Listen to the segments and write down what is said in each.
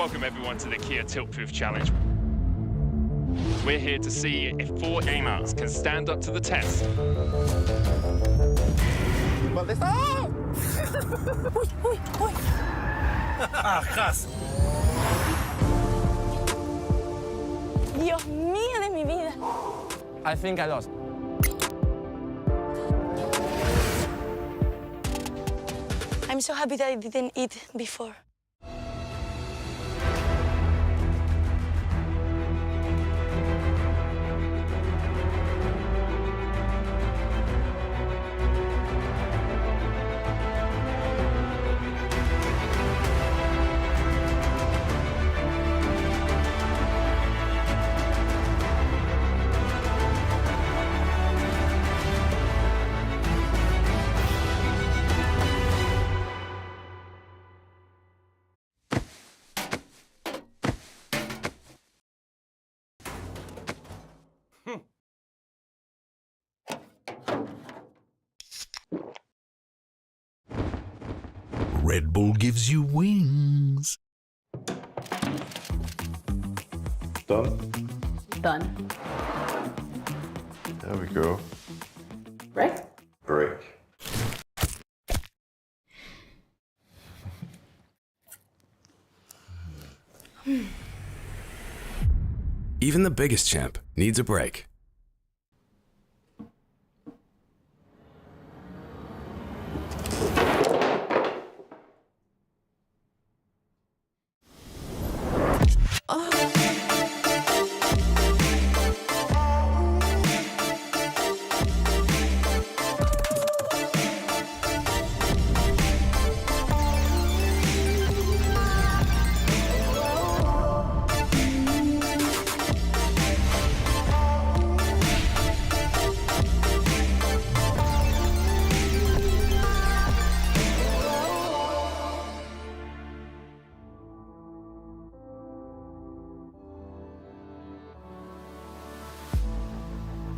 Welcome everyone to the Kia Tilt-Proof Challenge. We're here to see if 4 gamers can stand up to the test. Wat is dat? Uy, uy, uy. Ah, gas. Dios mío de mi vida. I think I lost. I'm so happy that I didn't eat before. Red Bull gives you wings. Done? Done. There we go. Right? Break. Even the biggest champ needs a break.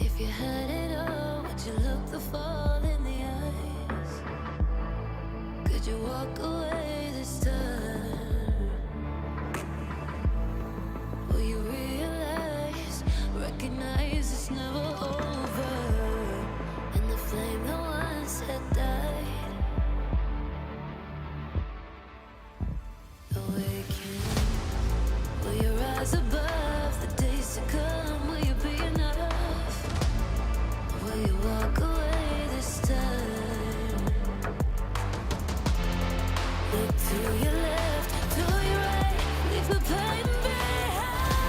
If you had it all, would you look the fall in the eyes? Could you walk away this time? Will you realize, recognize it's never over? And the flame that once had died, awaken. Will you rise above the days to come? Will you be enough? Will you walk away this time? Look to your left, to your right, leave the pain behind.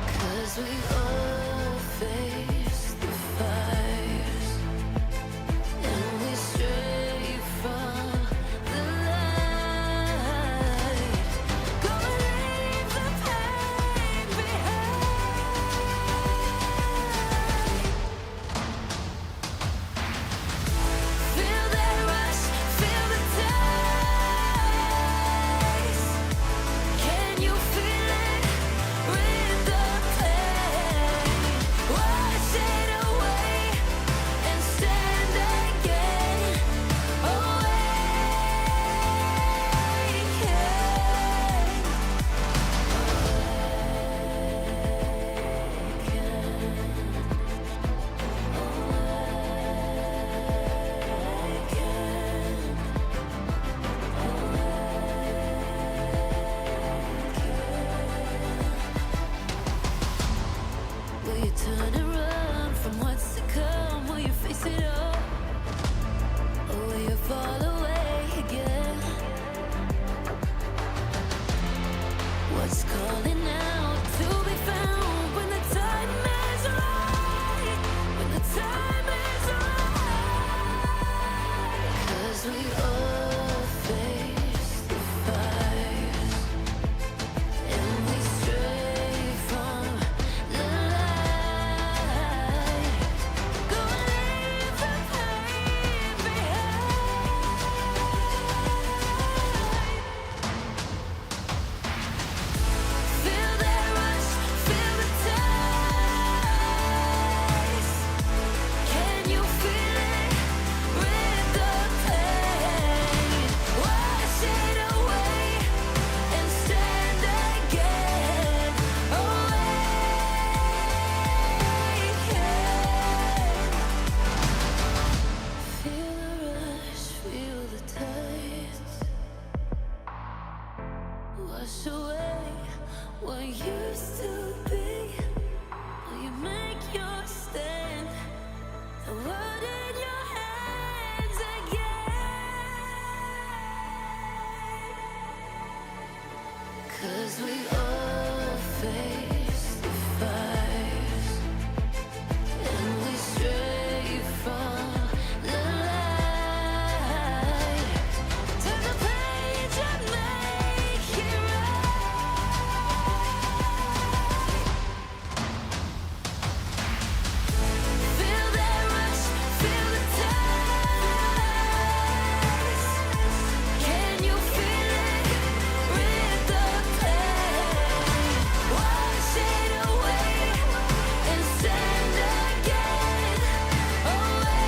'Cause we all face the fires, and we stray from the light. Gonna leave the pain behind. Feel that rush, feel the taste. Can you feel it with the pain? Wash it away and stand again. Will you turn and run from what's to come? Will you face it all? Or will you fall away again? What's calling out to be found when the time is right? When the time is right. 'Cause we all face the fires, and we stray from the light. Gonna leave the pain behind. Feel that your stand. The world in your hands again. 'Cause we all face the fires, and we stray from the light. Turn the page and make it right. Feel that rush, feel the tides. Can you feel it? Rip the clay, wash it away, and stand again. Away,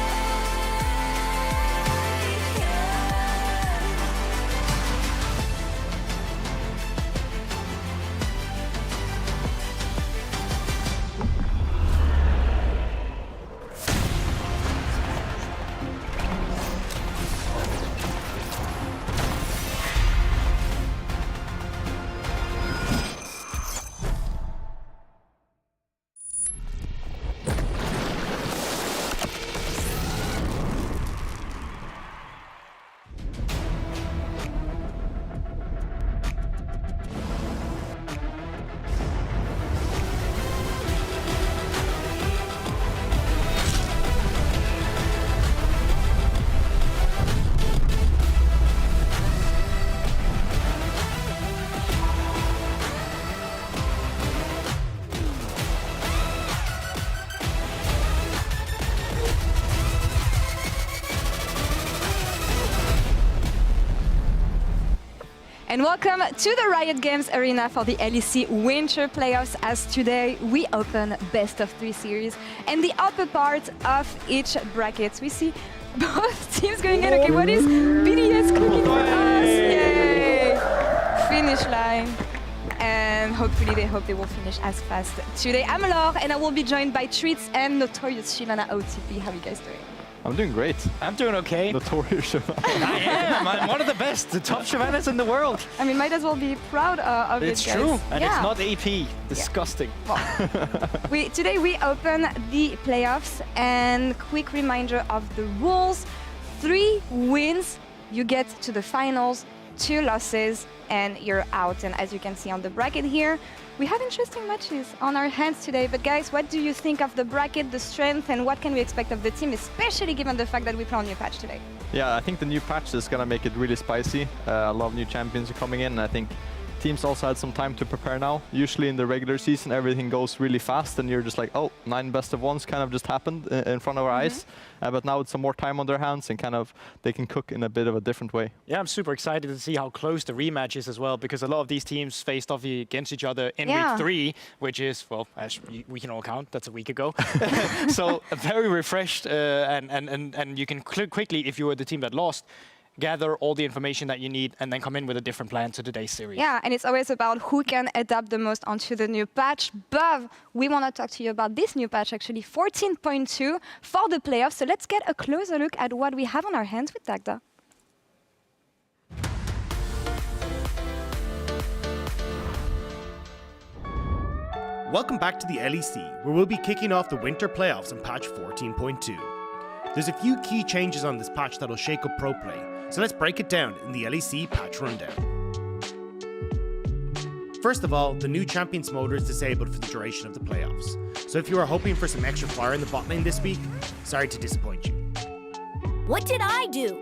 And welcome to the Riot Games Arena for the LEC Winter Playoffs, as today we open best of 3 series. And the upper part of each bracket, we see both teams going in. Okay, what is BDS cooking for us? Yay! Finish line. And hopefully they hope they will finish as fast today. I'm Laure, and I will be joined by Treats and Notorious Shivana OTP. How are you guys doing? I'm doing great. I'm doing okay. Notorious. I am. I'm one of the best, the top Shivanas in the world. I mean, might as well be proud of It's it, guys. true, and Yeah. it's not AP. Disgusting. Today we open the playoffs, and quick reminder of the rules. 3 wins, you get to the finals. 2 losses, and you're out. And as you can see on the bracket here, we have interesting matches on our hands today. But guys, what do you think of the bracket, the strength, and what can we expect of the team, especially given the fact that we play on new patch today? Yeah, I think the new patch is going to make it really spicy. A lot of new champions are coming in, and I think teams also had some time to prepare now. Usually in the regular season, everything goes really fast, and you're just like, oh, 9 best of ones kind of just happened in front of our eyes. But now with some more time on their hands, and kind of they can cook in a bit of a different way. Yeah, I'm super excited to see how close the rematch is as well, because a lot of these teams faced off against each other in week 3, which is, well, as we can all count, that's a week ago. So very refreshed, and you can quickly, if you were the team that lost, gather all the information that you need and then come in with a different plan to today's series. Yeah, and it's always about who can adapt the most onto the new patch. But we want to talk to you about this new patch, actually, 14.2 for the playoffs. So let's get a closer look at what we have on our hands with Dagda. Welcome back to the LEC, where we'll be kicking off the winter playoffs in patch 14.2. There's a few key changes on this patch that'll shake up pro play, so let's break it down in the LEC patch rundown. First of all, the new Champions mode is disabled for the duration of the playoffs, so if you are hoping for some extra fire in the bot lane this week, sorry to disappoint you. What did I do?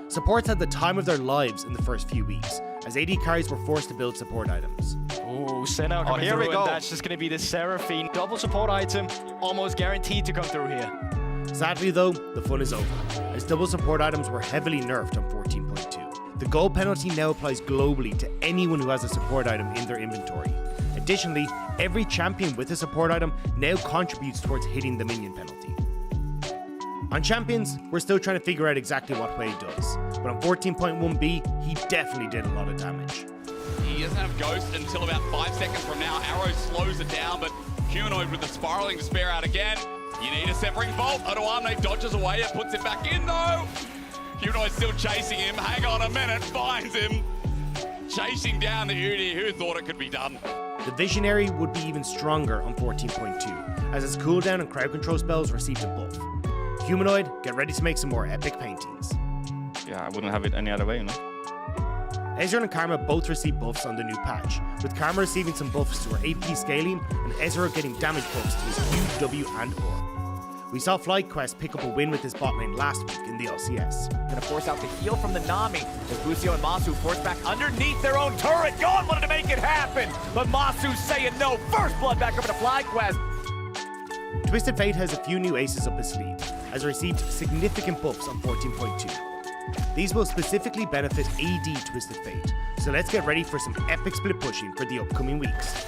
Supports had the time of their lives in the first few weeks, as AD carries were forced to build support items. Ooh, Senna coming here through, we go. and that's just going to be the Seraphine. Double support item, almost guaranteed to come through here. Sadly though, the fun is over, as double support items were heavily nerfed on 14.2. The gold penalty now applies globally to anyone who has a support item in their inventory. Additionally, every champion with a support item now contributes towards hitting the minion penalty. On champions, we're still trying to figure out exactly what Wade does, but on 14.1b, he definitely did a lot of damage. He doesn't have Ghost until about 5 seconds from now. Arrow slows it down, but Humanoid with the spiraling despair out again. You need a Severing Bolt. Odoamne dodges away and puts it back in though. Humanoid still chasing him. Hang on a minute, finds him. Chasing down the Udi. Who thought it could be done? The Visionary would be even stronger on 14.2, as its cooldown and crowd control spells received a buff. Humanoid, get ready to make some more epic paintings. Yeah, I wouldn't have it any other way, you know? Ezreal and Karma both received buffs on the new patch, with Karma receiving some buffs to her AP scaling and Ezreal getting damage buffs to his Q, W and R. We saw FlyQuest pick up a win with his bot lane last week in the LCS. Gonna force out the heal from the Nami as Lucio and Masu force back underneath their own turret. Yon wanted to make it happen, but Masu's saying no. First blood back over to FlyQuest. Twisted Fate has a few new aces up his sleeve, as it received significant buffs on 14.2. These will specifically benefit AD Twisted Fate, so let's get ready for some epic split pushing for the upcoming weeks.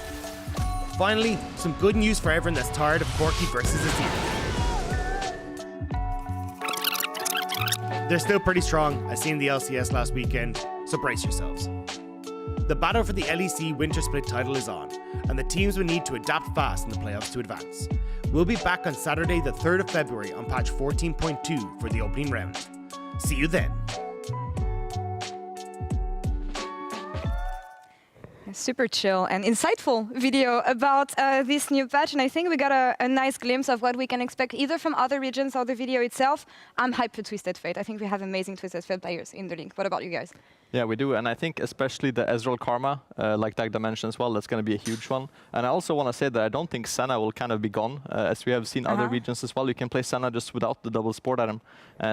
Finally, some good news for everyone that's tired of Corki versus Azir. They're still pretty strong, as seen in the LCS last weekend, so brace yourselves. The battle for the LEC Winter Split title is on, and the teams will need to adapt fast in the playoffs to advance. We'll be back on Saturday the 3rd of February on patch 14.2 for the opening round. See you then. A super chill and insightful video about this new patch, and I think we got a nice glimpse of what we can expect either from other regions or the video itself. I'm hyped for Twisted Fate. I think we have amazing Twisted Fate players in the league. What about you guys? Yeah, we do, and I think especially the Ezreal Karma, like Dagda mentioned as well, that's going to be a huge one. And I also want to say that I don't think Senna will kind of be gone, as we have seen other regions as well. You can play Senna just without the double support item,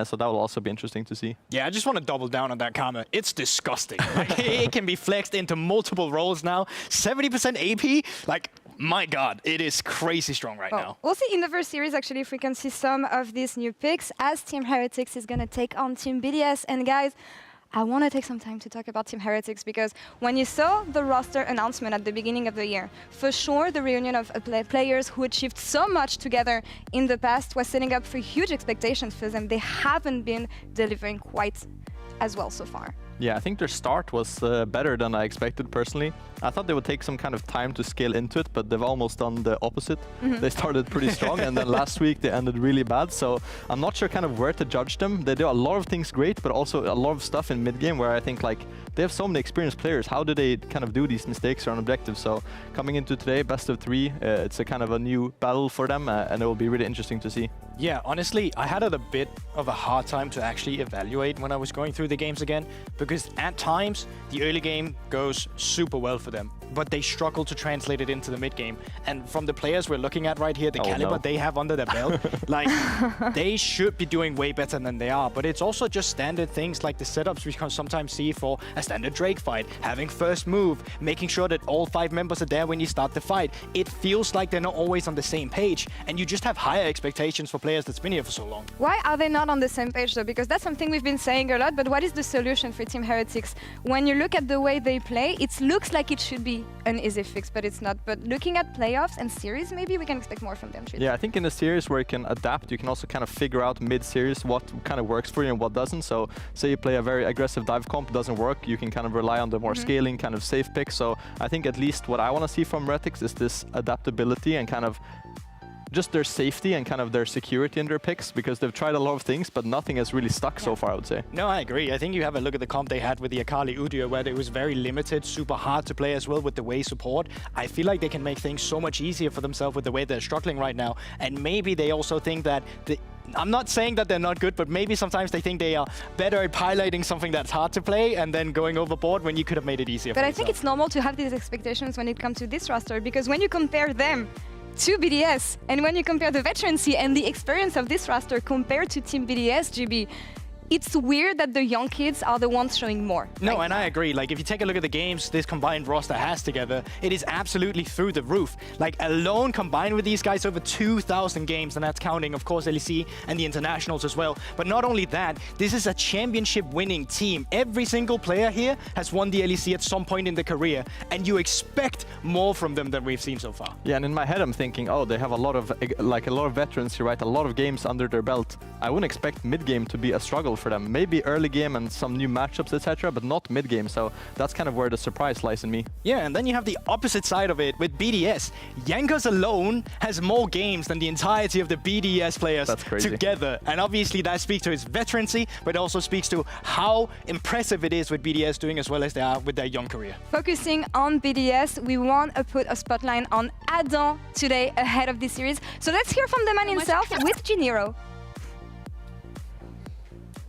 so that will also be interesting to see. Yeah, I just want to double down on that Karma. It's disgusting. Like, it can be flexed into multiple roles now. 70% AP, like, my God, it is crazy strong right now. We'll see in the first series, actually, if we can see some of these new picks, as Team Heretics is going to take on Team BDS. And guys, I want to take some time to talk about Team Heretics, because when you saw the roster announcement at the beginning of the year, for sure the reunion of players who achieved so much together in the past was setting up for huge expectations for them. They haven't been delivering quite as well so far. Yeah, I think their start was better than I expected personally. I thought they would take some kind of time to scale into it, but they've almost done the opposite. They started pretty strong, and then last week they ended really bad. So I'm not sure kind of where to judge them. They do a lot of things great, but also a lot of stuff in mid-game where I think like they have so many experienced players. How do they kind of do these mistakes or on objectives? So coming into today, best of 3, it's a kind of a new battle for them, and it will be really interesting to see. Yeah, honestly, I had a bit of a hard time to actually evaluate when I was going through the games again, because at times the early game goes super well for them, but they struggle to translate it into the mid game. And from the players we're looking at right here, the caliber they have under their belt, like they should be doing way better than they are. But it's also just standard things like the setups we can sometimes see for a standard Drake fight, having first move, making sure that all 5 members are there when you start the fight. It feels like they're not always on the same page, and you just have higher expectations for players that's been here for so long. Why are they not on the same page though? Because that's something we've been saying a lot, but what is the solution for Team Heretics? When you look at the way they play, it looks like it should be an easy fix, but it's not. But looking at playoffs and series, maybe we can expect more from them. Yeah, I think in a series where you can adapt, you can also kind of figure out mid-series what kind of works for you and what doesn't. So say you play a very aggressive dive comp, doesn't work, you can kind of rely on the more scaling kind of safe pick. So I think at least what I want to see from Heretics is this adaptability and kind of just their safety and kind of their security in their picks, because they've tried a lot of things, but nothing has really stuck so far, I would say. No, I agree. I think you have a look at the comp they had with the Akali Udyr, where it was very limited, super hard to play as well with the way support. I feel like they can make things so much easier for themselves with the way they're struggling right now. And maybe they also think that I'm not saying that they're not good, but maybe sometimes they think they are better at piloting something that's hard to play and then going overboard when you could have made it easier for yourself. But I think it's normal to have these expectations when it comes to this roster, because when you compare them to BDS, and when you compare the veterancy and the experience of this roster compared to Team BDS, GB, it's weird that the young kids are the ones showing more. No, and I agree. Like, if you take a look at the games this combined roster has together, it is absolutely through the roof. Like, alone combined with these guys, over 2,000 games, and that's counting, of course, LEC and the internationals as well. But not only that, this is a championship-winning team. Every single player here has won the LEC at some point in their career, and you expect more from them than we've seen so far. Yeah, and in my head, I'm thinking, oh, they have a lot of veterans here, right? A lot of games under their belt. I wouldn't expect mid-game to be a struggle role for them. Maybe early game and some new matchups, etc., but not mid game. So that's kind of where the surprise lies in me. Yeah, and then you have the opposite side of it with BDS. Jankos alone has more games than the entirety of the BDS players together. And obviously that speaks to his veterancy, but it also speaks to how impressive it is with BDS doing as well as they are with their young career. Focusing on BDS, we want to put a spotlight on Adam today ahead of this series. So let's hear from the man himself with Jiniro.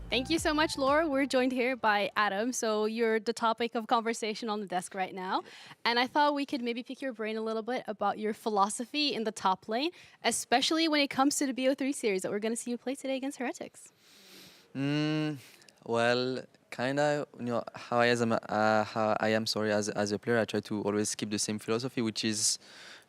Thank you so much, Laura. We're joined here by Adam. So you're the topic of conversation on the desk right now. And I thought we could maybe pick your brain a little bit about your philosophy in the top lane, especially when it comes to the BO3 series that we're going to see you play today against Heretics. Well, kind of, you know, how I am as a player, I try to always keep the same philosophy, which is,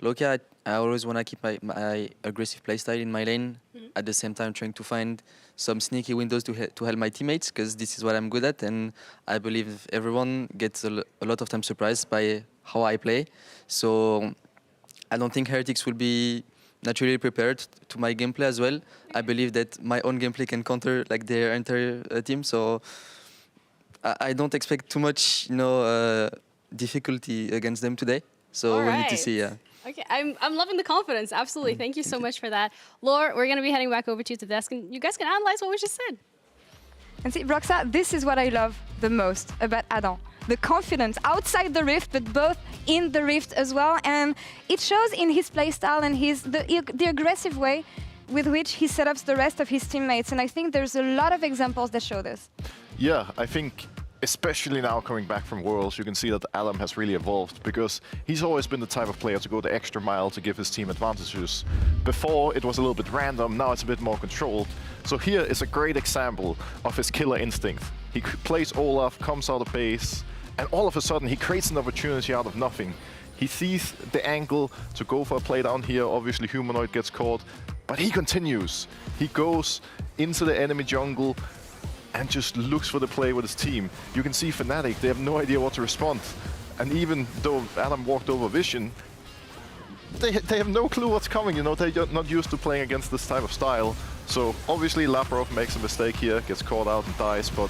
look, I always want to keep my aggressive playstyle in my lane, at the same time trying to find some sneaky windows to help my teammates, because this is what I'm good at, and I believe everyone gets a lot of time surprised by how I play. So I don't think Heretics will be naturally prepared to my gameplay as well. I believe that my own gameplay can counter like their entire team, so I don't expect too much, you know, difficulty against them today. So we need to see, yeah. Okay, I'm loving the confidence. Absolutely. Thank you so much for that. Laura, we're going to be heading back over to the desk, and you guys can analyze what we just said. And see, Broxa, this is what I love the most about Adam. The confidence outside the Rift, but both in the Rift as well. And it shows in his playstyle and the aggressive way with which he set up the rest of his teammates. And I think there's a lot of examples that show this. Yeah, I think especially now coming back from Worlds, you can see that Adam has really evolved, because he's always been the type of player to go the extra mile to give his team advantages. Before, it was a little bit random, now it's a bit more controlled. So here is a great example of his killer instinct. He plays Olaf, comes out of base, and all of a sudden he creates an opportunity out of nothing. He sees the angle to go for a play down here, obviously Humanoid gets caught, but he continues. He goes into the enemy jungle and just looks for the play with his team. You can see Fnatic, they have no idea what to respond. And even though Adam walked over vision, they have no clue what's coming, you know, they're not used to playing against this type of style. So obviously Lavrov makes a mistake here, gets caught out and dies, but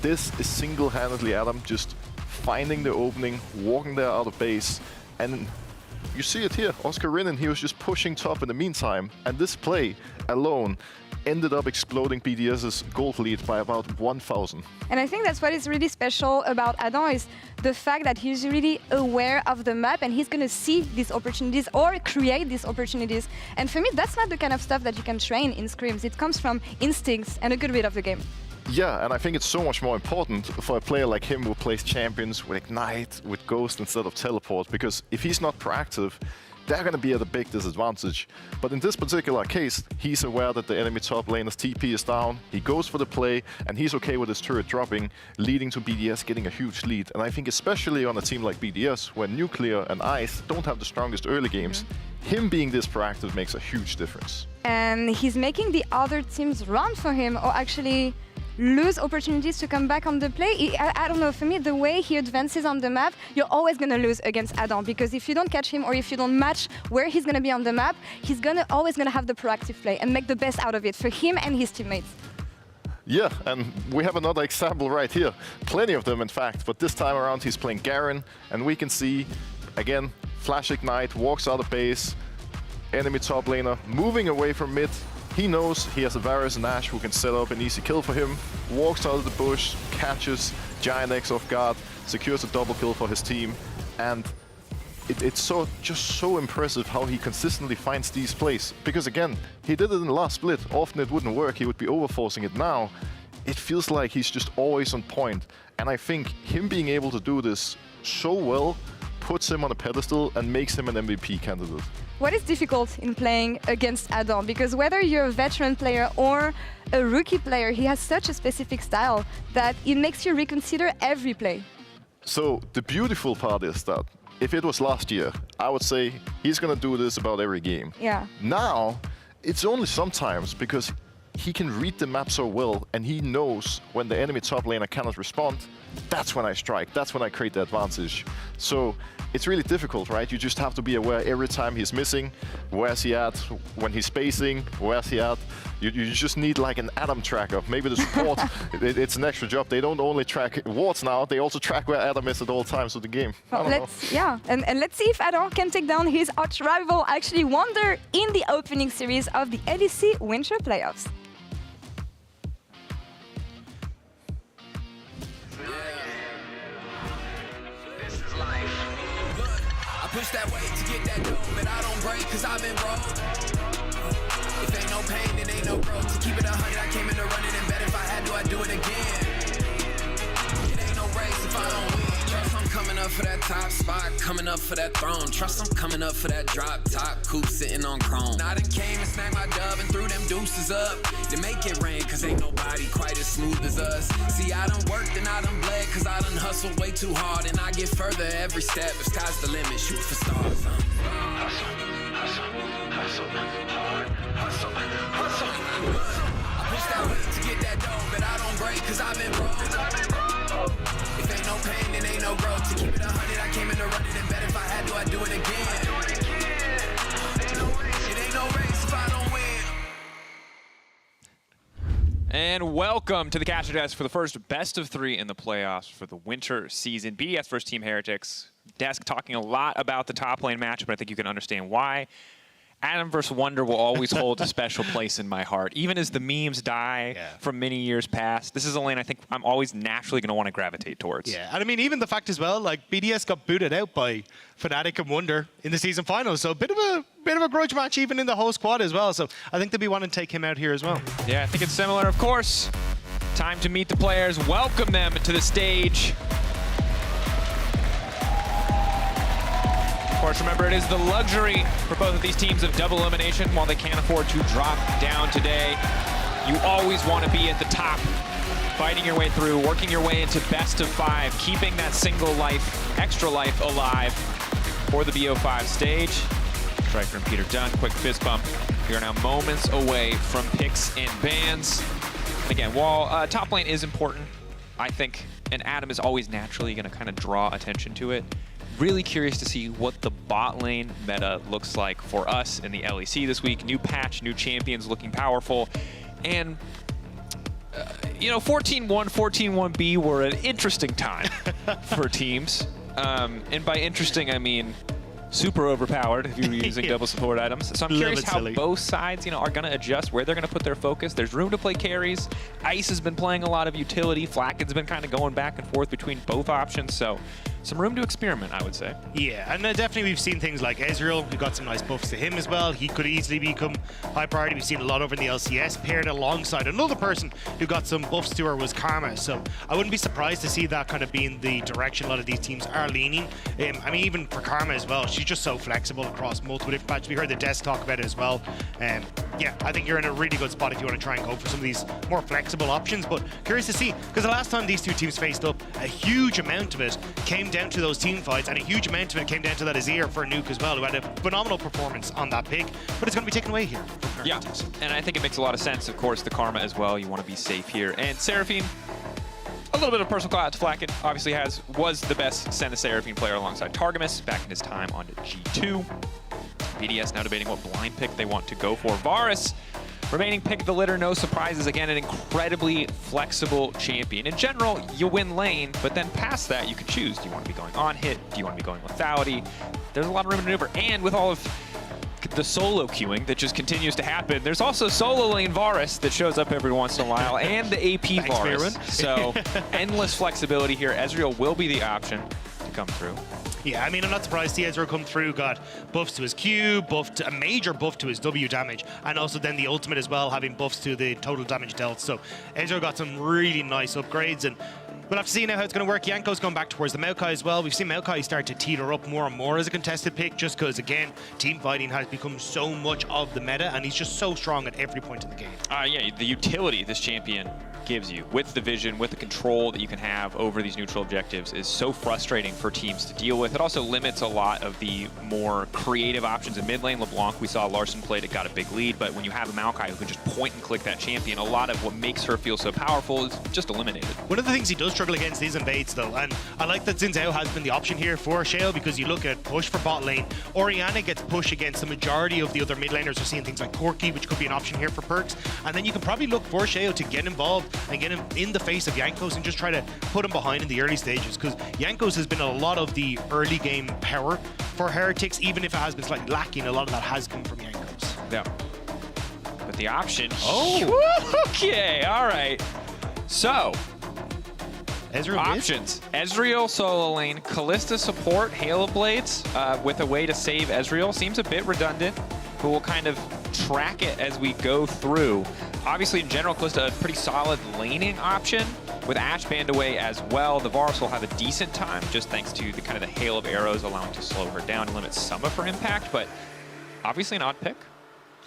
this is single-handedly Adam just finding the opening, walking there out of base, and you see it here, Oscar Rinnan, he was just pushing top in the meantime, and this play alone ended up exploding BDS's gold lead by about 1,000. And I think that's what is really special about Adam, is the fact that he's really aware of the map and he's going to see these opportunities or create these opportunities. And for me, that's not the kind of stuff that you can train in scrims. It comes from instincts and a good read of the game. Yeah, and I think it's so much more important for a player like him who plays champions with Ignite, with Ghost instead of Teleport, because if he's not proactive, they're going to be at a big disadvantage. But in this particular case, he's aware that the enemy top laner's TP is down, he goes for the play, and he's okay with his turret dropping, leading to BDS getting a huge lead. And I think especially on a team like BDS, where Nuclear and Ice don't have the strongest early games, him being this proactive makes a huge difference. And he's making the other teams run for him, or actually lose opportunities to come back on the play. I don't know, for me, the way he advances on the map, you're always going to lose against Adam, because if you don't catch him or if you don't match where he's going to be on the map, he's always going to have the proactive play and make the best out of it for him and his teammates. Yeah, and we have another example right here. Plenty of them, in fact, but this time around he's playing Garen, and we can see, again, Flash Ignite, walks out of base, enemy top laner, moving away from mid. He knows he has a Varus and Ashe who can set up an easy kill for him, walks out of the bush, catches Giant X off guard, secures a double kill for his team, and it's just so impressive how he consistently finds these plays. Because again, he did it in the last split, often it wouldn't work, he would be overforcing it now. It feels like he's just always on point, and I think him being able to do this so well puts him on a pedestal and makes him an MVP candidate. What is difficult in playing against Adam? Because whether you're a veteran player or a rookie player, he has such a specific style that it makes you reconsider every play. So the beautiful part is that if it was last year, I would say he's gonna do this about every game. Yeah. Now, it's only sometimes, because he can read the map so well, and he knows when the enemy top laner cannot respond, that's when I strike, that's when I create the advantage. So it's really difficult, right? You just have to be aware every time he's missing. Where's he at? When he's spacing, where's he at? You just need like an Adam tracker. Maybe the support, it's an extra job. They don't only track wards now, they also track where Adam is at all times of the game. Well, and let's see if Adam can take down his arch rival, actually Wonder, in the opening series of the LEC Winter Playoffs. Push that weight to get that dough, but I don't break cause I've been broke. If ain't no pain, then ain't no growth. To keep it 100, I came in to run it and bet if I had to, I'd do it again. It ain't no race if I don't win. Trust I'm coming up for that top spot, coming up for that throne. Trust I'm coming up for that drop top coupe sitting on chrome. I done came and snagged my dub and threw them deuces up. To make it rain cause ain't nobody quite as smooth as us. See, I done worked and I done bled cause I done hustled way too hard. And I get further every step, the sky's the limit, shoot for stars. Hustle, hustle, hustle, hard, hustle, hustle. I push that weight to get that dough, but I don't break cause I've been broke. If ain't no pain, then ain't no growth. To keep it 100, I came in to run it and bet if I had to, I'd do it again. It ain't no race if I don't win. And welcome to the Catcher Desk for the first best of 3 in the playoffs for the winter season. BDS versus Team Heretics. Desk talking a lot about the top lane match, but I think you can understand why. Adam versus Wonder will always hold a special place in my heart. Even as the memes die from many years past, this is a lane I think I'm always naturally going to want to gravitate towards. Yeah, and I mean, even the fact as well, like BDS got booted out by Fnatic and Wonder in the season finals, so a bit of a grudge match even in the whole squad as well. So I think they'll be wanting to take him out here as well. Yeah, I think it's similar, of course. Time to meet the players, welcome them to the stage. Of course, remember, it is the luxury for both of these teams of double elimination. While they can't afford to drop down today, you always want to be at the top, fighting your way through, working your way into best of 5, keeping that single life, extra life alive for the BO5 stage. Striker and Peter Dunn, quick fist bump. We are now moments away from picks and bans. And again, while top lane is important, I think, and Adam is always naturally going to kind of draw attention to it. Really curious to see what the bot lane meta looks like for us in the LEC this week. New patch, new champions looking powerful. And, you know, 14-1, 14-1B were an interesting time for teams. And by interesting, I mean super overpowered if you were using double support items. So I'm curious how both sides, you know, are going to adjust, where they're going to put their focus. There's room to play carries. Ice has been playing a lot of utility. Flacken's been kind of going back and forth between both options. So some room to experiment, I would say. Yeah, and definitely we've seen things like Ezreal. We got some nice buffs to him as well. He could easily become high priority. We've seen a lot over in the LCS, paired alongside another person who got some buffs to her was Karma. So I wouldn't be surprised to see that kind of being the direction a lot of these teams are leaning. I mean, even for Karma as well, she's just so flexible across multiple different patches. We heard the Desk talk about it as well. Yeah, I think you're in a really good spot if you want to try and go for some of these more flexible options. But curious to see, because the last time these two teams faced up, a huge amount of it came down to those team fights, and a huge amount of it came down to that Azir for Nuke as well, who had a phenomenal performance on that pick, but it's going to be taken away here. Yeah, and I think it makes a lot of sense, of course, the Karma as well. You want to be safe here. And Seraphine, a little bit of personal call out to Flacken, obviously was the best Senna Seraphine player alongside Targamas back in his time on G2. BDS now debating what blind pick they want to go for. Varus, remaining pick of the litter, no surprises. Again, an incredibly flexible champion. In general, you win lane, but then past that, you can choose. Do you want to be going on hit? Do you want to be going lethality? There's a lot of room to maneuver. And with all of the solo queuing that just continues to happen, there's also solo lane Varus that shows up every once in a while, and the AP Varus. So endless flexibility here. Ezreal will be the option to come through. Yeah, I mean, I'm not surprised to see Ezreal come through, got buffs to his Q, a major buff to his W damage, and also then the ultimate as well, having buffs to the total damage dealt. So Ezreal got some really nice upgrades, and we'll have to see now how it's going to work. Yanko's gone back towards the Maokai as well. We've seen Maokai start to teeter up more and more as a contested pick, just because, again, team fighting has become so much of the meta, and he's just so strong at every point in the game. Yeah, the utility this champion gives you with the vision, with the control that you can have over these neutral objectives is so frustrating for teams to deal with. It also limits a lot of the more creative options in mid lane. LeBlanc, we saw Larson played it, got a big lead, but when you have a Maokai who can just point and click that champion, a lot of what makes her feel so powerful is just eliminated. One of the things he does struggle against is invades, though, and I like that Xin Zhao has been the option here for Shale, because you look at push for bot lane, Orianna gets push against the majority of the other mid laners. We're seeing things like Corki, which could be an option here for Perks, and then you can probably look for Shale to get involved and get him in the face of Jankos and just try to put him behind in the early stages, because Jankos has been a lot of the early game power for Heretics. Even if it has been slightly lacking, a lot of that has come from Jankos. Yeah. But the option... Oh! Okay, all right. So... Ezreal options. Ezreal solo lane, Kalista support, Halo Blades with a way to save Ezreal. Seems a bit redundant, but we'll kind of track it as we go through. Obviously, in general, Kalista a pretty solid laning option with Ashe banned away as well. The Varus will have a decent time just thanks to the kind of the hail of arrows allowing to slow her down and limit some of her impact, but obviously an odd pick.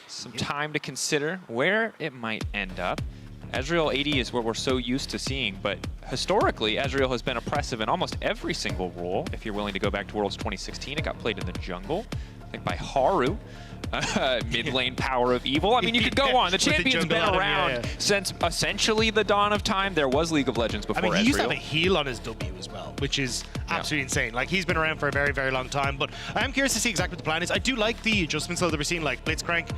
Some time to consider where it might end up. Ezreal 80 is what we're so used to seeing, but historically, Ezreal has been oppressive in almost every single role. If you're willing to go back to Worlds 2016, it got played in the jungle, I think by Haru. Mid lane power of evil. I mean, you could go on. The champion's been around since essentially the dawn of time. There was League of Legends before Ezreal. He used to have a heal on his W as well, which is absolutely insane. Like, he's been around for a very, very long time, but I am curious to see exactly what the plan is. I do like the adjustments, though, that we're seeing, like Blitzcrank.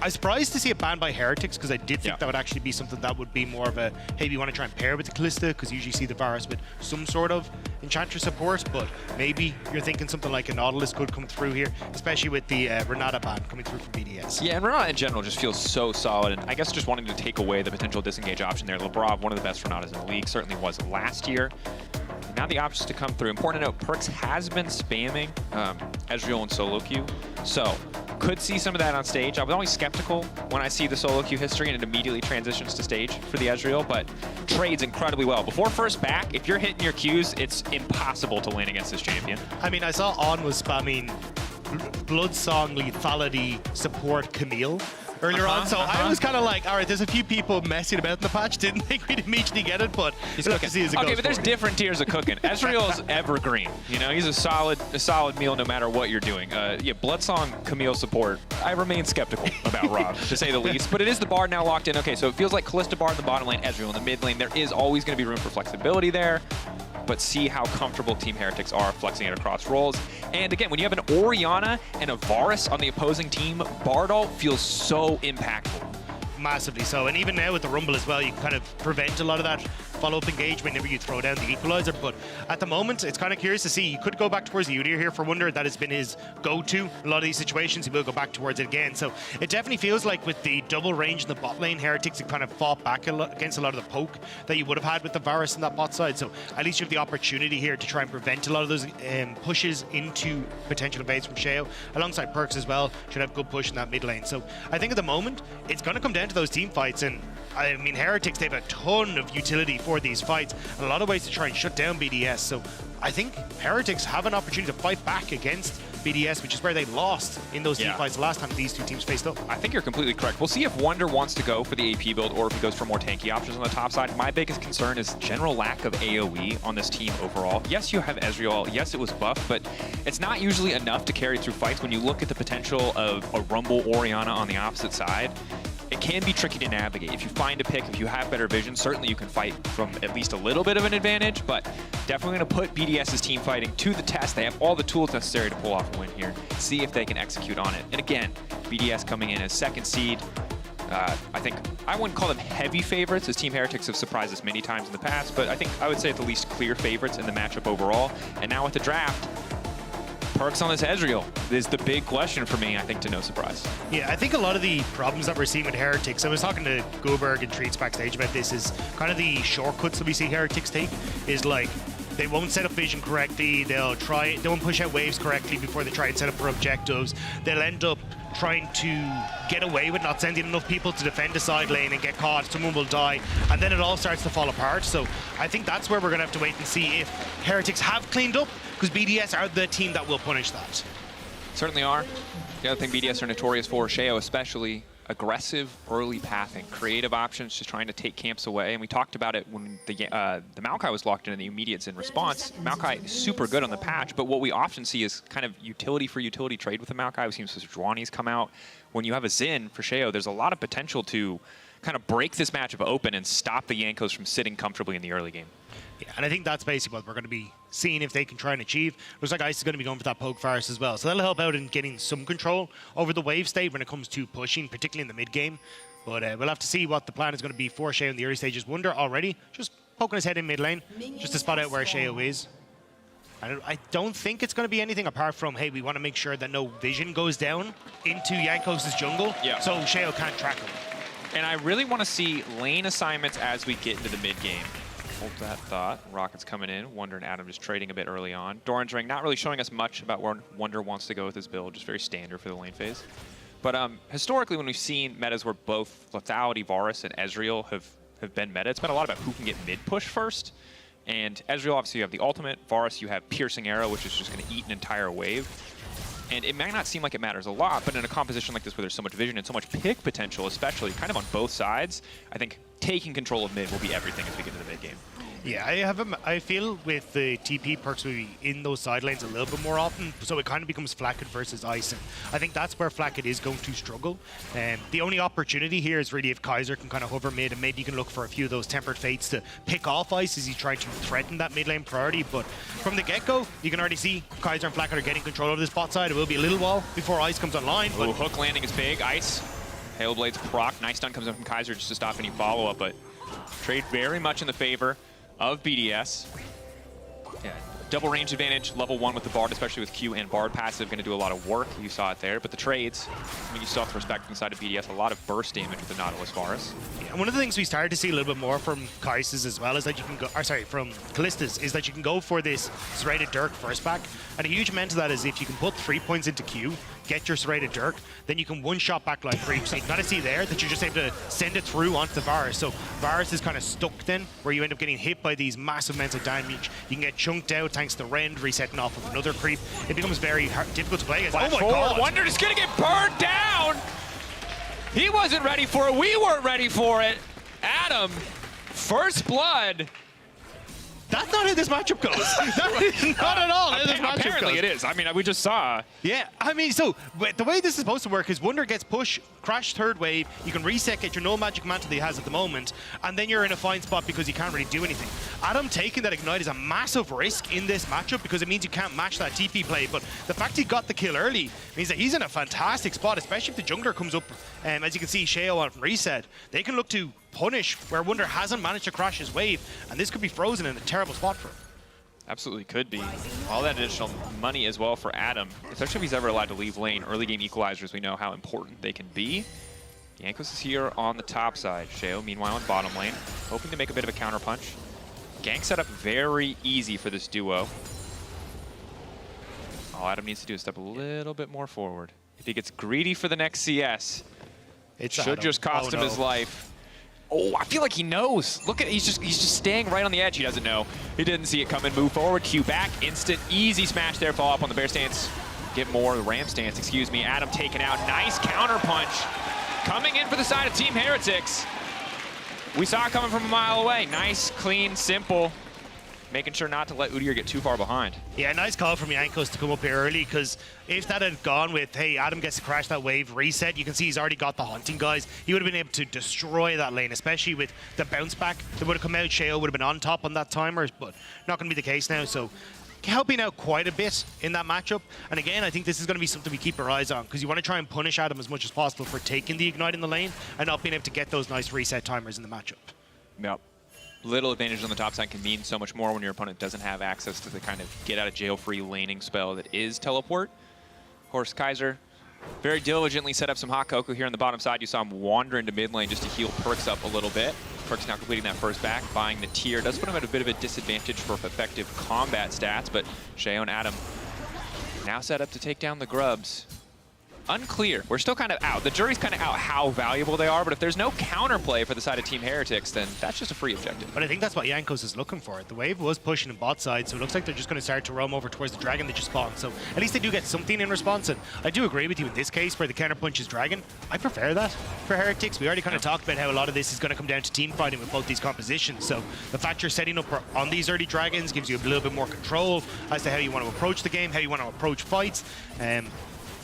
I'm surprised to see it banned by Heretics, because I did think that would actually be something that would be more of a, hey, we want to try and pair with the Kalista, because you usually see the Varus with some sort of Enchantress support, but maybe you're thinking something like a Nautilus could come through here, especially with the Renata ban coming through from BDS. Yeah, and Renata in general just feels so solid, and I guess just wanting to take away the potential disengage option there. Labrov, one of the best Renatas in the league, certainly was last year. Now the options to come through. Important to note, Perks has been spamming Ezreal and solo queue, so could see some of that on stage. I was always skeptical when I see the solo queue history and it immediately transitions to stage for the Ezreal, but trades incredibly well. Before first back, if you're hitting your Qs, it's impossible to lane against this champion. I mean, I saw On was spamming Bloodsong lethality support Camille earlier on, so I was kind of like, all right, there's a few people messing about in the patch. Didn't think we'd immediately get it, but he's we'll cooking. have to see as it goes Okay, but there's forward. different tiers of cooking. Ezreal's evergreen. You know, he's a solid meal no matter what you're doing. Yeah, Bloodsong Camille support. I remain skeptical about Rob, to say the least. But it is the Bard now locked in. Okay, so it feels like Kalista Bard in the bottom lane, Ezreal in the mid lane. There is always going to be room for flexibility there, but see how comfortable Team Heretics are flexing it across roles. And again, when you have an Orianna and a Varus on the opposing team, Bard ult feels so impactful. Massively so, and even now with the Rumble as well, you can kind of prevent a lot of that follow-up engagement whenever you throw down the equalizer. But at the moment, it's kind of curious to see. You could go back towards the Udyr here for Wunder. That has been his go-to in a lot of these situations. He will go back towards it again. So it definitely feels like with the double range in the bot lane, Heretics have kind of fought back against a lot of the poke that you would have had with the Varus in that bot side. So at least you have the opportunity here to try and prevent a lot of those pushes into potential invades from Sheo. Alongside Perks as well, should have good push in that mid lane. So I think at the moment, it's going to come down to those team fights, and I mean, Heretics, they have a ton of utility for these fights and a lot of ways to try and shut down BDS. So I think Heretics have an opportunity to fight back against BDS, which is where they lost in those team fights the last time these two teams faced up. I think you're completely correct. We'll see if Wunder wants to go for the AP build or if he goes for more tanky options on the top side. My biggest concern is general lack of AoE on this team overall. Yes, you have Ezreal. Yes, it was buffed, but it's not usually enough to carry through fights. When you look at the potential of a Rumble Orianna on the opposite side, it can be tricky to navigate. If you find a pick, if you have better vision, certainly you can fight from at least a little bit of an advantage, but definitely going to put BDS's team fighting to the test. They have all the tools necessary to pull off a win here. See if they can execute on it. And again, BDS coming in as second seed. I think I wouldn't call them heavy favorites, as Team Heretics have surprised us many times in the past, but I think I would say at the least clear favorites in the matchup overall. And now with the draft, Perks on this Ezreal is the big question for me, I think, to no surprise. Yeah, I think a lot of the problems that we're seeing with Heretics, I was talking to Goberg and Treats backstage about this, is kind of the shortcuts that we see Heretics take, is like, they won't set up vision correctly, they won't push out waves correctly before they try and set up for objectives, they'll end up trying to get away with not sending enough people to defend the side lane and get caught, someone will die, and then it all starts to fall apart. So I think that's where we're going to have to wait and see if Heretics have cleaned up, because BDS are the team that will punish that. Certainly are. The other thing BDS are notorious for, Sheo especially, aggressive early pathing, creative options, just trying to take camps away. And we talked about it when the Maokai was locked in the immediates in response. Maokai is super good on the patch, but what we often see is kind of utility for utility trade with the Maokai. We've seen some Juani's come out. When you have a Xin for Sheo, there's a lot of potential to kind of break this matchup open and stop the Jankos from sitting comfortably in the early game. Yeah, and I think that's basically what we're going to be seeing if they can try and achieve. Looks like Ice is going to be going for that poke Varus as well. So that'll help out in getting some control over the wave state when it comes to pushing, particularly in the mid game. But we'll have to see what the plan is going to be for Sheo in the early stages. Wunder already just poking his head in mid lane, just to spot out where Sheo is. I don't think it's going to be anything apart from, hey, we want to make sure that no vision goes down into Jankos' jungle, so Sheo can't track him. And I really want to see lane assignments as we get into the mid game. Hold that thought. Rocket's coming in. Wunder and Adam just trading a bit early on. Doran's Ring not really showing us much about where Wunder wants to go with his build, just very standard for the lane phase. But historically, when we've seen metas where both Lethality, Varus, and Ezreal have been meta, it's been a lot about who can get mid push first. And Ezreal, obviously, you have the ultimate. Varus, you have Piercing Arrow, which is just going to eat an entire wave. And it might not seem like it matters a lot, but in a composition like this where there's so much vision and so much pick potential, especially kind of on both sides, I think taking control of mid will be everything as we get into the mid game. Yeah, I feel with the TP perks we in those side lanes a little bit more often, so it kind of becomes Flakked versus Ice, and I think that's where Flakked is going to struggle. The only opportunity here is really if Kaiser can kind of hover mid, and maybe you can look for a few of those Tempered Fates to pick off Ice as he's trying to threaten that mid lane priority, but from the get-go, you can already see Kaiser and Flakked are getting control of this bot side. It will be a little while before Ice comes online. But hook landing is big. Ice, Hailblade's proc. Nice stun comes in from Kaiser just to stop any follow-up, but trade very much in the favor of BDS. Yeah, double range advantage, level 1 with the Bard, especially with Q and Bard passive, going to do a lot of work. You saw it there, but the trades, I mean, you saw the respect inside of BDS, a lot of burst damage with the Nautilus Varus. Yeah, and one of the things we started to see a little bit more from Kai'Sa's as well is that you can go, from Kallista's, is that you can go for this Serrated Dirk first back, and a huge amount of that is if you can put 3 points into Q, get your Serrated Dirk, then you can one-shot backline creep. So you can kind of see there that you're just able to send it through onto the Varus. So Varus is kind of stuck then, where you end up getting hit by these massive amounts of damage. You can get chunked out thanks to Rend resetting off of another creep. It becomes very difficult to play against. Oh my god! Wunder just gonna get burned down! He wasn't ready for it, we weren't ready for it! Adam, first blood! That's not how this matchup goes. Not at all how this matchup goes. Apparently it is. I mean, we just saw. Yeah, I mean, so the way this is supposed to work is Wunder gets push, crash third wave, you can reset, get your no magic mantle that he has at the moment, and then you're in a fine spot because you can't really do anything. Adam taking that ignite is a massive risk in this matchup because it means you can't match that TP play, but the fact he got the kill early means that he's in a fantastic spot, especially if the jungler comes up, as you can see, Sheo on reset. They can look to punish where Wunder hasn't managed to crash his wave, and this could be frozen in a terrible spot for him. Absolutely could be. All that additional money as well for Adam, especially if he's ever allowed to leave lane. Early game equalizers, we know how important they can be. Jankos is here on the top side. Sheo, meanwhile, in bottom lane, hoping to make a bit of a counter punch. Gank setup very easy for this duo. All Adam needs to do is step a little bit more forward. If he gets greedy for the next CS, it should just cost him his life. Oh, I feel like he knows. Look at, he's just staying right on the edge. He doesn't know. He didn't see it coming. Move forward, Q back, instant, easy smash there. Follow up on the bear stance. Get more, the ram stance, excuse me. Adam taken out. Nice counter punch. Coming in for the side of Team Heretics. We saw it coming from a mile away. Nice, clean, simple. Making sure not to let Udyr get too far behind. Yeah, nice call from Jankos to come up here early, because if that had gone with, hey, Adam gets to crash that wave, reset, you can see he's already got the hunting guys. He would have been able to destroy that lane, especially with the bounce back that would have come out. Sheo would have been on top on that timer, but not going to be the case now. So helping out quite a bit in that matchup. And again, I think this is going to be something we keep our eyes on, because you want to try and punish Adam as much as possible for taking the ignite in the lane and not being able to get those nice reset timers in the matchup. Yep. Little advantage on the top side can mean so much more when your opponent doesn't have access to the kind of get-out-of-jail-free laning spell that is teleport. Of course, Kaiser very diligently set up some hot cocoa here on the bottom side. You saw him wander into mid lane just to heal Perkz up a little bit. Perkz now completing that first back, buying the tier. Does put him at a bit of a disadvantage for effective combat stats, but Sheo and Adam now set up to take down the grubs. unclear. We're still kind of out. The jury's kind of out how valuable they are, but if there's no counterplay for the side of Team Heretics, then that's just a free objective. But I think that's what Jankos is looking for. The wave was pushing in bot side, so it looks like they're just going to start to roam over towards the Dragon that just spawned. So at least they do get something in response, and I do agree with you in this case where the counterpunch is Dragon. I prefer that for Heretics. We already kind of talked about how a lot of this is going to come down to team fighting with both these compositions. So the fact you're setting up on these early Dragons gives you a little bit more control as to how you want to approach the game, how you want to approach fights,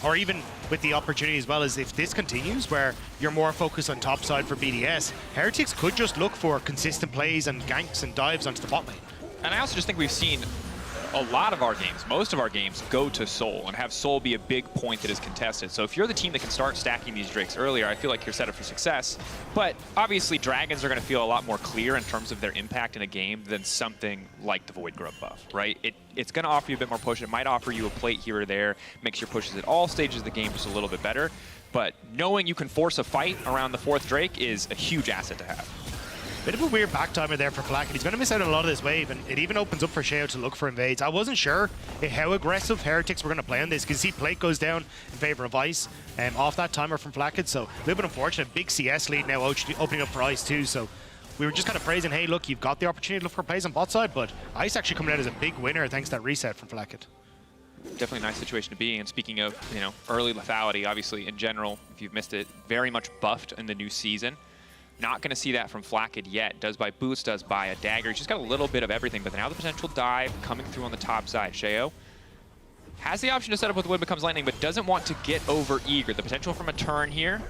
or even with the opportunity as well as if this continues where you're more focused on top side for BDS, Heretics could just look for consistent plays and ganks and dives onto the bot lane. And I also just think we've seen a lot of our games, most of our games, go to Soul and have Soul be a big point that is contested. So if you're the team that can start stacking these Drakes earlier, I feel like you're set up for success. But obviously Dragons are going to feel a lot more clear in terms of their impact in a game than something like the Void Grub buff, right? It's going to offer you a bit more push. It might offer you a plate here or there, makes your pushes at all stages of the game just a little bit better. But knowing you can force a fight around the 4th Drake is a huge asset to have. Bit of a weird backtimer there for Flack, and he's going to miss out on a lot of this wave, and it even opens up for Sheo to look for invades. I wasn't sure how aggressive Heretics were going to play on this, because see plate goes down in favor of Ice off that timer from Flackhead, so a little bit unfortunate. Big CS lead now opening up for Ice too, so we were just kind of praising, hey, look, you've got the opportunity to look for plays on bot side, but Ice actually coming out as a big winner thanks to that reset from Flackhead. Definitely a nice situation to be in. Speaking of, early lethality, obviously in general, if you've missed it, very much buffed in the new season. Not going to see that from Flackhead yet. Does buy boots, does buy a dagger. He's just got a little bit of everything, but now the potential dive coming through on the top side. Sheo has the option to set up with Wind Becomes Lightning, but doesn't want to get over eager. The potential from a turn here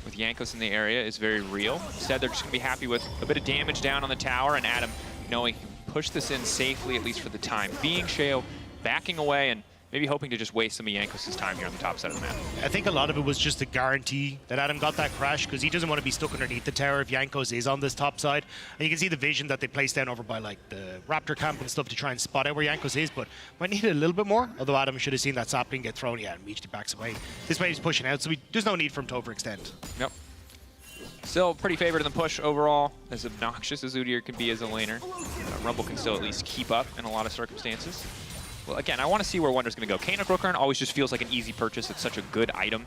with Jankos in the area is very real. Instead, they're just going to be happy with a bit of damage down on the tower, and Adam knowing he can push this in safely, at least for the time being. Sheo backing away and maybe hoping to just waste some of Jankos' time here on the top side of the map. I think a lot of it was just a guarantee that Adam got that crash because he doesn't want to be stuck underneath the tower if Jankos is on this top side. And you can see the vision that they placed down over by like the Raptor camp and stuff to try and spot out where Jankos is, but might need it a little bit more. Although Adam should have seen that sapling get thrown, yeah, and immediately backs away. This wave's pushing out, so there's no need for him to overextend. Yep. Still pretty favored in the push overall, as obnoxious as Udyr can be as a laner. Rumble can still at least keep up in a lot of circumstances. Well, again, I want to see where Wonder's going to go. Kana Brookern always just feels like an easy purchase. It's such a good item,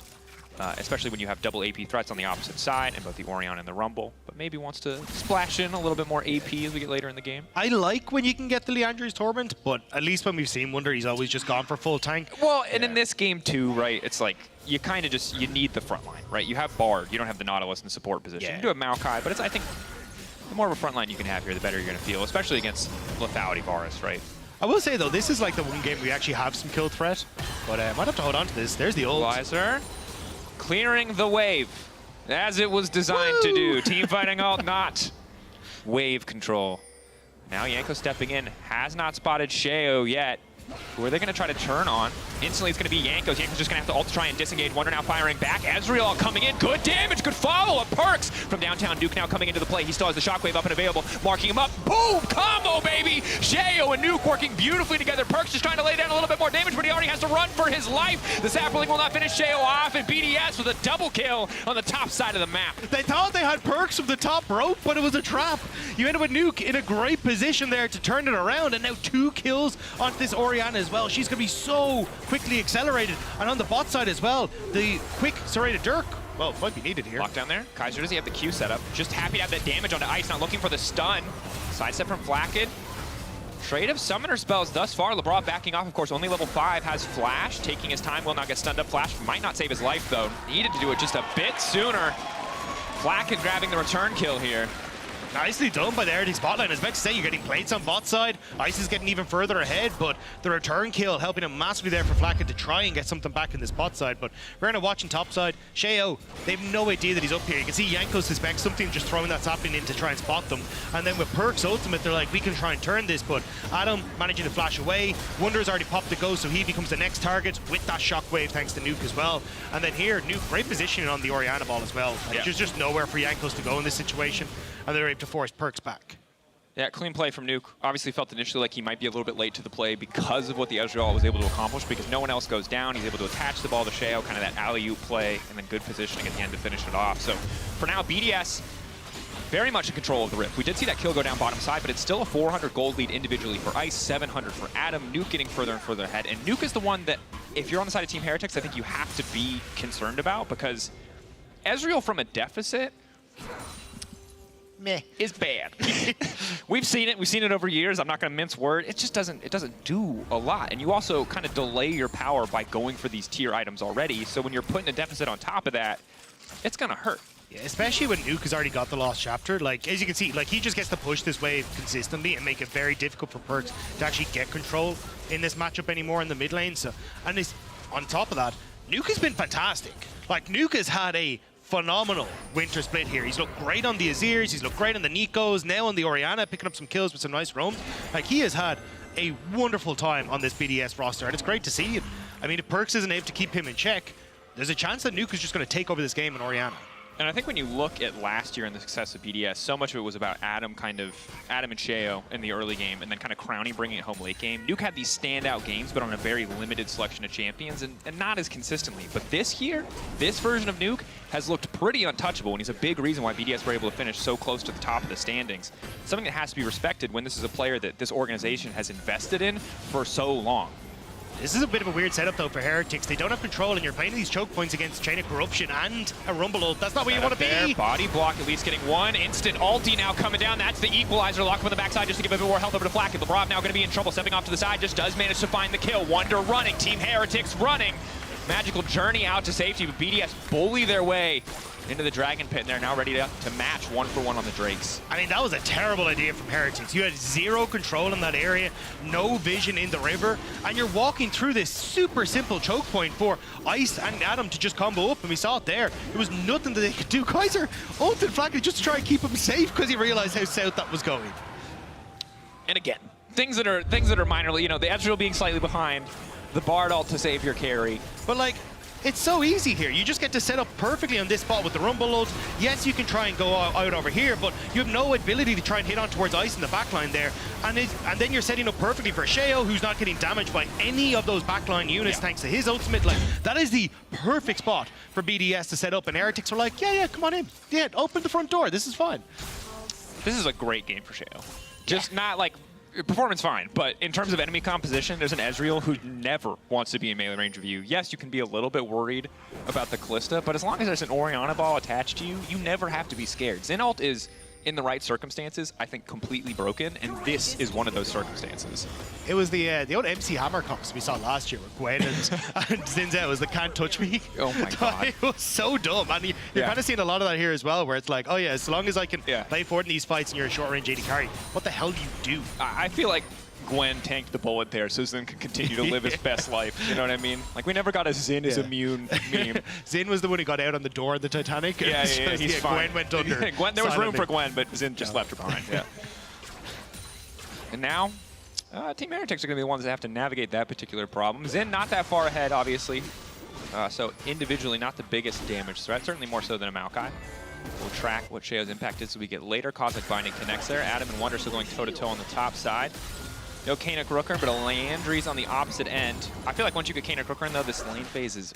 especially when you have double AP threats on the opposite side and both the Orion and the Rumble. But maybe wants to splash in a little bit more AP as we get later in the game. I like when you can get the Leandri's Torment, but at least when we've seen Wonder, he's always just gone for full tank. Well, and in this game too, right, it's like you kind of just, you need the front line, right? You have Bard, you don't have the Nautilus in the support position. Yeah. You do have Maokai, but it's, I think the more of a front line you can have here, the better you're going to feel, especially against lethality Varus, right? I will say, though, this is like the one game we actually have some kill threat, but I might have to hold on to this. There's the ult. Equalizer, clearing the wave, as it was designed to do. Team fighting ult, not wave control. Now Jankos stepping in, has not spotted Sheo yet. Who are they going to try to turn on? Instantly, it's going to be Jankos. Jankos just going to have to ult to try and disengage. Wonder now firing back. Ezreal coming in. Good damage, good follow-up. Perks from downtown. Duke now coming into the play. He still has the shockwave up and available. Marking him up. Boom! Combo, baby! Sheo and Nuke working beautifully together. Perks just trying to lay down a little bit more damage, but he already has to run for his life. The Sapling will not finish Sheo off, and BDS with a double kill on the top side of the map. They thought they had Perks from the top rope, but it was a trap. You end up with Nuke in a great position there to turn it around, and now 2 kills onto this Orianna as well. She's going to be so quickly accelerated. And on the bot side as well, the quick serrated Dirk, well, might be needed here. Lockdown there. Kaiser, does he have the Q set up? Just happy to have that damage onto Ice, not looking for the stun. Sidestep from Flackhead. Trade of summoner spells thus far. LeBron backing off, of course, only level 5, has Flash, taking his time, will not get stunned up. Flash might not save his life, though. Needed to do it just a bit sooner. Flackhead grabbing the return kill here. Nicely done by the Heretics bot line. I was about to say, you're getting plates on bot side. Ice is getting even further ahead, but the return kill helping him massively there for Flackhead to try and get something back in this bot side. But we're going to watch on top side. Sheo, they have no idea that he's up here. You can see Jankos suspects something, just throwing that sapling in to try and spot them. And then with Perk's ultimate, they're like, we can try and turn this, but Adam managing to flash away. Wonder's already popped the ghost, so he becomes the next target with that shockwave thanks to Nuke as well. And then here, Nuke, great positioning on the Orianna ball as well. Like, there's just nowhere for Jankos to go in this situation, and they're able to force Perks back. Yeah, clean play from Nuke. Obviously felt initially like he might be a little bit late to the play because of what the Ezreal was able to accomplish, because no one else goes down. He's able to attach the ball to Sheo, kind of that alley-oop play, and then good positioning at the end to finish it off. So for now, BDS very much in control of the Rift. We did see that kill go down bottom side, but it's still a 400 gold lead individually for Ice, 700 for Adam. Nuke getting further and further ahead, and Nuke is the one that if you're on the side of Team Heretics, I think you have to be concerned about, because Ezreal from a deficit is bad. We've seen it over years. I'm not going to mince words. It just doesn't do a lot. And you also kind of delay your power by going for these tier items already. So when you're putting a deficit on top of that, it's going to hurt. Yeah, especially when Nuke has already got the lost chapter. Like, as you can see, like, he just gets to push this wave consistently and make it very difficult for Perkz to actually get control in this matchup anymore in the mid lane. So, and on top of that, Nuke has been fantastic. Like, Nuke has had a phenomenal winter split here. He's looked great on the Azirs, he's looked great on the Nikos, now on the Orianna, picking up some kills with some nice roams. Like, he has had a wonderful time on this BDS roster, and it's great to see it. I mean, if Perkz isn't able to keep him in check, there's a chance that Nuke is just going to take over this game in Orianna. And I think when you look at last year and the success of BDS, so much of it was about Adam and Sheo in the early game, and then kind of Crownie bringing it home late game. Nuke had these standout games, but on a very limited selection of champions, and not as consistently. But this year, this version of Nuke has looked pretty untouchable, and he's a big reason why BDS were able to finish so close to the top of the standings. Something that has to be respected when this is a player that this organization has invested in for so long. This is a bit of a weird setup, though, for Heretics. They don't have control, and you're playing these choke points against Chain of Corruption and a Rumble ult. That's not where you want to be. Body block, at least getting one. Instant ulti now coming down. That's the equalizer. Lock up on the backside just to give a bit more health over to Flack. LeBron now going to be in trouble, stepping off to the side. Just does manage to find the kill. Wonder running. Team Heretics running. Magical journey out to safety, but BDS bully their way into the Dragon Pit, and they're now ready to match 1-for-1 on the Drakes. I mean, that was a terrible idea from Heretics. You had zero control in that area, no vision in the river, and you're walking through this super simple choke point for Ice and Adam to just combo up, and we saw it there. There was nothing that they could do. Kaiser ulted Flack just to try and keep him safe because he realized how south that was going. And again, things that are minor, you know, the Ezreal being slightly behind, the Bard ult to save your carry. But like, it's so easy here. You just get to set up perfectly on this spot with the Rumble ult. Yes, you can try and go out over here, but you have no ability to try and hit on towards Ice in the backline there. And then you're setting up perfectly for Sheo, who's not getting damaged by any of those backline units thanks to his ultimate. Like, that is the perfect spot for BDS to set up. And Heretics are like, yeah, come on in. Yeah, open the front door. This is fine. This is a great game for Sheo. Just not like... Performance fine, but in terms of enemy composition, there's an Ezreal who never wants to be in melee range of you. Yes, you can be a little bit worried about the Callista, but as long as there's an Orianna ball attached to you, you never have to be scared. Zen ult is, in the right circumstances, I think completely broken, and this is one of those circumstances. It was the old MC Hammer comps we saw last year with Gwen and Zinza. It was the can't touch me. Oh my god. It was so dumb. And you're kind of seeing a lot of that here as well, where it's like, oh yeah, as long as I can play forward in these fights and you're a short range AD carry, what the hell do you do? I feel like Gwen tanked the bullet there so Zen could continue to live his best life. You know what I mean? Like, we never got a Zen is immune meme. Zen was the one who got out on the door of the Titanic. Yeah, he's fine. Gwen went under. Gwen, there was room for Gwen, but Zen just left her behind. Yeah. And now, Team Heretics are going to be the ones that have to navigate that particular problem. Zen not that far ahead, obviously. So individually, not the biggest damage threat, certainly more so than a Maokai. We'll track what Sheo's impact is so we get later. Cosmic Binding connects there. Adam and Wonder still going toe-to-toe on the top side. No Kanak Rooker, but a Landry's on the opposite end. I feel like once you get Kanak Rooker in, though, this lane phase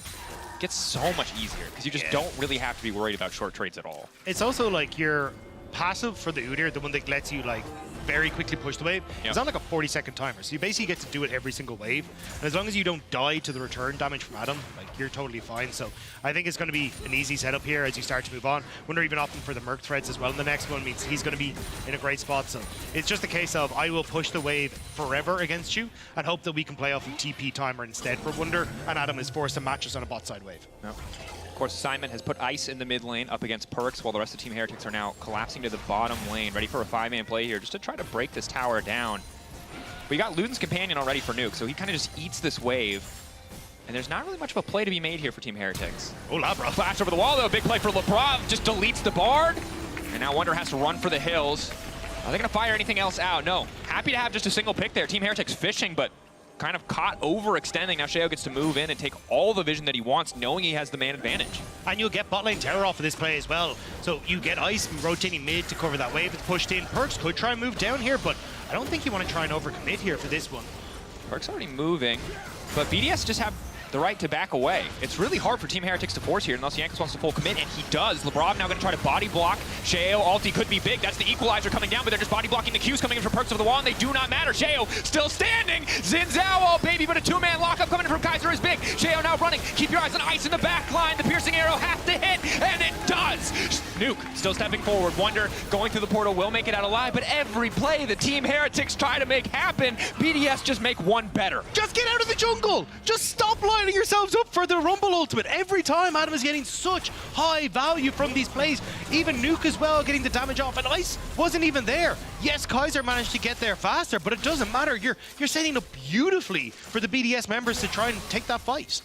gets so much easier because you just don't really have to be worried about short trades at all. It's also like your passive for the Udyr, the one that lets you like very quickly push the wave. It's on like a 40-second timer, so you basically get to do it every single wave. And as long as you don't die to the return damage from Adam, like, you're totally fine. So I think it's going to be an easy setup here as you start to move on. Wonder even opting for the Merc threads as well in the next one means he's going to be in a great spot. So it's just a case of I will push the wave forever against you and hope that we can play off of TP timer instead for Wonder, and Adam is forced to match us on a bot side wave. Of course, Simon has put Ice in the mid lane up against Perkz, while the rest of Team Heretics are now collapsing to the bottom lane, ready for a 5-man play here, just to try to break this tower down. But you got Luden's Companion already for Nuke, so he kind of just eats this wave. And there's not really much of a play to be made here for Team Heretics. Oh, Labra. Flash over the wall, though. Big play for Labrov. Just deletes the Bard. And now Wonder has to run for the hills. Are they going to fire anything else out? No. Happy to have just a single pick there. Team Heretics fishing, but kind of caught overextending. Now Sheo gets to move in and take all the vision that he wants, knowing he has the man advantage. And you'll get bot lane terror off of this play as well. So you get Ice rotating mid to cover that wave that's pushed in. Perkz could try and move down here, but I don't think you want to try and overcommit here for this one. Perkz already moving, but BDS just have the right to back away. It's really hard for Team Heretics to force here unless Jankos wants to full commit, and he does. Lebrov now going to try to body block. Sheo, ulti could be big. That's the equalizer coming down, but they're just body blocking the Qs coming in from perks of the wall, and they do not matter. Sheo still standing. Xin Zhao, oh baby, but a two-man lockup coming in from Kaiser is big. Sheo now running. Keep your eyes on Ice in the back line. The piercing arrow has to hit, and it does. Nuke still stepping forward. Wonder going through the portal will make it out alive, but every play the Team Heretics try to make happen, BDS just make one better. Just get out of the jungle! Just stop lining yourselves up for the Rumble ultimate. Every time Adam is getting such high value from these plays. Even Nuke as well getting the damage off, and Ice wasn't even there. Yes, Kaiser managed to get there faster, but it doesn't matter. You're setting up beautifully for the BDS members to try and take that fight.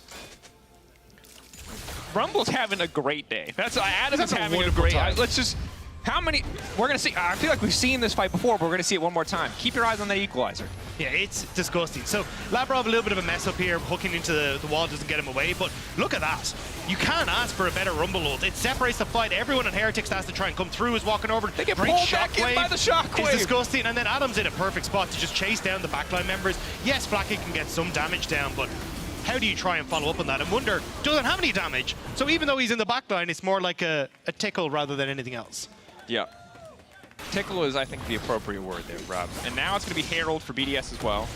Rumble's having a great day. Adam is having a great day. Let's just, how many, we're going to see, I feel like we've seen this fight before, but we're going to see it one more time. Keep your eyes on that equalizer. Yeah, it's disgusting. So Labrov a little bit of a mess up here, hooking into the wall doesn't get him away, but look at that. You can't ask for a better Rumble ult. It separates the fight. Everyone in Heretics has to try and come through, is walking over. They get pulled back in by the shockwave. It's disgusting, and then Adam's in a perfect spot to just chase down the backline members. Yes, Flaky can get some damage down, but how do you try and follow up on that? And Wonder doesn't have any damage, so even though he's in the backline, it's more like a tickle rather than anything else. Yeah. Tickle is, I think, the appropriate word there, Rob. And now it's going to be Herald for BDS as well.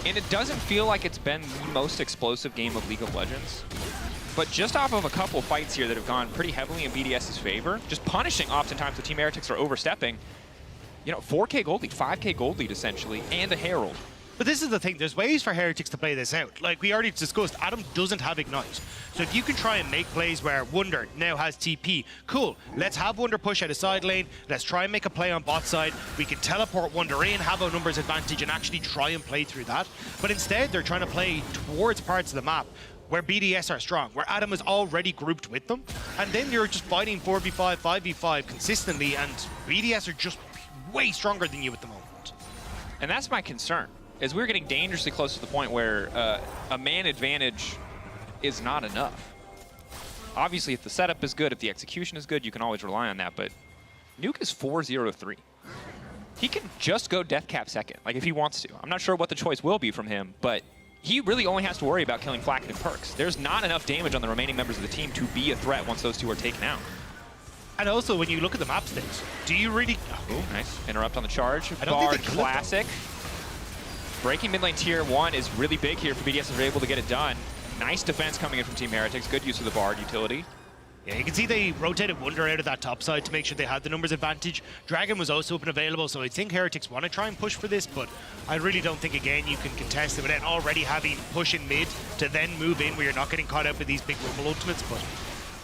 And it doesn't feel like it's been the most explosive game of League of Legends. But just off of a couple fights here that have gone pretty heavily in BDS's favor, just punishing oftentimes the Team Heretics are overstepping. You know, 4K gold lead, 5K gold lead essentially, and a Herald. But this is the thing, there's ways for Heretics to play this out. Like we already discussed, Adam doesn't have Ignite. So if you can try and make plays where Wonder now has TP, cool. Let's have Wonder push out a side lane. Let's try and make a play on bot side. We can teleport Wonder in, have a numbers advantage, and actually try and play through that. But instead, they're trying to play towards parts of the map where BDS are strong, where Adam is already grouped with them. And then you're just fighting 4v5, 5v5 consistently, and BDS are just way stronger than you at the moment. And that's my concern. Is we're getting dangerously close to the point where a man advantage is not enough. Obviously, if the setup is good, if the execution is good, you can always rely on that, but Nuke is 4-0-3. He can just go death cap second, like if he wants to. I'm not sure what the choice will be from him, but he really only has to worry about killing Flacket and Perks. There's not enough damage on the remaining members of the team to be a threat once those two are taken out. And also, when you look at the map states, do you really... Oh, nice. Interrupt on the charge. Bard classic. Breaking mid lane tier 1 is really big here for BDS if they're able to get it done. Nice defense coming in from Team Heretics. Good use of the Bard utility. Yeah, you can see they rotated Wonder out of that top side to make sure they had the numbers advantage. Dragon was also open available, so I think Heretics want to try and push for this, but I really don't think, again, you can contest it without already having push in mid to then move in where you're not getting caught up with these big Rumble ultimates. But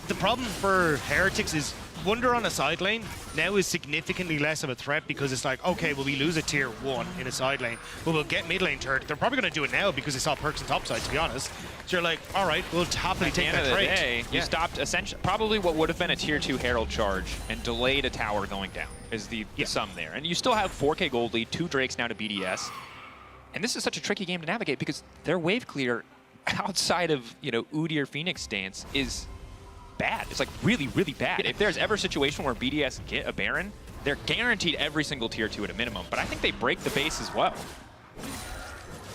the problem for Heretics is Wonder on a side lane now is significantly less of a threat because it's like, okay, well, we lose a tier 1 in a side lane, but we'll get mid lane turret. They're probably going to do it now because they saw Perks on top side, to be honest. So you're like, all right, we'll happily take that trade. At the end of the day, you stopped essentially probably what would have been a tier 2 Herald charge and delayed a tower going down is the sum there. And you still have 4K gold lead, 2 Drakes now to BDS. And this is such a tricky game to navigate because their wave clear outside of, you know, Udi or Phoenix stance is bad. It's like really, really bad. If there's ever a situation where BDS get a Baron, they're guaranteed every single tier 2 at a minimum, but I think they break the base as well.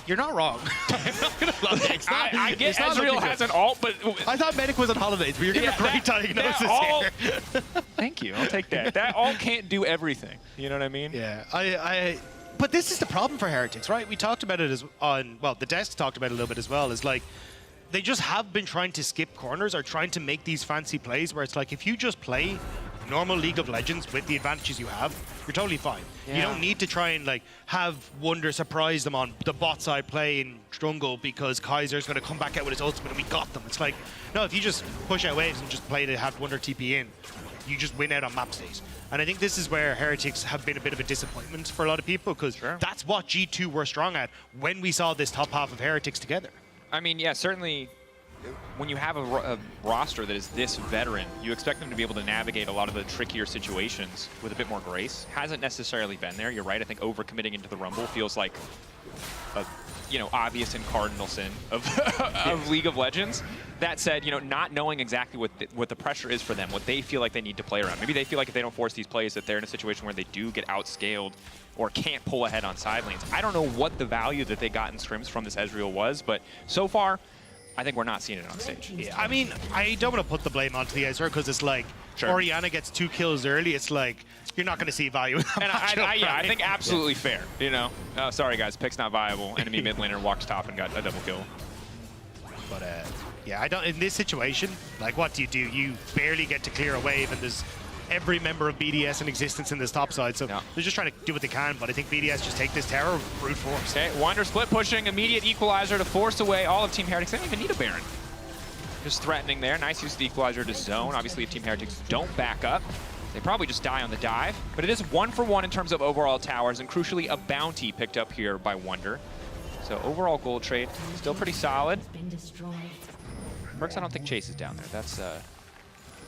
You're not wrong. I'm not gonna lie. I get Ezreal has an ult, but I thought Medic was on holidays, but you're getting a great diagnosis here. Thank you, I'll take that. That ult can't do everything. You know what I mean? Yeah, but this is the problem for Heretics, right? We talked about it the desk talked about it a little bit as well, is like, they just have been trying to skip corners or trying to make these fancy plays where it's like, if you just play normal League of Legends with the advantages you have, you're totally fine. Yeah. You don't need to try and like have Wonder surprise them on the bot side play in jungle because Kaiser's going to come back out with his ultimate and we got them. It's like, no, if you just push out waves and just play to have Wonder TP in, you just win out on map states. And I think this is where Heretics have been a bit of a disappointment for a lot of people because that's what G2 were strong at when we saw this top half of Heretics together. I mean, yeah, certainly when you have a roster that is this veteran, you expect them to be able to navigate a lot of the trickier situations with a bit more grace. Hasn't necessarily been there. You're right. I think overcommitting into the Rumble feels like a, you know, obvious and cardinal sin of, of League of Legends. That said, you know, not knowing exactly what the pressure is for them, what they feel like they need to play around. Maybe they feel like if they don't force these plays that they're in a situation where they do get outscaled or can't pull ahead on side lanes. I don't know what the value that they got in scrims from this Ezreal was, but so far, I think we're not seeing it on stage. Yeah, I mean, I don't want to put the blame onto the Ezreal because it's like, Sure. Orianna gets 2 kills early, it's like, you're not going to see value in that And matchup, I right? think absolutely fair, you know. Sorry guys, pick's not viable. Enemy mid laner walks top and got a double kill. But yeah, I don't. In this situation, like, what do? You barely get to clear a wave, and there's every member of BDS in existence in this top side, so they're just trying to do what they can. But I think BDS just take this tower brute force. Okay, Wander split pushing, immediate equalizer to force away all of Team Heretics. They don't even need a Baron. Just threatening there. Nice use of the equalizer to zone. Obviously, if Team Heretics don't back up, they probably just die on the dive. But it is 1-for-1 in terms of overall towers, and crucially, a bounty picked up here by Wonder. So overall gold trade, still pretty solid. Perks, I don't think Chase is down there. That's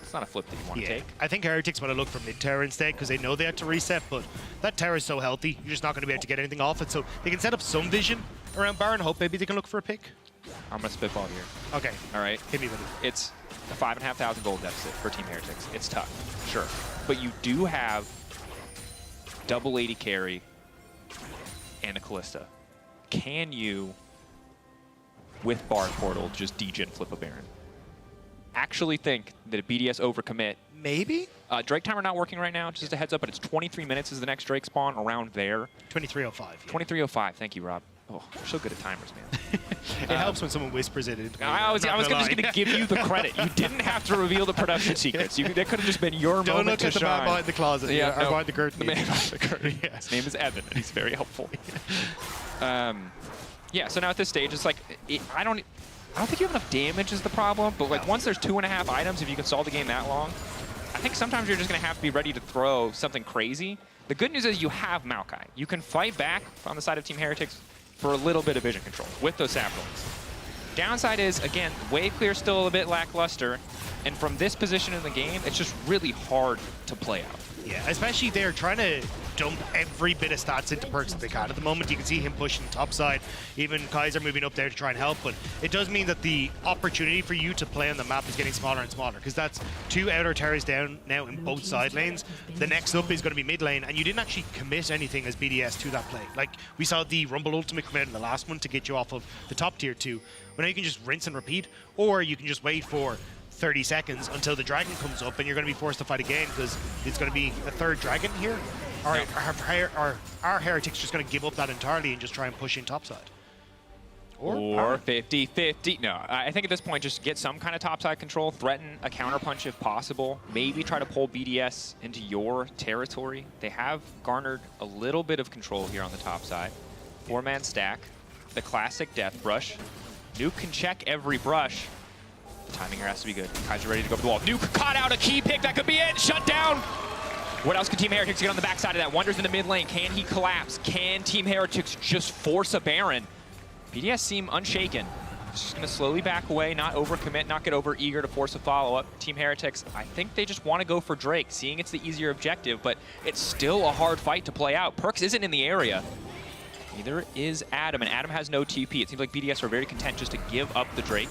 it's not a flip that you want to take. I think Heretics want to look for mid tower instead because they know they had to reset, but that tower is so healthy, you're just not going to be able to get anything off it. So they can set up some vision around Baron, hope maybe they can look for a pick. I'm going to spitball here. Okay. All right. Hit me with it. It's a 5,500 gold deficit for Team Heretics. It's tough, sure. But you do have double 80 carry and a Callista. Can you, with Bard Portal, just degen flip a Baron? Actually think that a BDS overcommit. Maybe? Drake timer not working right now, just a heads up, but it's 23 minutes is the next Drake spawn, around there. 23:05. Yeah. 23:05, thank you, Rob. Oh, you're so good at timers, man. It helps when someone whispers it. I was just going to give you the credit. You didn't have to reveal the production secrets. That could have just been your Don't moment look to at the man shine. behind the closet. Yeah, or behind the curtain. The man behind the curtain. Yeah. His name is Evan, and he's very helpful. Yeah, so now at this stage, it's like, I don't think you have enough damage is the problem, but like once there's 2.5 items, if you can solve the game that long, I think sometimes you're just going to have to be ready to throw something crazy. The good news is you have Maokai. You can fight back on the side of Team Heretics for a little bit of vision control with those saplings. Downside is, again, wave clear still a bit lackluster, and from this position in the game, it's just really hard to play out. Yeah, especially they're trying to dump every bit of stats into Perks that they can. At the moment, you can see him pushing top side. Even Kaiser moving up there to try and help, but it does mean that the opportunity for you to play on the map is getting smaller and smaller, because that's 2 outer towers down now in both side lanes. The next up is going to be mid lane, and you didn't actually commit anything as BDS to that play. Like, we saw the Rumble ultimate come out in the last one to get you off of the top tier 2. But now you can just rinse and repeat, or you can just wait for 30 seconds until the dragon comes up and you're going to be forced to fight again because it's going to be a 3rd dragon here. Or are Heretics just going to give up that entirely and just try and push in topside? Or 50-50. No, I think at this point, just get some kind of topside control, threaten a counterpunch if possible, maybe try to pull BDS into your territory. They have garnered a little bit of control here on the top side. 4-man stack, the classic death brush. Nuke can check every brush. The timing here has to be good. Kaiser ready to go for the wall. Nuke caught out a key pick. That could be it. Shut down. What else can Team Heretics get on the backside of that? Wonders in the mid lane. Can he collapse? Can Team Heretics just force a Baron? BDS seem unshaken. Just going to slowly back away, not overcommit, not get over eager to force a follow-up. Team Heretics, I think they just want to go for Drake, seeing it's the easier objective, but it's still a hard fight to play out. Perks isn't in the area. Neither is Adam, and Adam has no TP. It seems like BDS are very content just to give up the Drake.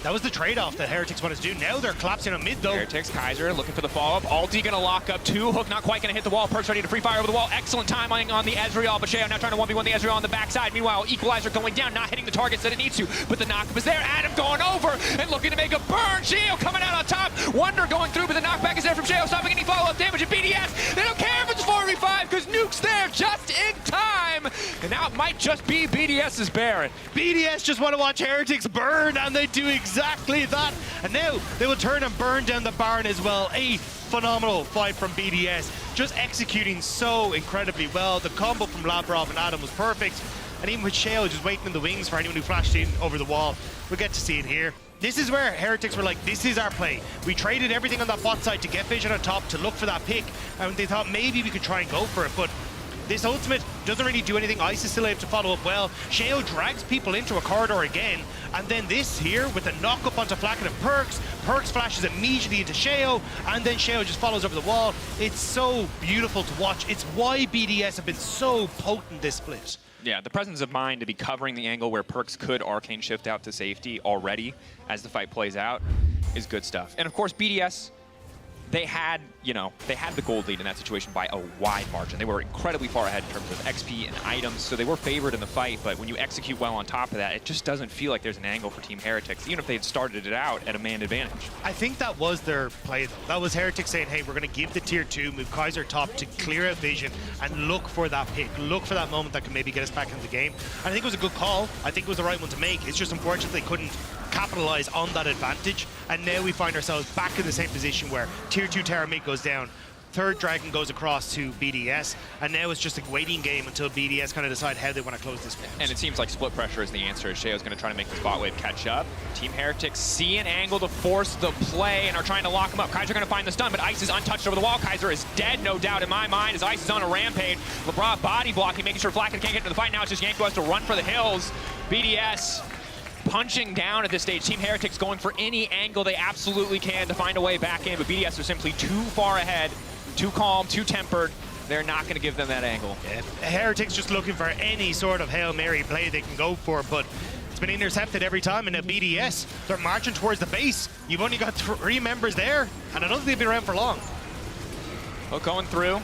That was the trade-off that Heretics wanted to do. Now they're collapsing on mid, though. Heretics, Kaiser looking for the follow-up. Alti going to lock up 2. Hook not quite going to hit the wall. Perks ready to free fire over the wall. Excellent timing on the Ezreal. Basheo now trying to 1v1 the Ezreal on the backside. Meanwhile, Equalizer going down, not hitting the targets that it needs to. But the knock-up is there. Adam going over and looking to make a burn. Sheo coming out on top. Wonder going through, but the knockback is there from Sheo, stopping any follow-up damage. And BDS, they don't care if it's 4v5 because Nuke's there just in time. And now it might just be BDS's Baron. BDS just want to watch Heretics burn, and they do exactly that. And now they will turn and burn down the Baron as well. A phenomenal fight from BDS, just executing so incredibly well. The combo from Labrov and Adam was perfect. And even with Sheo just waiting in the wings for anyone who flashed in over the wall. We'll get to see it here. This is where Heretics were like, this is our play. We traded everything on that bot side to get vision on top to look for that pick. And they thought maybe we could try and go for it. But this ultimate doesn't really do anything. Ice is still able to follow up well. Sheo drags people into a corridor again. And then this here with the knock up onto Flacken and Perks. Perks flashes immediately into Sheo. And then Sheo just follows over the wall. It's so beautiful to watch. It's why BDS have been so potent this split. Yeah, the presence of mind to be covering the angle where Perkz could arcane shift out to safety already as the fight plays out is good stuff. And of course, BDS, they had, they had the gold lead in that situation by a wide margin. They were incredibly far ahead in terms of XP and items, so they were favored in the fight, but when you execute well on top of that, it just doesn't feel like there's an angle for Team Heretics, even if they had started it out at a man advantage. I think that was their play, though. That was Heretics saying, hey, we're going to give the tier 2, move Kaiser top to clear out vision and look for that pick, look for that moment that can maybe get us back into the game. And I think it was a good call. I think it was the right one to make. It's just unfortunate they couldn't capitalize on that advantage, and now we find ourselves back in the same position where tier 2 Terra mid goes down, third dragon goes across to BDS, and now it's just a waiting game until BDS kind of decide how they want to close this match. And it seems like split pressure is the answer. Sheo's going to try to make the spot wave catch up. Team Heretics see an angle to force the play and are trying to lock him up. Kaiser going to find the stun, but Ice is untouched over the wall. Kaiser is dead, no doubt in my mind, as Ice is on a rampage. LeBron body blocking, making sure Flacken can't get into the fight. Now it's just Yanko has to run for the hills. BDS punching down at this stage. Team Heretics going for any angle they absolutely can to find a way back in, but BDS are simply too far ahead, too calm, too tempered. They're not going to give them that angle. Yeah. Heretics just looking for any sort of Hail Mary play they can go for, but it's been intercepted every time, and now BDS, they're marching towards the base. You've only got 3 members there, and I don't think they've been around for long. Well, going through.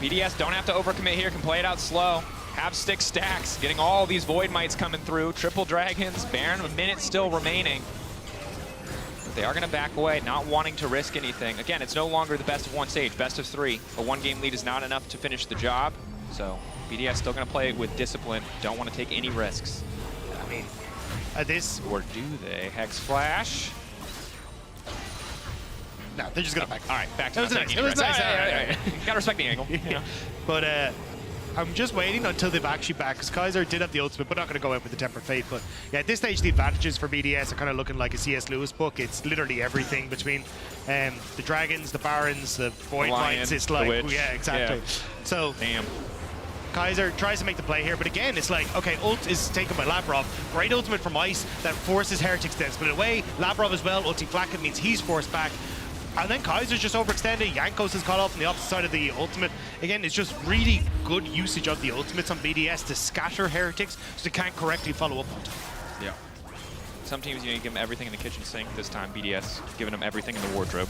BDS don't have to overcommit here, can play it out slow. Have stick stacks, getting all these Void Mites coming through. Triple Dragons, Baron, a minute still remaining. But they are going to back away, not wanting to risk anything. Again, it's no longer the best of 1 stage, best of 3. A 1-game lead is not enough to finish the job. So BDS still going to play it with discipline. Don't want to take any risks. I mean, Or do they? Hex Flash. No, they're just going to back. All right, back to it was nice. It was nice. Got to respect the angle. Yeah. But I'm just waiting until they've actually back, because Kaiser did have the ultimate, but not going to go out with the Tempered Fate. But yeah, at this stage, the advantages for BDS are kind of looking like a C.S. Lewis book. It's literally everything between the Dragons, the Barons, the Void Mites. It's like, yeah, exactly. Yeah. So, Kaiser tries to make the play here, but again, it's like, okay, ult is taken by Lavrov. Great ultimate from Ice that forces Heretics to split away. Lavrov as well, ulti Flacken means he's forced back. And then Kaiser's just overextended. Jankos is caught up on the opposite side of the ultimate. Again, it's just really good usage of the ultimates on BDS to scatter Heretics so they can't correctly follow up on top. Yeah. Some teams, you give them everything in the kitchen sink. This time, BDS giving them everything in the wardrobe.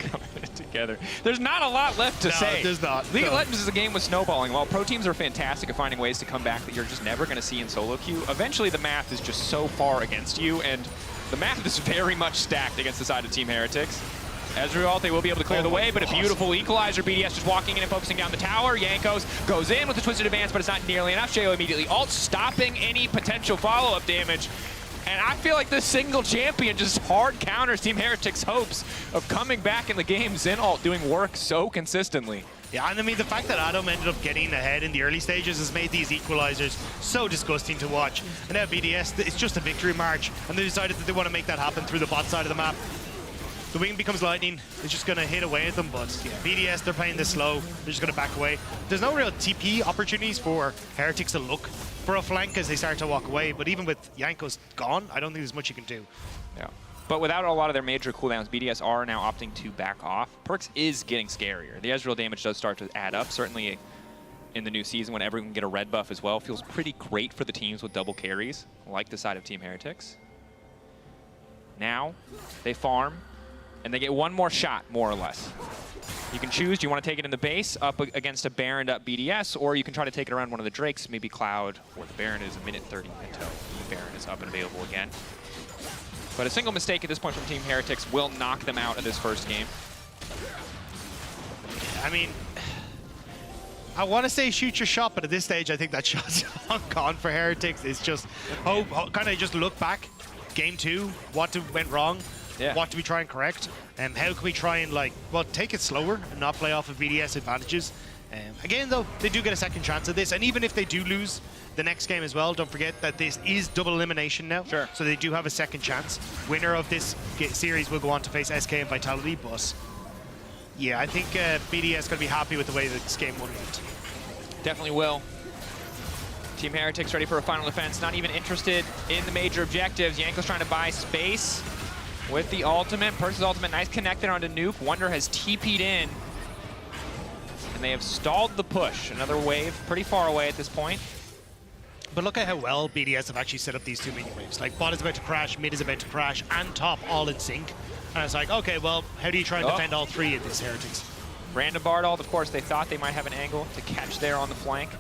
Coming together. There's not a lot left to say. There's not. League of Legends is a game with snowballing. While pro teams are fantastic at finding ways to come back that you're just never going to see in solo queue, eventually the math is just so far against you, and the math is very much stacked against the side of Team Heretics. As a result, they will be able to clear the way, but a beautiful equalizer. BDS just walking in and focusing down the tower. Jankos goes in with the twisted advance, but it's not nearly enough. Sheo immediately ult, stopping any potential follow-up damage. And I feel like this single champion just hard counters Team Heretics' hopes of coming back in the game. Zinalt doing work so consistently. Yeah, and I mean, the fact that Adam ended up getting ahead in the early stages has made these equalizers so disgusting to watch. And now BDS, it's just a victory march, and they decided that they want to make that happen through the bot side of the map. The wing becomes lightning, it's just going to hit away at them, but yeah, BDS, they're playing this slow, they're just going to back away. There's no real TP opportunities for Heretics to look for a flank as they start to walk away, but even with Jankos gone, I don't think there's much you can do. Yeah. But without a lot of their major cooldowns, BDS are now opting to back off. Perkz is getting scarier. The Ezreal damage does start to add up, certainly in the new season when everyone can get a red buff as well. Feels pretty great for the teams with double carries, like the side of Team Heretics. Now, they farm, and they get one more shot, more or less. You can choose, do you want to take it in the base up against a Baron up BDS, or you can try to take it around one of the Drakes, maybe Cloud, or the Baron is a minute 30 until the Baron is up and available again. But a single mistake at this point from Team Heretics will knock them out of this first game. I mean, I want to say shoot your shot, but at this stage, I think that shot's gone for Heretics. It's just, kind of just look back, game 2, what went wrong, what do we try and correct, and how can we try and, like, well, take it slower and not play off of BDS advantages. Again, though, they do get a second chance at this, and even if they do lose the next game as well, don't forget that this is double elimination now. Sure. So they do have a second chance. Winner of this series will go on to face SK and Vitality, but yeah, I think BDS is going to be happy with the way that this game 1 went. Definitely will. Team Heretics ready for a final defense, not even interested in the major objectives. Yanko's trying to buy space with the ultimate. Perkz' ultimate, nice connected onto Nuke. Wunder has TP'd in. And they have stalled the push. Another wave pretty far away at this point. But look at how well BDS have actually set up these two minion waves. Like, bot is about to crash, mid is about to crash, and top all in sync. And it's like, okay, well, how do you try and defend all three of these Heretics? Random Bardald, of course, they thought they might have an angle to catch there on the flank.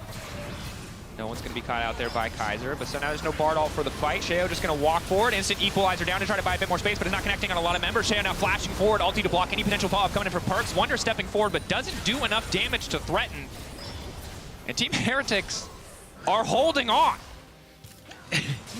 No one's going to be caught out there by Kaiser, but so now there's no Bardald for the fight. Sheo just going to walk forward, instant equalizer down to try to buy a bit more space, but it's not connecting on a lot of members. Sheo now flashing forward, ulti to block any potential follow-up coming in for Perks. Wonder stepping forward, but doesn't do enough damage to threaten. And Team Heretics are holding on.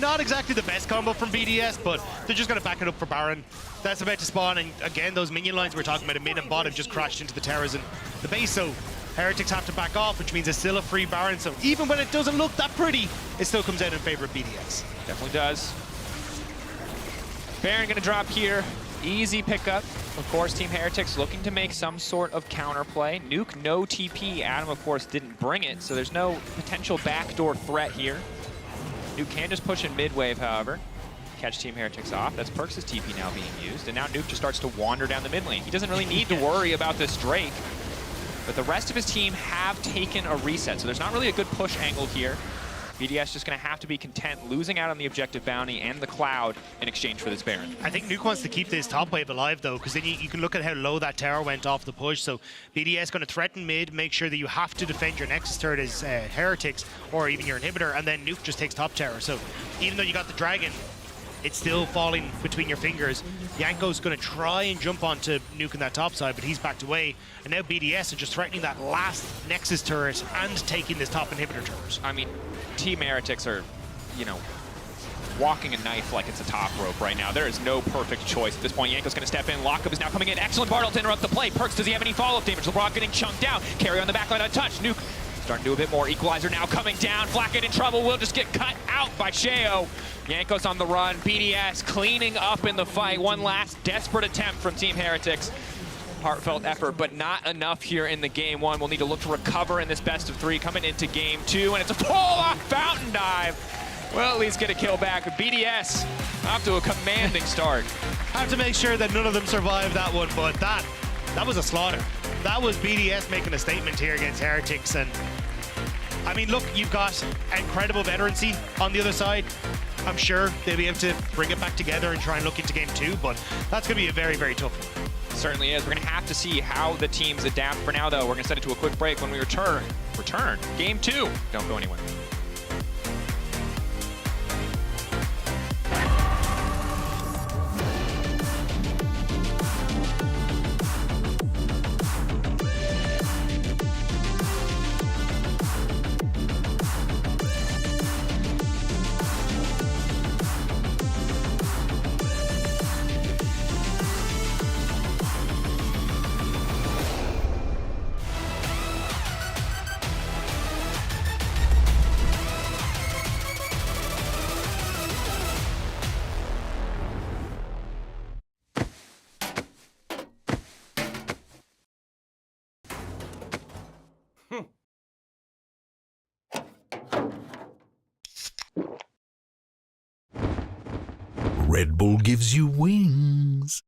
Not exactly the best combo from BDS, but they're just going to back it up for Baron. That's about to spawn, and again, those minion lines we're talking about, a mid and bot, have just crashed into the towers and the base, so Heretics have to back off, which means it's still a free Baron, so even when it doesn't look that pretty, it still comes out in favor of BDS. Definitely does. Baron going to drop here. Easy pickup. Of course, Team Heretics looking to make some sort of counterplay. Nuke, no TP. Adam, of course, didn't bring it, so there's no potential backdoor threat here. Nuke can just push in mid-wave, however. Catch Team Heretics off. That's Perks' TP now being used, and now Nuke just starts to wander down the mid lane. He doesn't really need to worry about this Drake, but the rest of his team have taken a reset, so there's not really a good push angle here. BDS just going to have to be content losing out on the objective bounty and the Cloud in exchange for this Baron. I think Nuke wants to keep this top wave alive, though, because then you can look at how low that tower went off the push. So BDS going to threaten mid, make sure that you have to defend your Nexus turret as Heretics, or even your inhibitor, and then Nuke just takes top tower. So even though you got the Dragon, it's still falling between your fingers. Yanko's going to try and jump onto Nuke in that top side, but he's backed away. And now BDS are just threatening that last Nexus turret and taking this top inhibitor turret. I mean, Team Heretics are, you know, walking a knife like it's a top rope right now. There is no perfect choice at this point. Yanko's going to step in. Lockup is now coming in. Excellent Bardal to interrupt the play. Perks, does he have any follow-up damage? LeBron getting chunked out. Carry on the backline untouched. Nuke starting to do a bit more. Equalizer now coming down. Flacket in trouble. Will just get cut out by Sheo. Yanko's on the run. BDS cleaning up in the fight. One last desperate attempt from Team Heretics. Heartfelt effort, but not enough here in the game one. We'll need to look to recover in this best of three coming into game two, and it's a pull-off fountain dive. Well, at least get a kill back. BDS off to a commanding start. Have to make sure that none of them survive that one, but that was a slaughter. That was BDS making a statement here against Heretics, and I mean, look, you've got incredible veterancy on the other side. I'm sure they'll be able to bring it back together and try and look into game two, but that's going to be a very, very tough one. Certainly is. We're going to have to see how the teams adapt. For now, though, we're going to send it to a quick break. When we return, game two. Don't go anywhere. Red Bull gives you wings.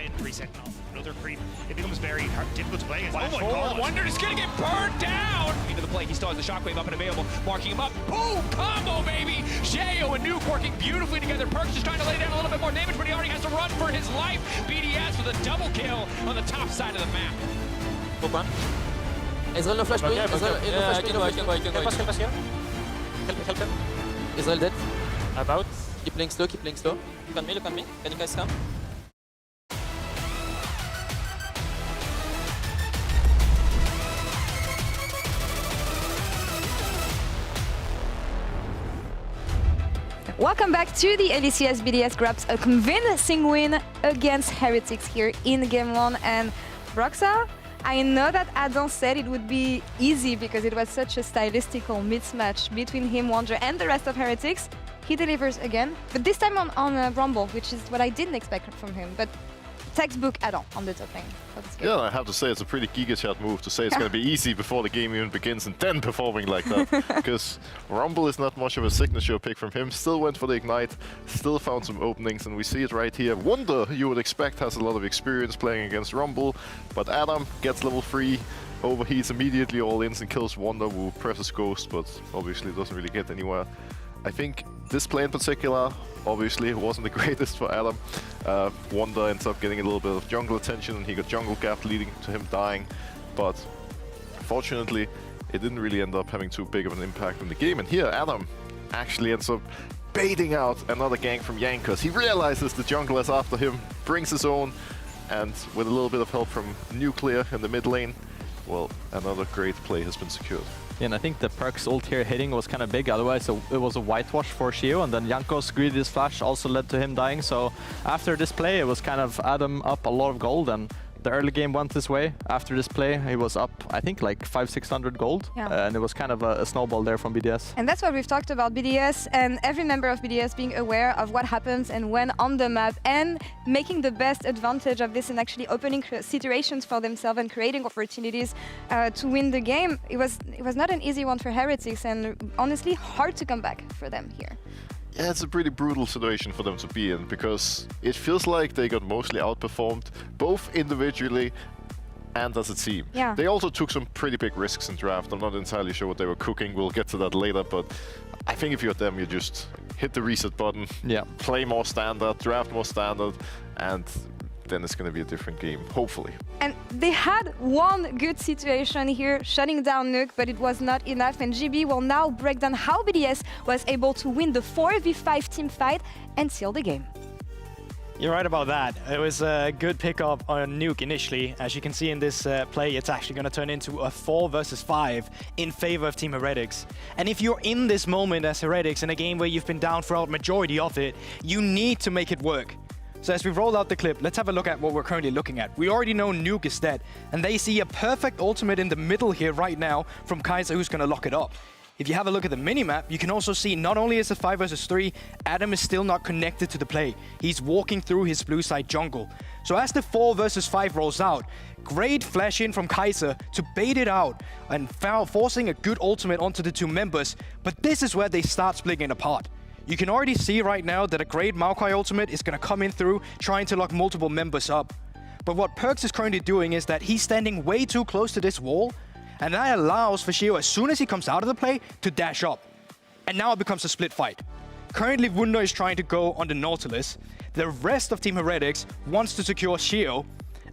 and reset off another creep. It becomes very difficult to play against. Oh my God! Wonder is gonna get burned down! Into the play, he still has the shockwave up and available, marking him up. Boom! Combo, baby! Sheo and Nuke working beautifully together. Perkz just trying to lay down a little bit more damage, but he already has to run for his life. BDS with a double kill on the top side of the map. Book one. Israel no flash, please. Israel, no flash, please. Help him. Israel dead. About. Keep playing slow, keep playing slow. Look on me, look on me. Can you guys come? Welcome back to the LEC as BDS grabs a convincing win against Heretics here in Game 1. And Broxa, I know that Adam said it would be easy because it was such a stylistical mismatch between him, Wander, and the rest of Heretics. He delivers again, but this time on Rumble, which is what I didn't expect from him. But textbook Adam on the top lane. Yeah, I have to say it's a pretty Giga Chat move to say it's going to be easy before the game even begins and then performing like that. Because Rumble is not much of a signature pick from him. Still went for the Ignite, still found some openings, and we see it right here. Wunder, you would expect, has a lot of experience playing against Rumble, but Adam gets level 3, overheats immediately all in and kills Wunder, who presses Ghost, but obviously doesn't really get anywhere. I think this play in particular, obviously, wasn't the greatest for Adam. Wunder ends up getting a little bit of jungle attention, and he got jungle gapped, leading to him dying. But fortunately, it didn't really end up having too big of an impact in the game. And here, Adam actually ends up baiting out another gank from Jankos. He realizes the jungle is after him, brings his own, and with a little bit of help from Nuclear in the mid lane, well, another great play has been secured. Yeah, and I think the Perkz ult here hitting was kind of big, otherwise it was a whitewash for Sheo, and then Jankos' greedy flash also led to him dying. So after this play, it was kind of Adam up a lot of gold, and the early game went this way. After this play, he was up, I think, like 500-600 gold, and it was kind of a snowball there from BDS. And that's what we've talked about BDS, and every member of BDS being aware of what happens and when on the map, and making the best advantage of this and actually opening situations for themselves and creating opportunities to win the game. It was not an easy one for Heretics, and honestly hard to come back for them here. Yeah, it's a pretty brutal situation for them to be in, because it feels like they got mostly outperformed, both individually and as a team. Yeah. They also took some pretty big risks in draft. I'm not entirely sure what they were cooking. We'll get to that later, but I think if you're them, you just hit the reset button, play more standard, draft more standard, and then it's going to be a different game, hopefully. And they had one good situation here, shutting down Nuke, but it was not enough. And GB will now break down how BDS was able to win the 4v5 team fight and seal the game. You're right about that. It was a good pickup on Nuke initially. As you can see in this play, it's actually going to turn into a 4 versus 5 in favor of Team Heretics. And if you're in this moment as Heretics in a game where you've been down throughout majority of it, you need to make it work. So as we roll out the clip, let's have a look at what we're currently looking at. We already know Nuke is dead, and they see a perfect ultimate in the middle here right now from Kai'Sa, who's going to lock it up. If you have a look at the minimap, you can also see not only is it 5 versus 3, Adam is still not connected to the play. He's walking through his blue side jungle. So as the 4 versus 5 rolls out, great flash in from Kai'Sa to bait it out and forcing a good ultimate onto the two members. But this is where they start splitting apart. You can already see right now that a great Maokai ultimate is going to come in through, trying to lock multiple members up. But what Perkz is currently doing is that he's standing way too close to this wall, and that allows for Sheo, as soon as he comes out of the play, to dash up. And now it becomes a split fight. Currently, Wunder is trying to go on the Nautilus. The rest of Team Heretics wants to secure Sheo,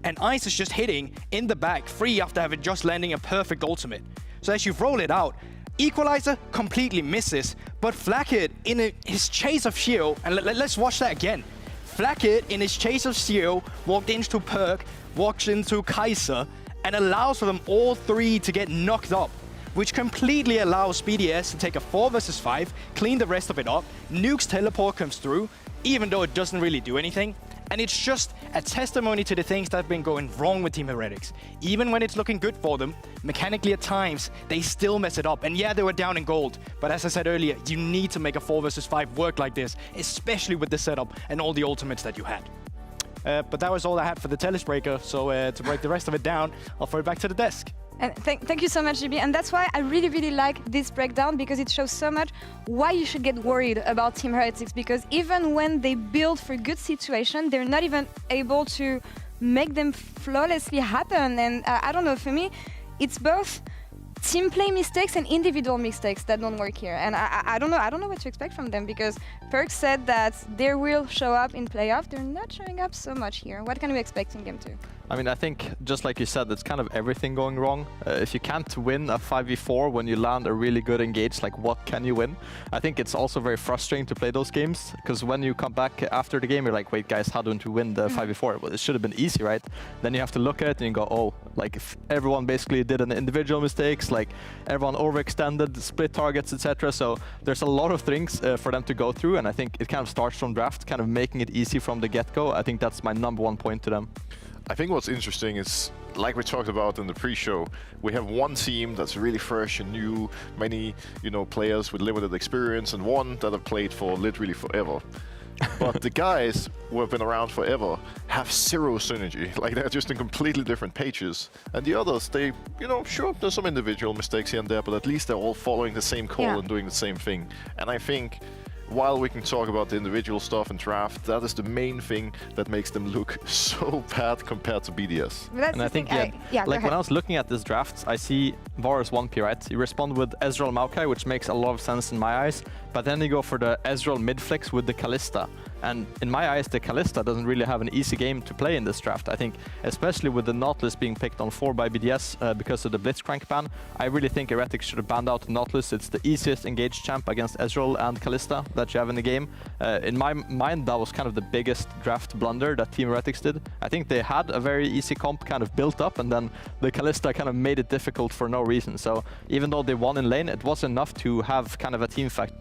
and Ice is just hitting in the back, free after having just landing a perfect ultimate. So as you roll it out, Equalizer completely misses, but Flakked in his chase of Sheo, and let's watch that again. Flakked in his chase of Sheo walked into Perk, walks into Kai'Sa, and allows for them all three to get knocked up, which completely allows BDS to take a 4 versus 5, clean the rest of it up. Nuke's teleport comes through, even though it doesn't really do anything. And it's just a testimony to the things that have been going wrong with Team Heretics. Even when it's looking good for them, mechanically at times, they still mess it up. And yeah, they were down in gold. But as I said earlier, you need to make a 4 versus 5 work like this, especially with the setup and all the ultimates that you had. But that was all I had for the Telesbreaker. So to break the rest of it down, I'll throw it back to the desk. And thank you so much, GB. And that's why I really like this breakdown, because it shows so much why you should get worried about Team Heretics, because even when they build for good situation, they're not even able to make them flawlessly happen. And I don't know, for me, it's both team play mistakes and individual mistakes that don't work here. And I don't know what to expect from them, because Perk said that they will show up in playoff. They're not showing up so much here. What can we expect in game 2? I mean, I think, just like you said, it's kind of everything going wrong. If you can't win a 5v4 when you land a really good engage, like what can you win? I think it's also very frustrating to play those games, because when you come back after the game, you're like, wait guys, how don't we win the 5v4? Well, it should have been easy, right? Then you have to look at it and you go, oh, like if everyone basically did an individual mistakes, like everyone overextended, split targets, etc. So there's a lot of things for them to go through, and I think it kind of starts from draft, kind of making it easy from the get-go. I think that's my #1 point to them. I think what's interesting is, like we talked about in the pre-show, we have one team that's really fresh and new, many, players with limited experience, and one that have played for literally forever. But the guys who have been around forever have zero synergy. Like, they're just in completely different pages. And the others, they, sure, there's some individual mistakes here and there, but at least they're all following the same call and doing the same thing. And I think, while we can talk about the individual stuff and draft, that is the main thing that makes them look so bad compared to BDS. And I think, like when I was looking at this draft, I see Varus 1P, right? You respond with Ezreal Maokai, which makes a lot of sense in my eyes, but then you go for the Ezreal mid-flex with the Kalista. And in my eyes, the Kalista doesn't really have an easy game to play in this draft. I think, especially with the Nautilus being picked on 4 by BDS because of the Blitzcrank ban, I really think Heretics should have banned out Nautilus. It's the easiest engaged champ against Ezreal and Kalista that you have in the game. In my mind, that was kind of the biggest draft blunder that Team Heretics did. I think they had a very easy comp kind of built up, and then the Kalista kind of made it difficult for no reason. So even though they won in lane, it was enough to have kind of a team fight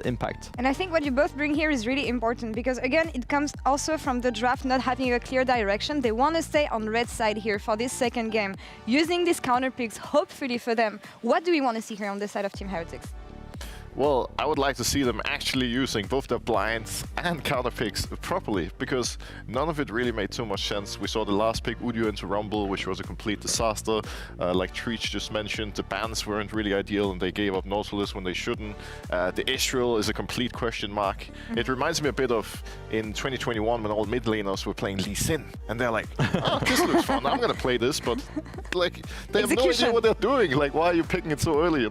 impact. And I think what you both bring here is really important, because again, it comes also from the draft not having a clear direction. They want to stay on red side here for this second game, using these counter picks, hopefully for them. What do we want to see here on the side of Team Heretics? Well, I would like to see them actually using both their blinds and counter picks properly, because none of it really made too much sense. We saw the last pick, Udyr into Rumble, which was a complete disaster. Like Treach just mentioned, the bans weren't really ideal and they gave up Nautilus when they shouldn't. The Israel is a complete question mark. It reminds me a bit of in 2021 when all mid laners were playing Lee Sin, and they're like, oh, this looks fun, I'm gonna play this, but like they have no idea what they're doing. Like, why are you picking it so early,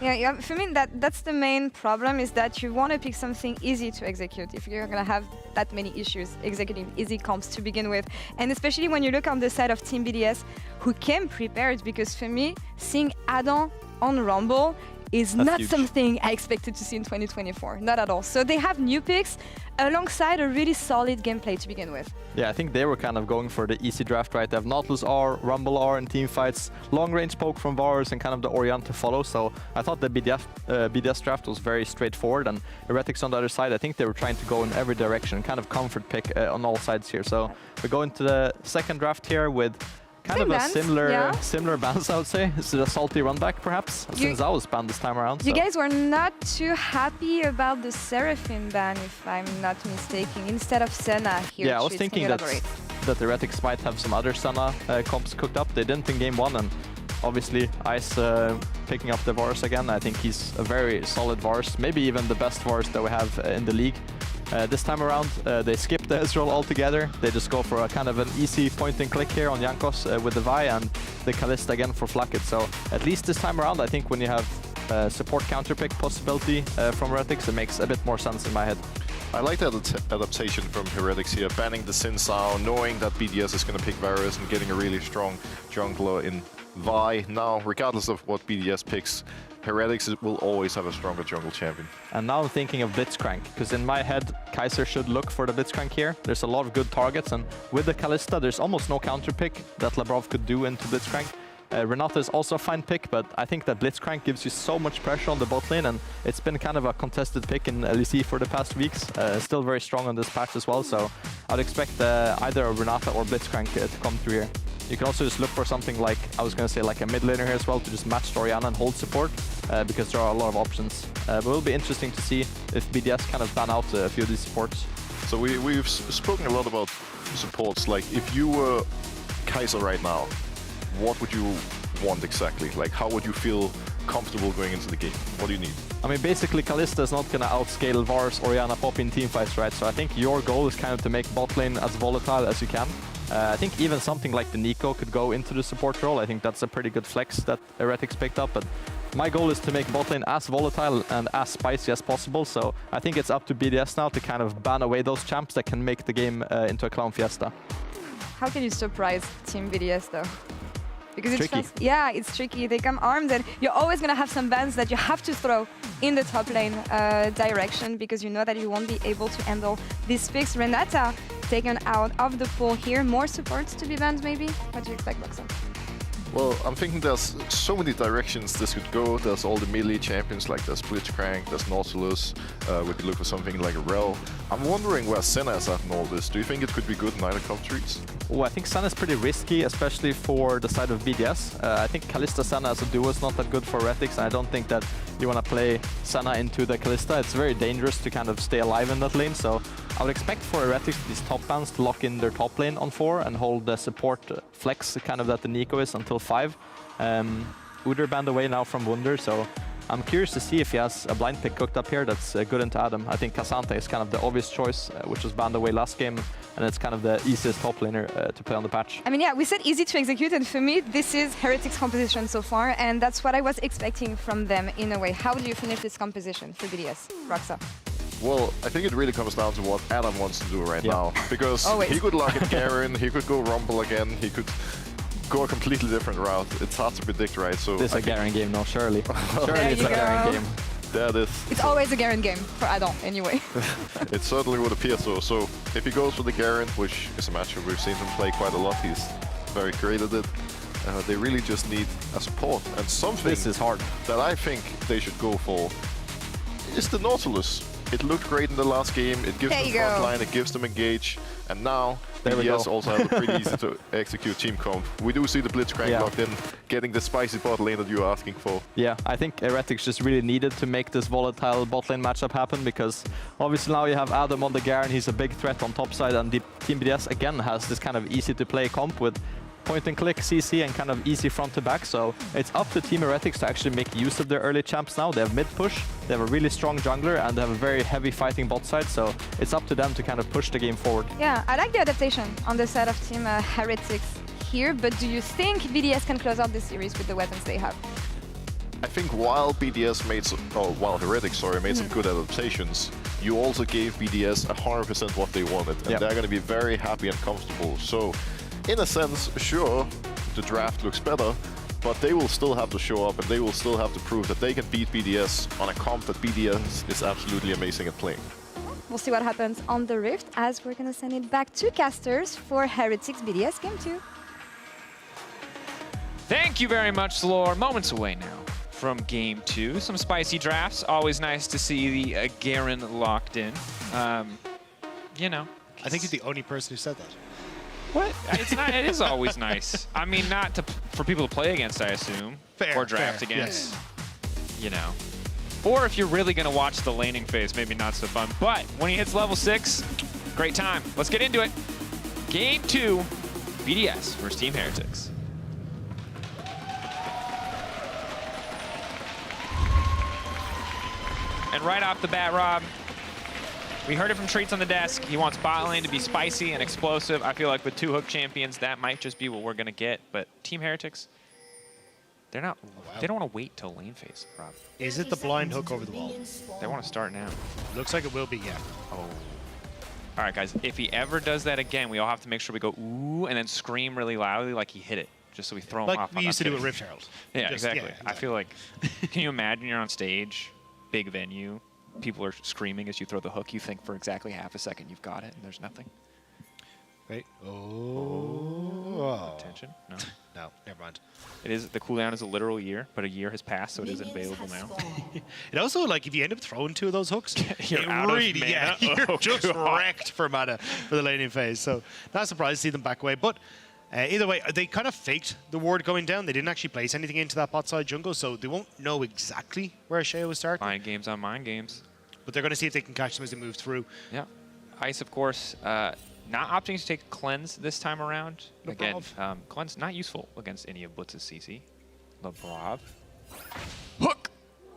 Yeah, for me, that's the main problem, is that you want to pick something easy to execute if you're going to have that many issues executing easy comps to begin with. And especially when you look on the side of Team BDS, who came prepared, because for me, seeing Adam on Rumble is not something I expected to see in 2024, not at all. So they have new picks alongside a really solid gameplay to begin with. Yeah, I think they were kind of going for the easy draft, right? They have Nautilus R, Rumble R in team fights, long range poke from Varus, and kind of the Orient to follow. So I thought the BDS draft was very straightforward, and Heretics on the other side, I think they were trying to go in every direction, kind of comfort pick on all sides here. So we go into the second draft here with kind of a similar bans, I would say. This is a salty run back, perhaps, since I was banned this time around. You guys were not too happy about the Seraphine ban, if I'm not mistaken, instead of Senna here. Yeah, I was thinking that the Heretics might have some other Senna comps cooked up. They didn't in game 1, and obviously Ice picking up the Varus again. I think he's a very solid Varus, maybe even the best Varus that we have in the league. This time around, they skip the Ezreal altogether. They just go for a kind of an easy point and click here on Jankos with the Vi, and the Kalista again for Flacket. So at least this time around, I think when you have support counter pick possibility from Heretics, it makes a bit more sense in my head. I like that adaptation from Heretics here, banning the Sin Sound, knowing that BDS is going to pick Varus and getting a really strong jungler in Vi. Now, regardless of what BDS picks, Heretics will always have a stronger jungle champion. And now I'm thinking of Blitzcrank, because in my head, Kaiser should look for the Blitzcrank here. There's a lot of good targets, and with the Kalista, there's almost no counter pick that Labrov could do into Blitzcrank. Renata is also a fine pick, but I think that Blitzcrank gives you so much pressure on the bot lane, and it's been kind of a contested pick in LEC for the past weeks. Still very strong on this patch as well, so I'd expect either a Renata or Blitzcrank to come through here. You can also just look for something like, I was going to say, like a mid laner here as well, to just match Orianna and hold support, because there are a lot of options. But it'll be interesting to see if BDS kind of ban out a few of these supports. So we've spoken a lot about supports. Like, if you were Kaiser right now, what would you want exactly? Like, how would you feel comfortable going into the game? What do you need? I mean, basically, Kalista is not going to outscale Vars or Yana Pop in teamfights, right? So I think your goal is kind of to make bot lane as volatile as you can. I think even something like the Nico could go into the support role. I think that's a pretty good flex that Heretics picked up. But my goal is to make bot lane as volatile and as spicy as possible. So I think it's up to BDS now to kind of ban away those champs that can make the game into a clown fiesta. How can you surprise Team BDS though? Because it's tricky. fast. Yeah, it's tricky. They come armed, and you're always gonna have some bans that you have to throw in the top lane direction because you know that you won't be able to handle these picks. Renata taken out of the pool here. More supports to be banned, maybe. What do you expect, Roxa? Well, I'm thinking there's so many directions this could go. There's all the melee champions, like there's Blitzcrank, there's Nautilus. We could look for something like a Rel. I'm wondering where Senna is at in all this. Do you think it could be good in either countries? Oh, I think Senna is pretty risky, especially for the side of BDS. I think Kalista Senna as a duo is not that good for Heretics, and I don't think that you want to play Senna into the Kalista. It's very dangerous to kind of stay alive in that lane, so I would expect for Heretics these top bans to lock in their top lane on 4 and hold the support flex kind of that the Nico is until 5. Udyr banned away now from Wunder, so I'm curious to see if he has a blind pick cooked up here that's good into Adam. I think Cassante is kind of the obvious choice, which was banned away last game, and it's kind of the easiest top laner to play on the patch. I mean, yeah, we said easy to execute, and for me, this is Heretics' composition so far, and that's what I was expecting from them in a way. How do you finish this composition for BDS, Roxa? Well, I think it really comes down to what Adam wants to do right now, because Always. he could lock in Garen, he could go Rumble again, he could go a completely different route. It's hard to predict, right? So this is a Garen game, no, surely. Surely There it's you a Garen go. game. That is. It's always a Garen game for Adam, anyway. It certainly would appear so. So if he goes for the Garen, which is a matchup we've seen him play quite a lot, he's very great at it. They really just need a support, and something This is hard. that I think they should go for is the Nautilus. It looked great in the last game. It gives There them you front go. line, it gives them engage, and now There we BDS go. also have a pretty easy to execute team comp. We do see the Blitzcrank Yeah. locked in, getting the spicy bot lane that you are asking for. Yeah, I think Heretics just really needed to make this volatile bot lane matchup happen, because obviously now you have Adam on the Garen, he's a big threat on top side, and Team BDS again has this kind of easy to play comp with point and click CC and kind of easy front to back, so it's up to Team Heretics to actually make use of their early champs now. They have mid push, they have a really strong jungler, and they have a very heavy fighting bot side, so it's up to them to kind of push the game forward. Yeah, I like the adaptation on the side of Team Heretics here, but do you think BDS can close out this series with the weapons they have? I think while BDS made some, while Heretics, made some good adaptations, you also gave BDS 100% what they wanted, and they're going to be very happy and comfortable. So, in a sense, sure, the draft looks better, but they will still have to show up, and they will still have to prove that they can beat BDS on a comp that BDS is absolutely amazing at playing. We'll see what happens on the Rift, as we're gonna send it back to casters for Heretics BDS Game 2. Thank you very much, Lore. Moments away now from Game 2. Some spicy drafts. Always nice to see the Garen locked in. You know. I think you're the only person who said that. What? It's not. It is always nice. I mean, not to, for people to play against, I assume, Fair, or draft fair, against. You know, or if you're really gonna watch the laning phase, maybe not so fun. But when he hits level 6, great time. Let's get into it. Game 2, BDS versus Team Heretics. And right off the bat, Rob, we heard it from Treats on the desk. He wants bot lane to be spicy and explosive. I feel like with 2 hook champions, that might just be what we're gonna get. But Team Heretics, they're not. They don't want to wait till lane phase, Rob. Is it the blind hook over the wall? They want to start now. Looks like it will be, yeah. Oh. All right, guys. If he ever does that again, we all have to make sure we go ooh and then scream really loudly like he hit it, just so we throw him Like off. we used to do at Rift Herald. Yeah, Just- exactly. yeah, I feel like. Can you imagine you're on stage, big venue, people are screaming as you throw the hook. You think for exactly half a second you've got it, and there's nothing. Right. Oh. Attention. No. No, never mind. It is, the cooldown is a literal year, but a year has passed, so it is available now. It also, like, if you end up throwing 2 of those hooks, You're it out of really, mana. yeah, you're Oh, just God. wrecked for mana for the laning phase. So not surprised to see them back away. But either way, they kind of faked the ward going down. They didn't actually place anything into that bot side jungle, so they won't know exactly where Shea was starting. Mind games on mind games. But they're going to see if they can catch them as they move through. Yeah. Ice, of course, not opting to take Cleanse this time around. No Again, Cleanse not useful against any of Blitz's CC. Labrov. Hook!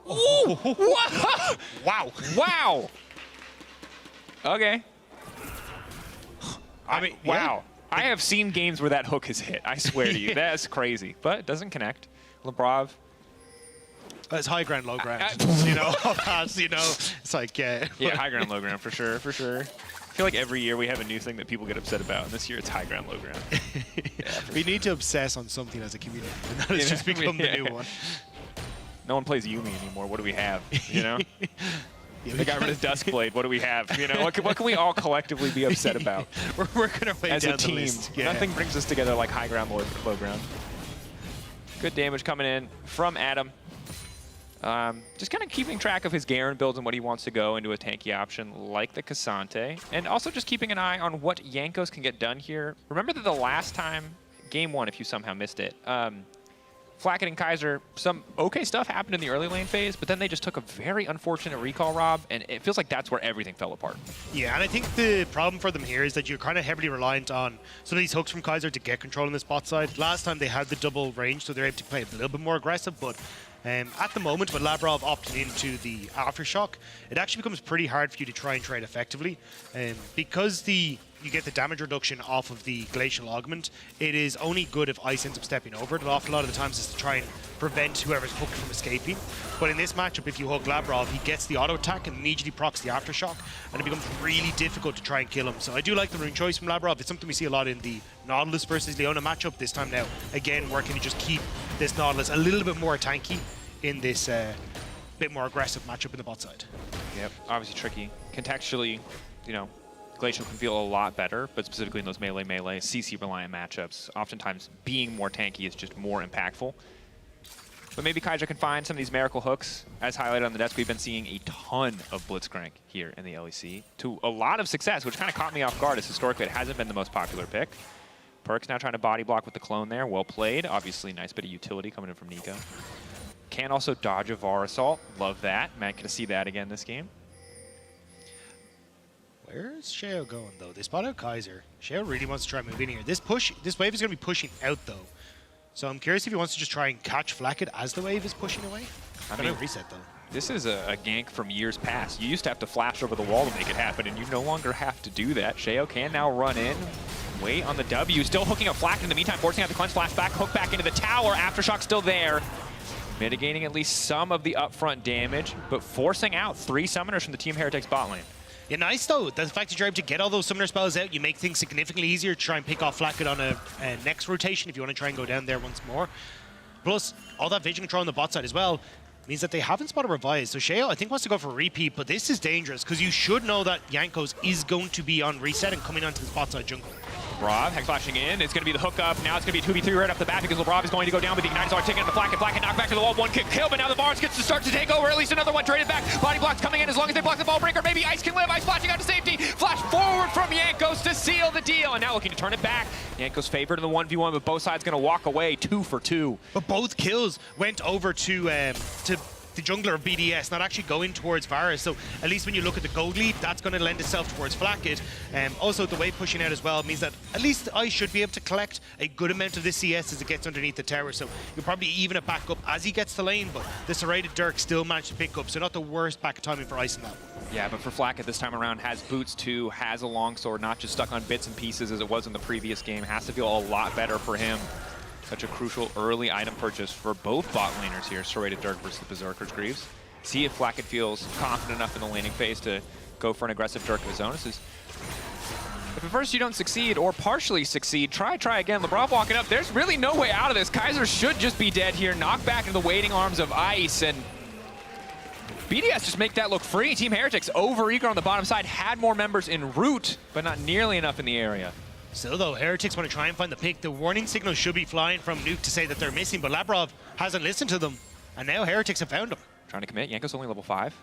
Ooh! Wow. Wow! Okay. I mean, wow. I have seen games where that hook has hit. I swear to you. That's crazy. But it doesn't connect. Labrov. It's high ground, low ground. You know, it's like, yeah, high ground, low ground, for sure, for sure. I feel like every year we have a new thing that people get upset about, and this year it's high ground, low ground. We need to obsess on something as a community, and that has just become the new one. No one plays Yumi anymore. What do we have, you know? They got rid of Duskblade. What do we have? You know, what can we all collectively be upset about? We're working our way as down a team. the list. Yeah. Nothing brings us together like high ground, low ground. Good damage coming in from Adam. Just kind of keeping track of his Garen builds and what he wants to go into a tanky option like the Cassante. And also just keeping an eye on what Jankos can get done here. Remember that the last time, game 1, if you somehow missed it, Flacket and Kaiser, some okay stuff happened in the early lane phase, but then they just took a very unfortunate recall, Rob, and it feels like that's where everything fell apart. Yeah, and I think the problem for them here is that you're kind of heavily reliant on some of these hooks from Kaiser to get control on the spot side. Last time they had the double range, so they're able to play a little bit more aggressive, but at the moment, with Labrov opting into the Aftershock, it actually becomes pretty hard for you to try and trade effectively. Because you get the damage reduction off of the Glacial Augment, it is only good if Ice ends up stepping over it. A lot of the times is to try and prevent whoever's hooked from escaping. But in this matchup, if you hook Labrov, he gets the auto attack and immediately procs the Aftershock, and it becomes really difficult to try and kill him. So I do like the rune choice from Labrov. It's something we see a lot in the Nautilus versus Leona matchup this time now. Again, working to just keep this Nautilus a little bit more tanky in this bit more aggressive matchup in the bot side. Yep, obviously tricky. Contextually, you know, Glacial can feel a lot better, but specifically in those melee, CC-reliant matchups, oftentimes being more tanky is just more impactful. But maybe Kaiser can find some of these miracle hooks. As highlighted on the desk, we've been seeing a ton of Blitzcrank here in the LEC to a lot of success, which kind of caught me off guard, as historically it hasn't been the most popular pick. Perkz now trying to body block with the clone there. Well played. Obviously, nice bit of utility coming in from Nico. Can also dodge a VAR assault. Love that. Matt, gonna see that again this game. Where's Sheo going, though? They spot out Kaiser. Sheo really wants to try and move in here. This wave is going to be pushing out, though. So I'm curious if he wants to just try and catch Flacket as the wave is pushing away. I mean, reset, though. This is a gank from years past. You used to have to flash over the wall to make it happen, and you no longer have to do that. Sheo can now run in. Wait on the W. Still hooking up Flacket in the meantime, forcing out the cleanse flash back, hook back into the tower. Aftershock still there. Mitigating at least some of the upfront damage, but forcing out 3 summoners from the Team Heretics bot lane. Yeah, nice though. The fact that you're able to get all those summoner spells out, you make things significantly easier to try and pick off Flacket on a next rotation if you want to try and go down there once more. Plus, all that vision control on the bot side as well means that they haven't spotted Revise. So Sheo, I think, wants to go for a repeat, but this is dangerous because you should know that Jankos is going to be on reset and coming onto the bot side jungle. Labrov, hex flashing in. It's going to be the hookup. Now it's going to be a 2v3 right off the bat because Labrov is going to go down with the Ignite Star, taking on the Flacket. Flacket knocked back to the wall. 1 kick kill, but now the Bars gets to start to take over. At least another one traded back. Body blocks coming in as long as they block the ball breaker. Maybe Ice can live. Ice flashing out to safety. Flash forward from Jankos to seal the deal. And now looking to turn it back. Jankos favored in the 1v1, but both sides going to walk away 2 for 2. But both kills went over to the jungler of BDS, not actually going towards Varus. So at least when you look at the gold lead, that's going to lend itself towards Flacket. Also, the wave pushing out as well means that at least I should be able to collect a good amount of this CS as it gets underneath the tower. So you'll probably even it back up as he gets to lane, but the serrated Dirk still managed to pick up. So not the worst back timing for Ice in that one. Yeah, but for Flacket this time around, has boots too, has a longsword, not just stuck on bits and pieces as it was in the previous game. Has to feel a lot better for him. Such a crucial early item purchase for both bot laners here, Serrated Dirk versus the Berserker's Greaves. See if Flacket feels confident enough in the laning phase to go for an aggressive Dirk of his own. If at first you don't succeed or partially succeed, try again. Labrov walking up. There's really no way out of this. Kaiser should just be dead here. Knocked back into the waiting arms of Ice, and BDS just make that look free. Team Heretics over eager on the bottom side. Had more members en route, but not nearly enough in the area. Still though, Heretics want to try and find the pick. The warning signal should be flying from Nuke to say that they're missing, but Labrov hasn't listened to them, and now Heretics have found him. Trying to commit. Jankos only level 5.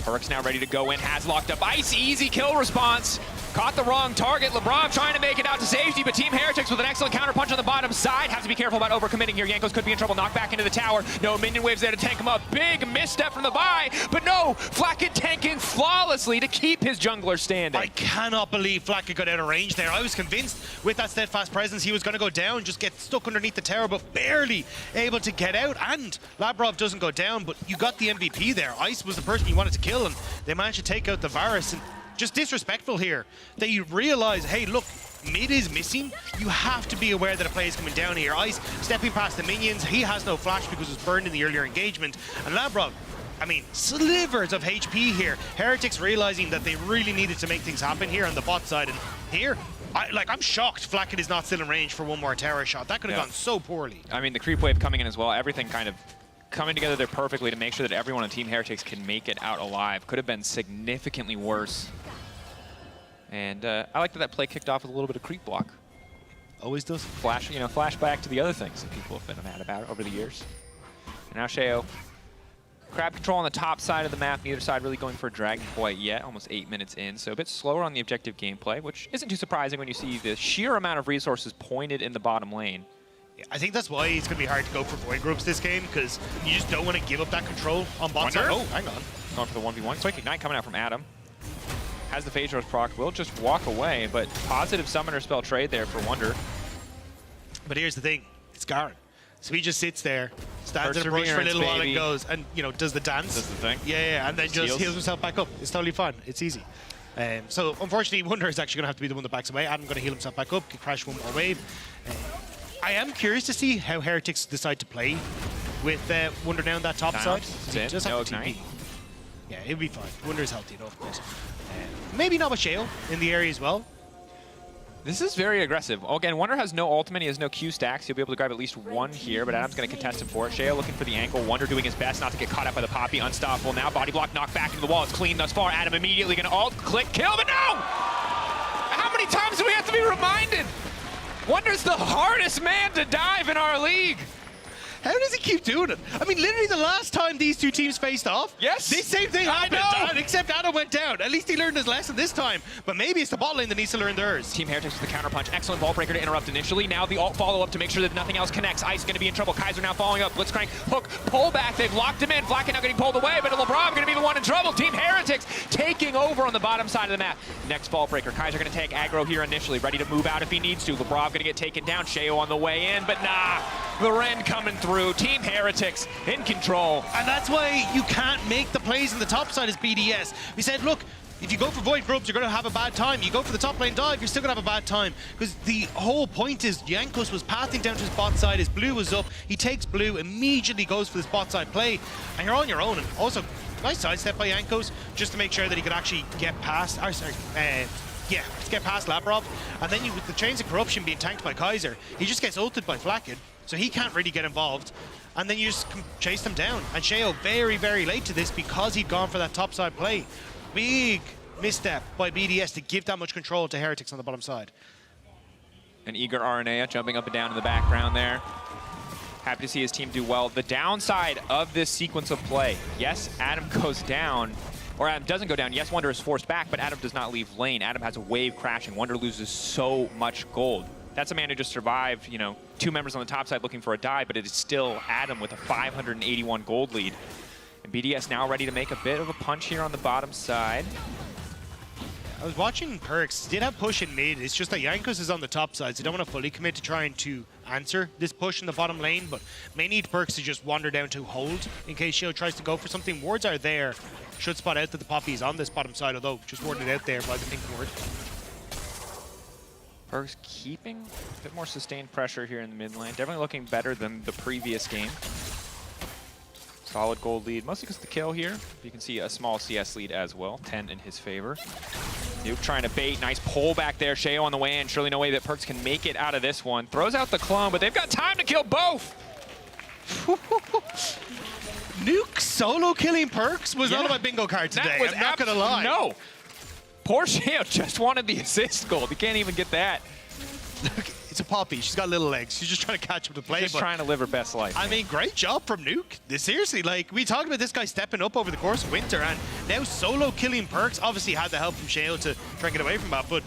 Perkz now ready to go in. Has locked up Ice. Easy kill response. Caught the wrong target. LeBron trying to make it out to safety, but Team Heretics with an excellent counter punch on the bottom side. Has to be careful about overcommitting here. Jankos could be in trouble. Knocked back into the tower. No minion waves there to tank him up. Big misstep from the buy, but no, Flacket tanking flawlessly to keep his jungler standing. I cannot believe Flacket got out of range there. I was convinced with that steadfast presence he was going to go down, just get stuck underneath the tower, but barely able to get out. And Labrov doesn't go down, but you got the MVP there. Ice was the person you wanted to kill, and they managed to take out the Varus. And just disrespectful here. They realize, hey, look, mid is missing. You have to be aware that a play is coming down here. Ice stepping past the minions. He has no flash because it was burned in the earlier engagement. And Labrov, I mean, slivers of HP here. Heretics realizing that they really needed to make things happen here on the bot side. And here, I'm shocked Flacket is not still in range for one more tower shot. That could have gone so poorly. I mean, the creep wave coming in as well. Everything kind of coming together there perfectly to make sure that everyone on Team Heretics can make it out alive. Could have been significantly worse. And I like that play kicked off with a little bit of creep block. Always does. Flashback to the other things that people have been mad about over the years. And now Sheo. Crab control on the top side of the map. Neither side really going for a dragon quite yet. Almost 8 minutes in, so a bit slower on the objective gameplay, which isn't too surprising when you see the sheer amount of resources pointed in the bottom lane. Yeah, I think that's why it's going to be hard to go for void groups this game, because you just don't want to give up that control on bot side. Oh, hang on. Going for the 1v1. Quick Ignite coming out from Adam. Has the Phage Rush proc, will just walk away, but positive Summoner Spell trade there for Wonder. But here's the thing, it's Garen. So he just sits there, stands in a brush for a little while and goes, and does the dance. Does the thing. Yeah, and then just heals himself back up. It's totally fine, it's easy. So unfortunately, Wonder is actually going to have to be the one that backs away. Adam going to heal himself back up, can crash one more wave. I am curious to see how Heretics decide to play with Wonder down that top side. Just have to TP. Yeah, it'll be fine. Wonder is healthy enough, but maybe not with Shale in the area as well. This is very aggressive. Again, Wonder has no ultimate, he has no Q stacks. He'll be able to grab at least one here, but Adam's going to contest him for it. Sheo looking for the ankle. Wonder doing his best not to get caught up by the Poppy. Unstoppable now. Body block knocked back into the wall. It's clean thus far. Adam immediately going to ult, click, kill, but no! How many times do we have to be reminded? Wonder's the hardest man to dive in our league. How does he keep doing it? I mean, literally the last time these two teams faced off, yes, this same thing happened, except Adam went down. At least he learned his lesson this time, but maybe it's the bot lane that needs to learn theirs. Team Heretics with the counter punch. Excellent ball breaker to interrupt initially. Now the ult follow-up to make sure that nothing else connects. Ice going to be in trouble. Kaiser now following up. Blitzcrank, hook, pull back. They've locked him in. Flacket now getting pulled away, but LeBron going to be the one in trouble. Team Heretics taking over on the bottom side of the map. Next ball breaker. Kaiser going to take aggro here initially, ready to move out if he needs to. LeBron going to get taken down. Sheo on the way in, but nah. The Ren coming through. Team Heretics in control. And that's why you can't make the plays in the top side as BDS. We said, look, if you go for void groups, you're going to have a bad time. You go for the top lane dive, you're still going to have a bad time. Because the whole point is Jankos was pathing down to his bot side, his blue was up, he takes blue, immediately goes for this bot side play, and you're on your own. And also, nice sidestep by Jankos, just to make sure that he could actually get past, get past Labrov. And then with the Chains of Corruption being tanked by Kaiser, he just gets ulted by Flacket, so he can't really get involved. And then you just chase them down. And Sheo very, very late to this because he'd gone for that topside play. Big misstep by BDS to give that much control to Heretics on the bottom side. An eager RNA jumping up and down in the background there. Happy to see his team do well. The downside of this sequence of play, yes, Adam goes down, or Adam doesn't go down. Yes, Wonder is forced back, but Adam does not leave lane. Adam has a wave crashing. Wonder loses so much gold. That's a man who just survived, two members on the top side looking for a dive, but it is still Adam with a 581 gold lead. And BDS now ready to make a bit of a punch here on the bottom side. I was watching Perks, did have push in mid. It's just that Jankos is on the top side, so don't want to fully commit to trying to answer this push in the bottom lane, but may need Perks to just wander down to hold in case Sheo tries to go for something. Wards are there. Should spot out that the Poppy is on this bottom side, although just warded out there by the pink ward. Perks keeping a bit more sustained pressure here in the mid lane. Definitely looking better than the previous game. Solid gold lead, mostly because of the kill here. You can see a small CS lead as well, 10 in his favor. Nuke trying to bait, nice pull back there. Sheo on the way in, surely no way that Perks can make it out of this one. Throws out the clone, but they've got time to kill both. Nuke solo killing Perks was not on my bingo card today, I'm not gonna lie. No. Poor Sheo just wanted the assist gold. He can't even get that. Look, It's a puppy. She's got little legs. She's just trying to catch up to play. Just trying to live her best life. I mean, great job from Nuke. Seriously, like, we talked about this guy stepping up over the course of winter, and now solo killing Perks. Obviously had the help from Shale to try and get away from that, but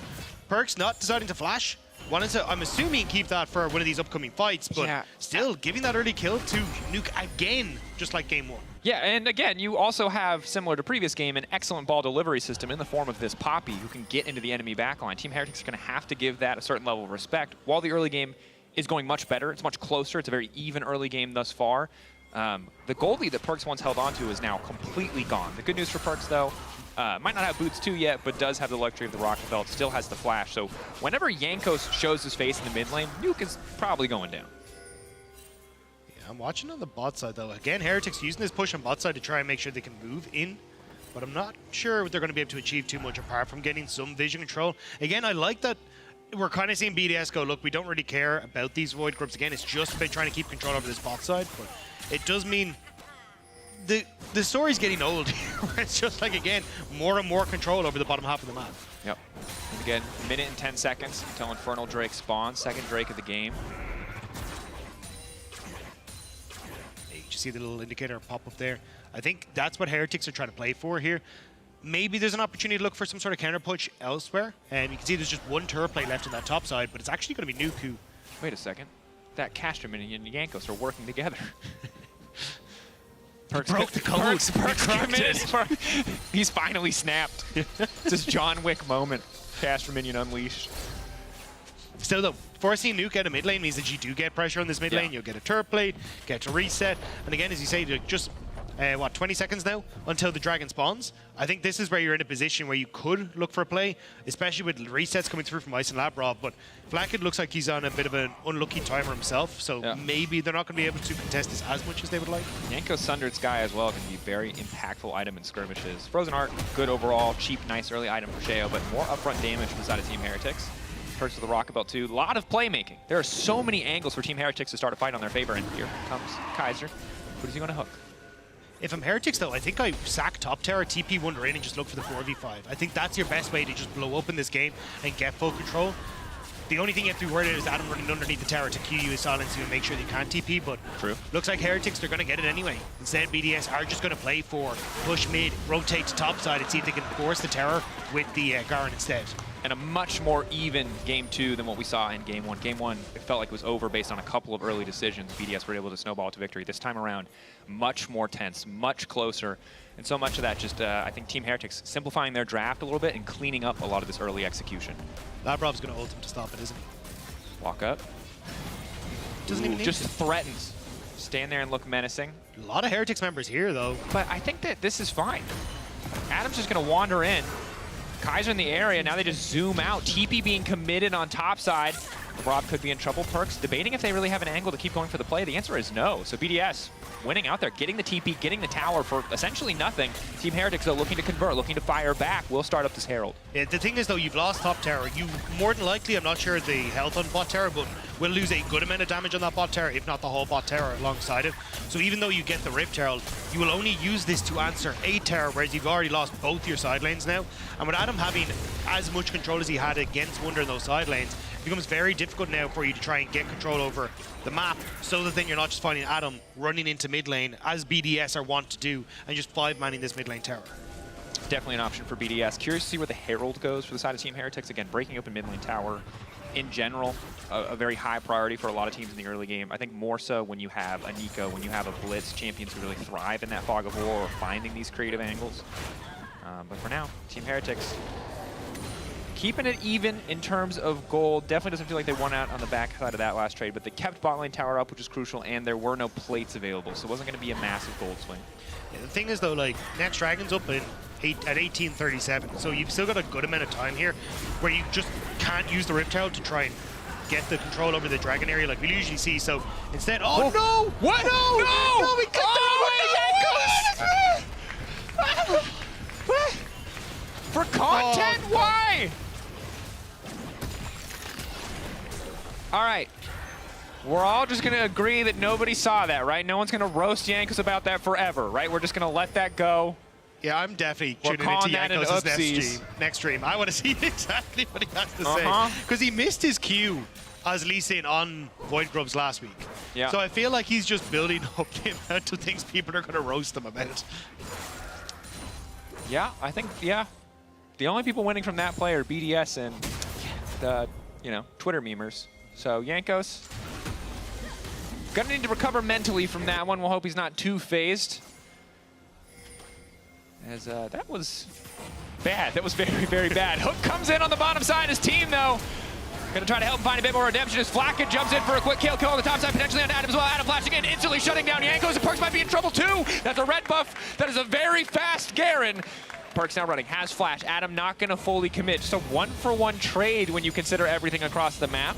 Perks not deciding to flash. Wanted to, I'm assuming, keep that for one of these upcoming fights, but still giving that early kill to Nuke again, just like game 1. Yeah, and again, you also have, similar to previous game, an excellent ball delivery system in the form of this Poppy who can get into the enemy backline. Team Heretics are going to have to give that a certain level of respect. While the early game is going much better, it's much closer, it's a very even early game thus far. The goal lead that Perks once held onto is now completely gone. The good news for Perks, though, might not have boots 2 yet, but does have the luxury of the rocket belt, still has the flash. So whenever Jankos shows his face in the mid lane, Nuke is probably going down. I'm watching on the bot side, though. Again, Heretics using this push on bot side to try and make sure they can move in, but I'm not sure they're going to be able to achieve too much apart from getting some vision control. Again, I like that we're kind of seeing BDS go, look, we don't really care about these void groups. Again, it's just about trying to keep control over this bot side, but it does mean the story's getting old. It's just like, again, more and more control over the bottom half of the map. Yep. And again, minute and 10 seconds until Infernal Drake spawns, second Drake of the game. You see the little indicator pop up there. I think that's what Heretics are trying to play for here. Maybe there's an opportunity to look for some sort of counter push elsewhere. And you can see there's just one turret play left on that top side, but it's actually going to be Nuke who... Wait a second. That Castro minion and Jankos are working together. Perks broke the code. Perks he's finally snapped. It's this John Wick moment. Castro minion unleashed. Still, though, forcing Nuke out of mid lane means that you do get pressure on this mid lane. You'll get a turret plate, get to reset. And again, as you say, just, 20 seconds now until the dragon spawns. I think this is where you're in a position where you could look for a play, especially with resets coming through from Ice and Labrov. But Flackett looks like he's on a bit of an unlucky timer himself, so maybe they're not going to be able to contest this as much as they would like. Yanko Sundered Sky as well can be a very impactful item in skirmishes. Frozen Art, good overall, cheap, nice early item for Sheo, but more upfront damage from the side of Team Heretics. Perks with the Rocket Belt too. A lot of playmaking. There are so many angles for Team Heretics to start a fight on their favor, and here comes Kaiser. Who is he going to hook? If I'm Heretics, though, I think I sack top tower, TP Wonder in, and just look for the 4v5. I think that's your best way to just blow open this game and get full control. The only thing you have to be worried about is Adam running underneath the tower to cue you, silence you, and make sure that you can't TP, but looks like Heretics, they're going to get it anyway. Instead, BDS are just going to play for push mid, rotate to top side, and see if they can force the tower with the Garen instead. And a much more even game 2 than what we saw in game 1. Game 1, it felt like it was over based on a couple of early decisions. BDS were able to snowball to victory. This time around, much more tense, much closer. And so much of that just, I think Team Heretics simplifying their draft a little bit and cleaning up a lot of this early execution. Labrov's going to ult him to stop it, isn't he? Walk up. Doesn't even need just to. Threatens. Stand there and look menacing. A lot of Heretics members here, though. But I think that this is fine. Adam's just going to wander in. Kaiser in the area, now they just zoom out. TP being committed on top side. Rob could be in trouble. Perks debating if they really have an angle to keep going for the play. The answer is no. So BDS winning out there, getting the TP, getting the tower for essentially nothing. Team Heretics, though, looking to convert, looking to fire back. We'll start up this Herald. Yeah, the thing is, though, you've lost top tower. You more than likely, I'm not sure the health on bot tower, but will lose a good amount of damage on that bot tower, if not the whole bot tower alongside it. So even though you get the Rift Herald, you will only use this to answer a tower, whereas you've already lost both your side lanes now. And with Adam having as much control as he had against Wonder in those side lanes, it becomes very difficult now for you to try and get control over the map, so that then you're not just finding Adam running into mid lane, as BDS are wont to do, and just 5-manning this mid lane tower. Definitely an option for BDS. Curious to see where the Herald goes for the side of Team Heretics. Again, breaking open mid lane tower, in general, a very high priority for a lot of teams in the early game. I think more so when you have a Nico, when you have a Blitz, champions who really thrive in that fog of war or finding these creative angles. But for now, Team Heretics keeping it even in terms of gold. Definitely doesn't feel like they won out on the back side of that last trade, but they kept bot lane tower up, which is crucial, and there were no plates available, so it wasn't going to be a massive gold swing. Yeah, the thing is, though, like, next Dragon's up at 1837, so you've still got a good amount of time here where you just can't use the Rift Herald to try and get the control over the Dragon area like we usually see. So instead, no! What? No, we clicked For content? Why? All right. We're all just going to agree that nobody saw that, right? No one's going to roast Jankos about that forever, right? We're just going to let that go. Yeah, I'm definitely tuning into Jankos' next stream. I want to see exactly what he has to say. Because he missed his cue as Lee Sin on Void Grubs last week. Yeah. So I feel like he's just building up the amount of things people are going to roast him about. Yeah, I think, yeah. The only people winning from that play are BDS and the, you know, Twitter memers. So Jankos, gonna need to recover mentally from that one. We'll hope he's not too phased. As that was bad. That was very, very bad. Hook comes in on the bottom side. His team, though, gonna try to help him find a bit more redemption as Flacket jumps in for a quick kill on the top side, potentially on Adam as well. Adam flashing in, instantly shutting down Jankos, and Perks might be in trouble too. That's a red buff. That is a very fast Garen. Perks now running, has flash. Adam not gonna fully commit. Just a 1-for-1 trade when you consider everything across the map.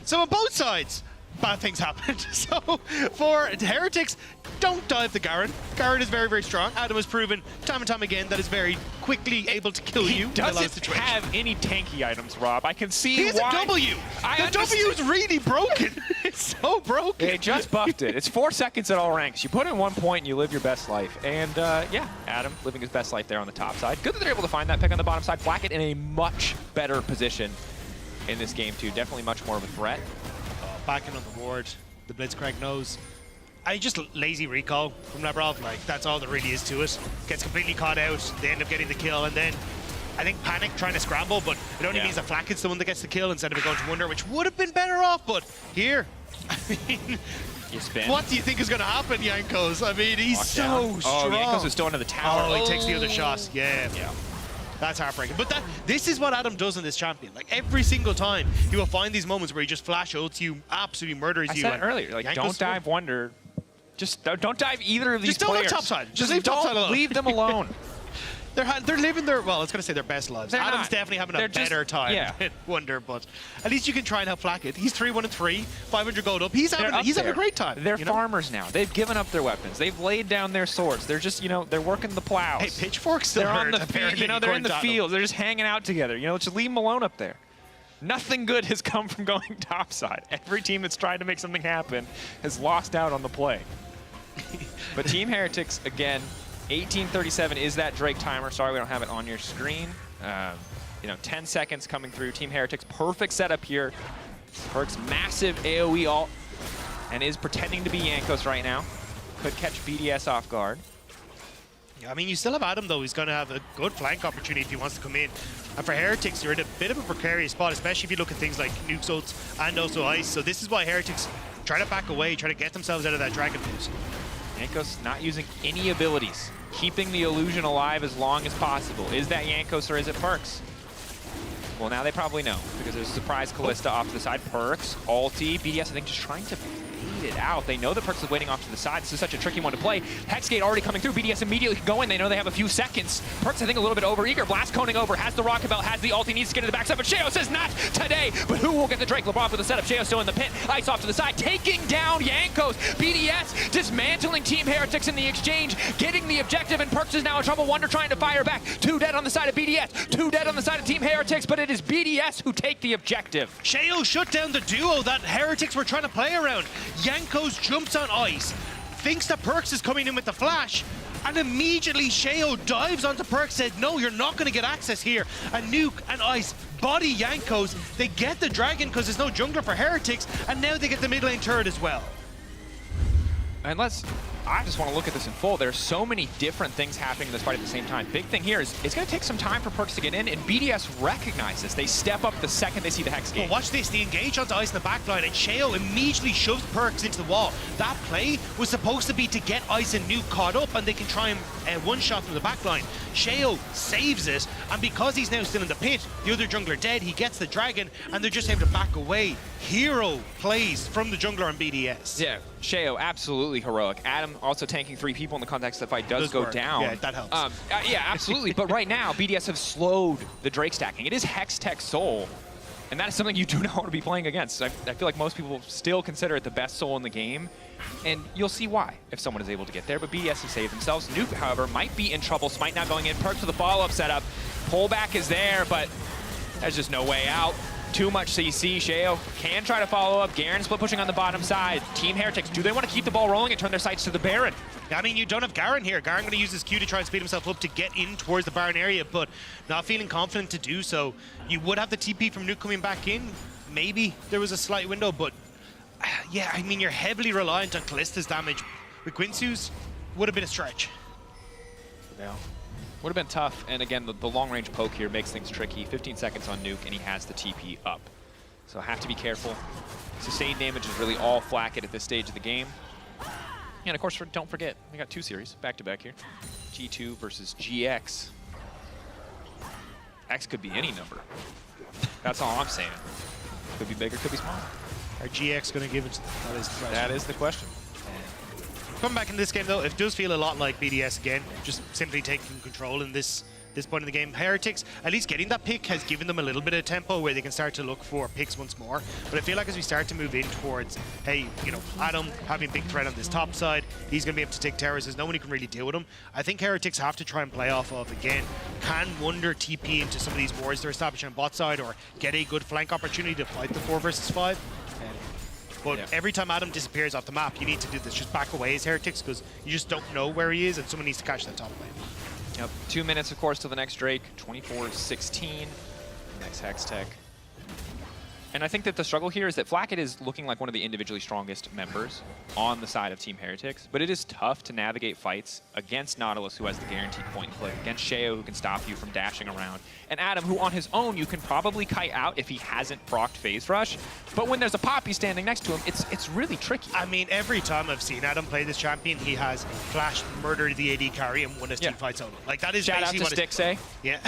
So on both sides, bad things happened. So for Heretics, don't dive the Garen. Garen is very, very strong. Adam has proven time and time again that is very quickly able to kill you. He doesn't have any tanky items, Rob. I can see he has why. a W. The W is really broken. It's so broken. They just buffed it. It's 4 seconds at all ranks. You put in 1 point and you live your best life. And yeah, Adam living his best life there on the top side. Good that they're able to find that pick on the bottom side. Flacket in a much better position in this game too. Definitely much more of a threat. Backing on the ward, the Blitzcrank knows. I just lazy recall from Labrov, like that's all there really is to it. Gets completely caught out, they end up getting the kill, and then I think Panic trying to scramble, but it only means that Flacket's the one that gets the kill instead of it going to Wonder, which would have been better off, but here, I mean, what do you think is going to happen, Jankos? I mean, he's so strong. Oh, Jankos is still under the tower. Oh, he takes the other shot, yeah. That's heartbreaking. But this is what Adam does in this champion. Like every single time, he will find these moments where he just flash ults you, absolutely murders you. I said earlier, like Jankos don't dive Wonder. Just don't dive either of these Just players. don't have top side. Just leave top side don't alone. leave them alone. They're living their, well, I was going to say their best lives. They're Adam's not. definitely having They're a better time than Wonder, but at least you can try and help Flacket. He's 3-1-3, 500 gold up. He's having a great time. They're farmers now. They've given up their weapons. They've laid down their swords. They're just, you know, they're working the plows. Hey, Pitchfork's still They're on hurt, the field. You know, they're in the fields. They're just hanging out together. You know, just leave them alone up there. Nothing good has come from going topside. Every team that's tried to make something happen has lost out on the play. But Team Heretics, again, 18:37 is that Drake timer. Sorry we don't have it on your screen. You know, 10 seconds coming through. Team Heretics, perfect setup here. Perks massive AoE ult and is pretending to be Jankos right now. Could catch BDS off guard. Yeah, I mean, you still have Adam, though. He's going to have a good flank opportunity if he wants to come in. And for Heretics, you're in a bit of a precarious spot, especially if you look at things like Nuke's ults and also Ice. So this is why Heretics try to back away, try to get themselves out of that Dragon Pit. Jankos not using any abilities, keeping the illusion alive as long as possible. Is that Jankos or is it Perks? Well, now they probably know, because there's a surprise Callista off to the side. Perks, ulti, BDS, I think, just trying to bait it out. They know that Perks is waiting off to the side. This is such a tricky one to play. Hexgate already coming through. BDS immediately can go in. They know they have a few seconds. Perks, I think, a little bit over-eager. Blast coning over, has the rocket belt, has the ulti, needs to get to the backside, but Sheo says not today. But who will get the Drake? LeBron with the setup. Sheo still in the pit. Ice off to the side, taking down Jankos. BDS dismantling Team Heretics in the exchange, getting the objective, and Perks is now in trouble. Wonder trying to fire back. 2 dead on the side of BDS, 2 dead on the side of Team Heretics, but it is BDS who take the objective. Sheo shut down the duo that Heretics were trying to play around. Jankos jumps on Ice, thinks that Perks is coming in with the flash, and immediately Sheo dives onto Perks, said, no, you're not going to get access here. And Nuke and Ice body Jankos. They get the dragon because there's no jungler for Heretics, and now they get the mid lane turret as well. And I just want to look at this in full. There's so many different things happening in this fight at the same time. Big thing here is it's going to take some time for Perks to get in, and BDS recognizes. They step up the second they see the Hex Gate. Well, watch this. They engage onto Ice in the backline, and Sheo immediately shoves Perks into the wall. That play was supposed to be to get Ice and Nuke caught up, and they can try and one-shot from the backline. Sheo saves it, and because he's now still in the pit, the other jungler dead, he gets the dragon, and they're just able to back away. Hero plays from the jungler on BDS. Yeah, Sheo, absolutely heroic. Adam also tanking 3 people in the context that fight does go work. down. Yeah, that helps. Yeah, absolutely. But right now, BDS have slowed the Drake stacking. It is Hex Tech Soul, and that is something you do not want to be playing against. I feel like most people still consider it the best Soul in the game, and you'll see why if someone is able to get there. But BDS has saved themselves. Nuke, however, might be in trouble. Smite now going in. Perks with the follow-up setup. Pullback is there, but there's just no way out. Too much CC. Sheo can try to follow up. Garen split pushing on the bottom side. Team Heretics, do they want to keep the ball rolling and turn their sights to the Baron? I mean, you don't have Garen here. Garen going to use his Q to try and speed himself up to get in towards the Baron area, but not feeling confident to do so. You would have the TP from Nuke coming back in. maybe there was a slight window, but yeah, I mean, you're heavily reliant on Kallista's damage. With Quinsu's, would have been a stretch. Yeah. Would have been tough, and again, the long-range poke here makes things tricky. 15 seconds on Nuke, and he has the TP up. So have to be careful. Sustained damage is really all Flacket at this stage of the game. And of course, don't forget, we got 2 series back-to-back here. G2 versus GX. X could be any number. That's all I'm saying. Could be bigger, could be smaller. Are GX going to give it? That is the question. That is the question. Coming back in this game, though, it does feel a lot like BDS again, just simply taking control in this point of the game. Heretics, at least getting that pick has given them a little bit of tempo where they can start to look for picks once more. But I feel like as we start to move in towards, hey, you know, Adam having big threat on this top side, he's going to be able to take towers. There's no one who can really deal with him. I think Heretics have to try and play off of, again, can Wunder TP into some of these wars they're establishing on bot side or get a good flank opportunity to fight the 4 versus 5. But every time Adam disappears off the map, you need to do this. Just back away as Heretics because you just don't know where he is and someone needs to catch that top lane. Yep. 2 minutes, of course, to the next Drake. 24-16. Next Hextech. And I think that the struggle here is that Flacket is looking like one of the individually strongest members on the side of Team Heretics, but it is tough to navigate fights against Nautilus, who has the guaranteed point and click, against Sheo, who can stop you from dashing around, and Adam, who on his own you can probably kite out if he hasn't procced Phase Rush, but when there's a Poppy standing next to him, it's really tricky. I mean, every time I've seen Adam play this champion, he has flashed, murdered the AD carry, and won his team fight solo. Like, that is Shout out basically to what Stixay. Yeah.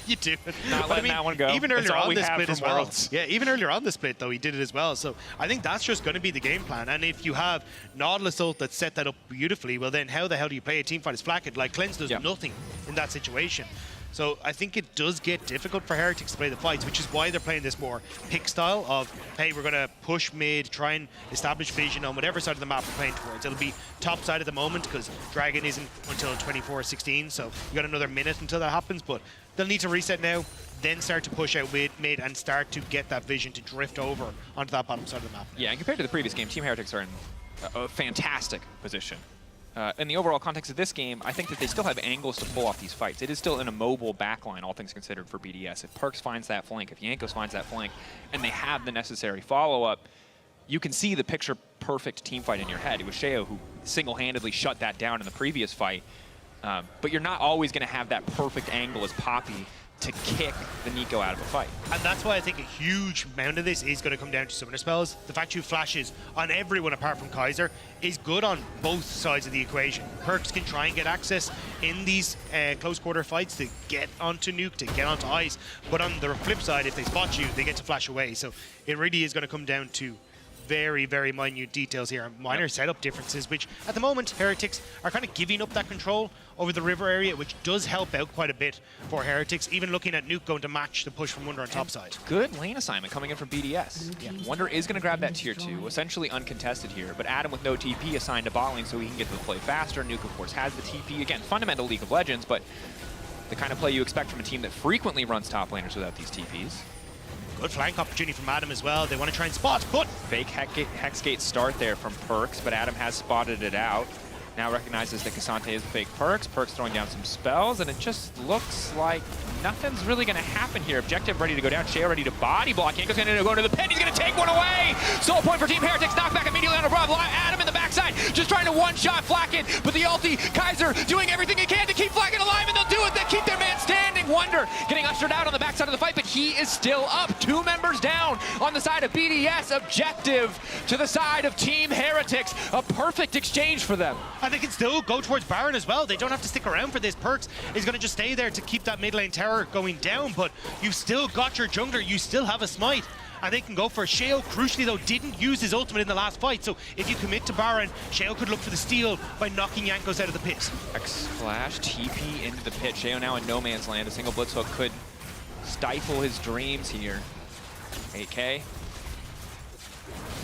You do. Not letting that one go. Even That's earlier all on we this have split from as well. Worlds. Yeah, even earlier on the split, though, he did it as well. So I think that's just going to be the game plan. And if you have Nautilus ult that set that up beautifully, well, then how the hell do you play a team fight as Flacket? Like, Cleanse does nothing in that situation. So I think it does get difficult for Heretics to play the fights, which is why they're playing this more pick style of, hey, we're going to push mid, try and establish vision on whatever side of the map we're playing towards. It'll be top side at the moment because Dragon isn't until 24-16, so you got another minute until that happens, but they'll need to reset now, then start to push out mid and start to get that vision to drift over onto that bottom side of the map. Yeah, and compared to the previous game, Team Heretics are in a fantastic position. In the overall context of this game, I think that they still have angles to pull off these fights. It is still an immobile backline, all things considered, for BDS. If Perks finds that flank, if Jankos finds that flank, and they have the necessary follow-up, you can see the picture-perfect team fight in your head. It was Sheo who single-handedly shut that down in the previous fight. But you're not always going to have that perfect angle as Poppy to kick the Nico out of a fight. And that's why I think a huge amount of this is going to come down to summoner spells. The fact you flashes on everyone apart from Kaiser is good on both sides of the equation. Perks can try and get access in these close quarter fights to get onto Nuke, to get onto Ice, but on the flip side, if they spot you, they get to flash away. So it really is going to come down to very, very minute details here, minor setup differences, which at the moment Heretics are kind of giving up that control over the river area, which does help out quite a bit for Heretics, even looking at Nuke going to match the push from Wunder on top side. Good lane assignment coming in from BDS. Yeah. Wunder is going to grab that tier 2, essentially uncontested here, but Adam with no TP assigned to bot lane so he can get to the play faster. Nuke, of course, has the TP. Again, fundamental League of Legends, but the kind of play you expect from a team that frequently runs top laners without these TPs. Good flank opportunity from Adam as well. They want to try and spot, but fake Hexgate start there from Perks, but Adam has spotted it out. Now recognizes that Cassante is fake Perks. Perks throwing down some spells, and it just looks like nothing's really going to happen here. Objective ready to go down. Shea ready to body block. Yanko's going to go into the pit. He's going to take one away. Soul point for Team Heretics. Knockback immediately on above. Adam in the backside, just trying to one-shot Flacket, but the ulti, Kaiser doing everything he can to keep Flacket alive, and they'll do it. They keep their man standing. Wunder getting ushered out on the backside of the fight, but he is still up. 2 members down on the side of BDS. Objective to the side of Team Heretics. A perfect exchange for them. And they can still go towards Baron as well. They don't have to stick around for this. Perks is going to just stay there to keep that mid lane tower going down, but you've still got your jungler. You still have a smite. And they can go for Sheo. Crucially, though, didn't use his ultimate in the last fight. So if you commit to Baron, Sheo could look for the steal by knocking Jankos out of the pit. X-Flash, TP into the pit. Sheo now in no man's land. A single blitz hook could stifle his dreams here. 8K.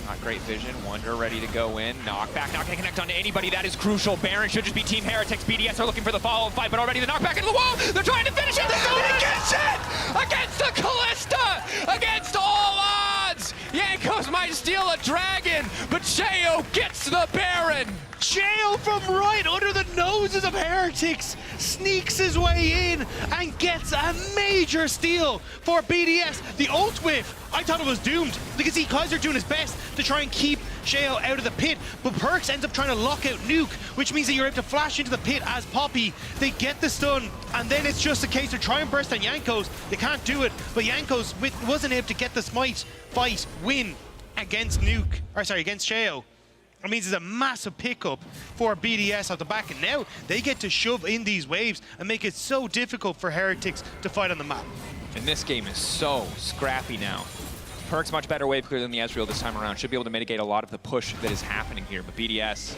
Not great vision. Wunder ready to go in. Knockback, not going to connect onto anybody. That is crucial. Baron should just be Team Heretics. BDS are looking for the follow-up fight, but already the knockback into the wall. They're trying to finish it. He gets it! Against the Callista! Against all odds! Jankos might steal a dragon, but Sheo gets the Baron. Sheo from right under the noses of Heretics sneaks his way in and gets a major steal for BDS. The ult whiff, I thought it was doomed. You can see Kaiser doing his best to try and keep Sheo out of the pit, but Perkz ends up trying to lock out Nuke, which means that you're able to flash into the pit as Poppy. They get the stun, and then it's just a case of try and burst on Jankos. They can't do it, but Jankos wasn't able to get the smite fight win against Nuke, or sorry, against Sheo. It means there's a massive pickup for BDS off the back, and now they get to shove in these waves and make it so difficult for Heretics to fight on the map. And this game is so scrappy now. Perkz much better wave clear than the Ezreal this time around. Should be able to mitigate a lot of the push that is happening here. But BDS,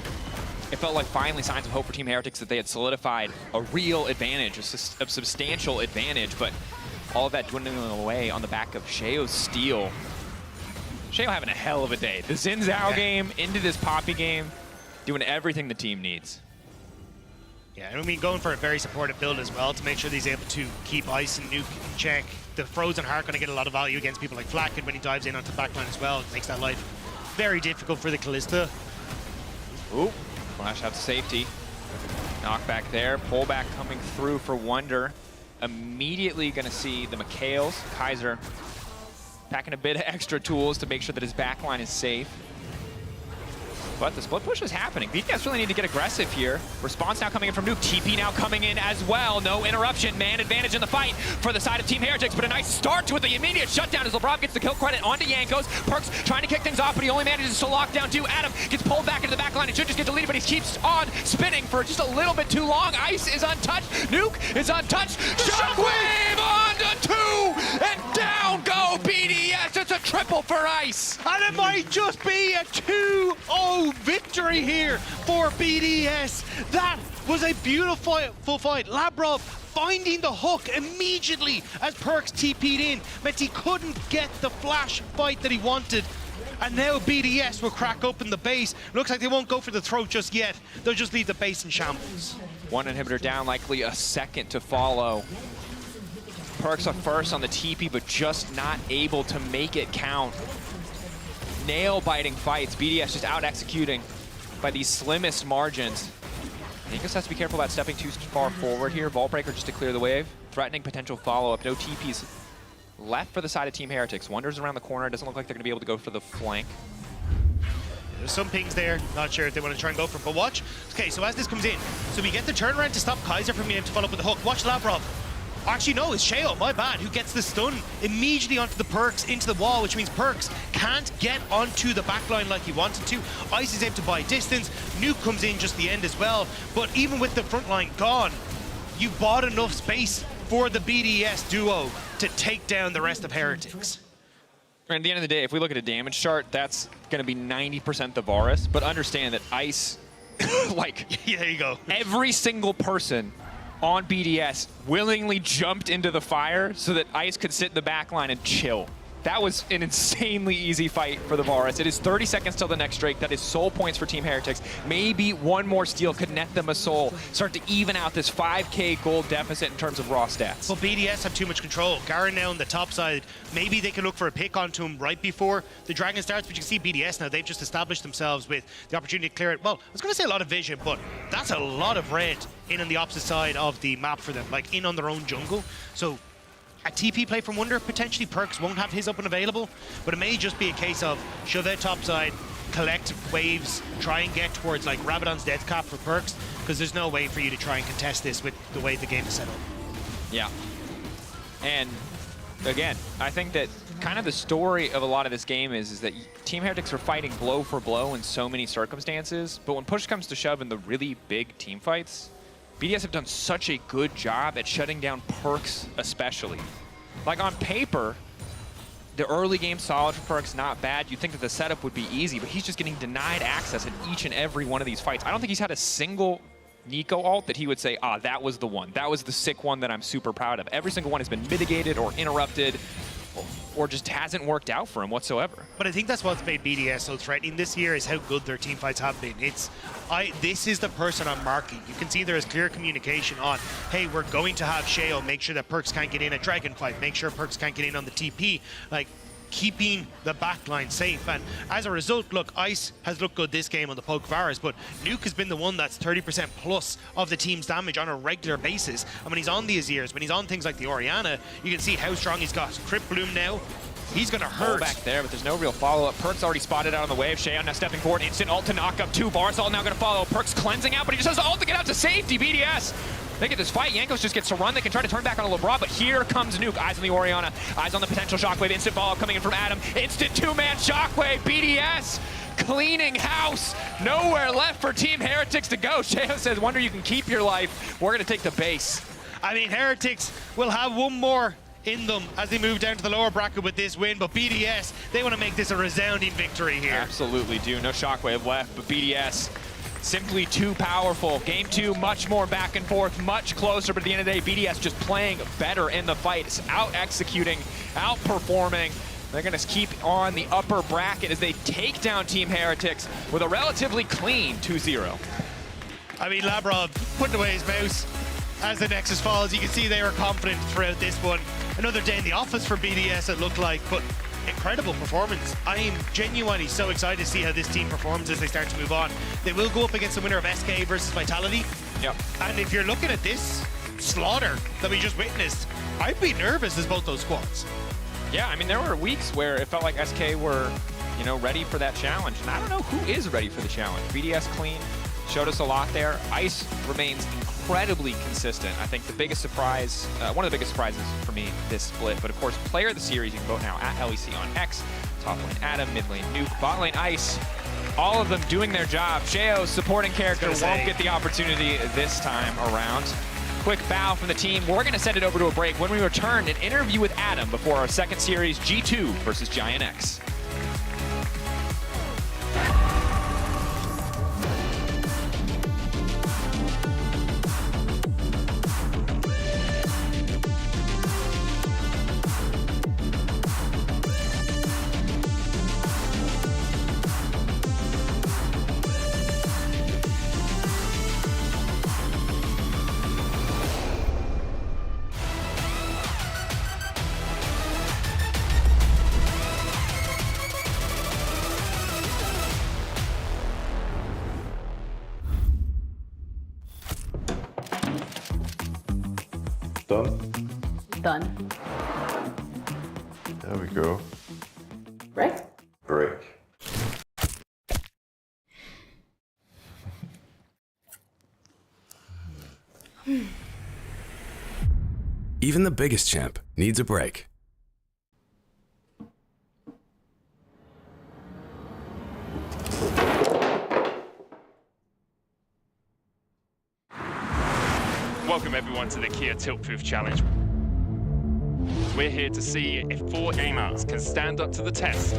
it felt like finally signs of hope for Team Heretics that they had solidified a real advantage, a substantial advantage. But all of that dwindling away on the back of Sheo's steal. Sheo having a hell of a day. The Xin Zhao game into this Poppy game, doing everything the team needs. Yeah, and I mean, going for a very supportive build as well to make sure that he's able to keep Ice and Nuke in check. The Frozen Heart going to get a lot of value against people like Flacken when he dives in onto the backline as well. It makes that life very difficult for the Kalista. Ooh, flash out to safety. Knockback there, pullback coming through for Wonder. Immediately going to see the McHales. Kaiser packing a bit of extra tools to make sure that his backline is safe. But the split push is happening. BDS really need to get aggressive here. Response now coming in from Nuke. TP now coming in as well. No interruption. Man advantage in the fight for the side of Team Heretics, but a nice start to it. The immediate shutdown as LeBron gets the kill credit onto Jankos. Perkz trying to kick things off, but he only manages to lock down 2. Adam gets pulled back into the back line and should just get deleted, but he keeps on spinning for just a little bit too long. Ice is untouched. Nuke is untouched. Shockwave onto 2, and down go BDS. It's a triple for Ice. And it might just be a 2-0 victory here for BDS. That was a beautiful fight. Labrov finding the hook immediately as Perkz TP'd in meant he couldn't get the flash fight that he wanted. And now BDS will crack open the base. Looks like they won't go for the throat just yet. They'll just leave the base in shambles. One inhibitor down, likely a second to follow. Perkz up first on the TP, but just not able to make it count. Nail-biting fights. BDS just out-executing by the slimmest margins. Jankos has to be careful about stepping too far forward here. Vault Breaker just to clear the wave. Threatening potential follow-up. No TPs left for the side of Team Heretics. Wonders around the corner. Doesn't look like they're going to be able to go for the flank. There's some pings there. Not sure if they want to try and go for it, but watch. Okay, so as this comes in, so we get the turnaround to stop Kaiser from being able to follow up with the hook. Watch Labrov. Actually, no, it's Sheo, my bad, who gets the stun immediately onto the Perkz, into the wall, which means Perkz can't get onto the backline like he wanted to. Ice is able to buy distance. Nuke comes in just the end as well. But even with the front line gone, you bought enough space for the BDS duo to take down the rest of Heretics. At the end of the day, if we look at a damage chart, that's going to be 90% the Varus. But understand that Ice, like, yeah, there you go. Every single person on BDS willingly jumped into the fire so that Ice could sit in the back line and chill. That was an insanely easy fight for the Varus. It is 30 seconds till the next Drake. That is soul points for Team Heretics. Maybe one more steal could net them a soul. Start to even out this 5k gold deficit in terms of raw stats. Well, BDS have too much control. Garen now on the top side. Maybe they can look for a pick onto him right before the Dragon starts, but you can see BDS now. They've just established themselves with the opportunity to clear it. Well, I was going to say a lot of vision, but that's a lot of red in on the opposite side of the map for them, like in on their own jungle. So a TP play from Wonder, potentially Perkz won't have his up and available, but it may just be a case of shove out top side, collect waves, try and get towards like Rabadon's death cap for Perkz, because there's no way for you to try and contest this with the way the game is set up. Yeah. And again, I think that kind of the story of a lot of this game is that Team Heretics are fighting blow for blow in so many circumstances, but when push comes to shove in the really big team fights, BDS have done such a good job at shutting down Perkz especially. Like on paper, the early game solid for Perkz, not bad. You'd think that the setup would be easy, but he's just getting denied access in each and every one of these fights. I don't think he's had a single Nico ult that he would say, ah, that was the one. That was the sick one that I'm super proud of. Every single one has been mitigated or interrupted or just hasn't worked out for him whatsoever. But I think that's what's made BDS so threatening this year is how good their team fights have been. This is the person I'm marking. You can see there is clear communication on, hey, we're going to have Sheo make sure that Perkz can't get in a Dragon fight, make sure Perkz can't get in on the TP. Like, keeping the back line safe. And as a result, look, Ice has looked good this game on the Poke Virus, but Nuke has been the one that's 30% plus of the team's damage on a regular basis. And when he's on the Azirs, when he's on things like the Orianna, you can see how strong he's got. Crypt Bloom now, he's going to hurt. Back there, but there's no real follow-up. Perk's already spotted out on the wave. Sheo now stepping forward. Instant ult to knock up 2. Barzal now going to follow. Perk's cleansing out, but he just has the ult to get out to safety. BDS. They get this fight. Jankos just gets to run. They can try to turn back on LeBron, but here comes Nuke. Eyes on the Orianna. Eyes on the potential Shockwave. Instant follow-up coming in from Adam. Instant 2-man Shockwave. BDS cleaning house. Nowhere left for Team Heretics to go. Sheo says, wonder you can keep your life. We're going to take the base. I mean, Heretics will have one more in them as they move down to the lower bracket with this win, but BDS, they want to make this a resounding victory here. Absolutely do. No Shockwave left, but BDS simply too powerful. Game 2, much more back and forth, much closer, but at the end of the day, BDS just playing better in the fight. It's out-executing, outperforming. They're going to keep on the upper bracket as they take down Team Heretics with a relatively clean 2-0. I mean, Labrov putting away his mouse as the Nexus falls. You can see they were confident throughout this one. Another day in the office for BDS, it looked like, but incredible performance. I am genuinely so excited to see how this team performs as they start to move on. They will go up against the winner of SK versus Vitality. Yep. And if you're looking at this slaughter that we just witnessed, I'd be nervous as both those squads. Yeah, I mean, there were weeks where it felt like SK were, you know, ready for that challenge. And I don't know who is ready for the challenge. BDS clean showed us a lot there. Ice remains incredibly consistent. I think the biggest surprise, one of the biggest surprises for me this split, but of course, player of the series, you can vote now at LEC on X. Top lane Adam, mid lane Nuke, bot lane Ice. All of them doing their job. Sheo's supporting character won't get the opportunity this time around. Quick bow from the team. We're going to send it over to a break. When we return, an interview with Adam before our second series, G2 versus Giant X. Done? Done. There we go. Break? Break. Even the biggest champ needs a break. Welcome everyone to the Kia Tilt Proof Challenge. We're here to see if 4 gamers can stand up to the test.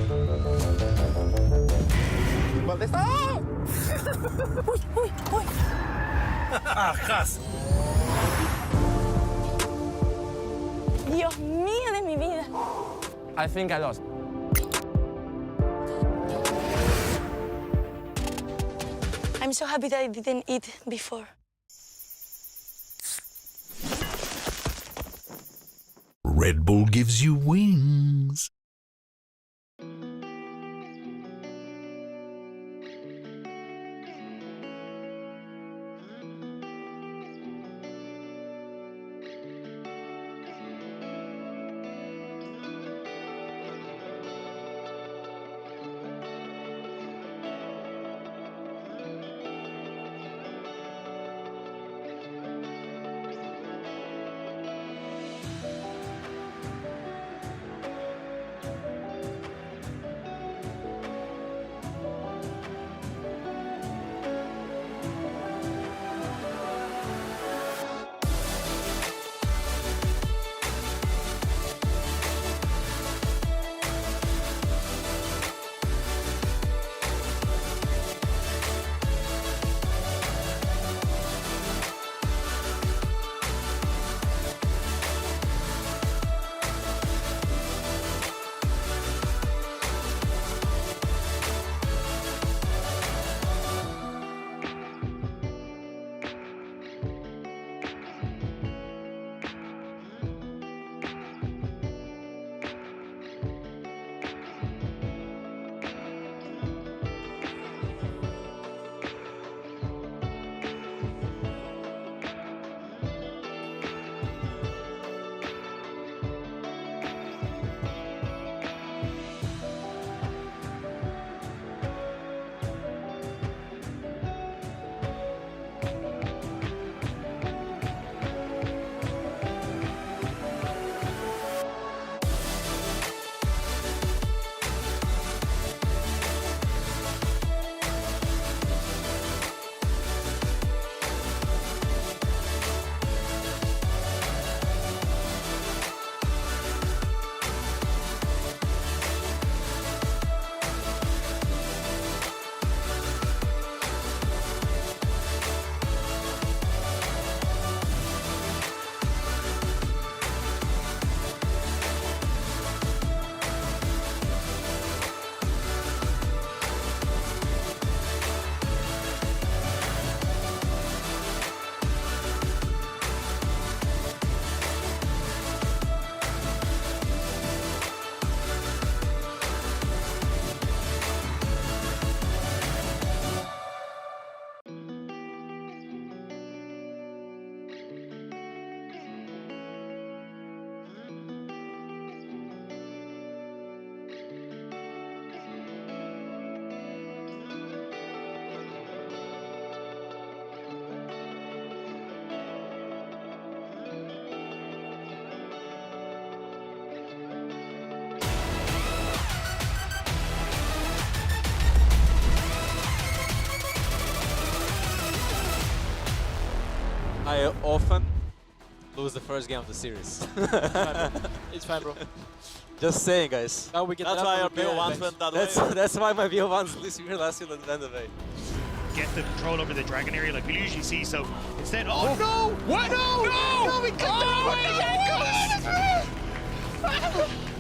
Dios mío de mi vida. I think I lost. I'm so happy that I didn't eat before. Red Bull gives you wings. I often lose the first game of the series. It's fine, bro. Just saying, guys. Now we get That's why our BO1s went that way. That's why my BO1s this year last year went away. Get the control over the dragon area like we usually see, so instead, oh no! What? No, we clicked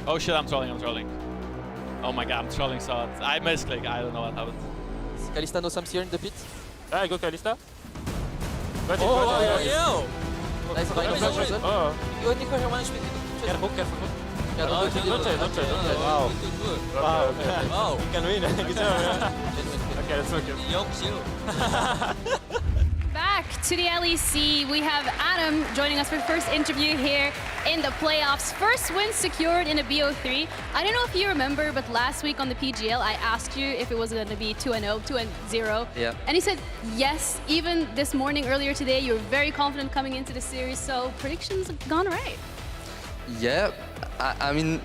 Oh shit, I'm trolling. Oh my god, I'm trolling so hard. I misclick, I don't know what happened. Kalista no Sams here in the pit. I go Kalista. Oh, nice fight. Oh. You only got one speed. Careful. Yeah, don't trade. Wow. Wow. Okay. Wow. You can win. Good job, yeah. Okay, that's okay. Back to the LEC, we have Adam joining us for the first interview here in the playoffs. First win secured in a BO3. I don't know if you remember, but last week on the PGL, I asked you if it was going to be 2-0, 2-0. Yeah. And you said yes. Even this morning, earlier today, you were very confident coming into the series. So predictions have gone right. Yeah, I mean,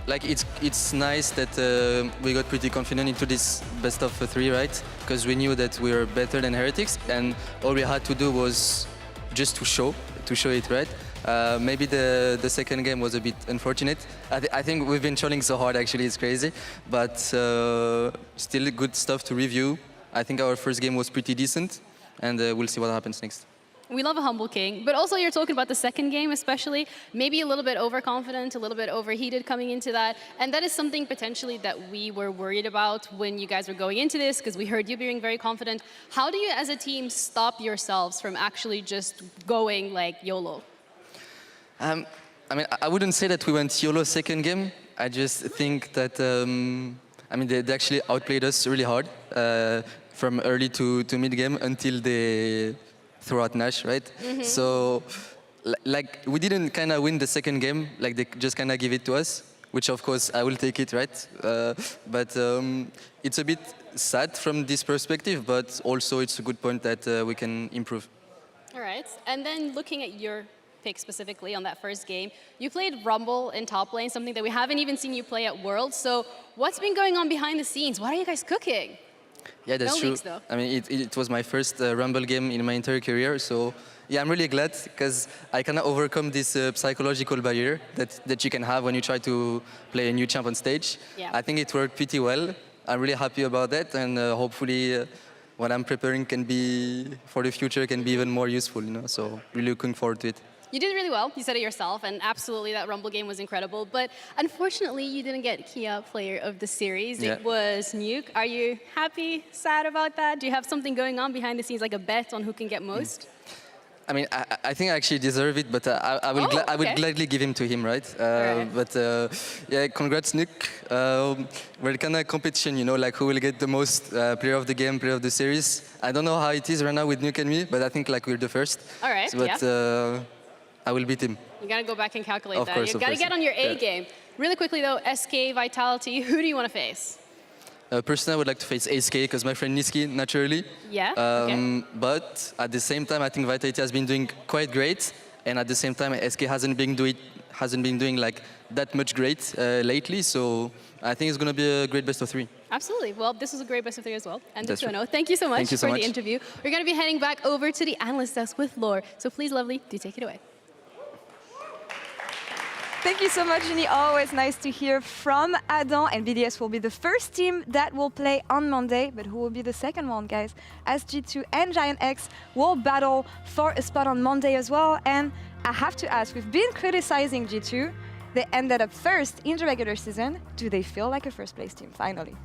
like it's nice that we got pretty confident into this best of 3, right? Because we knew that we were better than Heretics, and all we had to do was just to show it, right? Maybe the second game was a bit unfortunate. I think we've been trolling so hard, actually, it's crazy. But still good stuff to review. I think our first game was pretty decent, and we'll see what happens next. We love a humble king, but also you're talking about the second game especially, maybe a little bit overconfident, a little bit overheated coming into that, and that is something potentially that we were worried about when you guys were going into this, because we heard you being very confident. How do you as a team stop yourselves from actually just going like YOLO? I mean, I wouldn't say that we went YOLO second game. I just think that, I mean, they actually outplayed us really hard from early to mid game until they threw out Nash, right? Mm-hmm. So, like, we didn't kind of win the second game, like they just kind of give it to us, which of course I will take it, right? But it's a bit sad from this perspective, but also it's a good point that we can improve. All right, and then looking at your pick specifically on that first game, you played Rumble in top lane, something that we haven't even seen you play at Worlds. So what's been going on behind the scenes? What are you guys cooking? Yeah, that's no true. leaks, though. I mean, it was my first Rumble game in my entire career, so yeah, I'm really glad because I kind of overcome this psychological barrier that you can have when you try to play a new champ on stage. Yeah. I think it worked pretty well. I'm really happy about that, and hopefully what I'm preparing can be for the future can be even more useful. You know, so really looking forward to it. You did really well. You said it yourself, and absolutely that Rumble game was incredible. But unfortunately, you didn't get Kia Player of the Series. Yeah. It was Nuke. Are you happy, sad about that? Do you have something going on behind the scenes, like a bet on who can get most? I mean, I think I actually deserve it, but I will I would gladly give him to him, right? But yeah, congrats, Nuke. We're kind of competition, you know, like who will get the most player of the game, player of the series. I don't know how it is right now with Nuke and me, but I think like we're the first. All right, but, yeah. I will beat him. You got to go back and calculate Of that. course, You of got to course. get on your A Yeah. game. Really quickly, though, SK, Vitality, who do you want to face? Personally, I would like to face SK because my friend Niski, naturally. Yeah, okay. But at the same time, I think Vitality has been doing quite great. And at the same time, SK hasn't been doing like that much great lately. So I think it's going to be a great best of 3. Absolutely. Well, this was a great best of 3 as well. And That's 2-0. true. Thank you so much Thank you so for much. the interview. We're going to be heading back over to the analyst desk with Lore. So please, lovely, do take it away. Thank you so much, Jenny. Always nice to hear from Adam. And BDS will be the first team that will play on Monday. But who will be the second one, guys? As G2 and Giant X will battle for a spot on Monday as well. And I have to ask, we've been criticizing G2. They ended up first in the regular season. Do they feel like a first place team, finally?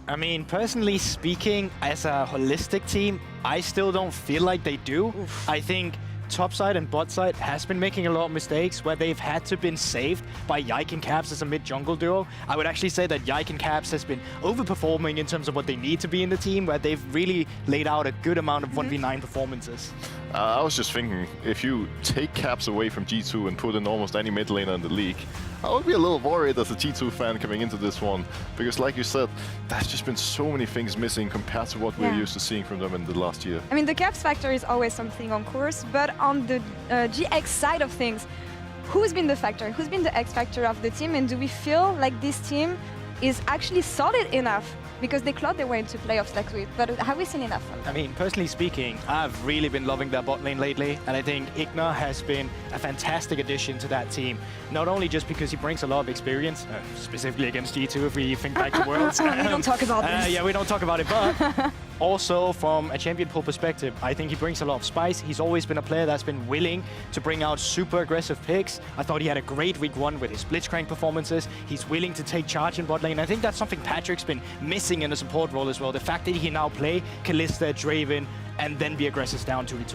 I mean, personally speaking, as a holistic team, I still don't feel like they do. I think top side and bot side has been making a lot of mistakes where they've had to been saved by Yike and Caps as a mid-jungle duo. I would actually say that Yike and Caps has been overperforming in terms of what they need to be in the team, where they've really laid out a good amount of 1v9 performances. I was just thinking, if you take Caps away from G2 and put in almost any mid laner in the league, I would be a little worried as a G2 fan coming into this one, because like you said, there's just been so many things missing compared to what we're used to seeing from them in the last year. I mean, the Caps factor is always something, on course, but on the GX side of things, who's been the factor? Who's been the X factor of the team? And do we feel like this team is actually solid enough because they clawed their way into playoffs last week. But have we seen enough from them? I mean, personally speaking, I've really been loving their bot lane lately, and I think Ignar has been a fantastic addition to that team. Not only just because he brings a lot of experience, specifically against G2 if we think back to Worlds. We don't talk about this. Yeah, we don't talk about it, but also from a champion pool perspective, I think he brings a lot of spice. He's always been a player that's been willing to bring out super aggressive picks. I thought he had a great week 1 with his blitzcrank performances. He's willing to take charge in bot lane. I think that's something Patrick's been missing in the support role as well. The fact that he can now play Kalista, Draven, and then be aggressive down 2v2.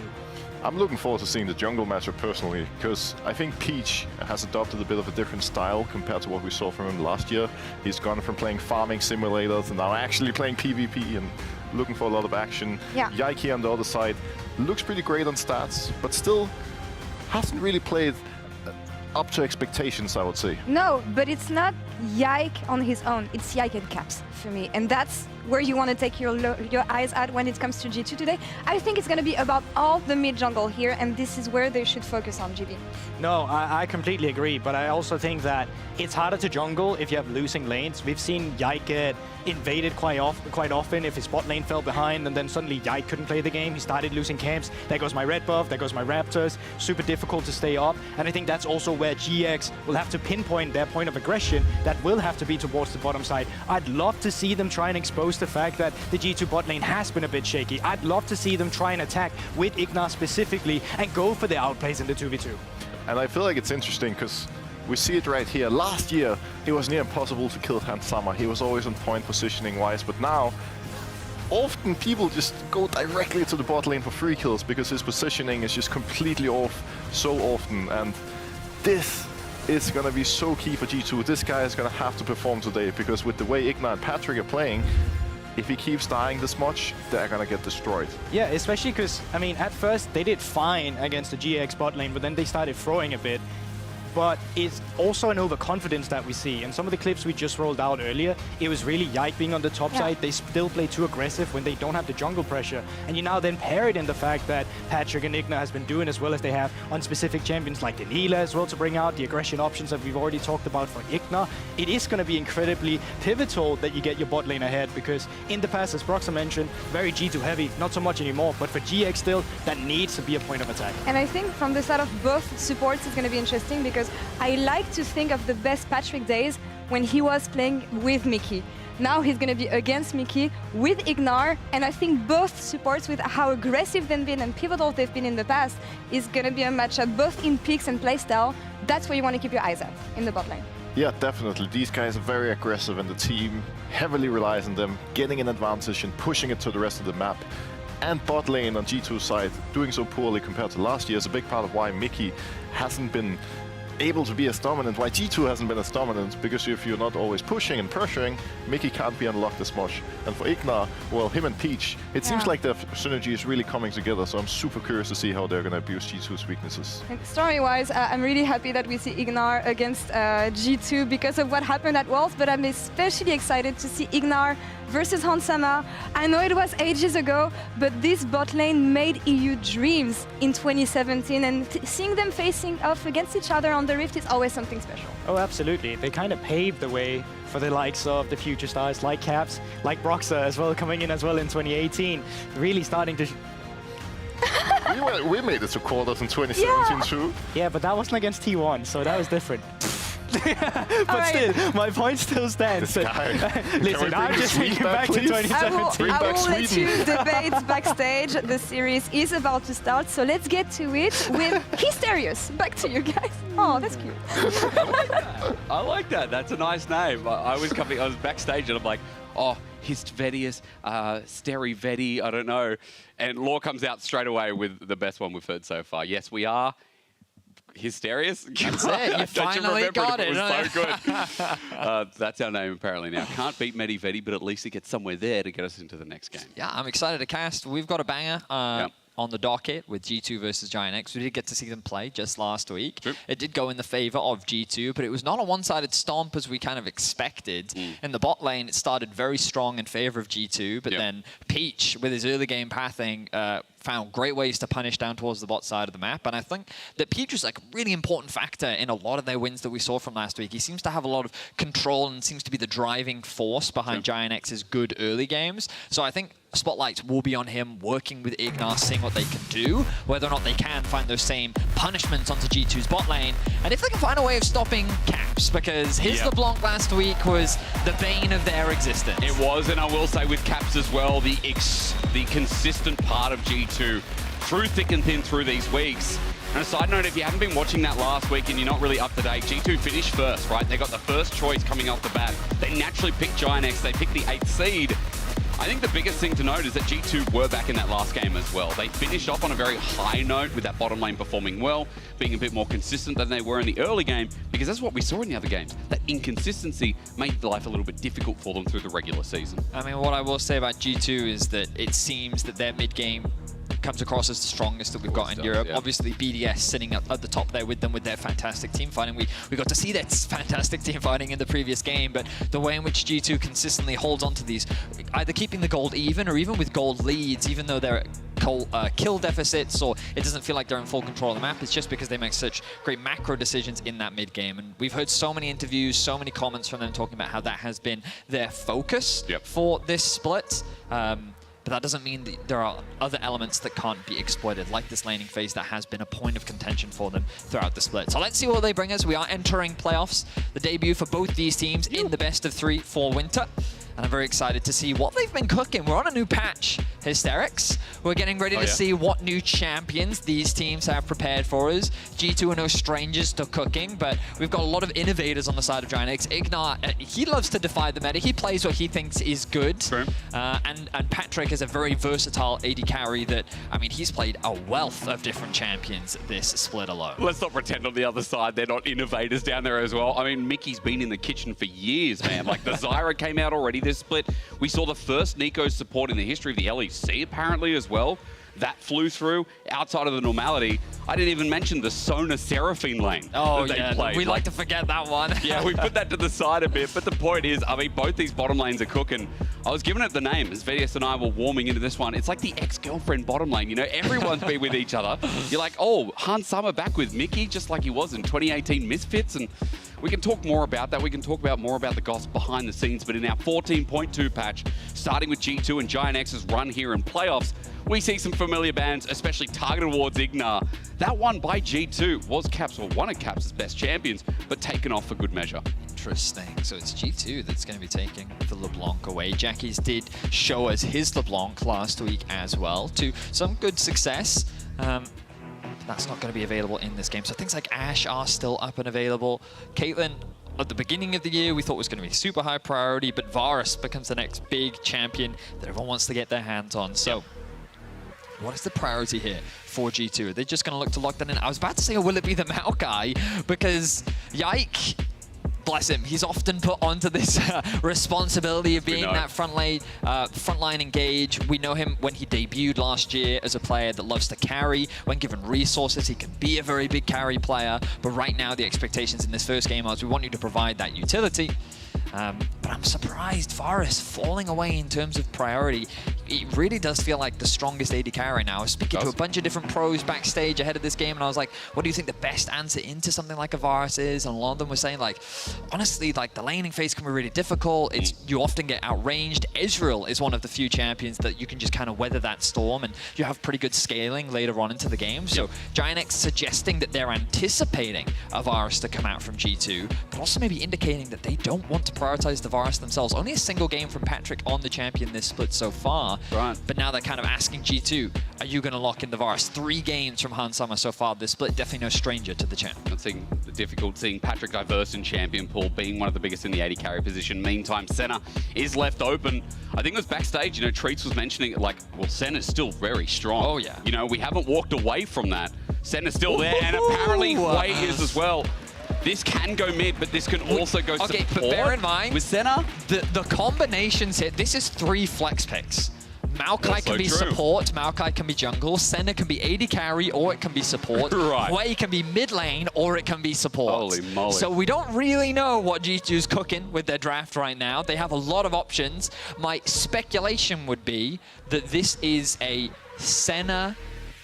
I'm looking forward to seeing the jungle matchup personally, because I think Peach has adopted a bit of a different style compared to what we saw from him last year. He's gone from playing farming simulators and now actually playing PvP and looking for a lot of action. Yeah. Yike on the other side looks pretty great on stats, but still hasn't really played up to expectations, I would say. No, but it's not Yike on his own. It's Yike and Caps for me. And that's where you want to take your eyes at when it comes to G2 today. I think it's going to be about all the mid jungle here, and this is where they should focus on, GB. No, I completely agree, but I also think that it's harder to jungle if you have losing lanes. We've seen Yike get invaded quite often if his bot lane fell behind, and then suddenly Yike couldn't play the game. He started losing camps. There goes my red buff, there goes my Raptors. Super difficult to stay up, and I think that's also where GX will have to pinpoint their point of aggression. That will have to be towards the bottom side. I'd love to see them try and expose the fact that the G2 bot lane has been a bit shaky. I'd love to see them try and attack with Ignar specifically and go for the outplays in the 2v2. And I feel like it's interesting because we see it right here. Last year, it was near impossible to kill Hans Sommer. He was always on point positioning-wise, but now, often people just go directly to the bot lane for free kills because his positioning is just completely off so often. And this is going to be so key for G2. This guy is going to have to perform today because with the way Ignar and Patrick are playing, if he keeps dying this much, they're going to get destroyed. Yeah, especially because, I mean, at first they did fine against the GX bot lane, but then they started throwing a bit. But it's also an overconfidence that we see. And some of the clips we just rolled out earlier, it was really Yike being on the top side. They still play too aggressive when they don't have the jungle pressure. And you now then pair it in the fact that Patrick and Ignar has been doing as well as they have on specific champions like Daniela as well to bring out the aggression options that we've already talked about for Ignar. It is going to be incredibly pivotal that you get your bot lane ahead because in the past, as Broxer mentioned, very G2 heavy, not so much anymore. But for GX still, that needs to be a point of attack. And I think from the side of both supports, it's going to be interesting because I like to think of the best Patrick days when he was playing with Mickey. Now he's going to be against Mickey with Ignar, and I think both supports with how aggressive they've been and pivotal they've been in the past is going to be a matchup both in picks and playstyle. That's where you want to keep your eyes at in the bot lane. Yeah, definitely. These guys are very aggressive and the team heavily relies on them getting an advantage and pushing it to the rest of the map. And bot lane on G2's side doing so poorly compared to last year is a big part of why Mickey hasn't been able to be as dominant, why G2 hasn't been as dominant, because if you're not always pushing and pressuring, Mickey can't be unlocked as much. And for Ignar, well, him and Peach, it seems like the synergy is really coming together, so I'm super curious to see how they're going to abuse G2's weaknesses. Story-wise, I'm really happy that we see Ignar against G2 because of what happened at Worlds, but I'm especially excited to see Ignar versus Hans Sommer. I know it was ages ago, but this bot lane made EU dreams in 2017, and seeing them facing off against each other on the Rift is always something special. Oh, absolutely. They kind of paved the way for the likes of the future stars like Caps, like Broxer as well, coming in as well in 2018, really starting to... we made it to quarters in 2017 too. Yeah, but that wasn't against T1, so that was different. But still, my point still stands. Listen, I'm just thinking back to 2017. I will let you debate backstage. The series is about to start, so let's get to it with Hysterious. Back to you guys. Oh, that's cute. I like that. That's a nice name. I was backstage and I'm like, oh, Hysterious, Sterivetti, I don't know. And Law comes out straight away with the best one we've heard so far. Yes, we are. Hysterious? That's it. You finally got it. It was so good. That's our name apparently now. Can't beat Medivetti, but at least it gets somewhere there to get us into the next game. Yeah, I'm excited to cast. We've got a banger on the docket with G2 versus Giant X. We did get to see them play just last week. True. It did go in the favor of G2, but it was not a one-sided stomp as we kind of expected. In the bot lane, it started very strong in favor of G2, but then Peach, with his early game pathing, found great ways to punish down towards the bot side of the map. And I think that Pietra's like a really important factor in a lot of their wins that we saw from last week. He seems to have a lot of control and seems to be the driving force behind Giant X's good early games. So I think spotlights will be on him, working with Ignar, seeing what they can do, whether or not they can find those same punishments onto G2's bot lane, and if they can find a way of stopping Caps, because his LeBlanc last week was the bane of their existence. It was, and I will say with Caps as well, the consistent part of G2 through thick and thin through these weeks. And a side note, if you haven't been watching that last week and you're not really up to date, G2 finished first, right? They got the first choice coming off the bat. They naturally picked Giant X, they picked the 8th seed. I think the biggest thing to note is that G2 were back in that last game as well. They finished off on a very high note with that bottom lane performing well, being a bit more consistent than they were in the early game, because that's what we saw in the other games. That inconsistency made life a little bit difficult for them through the regular season. I mean, what I will say about G2 is that it seems that their mid-game comes across as the strongest that we've got in Europe. Obviously, BDS sitting at the top there with them with their fantastic team fighting. We got to see that fantastic team fighting in the previous game, but the way in which G2 consistently holds on to these, either keeping the gold even or even with gold leads, even though they're kill deficits or it doesn't feel like they're in full control of the map, it's just because they make such great macro decisions in that mid game. And we've heard so many interviews, so many comments from them talking about how that has been their focus for this split. But that doesn't mean that there are other elements that can't be exploited, like this laning phase that has been a point of contention for them throughout the split. So let's see what they bring us. We are entering playoffs, the debut for both these teams in the best of 3 for winter. And I'm very excited to see what they've been cooking. We're on a new patch, Hysterics. We're getting ready to see what new champions these teams have prepared for us. G2 are no strangers to cooking, but we've got a lot of innovators on the side of Giant X. Ignar, he loves to defy the meta. He plays what he thinks is good. And Patrick is a very versatile AD carry that, I mean, he's played a wealth of different champions this split alone. Let's not pretend on the other side they're not innovators down there as well. I mean, Mickey's been in the kitchen for years, man. Like, the Zyra came out already this split. We saw the first Nico support in the history of the LEC, apparently, as well. That flew through outside of the normality. I didn't even mention the Sona Seraphine lane that they played. We like to forget that one. Yeah, we put that to the side a bit, but the point is, I mean, both these bottom lanes are cooking. I was giving it the name as Vedius and I were warming into this one. It's like the ex-girlfriend bottom lane. You know, everyone's been with each other. You're like, oh, Han Summer back with Mickey, just like he was in 2018 Misfits, and we can talk more about that. We can talk about more about the gossip behind the scenes, but in our 14.2 patch, starting with G2 and Giant X's run here in playoffs, we see some familiar bands, especially targeted towards Ignar. That one by G2 was Caps, or one of Caps' best champions, but taken off for good measure. Interesting. So it's G2 that's going to be taking the LeBlanc away. Jackie's did show us his LeBlanc last week as well, to some good success. That's not going to be available in this game. So things like Ashe are still up and available. Caitlyn, at the beginning of the year, we thought was going to be super high priority, but Varus becomes the next big champion that everyone wants to get their hands on. So what is the priority here for G2? Are they just going to look to lock that in? I was about to say, will it be the Maokai? Because Yike, bless him, he's often put onto this responsibility of being that frontline engage. We know him when he debuted last year as a player that loves to carry. When given resources, he can be a very big carry player. But right now, the expectations in this first game are we want you to provide that utility. But I'm surprised Varus falling away in terms of priority. It really does feel like the strongest AD carry right now. I was speaking to a bunch of different pros backstage ahead of this game, and I was like, what do you think the best answer into something like a Varus is? And a lot of them were saying, like, honestly, like, the laning phase can be really difficult. You often get outranged. Ezreal is one of the few champions that you can just kind of weather that storm, and you have pretty good scaling later on into the game. So Giant X suggesting that they're anticipating a Varus to come out from G2, but also maybe indicating that they don't want to prioritize the Varus themselves. Only a single game from Patrick on the champion this split so far. But now they're kind of asking G2, are you going to lock in the Varus? 3 games from Han Summer so far this split. Definitely no stranger to the champ. I think the difficult seeing Patrick diverse in champion pool, being one of the biggest in the AD carry position. Meantime, Senna is left open. I think it was backstage, you know, Treats was mentioning it like, well, Senna's still very strong. Oh, yeah. You know, we haven't walked away from that. Senna's still there, and apparently Wei is as well. This can go mid, but this can also go support. But bear in mind, with Senna, the combinations here, this is 3 flex picks. Maokai can be support, Maokai can be jungle, Senna can be AD carry, or it can be support. Right. Hui can be mid lane, or it can be support. Holy moly. So we don't really know what G2's cooking with their draft right now. They have a lot of options. My speculation would be that this is a Senna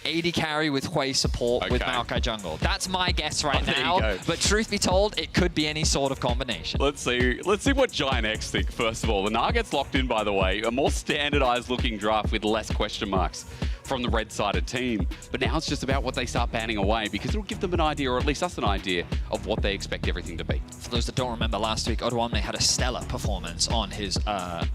AD carry with Hui support with Maokai jungle. That's my guess right now. But truth be told, it could be any sort of combination. Let's see what Giant X think, first of all. The Nar gets locked in, by the way. A more standardized looking draft with less question marks from the red-sided team. But now it's just about what they start banning away, because it'll give them an idea, or at least us an idea, of what they expect everything to be. For those that don't remember, last week, Odoamne had a stellar performance on his Nar.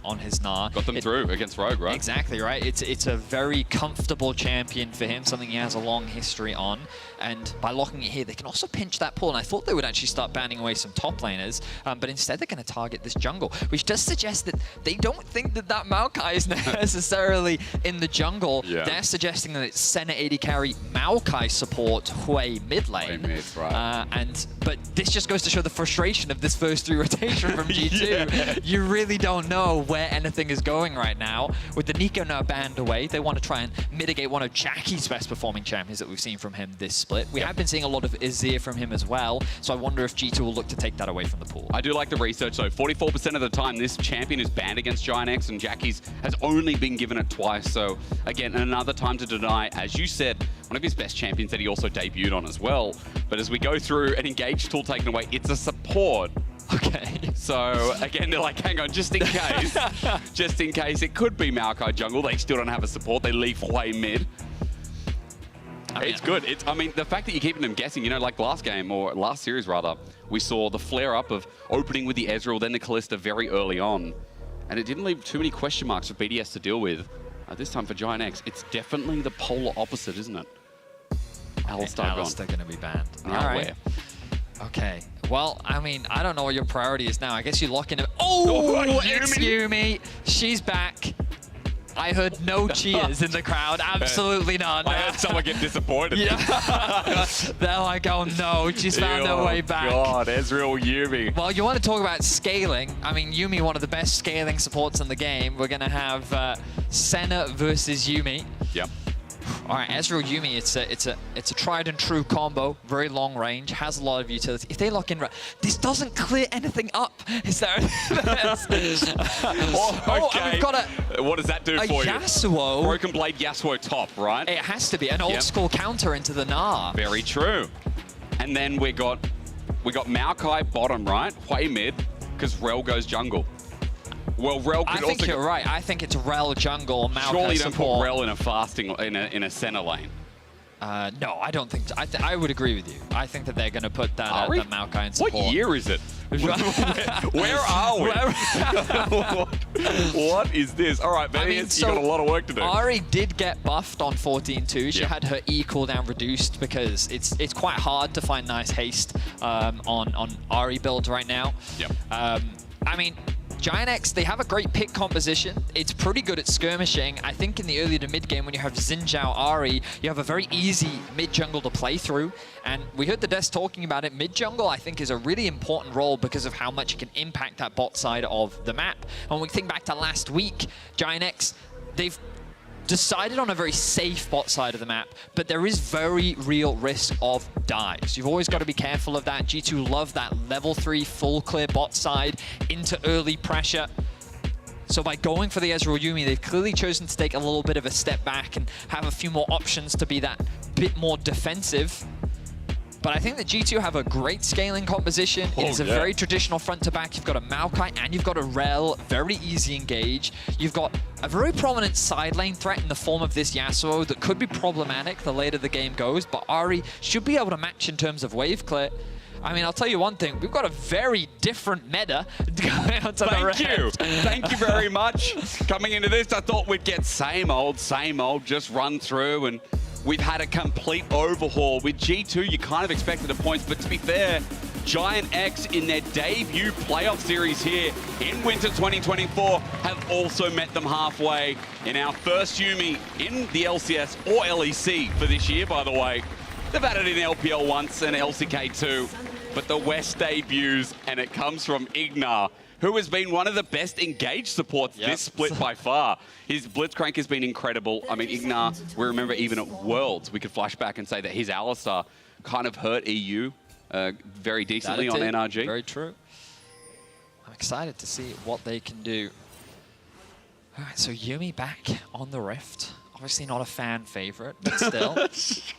Got them through against Rogue, right? Exactly, right? It's a very comfortable champion for him, something he has a long history on. And by locking it here, they can also pinch that pool. And I thought they would actually start banning away some top laners, but instead they're going to target this jungle, which does suggest that they don't think that Maokai is necessarily in the jungle. Yeah. They're suggesting that it's Senna AD carry, Maokai support, Hui mid lane. But this just goes to show the frustration of this first 3 rotation from G2. You really don't know where anything is going right now. With the Nico now banned away, they want to try and mitigate one of Jackie's best performing champions that we've seen from him this split. We have been seeing a lot of Azir from him as well, so I wonder if G2 will look to take that away from the pool. I do like the research though. 44% of the time this champion is banned against Giant X, and Jackie's has only been given it twice. So again, another time to deny, as you said, one of his best champions that he also debuted on as well. But as we go through an engage tool taken away, it's a support. Okay. So again, they're like, hang on, just in case, just in case, it could be Maokai jungle. They still don't have a support. They leave Hui mid. It's good. I mean, the fact that you're keeping them guessing, you know, like last game, or last series rather, we saw the flare-up of opening with the Ezreal, then the Kalista very early on. And it didn't leave too many question marks for BDS to deal with. This time for Giant X, it's definitely the polar opposite, isn't it? Alistar going to be banned. All right. Okay. Well, I mean, I don't know what your priority is now. I guess you lock in... Oh, it's Yumi. She's back. I heard no cheers in the crowd. Absolutely none. I heard someone get disappointed. They're like, oh no, she's found her way back. God, Ezreal Yumi. Well, you want to talk about scaling. I mean, Yumi, one of the best scaling supports in the game. We're going to have Senna versus Yumi. Yep. All right, Ezreal Yumi, it's a tried and true combo, very long range, has a lot of utility. If they lock in, this doesn't clear anything up. Is there? Okay. We've got what does that do for you? Yasuo. Broken Blade Yasuo top, right? It has to be an old school counter into the Gnar. Very true. And then we got Maokai bottom, right? Hui mid, because Rel goes jungle. Well, Rel could I think you're right. I think it's Rel jungle, Maokai surely you don't support. put Rel in a fasting in a center lane. No, I don't think so. I would agree with you. I think that they're going to put that the Maokai in support. What year is it? Where are we? What is this? All right, Benny, you got a lot of work to do. Ari did get buffed on 14-2. She had her E cooldown reduced because it's quite hard to find nice haste on Ari builds right now. Yep. I mean, Giant X, they have a great pick composition. It's pretty good at skirmishing. I think in the early to mid game, when you have Xin Zhao Ari, you have a very easy mid jungle to play through. And we heard the Des talking about it. Mid jungle, I think, is a really important role because of how much it can impact that bot side of the map. When we think back to last week, Giant X, they've decided on a very safe bot side of the map, but there is very real risk of dives. You've always got to be careful of that. G2 love that level 3 full clear bot side into early pressure. So by going for the Ezreal Yumi, they've clearly chosen to take a little bit of a step back and have a few more options to be that bit more defensive. But I think that G2 have a great scaling composition. It's a very traditional front to back. You've got a Maokai and you've got a Rel, very easy engage. You've got a very prominent side lane threat in the form of this Yasuo that could be problematic the later the game goes, but Ari should be able to match in terms of wave clear. I mean, I'll tell you one thing, we've got a very different meta going on to the rest. Thank you very much. Coming into this, I thought we'd get same old, just run through, and we've had a complete overhaul. With G2, you kind of expected the points, but to be fair, Giant X in their debut playoff series here in Winter 2024 have also met them halfway in our first Yumi in the LCS or LEC for this year, by the way. They've had it in LPL once and LCK too, but the West debuts, and it comes from Ignar. who has been one of the best engaged supports this split by far. His Blitzcrank has been incredible. I mean, Ignar, we remember even at Worlds, we could flash back and say that his Alistar kind of hurt EU very decently on NRG. Very true. I'm excited to see what they can do. All right, so Yuumi back on the Rift. Obviously not a fan favorite, but still.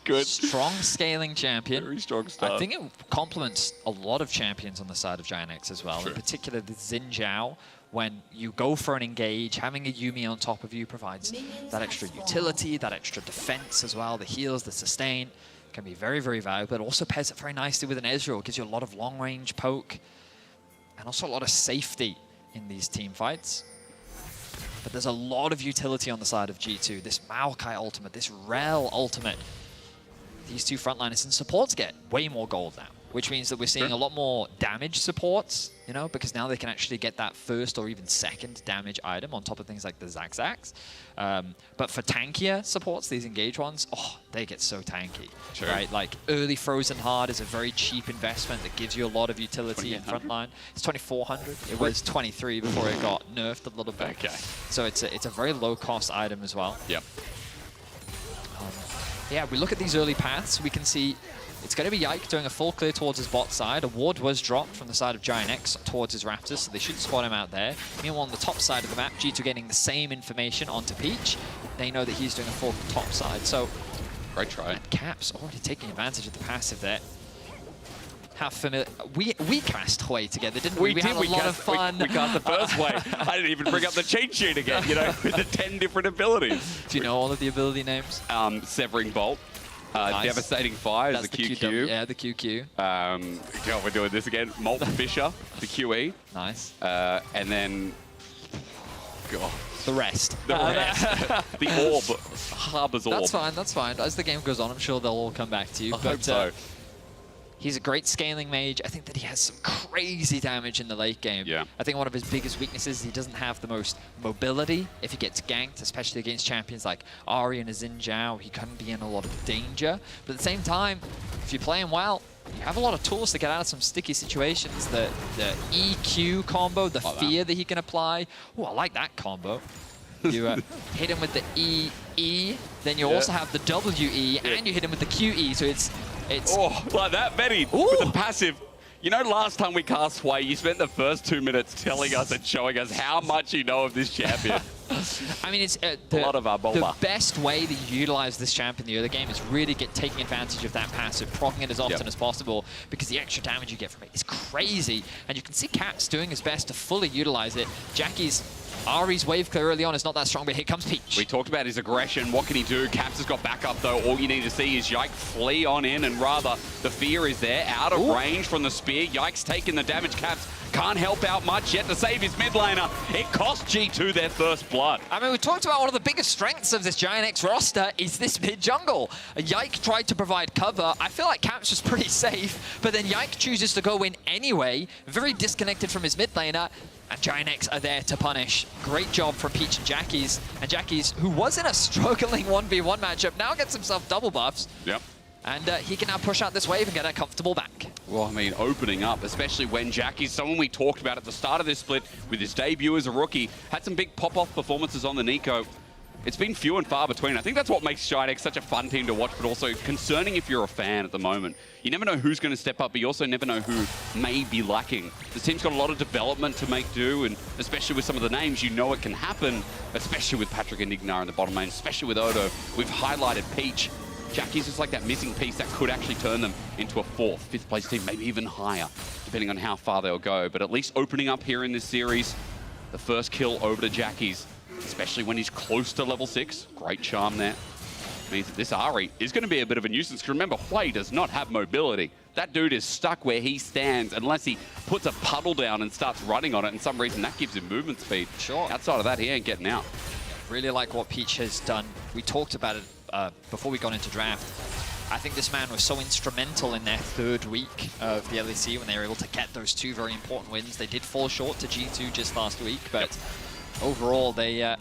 Good. Strong scaling champion. Very strong start. I think it complements a lot of champions on the side of Giant X as well. True. In particular, the Xin Zhao. When you go for an engage, having a Yuumi on top of you provides that extra utility, that extra defense as well. The heals, the sustain can be very, very valuable. It also pairs it very nicely with an Ezreal. It gives you a lot of long-range poke and also a lot of safety in these team fights. But there's a lot of utility on the side of G2. This Maokai ultimate, this Rel ultimate. These two frontliners and supports get way more gold now, which means that we're seeing a lot more damage supports, you know, because now they can actually get that first or even second damage item on top of things like the Zaxax. But for tankier supports, these engage ones, oh, they get so tanky, right? Like early Frozen Hard is a very cheap investment that gives you a lot of utility in frontline. It's 2,400. It was 23 before it got nerfed a little bit. Okay. So it's a very low cost item as well. Yep. Yeah, we look at these early paths, we can see it's going to be Yike doing a full clear towards his bot side. A ward was dropped from the side of Giant X towards his Raptors, so they should spot him out there. Meanwhile, on the top side of the map, G2 getting the same information onto Peach. They know that he's doing a full top side, so... Great try. And Caps already taking advantage of the passive there. How familiar... We cast Hui together, didn't we? We had a lot of fun. We cast the first way. I didn't even bring up the cheat sheet again, you know, with the 10 different abilities. Do you know all of the ability names? Severing Bolt. Nice. Devastating Fire is the QQ. Yeah, the QQ. God, we're doing this again. Molten Fissure, the QE. Nice. And then... God. The rest. The rest. The Orb. Harbor's Orb. That's fine, that's fine. As the game goes on, I'm sure they'll all come back to you. I hope so. He's a great scaling mage. I think that he has some crazy damage in the late game. Yeah. I think one of his biggest weaknesses is he doesn't have the most mobility. If he gets ganked, especially against champions like Ahri and Xin Zhao, he can be in a lot of danger. But at the same time, if you're playing well, you have a lot of tools to get out of some sticky situations. The EQ combo, the fear that he can apply. Oh, I like that combo. You hit him with the EE, then you also have the WE, and you hit him with the QE, so it's... Oh, like that, Betty, with the passive. You know, last time we cast Hui, you spent the first 2 minutes telling us and showing us how much you know of this champion. I mean, it's a lot of our the bomber. best way to utilize this champ in the early game is really taking advantage of that passive, proccing it as often as possible, because the extra damage you get from it is crazy. And you can see Caps doing his best to fully utilize it. Ahri's wave clear early on is not that strong, but here comes Peach. We talked about his aggression. What can he do? Caps has got backup, though. All you need to see is Yike flee on in, and rather, the fear is there. Out of range from the spear. Yike's taking the damage. Caps can't help out much yet to save his mid laner. It cost G2 their first blood. I mean, we talked about one of the biggest strengths of this Giant X roster is this mid jungle. Yike tried to provide cover. I feel like Caps was pretty safe, but then Yike chooses to go in anyway, very disconnected from his mid laner. And Giant X are there to punish. Great job from Peach and Jackie's. And Jackie's, who was in a struggling 1v1 matchup, now gets himself double buffs. Yep. And he can now push out this wave and get a comfortable back. Well, I mean, opening up, especially when Jackie's someone we talked about at the start of this split with his debut as a rookie, had some big pop-off performances on the Nico. It's been few and far between. I think that's what makes Giant X such a fun team to watch, but also concerning if you're a fan at the moment. You never know who's going to step up, but you also never know who may be lacking. This team's got a lot of development to make do, and especially with some of the names, you know it can happen, especially with Patrick and Ignar in the bottom lane, especially with Odo. We've highlighted Peach. Jackie's just like that missing piece that could actually turn them into a 4th, 5th place team, maybe even higher, depending on how far they'll go. But at least opening up here in this series, the first kill over to Jackie's, especially when he's close to level 6. Great charm there. Means that this Ahri is going to be a bit of a nuisance. Because remember, Hui does not have mobility. That dude is stuck where he stands unless he puts a puddle down and starts running on it. And some reason that gives him movement speed. Sure. Outside of that, he ain't getting out. Really like what Peach has done. We talked about it before we got into draft. I think this man was so instrumental in their 3rd week of the LEC when they were able to get those 2 very important wins. They did fall short to G2 just last week, but overall they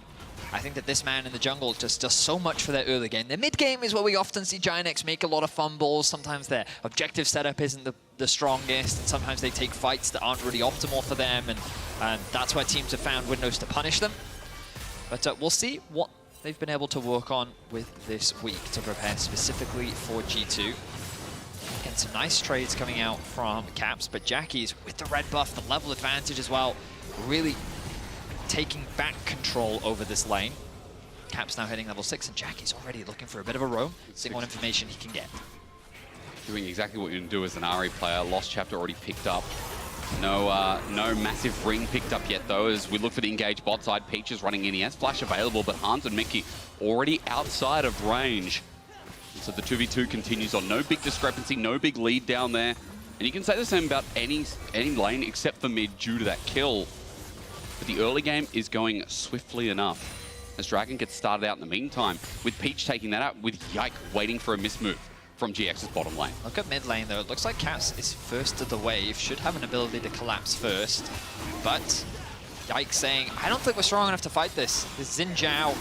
I think that this man in the jungle just does so much for their early game. Their mid game is where we often see Giant X make a lot of fumbles. Sometimes their objective setup isn't the strongest, and sometimes they take fights that aren't really optimal for them, and that's where teams have found windows to punish them. But we'll see what they've been able to work on with this week to prepare specifically for G2. Again, some nice trades coming out from Caps, but Jackie's with the red buff, the level advantage as well, really taking back control over this lane. Caps now hitting level 6, and Jackie's already looking for a bit of a roam, seeing what information he can get. Doing exactly what you can do as an Ahri player. Lost Chapter already picked up. No massive ring picked up yet, though, as we look for the engaged bot side. Peach is running in. He has flash available, but Hans and Mickey already outside of range. So the 2v2 continues on. No big discrepancy, no big lead down there. And you can say the same about any lane except for mid due to that kill. But the early game is going swiftly enough as Dragon gets started out in the meantime, with Peach taking that out, with Yike waiting for a mismove from GX's bottom lane. Look at mid lane, though. It looks like Caps is first of the wave, should have an ability to collapse first. But Yike saying, I don't think we're strong enough to fight this. This Xin Zhao.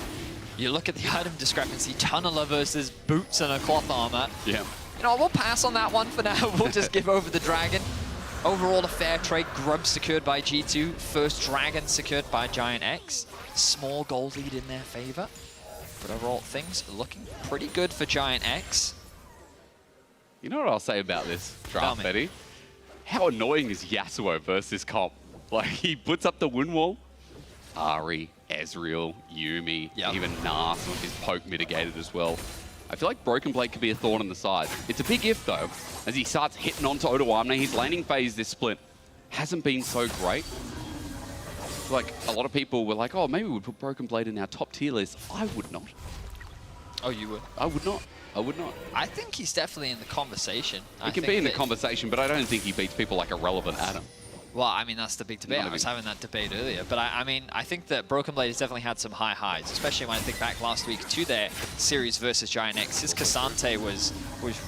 You look at the item discrepancy, Tunnler versus boots and a cloth armor. Yeah. You know, we'll pass on that one for now. We'll just give over the Dragon. Overall, a fair trade. Grub secured by G2. First Dragon secured by Giant X. Small gold lead in their favor. But overall, things looking pretty good for Giant X. You know what I'll say about this draft, Betty? How annoying is Yasuo versus comp? Like, he puts up the win wall. Ahri, Ezreal, Yuumi, even Nas with his poke mitigated as well. I feel like Broken Blade could be a thorn in the side. It's a big if, though, as he starts hitting onto Odoamne. His laning phase this split hasn't been so great. Like, a lot of people were like, oh, maybe we'd put Broken Blade in our top tier list. I would not. Oh, you would? I would not. I would not. I think he's definitely in the conversation. He can be in the conversation, but I don't think he beats people like Irrelevant Adam. Well, I mean, that's the big debate. I was having that debate earlier. But I mean, I think that Broken Blade has definitely had some high highs, especially when I think back last week to their series versus Giant X. His Cassante was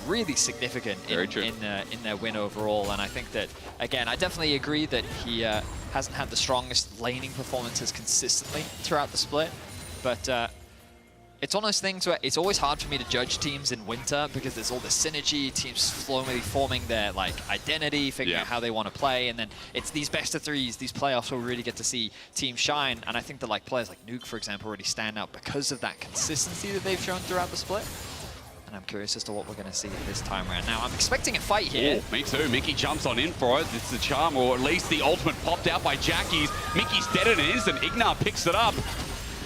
really significant in their win overall. And I think that, again, I definitely agree that he hasn't had the strongest laning performances consistently throughout the split. But it's one of those things where it's always hard for me to judge teams in winter because there's all this synergy, teams slowly forming their identity, figuring out how they want to play, and then it's these best of threes, these playoffs where we really get to see teams shine. And I think that players like Nuke, for example, really stand out because of that consistency that they've shown throughout the split. And I'm curious as to what we're going to see this time around. Now, I'm expecting a fight here. Ooh, me too. Mickey jumps on in for it. It's the charm, or at least the ultimate popped out by Jackie's. Mickey's dead in an instant. Ignar picks it up.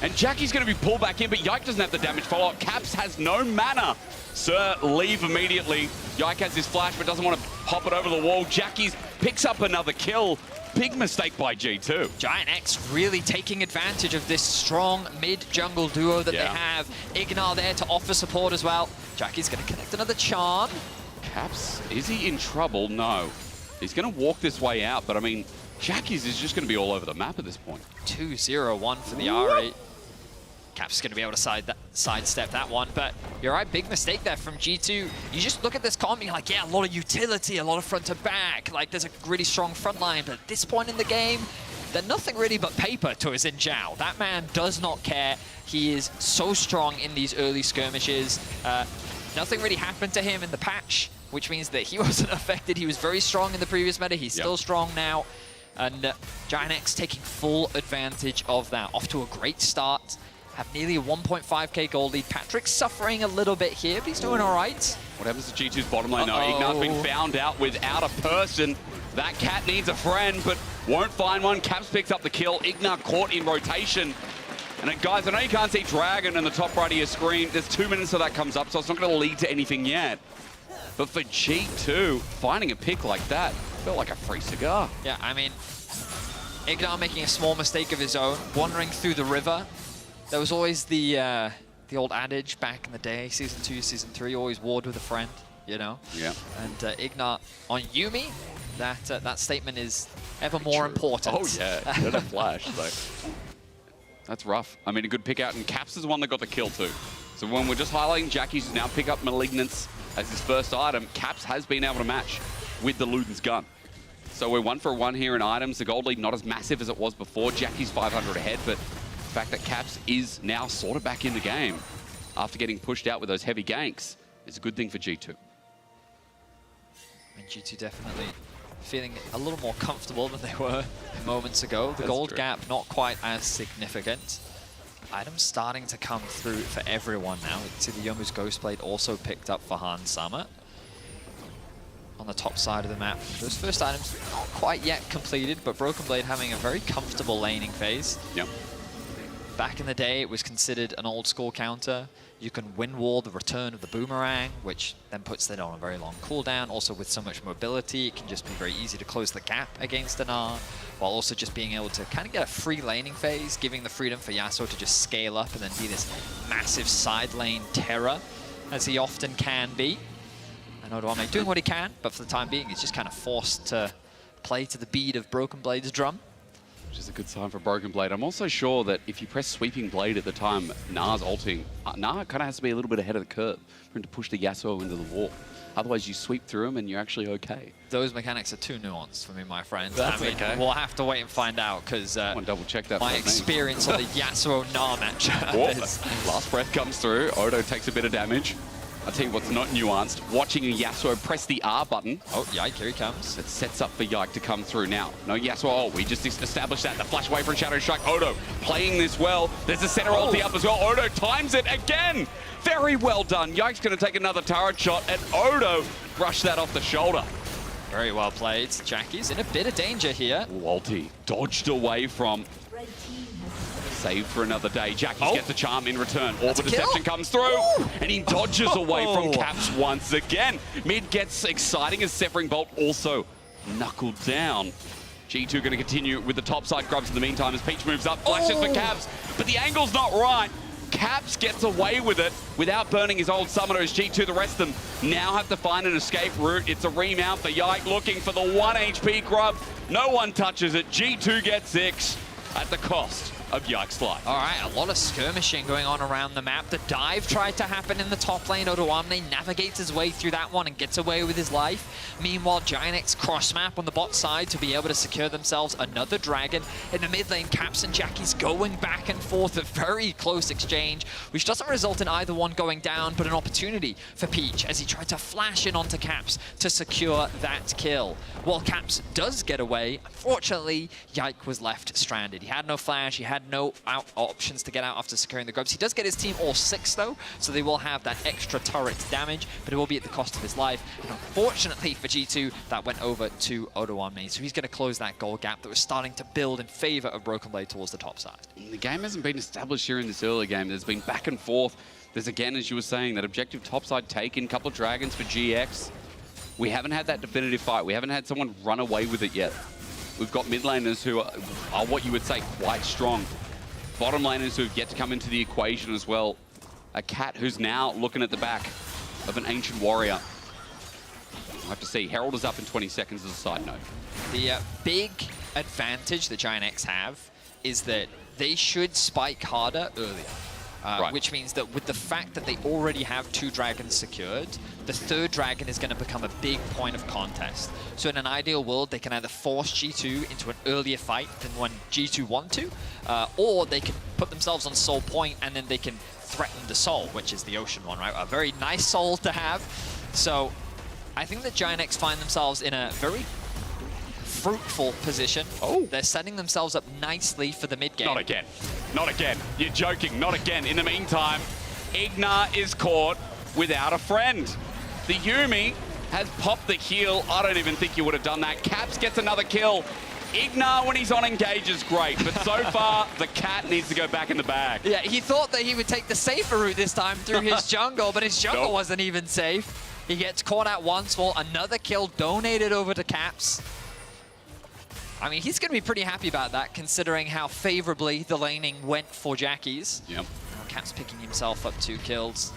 And Jackie's going to be pulled back in, but Yike doesn't have the damage follow-up. Caps has no mana. Sir, leave immediately. Yike has his flash, but doesn't want to pop it over the wall. Jackie's picks up another kill. Big mistake by G2. Giant X really taking advantage of this strong mid-jungle duo that they have. Ignar there to offer support as well. Jackie's going to connect another charm. Caps, is he in trouble? No. He's going to walk this way out, but I mean, Jackie's is just going to be all over the map at this point. 2-0-1 for the Ahri. Caps is going to be able to sidestep that one, but you're right, big mistake there from G2. You just look at this comp, you're like, yeah, a lot of utility, a lot of front to back, there's a really strong front line, but at this point in the game, they're nothing really but paper to Xin Zhao. That man does not care. He is so strong in these early skirmishes. Nothing really happened to him in the patch, which means that he wasn't affected. He was very strong in the previous meta. He's still strong now. And Giant X taking full advantage of that. Off to a great start. Have nearly a 1.5k gold lead. Patrick's suffering a little bit here, but he's doing all right. What happens to G2's bottom lane? No, Ignar's been found out without a person. That cat needs a friend, but won't find one. Caps picks up the kill. Ignar caught in rotation. And guys, I know you can't see Dragon in the top right of your screen. There's 2 minutes till that comes up, so it's not going to lead to anything yet. But for G2, finding a pick like that felt like a free cigar. Yeah, I mean, Ignar making a small mistake of his own, wandering through the river. There was always the old adage back in the day, Season 2, Season 3, always ward with a friend, you know? Yeah. And Ignar on Yuumi, that statement is ever more important. Oh, yeah. Got a flash, so. That's rough. I mean, a good pick out, and Caps is the one that got the kill, too. So when we're just highlighting Jackie's now pick up Malignance as his first item, Caps has been able to match with the Luden's gun. So we're 1 for 1 here in items. The gold lead not as massive as it was before. Jackie's 500 ahead, but fact that Caps is now sort of back in the game after getting pushed out with those heavy ganks is a good thing for G2. And G2 definitely feeling a little more comfortable than they were moments ago. The gold gap not quite as significant. Items starting to come through for everyone now. You can see the Yomu's Ghostblade also picked up for Han Sama. On the top side of the map, those first items not quite yet completed, but Broken Blade having a very comfortable laning phase. Yep. Back in the day, it was considered an old school counter. You can win wall the return of the boomerang, which then puts it on a very long cooldown. Also, with so much mobility, it can just be very easy to close the gap against an R, while also just being able to kind of get a free laning phase, giving the freedom for Yasuo to just scale up and then be this massive side lane terror, as he often can be. And Odoame doing what he can, but for the time being, he's just kind of forced to play to the beat of Broken Blade's drum. Which is a good sign for Broken Blade. I'm also sure that if you press Sweeping Blade at the time Na's ulting, Na kind of has to be a little bit ahead of the curve for him to push the Yasuo into the wall. Otherwise, you sweep through him and you're actually okay. Those mechanics are too nuanced for me, my friend. That's I mean, okay. We'll have to wait and find out, because double check that my experience on the Yasuo-Na match last breath comes through. Odo takes a bit of damage. I'll tell you what's not nuanced. Watching a Yasuo press the R button. Oh, Yike, here he comes. It sets up for Yike to come through now. No Yasuo, oh, we just established that. The flash away from Shadow Strike. Odo playing this well. There's a center ulti up as well. Odo times it again. Very well done. Yike's going to take another turret shot, and Odo brushed that off the shoulder. Very well played. Jackie's in a bit of danger here. Ulti dodged away from. Saved for another day. Jackie gets the charm in return. Orb of Deception comes through, and he dodges away from Caps once again. Mid gets exciting as Severing Bolt also knuckled down. G2 going to continue with the top side grubs in the meantime as Peach moves up, flashes for Caps, but the angle's not right. Caps gets away with it without burning his old summoner as G2, the rest of them, now have to find an escape route. It's a remount for Yike looking for the 1 HP grub. No one touches it. G2 gets 6 at the cost of Yike's life. All right, a lot of skirmishing going on around the map. The dive tried to happen in the top lane. Odoamne navigates his way through that one and gets away with his life. Meanwhile, Giant cross map on the bot side to be able to secure themselves another dragon. In the mid lane, Caps and Jackie's going back and forth, a very close exchange, which doesn't result in either one going down, but an opportunity for Peach as he tried to flash in onto Caps to secure that kill. While Caps does get away, unfortunately, Yike was left stranded. He had no flash, he had no options to get out after securing the grubs. He does get his team all 6 though, so they will have that extra turret damage, but it will be at the cost of his life. And unfortunately for G2, that went over to Odoamne, so he's going to close that goal gap that was starting to build in favor of Broken Blade towards the top side. The game hasn't been established here in this early game. There's been back and forth. There's, again, as you were saying, that objective topside take in, couple of dragons for GX. We haven't had that definitive fight. We haven't had someone run away with it yet. We've got mid laners who are what you would say quite strong. Bottom laners who have yet to come into the equation as well. A Cat who's now looking at the back of an Ancient Warrior. We'll have to see. Herald is up in 20 seconds as a side note. The big advantage that Giant X have is that they should spike harder earlier. Which means that with the fact that they already have 2 dragons secured, the 3rd dragon is going to become a big point of contest. So in an ideal world, they can either force G2 into an earlier fight than when G2 want to, or they can put themselves on soul point and then they can threaten the soul, which is the ocean one, right? A very nice soul to have. So I think that Giant X find themselves in a very fruitful position. They're setting themselves up nicely for the mid game. Not again. Not again. You're joking. Not again. In the meantime, Ignar is caught without a friend. The Yuumi has popped the heal. I don't even think you would have done that. Caps gets another kill. Ignar, when he's on engage, is great, but so far, the Cat needs to go back in the bag. Yeah, he thought that he would take the safer route this time through his jungle, but his jungle wasn't even safe. He gets caught out once, while another kill donated over to Caps. I mean, he's going to be pretty happy about that, considering how favorably the laning went for Jackie's. Yep. Caps picking himself up 2 kills.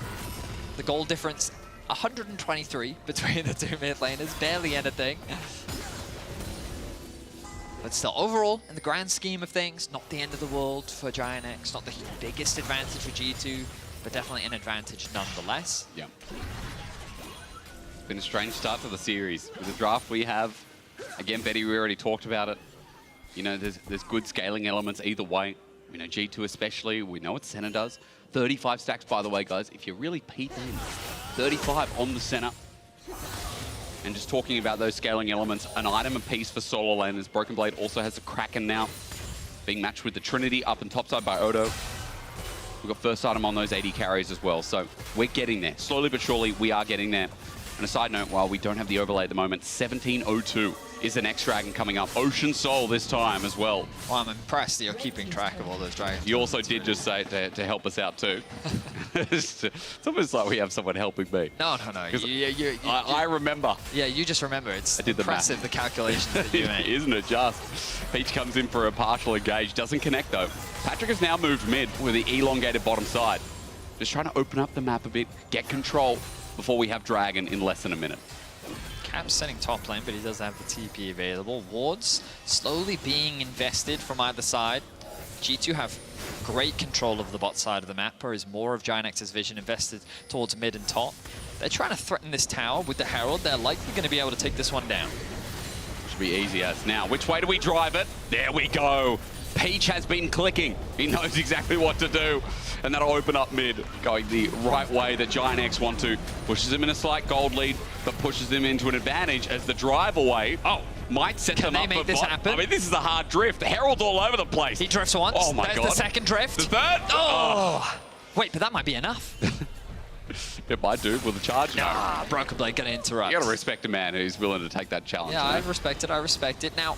The goal difference, 123 between the 2 mid laners, barely anything. But still, overall, in the grand scheme of things, not the end of the world for Giant X, not the biggest advantage for G2, but definitely an advantage nonetheless. Yeah. It's been a strange start to the series. With the draft we have, again, Betty, we already talked about it. You know, there's good scaling elements either way. We know G2 especially, we know what Senna does. 35 stacks, by the way, guys, if you really peep in. 35 on the Senna. And just talking about those scaling elements, an item apiece for solo lane, as Broken Blade also has a Kraken now, being matched with the Trinity up and topside by Odo. We've got first item on those 80 carries as well, so we're getting there. Slowly but surely, we are getting there. And a side note, while we don't have the overlay at the moment, 1702 is the next dragon coming up. Ocean Soul this time as well. Well, I'm impressed that you're keeping track of all those dragons. You also did just say to help us out too. It's almost like we have someone helping me. No. I remember. Yeah, you just remember. It's I did impressive, the calculations that you made. Isn't it just? Peach comes in for a partial engage, doesn't connect though. Patrick has now moved mid with the elongated bottom side. Just trying to open up the map a bit, get control before we have Dragon in less than a minute. Cap's setting top lane, but he does have the TP available. Wards slowly being invested from either side. G2 have great control of the bot side of the map, or is more of Giantx's vision invested towards mid and top. They're trying to threaten this tower with the Herald. They're likely going to be able to take this one down. Should be easy as now. Which way do we drive it? There we go. Peach has been clicking. He knows exactly what to do. And that'll open up mid, going the right way that Giantx want to. Pushes him in a slight gold lead, but pushes him into an advantage as the drive away. Oh, might set them up. Can they make this happen? I mean, this is a hard drift. Herald's all over the place. He drifts once. Oh my There's God. the second drift. The third? Oh. Wait, but that might be enough. It might do with the charge. Nah, Broken Blade gonna interrupt. You gotta respect a man who's willing to take that challenge. Yeah, I respect it. Now,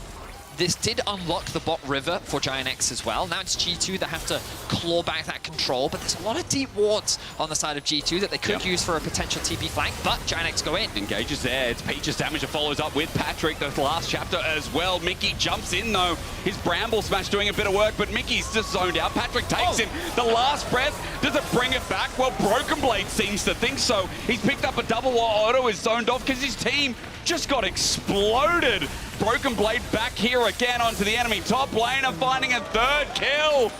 this did unlock the bot river for Giantx as well. Now it's G2 that have to claw back that control, but there's a lot of deep wards on the side of G2 that they could use for a potential TP flank, but Giantx go in. Engages there. It's Peach's damage that follows up with Patrick, the last chapter as well. Mickey jumps in though. His Bramble Smash doing a bit of work, but Mickey's just zoned out. Patrick takes him. The last breath, does it bring it back? Well, Broken Blade seems to think so. He's picked up a double while Odo is zoned off because his team just got exploded. Broken Blade back here again onto the enemy top lane and finding a third kill.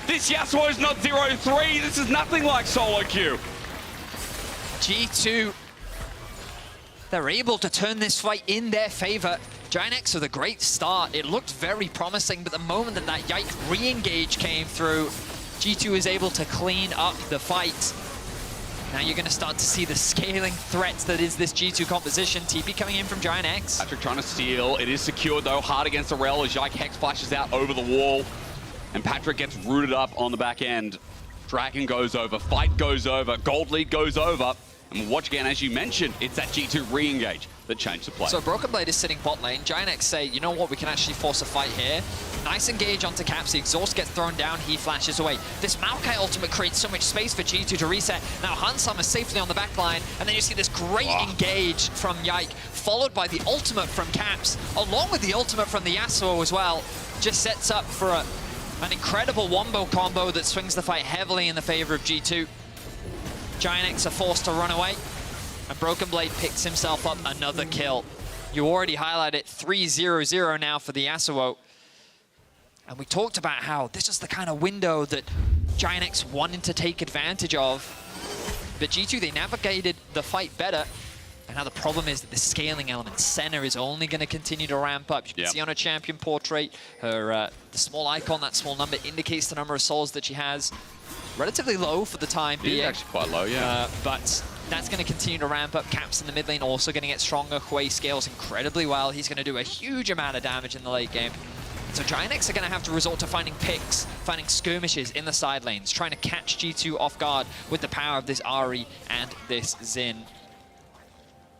This Yasuo's not 0-3. This is nothing like solo queue. G2, they're able to turn this fight in their favor. Giantx with a great start. It looked very promising, but the moment that Yike re-engage came through, G2 is able to clean up the fight. Now you're going to start to see the scaling threats that is this G2 composition. TP coming in from Giantx. Patrick trying to steal. It is secured though, hard against the rail as Yike Hex flashes out over the wall. And Patrick gets rooted up on the back end. Dragon goes over, fight goes over, gold lead goes over. And we'll watch again, as you mentioned, it's that G2 re-engage that changed the play. So Broken Blade is sitting bot lane. Giantx say, you know what, we can actually force a fight here. Nice engage onto Caps. The exhaust gets thrown down. He flashes away. This Maokai ultimate creates so much space for G2 to reset. Now Hansam is safely on the back line. And then you see this great engage from Yike, followed by the ultimate from Caps, along with the ultimate from the Yasuo as well. Just sets up for an incredible wombo combo that swings the fight heavily in the favor of G2. Giantx are forced to run away, and Broken Blade picks himself up another kill. You already highlighted 3-0-0 now for the Yasuo. And we talked about how this is the kind of window that Giantx wanted to take advantage of. But G2, they navigated the fight better. And now the problem is that the scaling element, Senna, is only going to continue to ramp up. You can see on her champion portrait, her the small icon, that small number indicates the number of souls that she has. Relatively low for the time being. It's actually quite low, yeah. But that's going to continue to ramp up. Caps in the mid lane also going to get stronger. Hui scales incredibly well. He's going to do a huge amount of damage in the late game. So Giantx are going to have to resort to finding picks, finding skirmishes in the side lanes, trying to catch G2 off guard with the power of this Ahri and this Xin.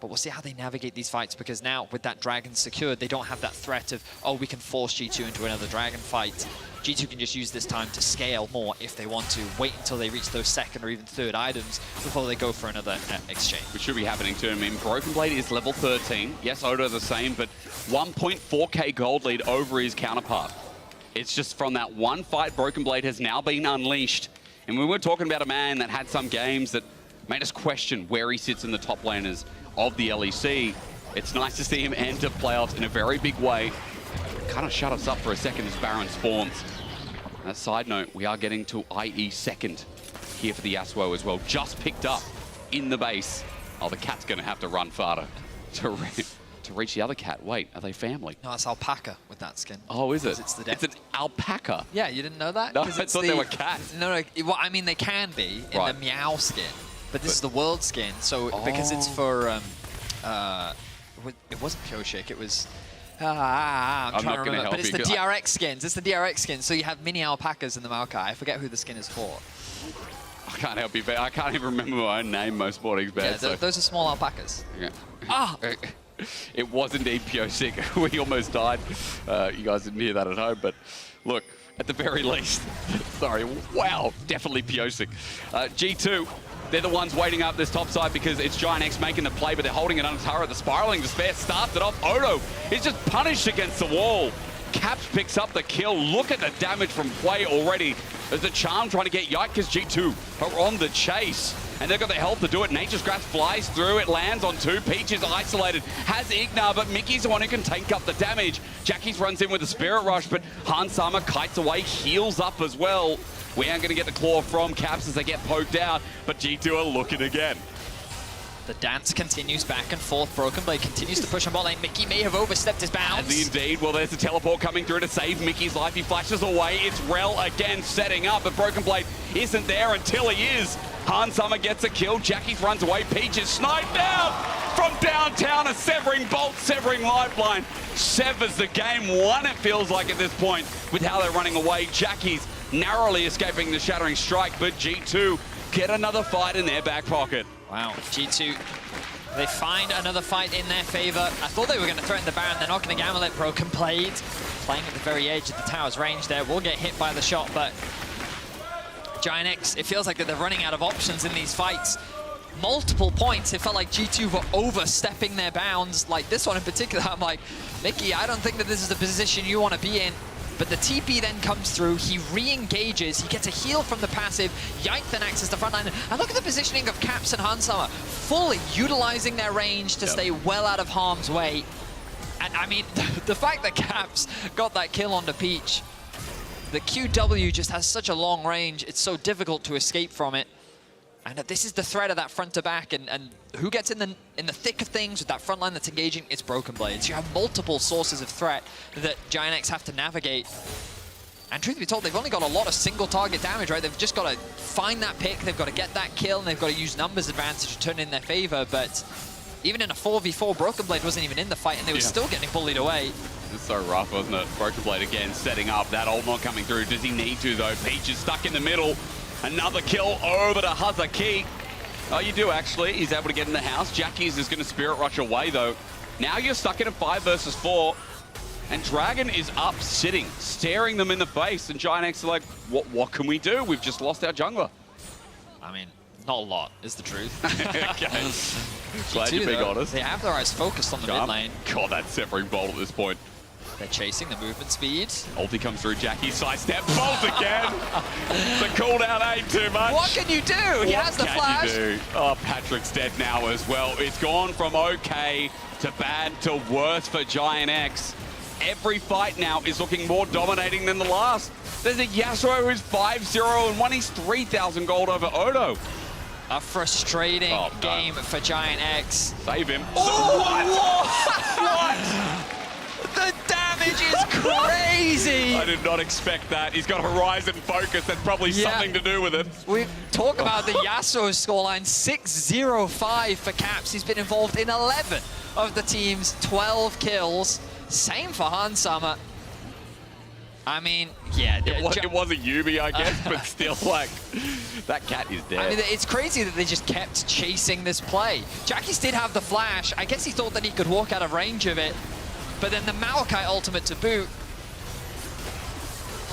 But we'll see how they navigate these fights, because now with that dragon secured, they don't have that threat of, oh, we can force G2 into another dragon fight. G2 can just use this time to scale more if they want to. Wait until they reach those second or even third items before they go for another exchange. Which should be happening to him. I mean, Broken Blade is level 13. Yes, Odo the same, but 1.4k gold lead over his counterpart. It's just from that one fight, Broken Blade has now been unleashed. And we were talking about a man that had some games that made us question where he sits in the top laners of the LEC. It's nice to see him enter playoffs in a very big way. Kind of shut us up for a second as Baron spawns. On a side note, we are getting to IE second here for the Yasuo as well. Just picked up in the base. Oh, the cat's going to have to run farther to to reach the other cat. Wait, are they family? No, it's alpaca with that skin. Oh, is it? It's the It's an alpaca. Yeah, you didn't know that? No, 'Cause I it's thought they were cats. No, well, I mean, they can be in Right. the meow skin, but this is the world skin. So because it's for, it wasn't Pyoshik, it was, I'm trying not to gonna remember, help but it's you the 'cause DRX skins. It's the DRX skins. So you have mini alpacas in the Maokai. I forget who the skin is for. I can't help you, but I can't even remember my own name most mornings, man. Yeah, those are small alpacas. Yeah. Ah! It was indeed Pyoshik. We almost died. You guys didn't hear that at home, but look, at the very least, sorry, wow, definitely Pyoshik. G2, they're the ones waiting up this top side because it's Giant X making the play, but they're holding it under turret. The Spiraling Despair starts it off. Odo is just punished against the wall. Caps picks up the kill. Look at the damage from Play already. There's the Charm trying to get Yike because G2 are on the chase. And they've got the health to do it. Nature's Grasp flies through. It lands on 2. Peach is isolated. Has Ignar, but Mickey's the one who can tank up the damage. Jackie's runs in with the Spirit Rush, but Hansama kites away, heals up as well. We aren't going to get the claw from Caps as they get poked out, but G2 are looking again. The dance continues back and forth. Broken Blade continues to push on bot lane. Mickey may have overstepped his bounds. Has he indeed? Well, there's a teleport coming through to save Mickey's life. He flashes away. It's Rel again setting up, but Broken Blade isn't there until he is. Hansama gets a kill. Jackie runs away. Peach is sniped down from downtown. A severing bolt, severing lifeline. Severs the game. One, it feels like at this point, with how they're running away. Jackie's narrowly escaping the Shattering Strike, but G2 get another fight in their back pocket. Wow, G2, they find another fight in their favor. I thought they were going to threaten the Baron. They're not going to gamble it. Broken Blade playing at the very edge of the tower's range there. Will get hit by the shot, but Giant X, it feels like that they're running out of options in these fights. Multiple points, it felt like G2 were overstepping their bounds. Like this one in particular, I'm like, Mickey, I don't think that this is the position you want to be in. But the TP then comes through, he re-engages, he gets a heal from the passive, Yike then acts as the front line. And look at the positioning of Caps and Hansama, fully utilizing their range to stay well out of harm's way. And I mean, the fact that Caps got that kill onto Peach, the QW just has such a long range, it's so difficult to escape from it. And this is the threat of that front to back, and who gets in the thick of things with that front line that's engaging? It's Broken Blades. You have multiple sources of threat that Giant X have to navigate. And truth be told, they've only got a lot of single target damage, right? They've just got to find that pick, they've got to get that kill, and they've got to use numbers advantage to turn in their favor. But even in a 4v4, Broken Blade wasn't even in the fight, and they were still getting bullied away. It's so rough, wasn't it? Broken Blade again setting up. That ult not coming through. Does he need to, though? Peach is stuck in the middle. Another kill over to Hazaki. Oh, you do, actually. He's able to get in the house. Jackie's is going to Spirit Rush away, though. Now you're stuck in a 5 versus 4. And Dragon is up, sitting, staring them in the face. And Giant X are like, what can we do? We've just lost our jungler. I mean, not a lot, is the truth. Okay. Glad you're being honest. They have their eyes focused on the mid lane. God, that's severing bolt at this point. They're chasing the movement speed. Ulti comes through, Jackie sidestep, bolt again. The cooldown ain't too much. What can you do? He has the flash. What can you do? Oh, Patrick's dead now as well. It's gone from okay to bad to worse for Giant X. Every fight now is looking more dominating than the last. There's a Yasuo who's 5-0 and one he's 3,000 gold over Odo. A frustrating game for Giant X. Save him. Oh, what? The damage is crazy! I did not expect that. He's got Horizon focus. That's probably something to do with it. We talk about the Yasuo scoreline, 6-0-5 for Caps. He's been involved in 11 of the team's 12 kills. Same for Hansama. I mean, yeah. It was a Yubi, I guess, but still, like, that cat is dead. I mean, it's crazy that they just kept chasing this play. Jackie's did have the flash. I guess he thought that he could walk out of range of it. But then the Maokai ultimate to boot.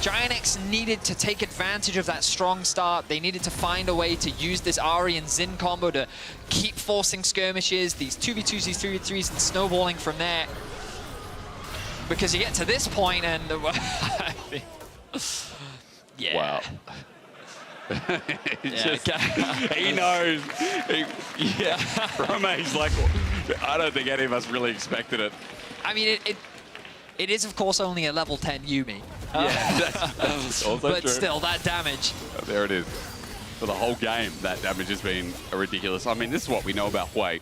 Giant X needed to take advantage of that strong start. They needed to find a way to use this Ahri and Xin combo to keep forcing skirmishes, these 2v2s, these 3v3s, and snowballing from there. Because you get to this point and... yeah. Wow. He knows. Rome's like, I don't think any of us really expected it. I mean, it is, of course, only a level 10 Yuumi. Yeah, that's also but true. Still, that damage. There it is. For the whole game, that damage has been ridiculous. I mean, this is what we know about Hui.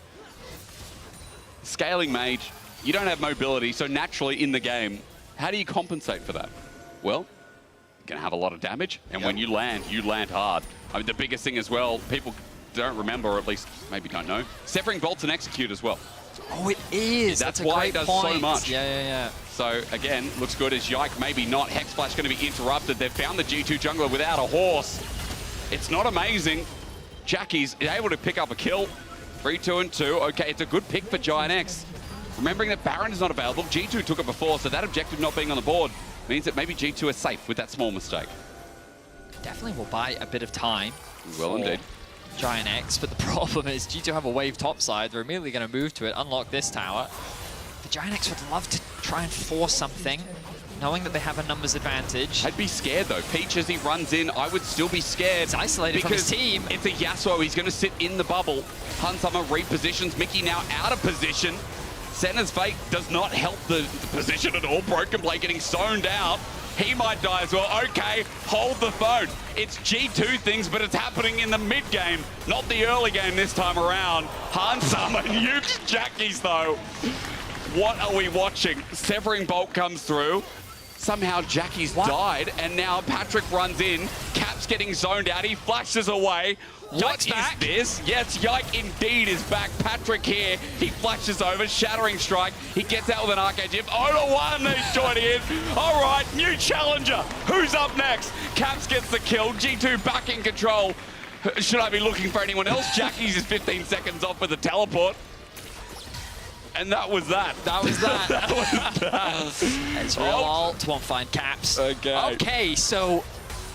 Scaling mage, you don't have mobility, so naturally in the game, how do you compensate for that? Well, you're going to have a lot of damage, and when you land hard. I mean, the biggest thing as well, people don't remember, or at least maybe don't know, severing bolts and execute as well. Oh, it is. That's a why great it does point. so much. Yeah. So, again, looks good as Yike, maybe not. Hex Splash going to be interrupted. They've found the G2 jungler without a horse. It's not amazing. Jackie's able to pick up a kill. 3-2-2. Okay, it's a good pick for Giant X. Remembering that Baron is not available. G2 took it before, so that objective not being on the board means that maybe G2 is safe with that small mistake. Definitely will buy a bit of time. Well, indeed. Giant X, but the problem is G2 have a wave topside. They're immediately going to move to it, unlock this tower. The Giant X would love to try and force something, knowing that they have a numbers advantage. I'd be scared though. Peach, as he runs in, I would still be scared. He's isolated from his team. It's a Yasuo. He's going to sit in the bubble. Hunsummer repositions. Mickey now out of position. Senna's Fate does not help the position at all. Broken Blade getting zoned out. He might die as well. Okay, hold the phone. It's G2 things, but it's happening in the mid-game, not the early game this time around. Hunsummer nukes Jackie's though. What are we watching? Severing Bolt comes through. Somehow Jackie's died, and now Patrick runs in. Cap's getting zoned out. He flashes away. What is this? Yes, Yike indeed is back. Patrick here. He flashes over. Shattering Strike. He gets out with an Arcade Gym. Oda 1, he's joining in. All right, new challenger. Who's up next? Caps gets the kill. G2 back in control. Should I be looking for anyone else? Jackie's is 15 seconds off with the teleport. And that was that. That was that. That was that. It's real ult. Won't find Caps. Okay, so,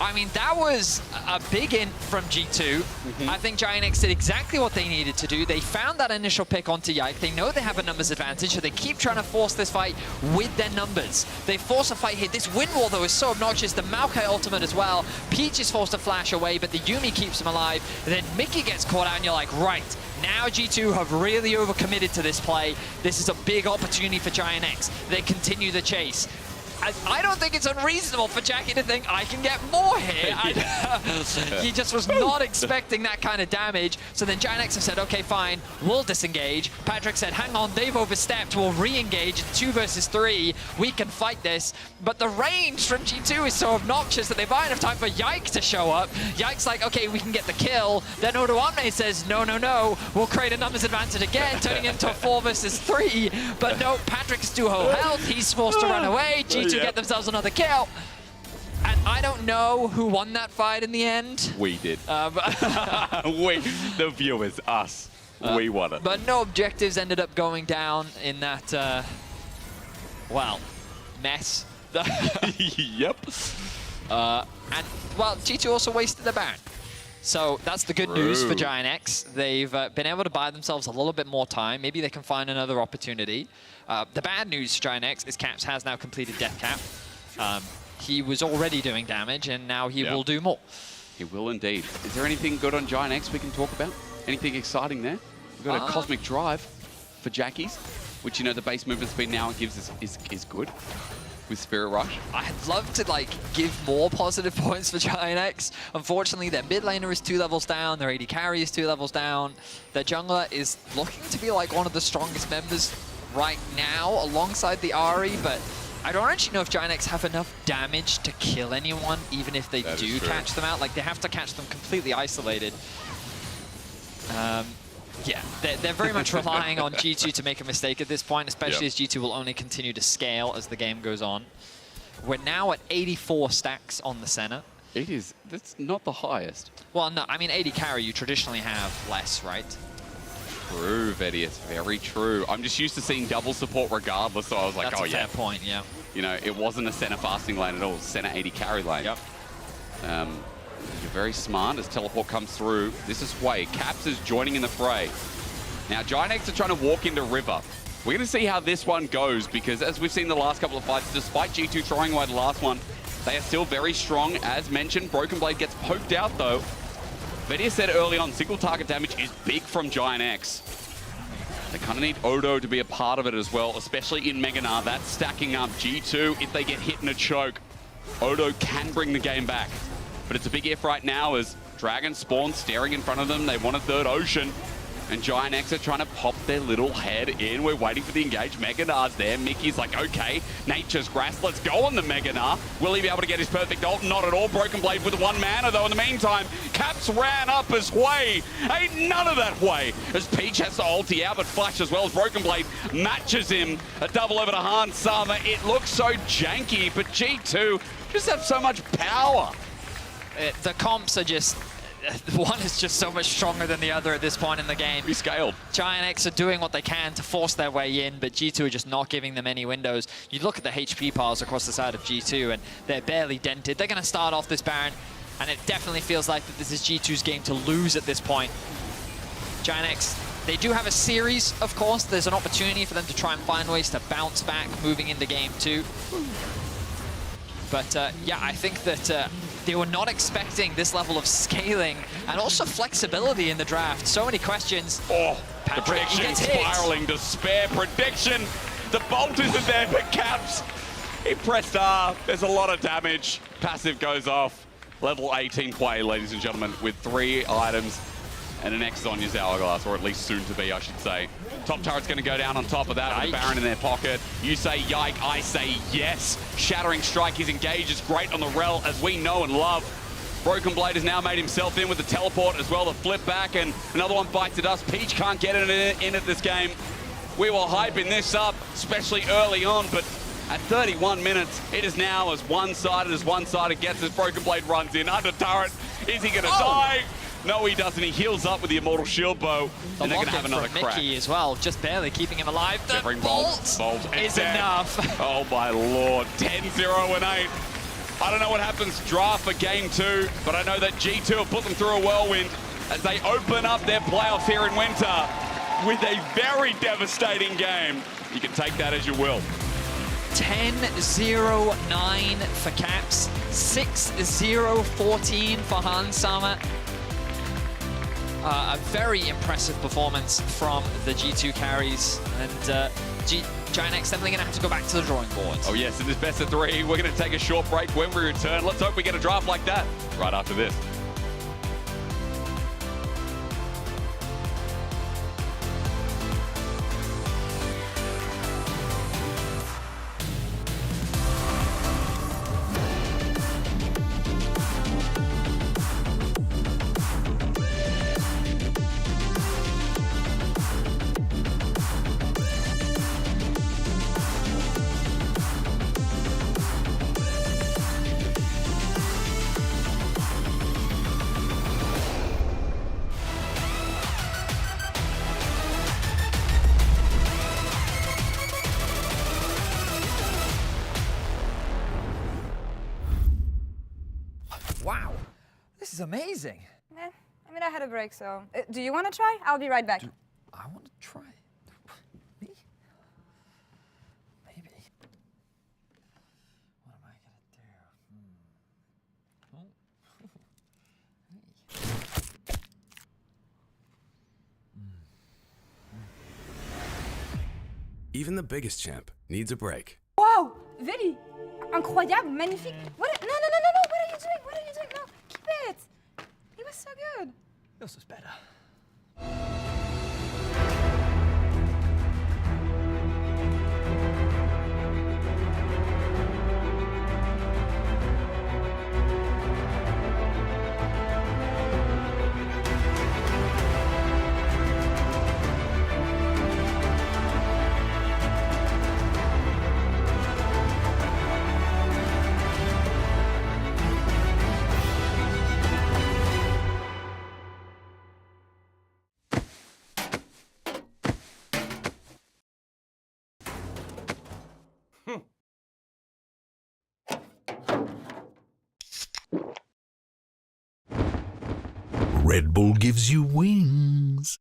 I mean, that was a big int from G2. I think Giant X did exactly what they needed to do. They found that initial pick onto Yike. They know they have a numbers advantage, so they keep trying to force this fight with their numbers. They force a fight here. This wind wall, though, is so obnoxious. The Maokai ultimate as well. Peach is forced to flash away, but the Yuumi keeps him alive. And then Mickey gets caught out, and you're like, right. Now G2 have really overcommitted to this play. This is a big opportunity for Giant X. They continue the chase. I don't think it's unreasonable for Jackie to think I can get more here. He just was not expecting that kind of damage. So then Giant X have said, okay, fine, we'll disengage. Patrick said, hang on, they've overstepped. We'll re-engage. 2 versus 3. We can fight this. But the range from G2 is so obnoxious that they buy enough time for Yike to show up. Yike's like, okay, we can get the kill. Then Odoamne says, no, no, no. We'll create a numbers advantage again, turning into a 4 versus 3. But no, Patrick's 2 whole health. He's forced to run away. G2 get themselves another kill. And I don't know who won that fight in the end. We did. The viewers, us. We won it. But no objectives ended up going down in that, well, mess. Yep. And, well, G2 also wasted the Baron. So that's the good news for Giant X. They've been able to buy themselves a little bit more time. Maybe they can find another opportunity. The bad news for Giant X is Caps has now completed Death Cap. He was already doing damage, and now he will do more. He will indeed. Is there anything good on Giant X we can talk about? Anything exciting there? We've got a Cosmic Drive for Jackie's, which, you know, the base movement speed now gives us is good with Spirit Rush. I'd love to, like, give more positive points for Giant X. Unfortunately, their mid laner is 2 levels down, their AD carry is 2 levels down. Their jungler is looking to be like one of the strongest members right now alongside the Ahri, but I don't actually know if Giant X have enough damage to kill anyone, even if they do catch them out. Like, they have to catch them completely isolated. Yeah, they're very much relying on G2 to make a mistake at this point, especially as G2 will only continue to scale as the game goes on. We're now at 84 stacks on the center. It is. That's not the highest. Well, no, I mean, AD carry, you traditionally have less, right? True, Vedius. Very true. I'm just used to seeing double support regardless, so I was like, That's oh, a fair point, yeah. You know, it wasn't a center fasting lane at all. It was center 80 carry lane. Yep. You're very smart as teleport comes through. This is Sway. Caps is joining in the fray. Now, Giant X are trying to walk into River. We're going to see how this one goes, because as we've seen the last couple of fights, despite G2 throwing away the last one, they are still very strong. As mentioned, Broken Blade gets poked out, though. Vedia said early on, single target damage is big from Giant X. They kind of need Odo to be a part of it as well, especially in Meganar. That's stacking up. G2, if they get hit in a choke, Odo can bring the game back. But it's a big if right now as Dragon Spawn staring in front of them. They want a third ocean. And Giant X are trying to pop their little head in. We're waiting for the engage. Meganar's there. Mickey's like, okay, Nature's Grass, let's go on the Meganar. Will he be able to get his perfect ult? Not at all. Broken Blade with 1 mana, though. In the meantime, Caps ran up his way. Ain't none of that way. As Peach has to ulti out, but Flash as well as Broken Blade matches him. A double over to Hans Sama. It looks so janky, but G2 just have so much power. The comps are just... One is just so much stronger than the other at this point in the game. Be scaled. Giant X are doing what they can to force their way in, but G2 are just not giving them any windows. You look at the HP piles across the side of G2, and they're barely dented. They're going to start off this Baron, and it definitely feels like that this is G2's game to lose at this point. Giant X, they do have a series, of course. There's an opportunity for them to try and find ways to bounce back moving into game 2. But yeah, I think that they were not expecting this level of scaling and also flexibility in the draft. So many questions. Oh, Patrick, the prediction spiraling, despair prediction. The bolt isn't there for Caps. He pressed R, there's a lot of damage. Passive goes off. Level 18 play, ladies and gentlemen, with 3 items and an X on his hourglass, or at least soon to be, I should say. Top turret's going to go down on top of that with a Baron in their pocket. You say yike, I say yes. Shattering Strike, his engage is great on the Rel, as we know and love. Broken Blade has now made himself in with the teleport as well, the flip back, and another one bites at us. Peach can't get in at this game. We were hyping this up, especially early on, but at 31 minutes, it is now as one-sided gets as Broken Blade runs in. Under turret, is he going to die? No, he doesn't. He heals up with the Immortal Shield Bow, and they're going to have another crack. Mickey as well, just barely keeping him alive. The bolt is enough. Oh my lord, 10-0 and 8. I don't know what happens draft for game 2, but I know that G2 have put them through a whirlwind as they open up their playoffs here in winter with a very devastating game. You can take that as you will. 10-0-9 for Caps, 6-0-14 for Hans Sama. A very impressive performance from the G2 carries, and Giant X definitely going to have to go back to the drawing board. Oh yes, it is best of 3. We're going to take a short break. When we return, let's hope we get a draft like that right after this. Wow, this is amazing. I mean, I had a break, so... do you want to try? I'll be right back. I want to try. Me? Maybe. What am I gonna do? Even the biggest champ needs a break. Wow, Veli! Incroyable, magnifique. What? No, what are you doing? What are you doing? No, keep it. It was so good. Yours was better. Red Bull gives you wings.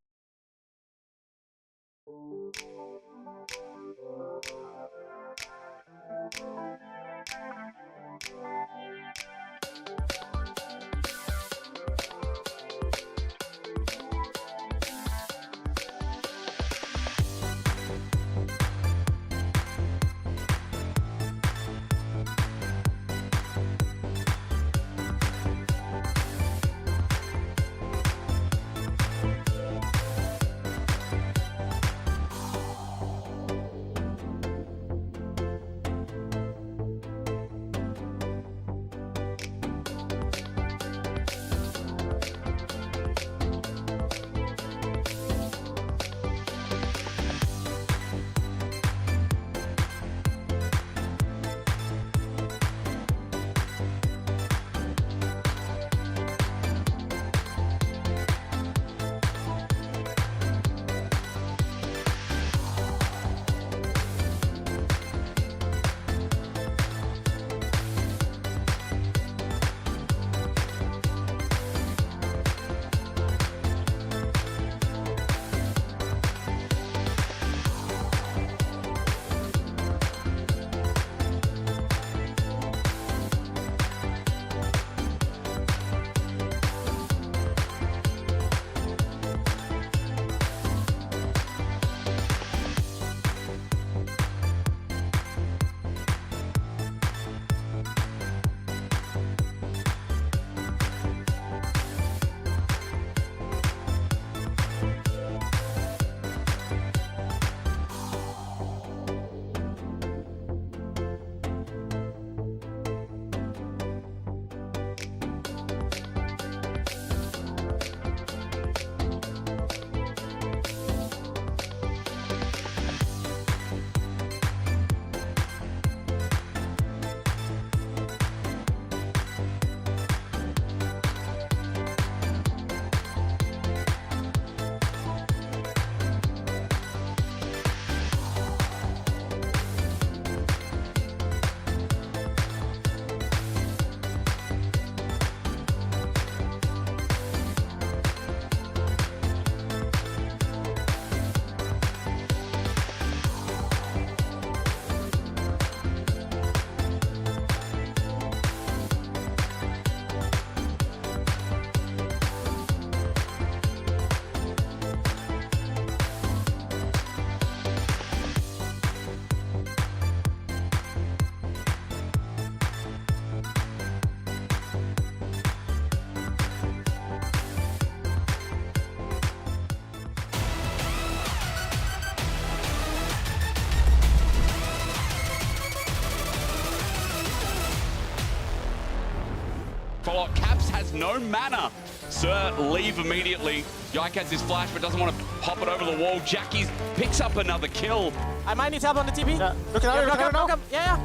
no mana. Sir, leave immediately. Yike has his flash, but doesn't want to pop it over the wall. Jackie picks up another kill. I might need help on the TP. Yeah. Look at that, look up. Yeah.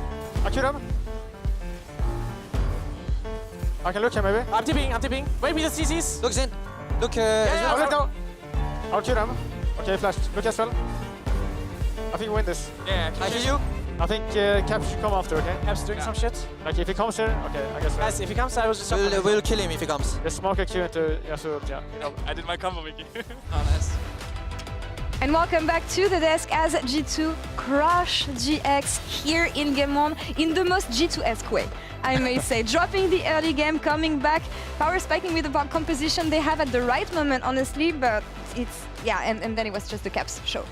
I shoot him. I can look here maybe. I'm tipping. Wait, the CCs. Looks in. Look, let's go. I'll shoot him. Okay, flash. Look as well. I think we win this. Yeah, I hear you. I think Caps should come after, okay? Caps doing some shit. Like if he comes here, okay, I guess. Guys, if he comes, I will just... We'll kill him if he comes. Just smoke a Q into Yasuo, yeah. I did my combo, Vicky. Oh, nice. And welcome back to the desk as G2 crush GX here in Game 1 in the most G2-esque way, I may say. Dropping the early game, coming back, power spiking with the composition they have at the right moment, honestly, but it's, yeah, and then it was just the Caps show.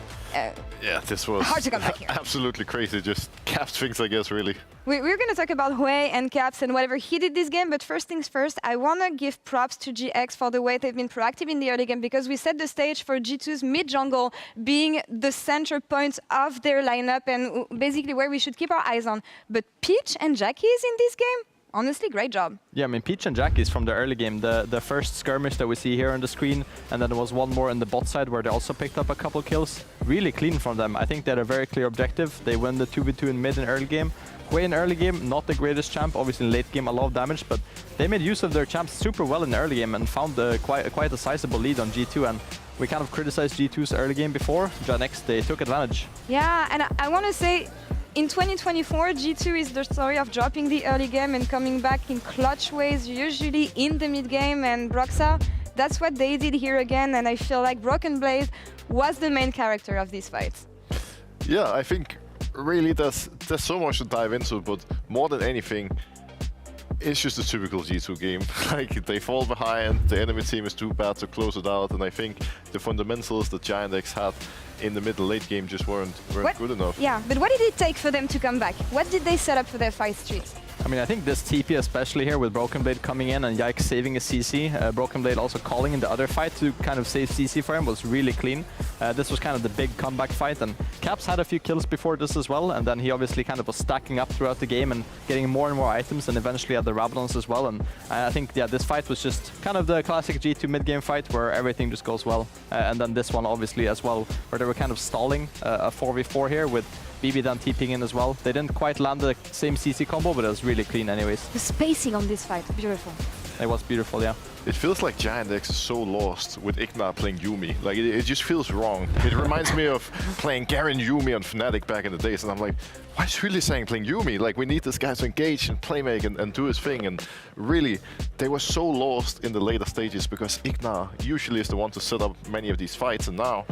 Yeah, this was hard to come back here. Absolutely crazy. Just Caps things, I guess, really. We're going to talk about Hui and Caps and whatever he did this game, but first things first, I want to give props to GX for the way they've been proactive in the early game, because we set the stage for G2's mid-jungle being the center point of their lineup and basically where we should keep our eyes on. But Peach and Jackie is in this game. Honestly, great job. Yeah, I mean, Peach and Jackie's from the early game. The first skirmish that we see here on the screen, and then there was one more in the bot side where they also picked up a couple kills. Really clean from them. I think they had a very clear objective. They win the 2v2 in mid and early game. Hui in early game, not the greatest champ. Obviously in late game, a lot of damage, but they made use of their champs super well in the early game and found quite a sizable lead on G2. And we kind of criticized G2's early game before. GenX, they took advantage. Yeah, and I want to say, in 2024, G2 is the story of dropping the early game and coming back in clutch ways, usually in the mid game. And Broxa, that's what they did here again. And I feel like Broken Blade was the main character of these fights. Yeah, I think really there's so much to dive into, but more than anything, it's just a typical G2 game. Like, they fall behind, the enemy team is too bad to close it out, and I think the fundamentals that GentX had in the mid-late game just weren't good enough. Yeah, but what did it take for them to come back? What did they set up for their fight streaks? I mean, I think this TP, especially here with Broken Blade coming in and Yike saving a CC, Broken Blade also calling in the other fight to kind of save CC for him, was really clean. This was kind of the big comeback fight, and Caps had a few kills before this as well, and then he obviously kind of was stacking up throughout the game and getting more and more items, and eventually had the Rabadons as well. And I think, yeah, this fight was just kind of the classic G2 mid-game fight where everything just goes well. And then this one obviously as well, where they were kind of stalling a 4v4 here with BB then TPing in as well. They didn't quite land the same CC combo, but it was really clean anyways. The spacing on this fight, beautiful. It was beautiful, yeah. It feels like GentX is so lost with Igna playing Yuumi. Like, it just feels wrong. It reminds me of playing Garen Yuumi on Fnatic back in the days, and I'm like, why is really saying playing Yuumi? Like, we need this guy to engage and playmake and do his thing. And really, they were so lost in the later stages because Igna usually is the one to set up many of these fights, and now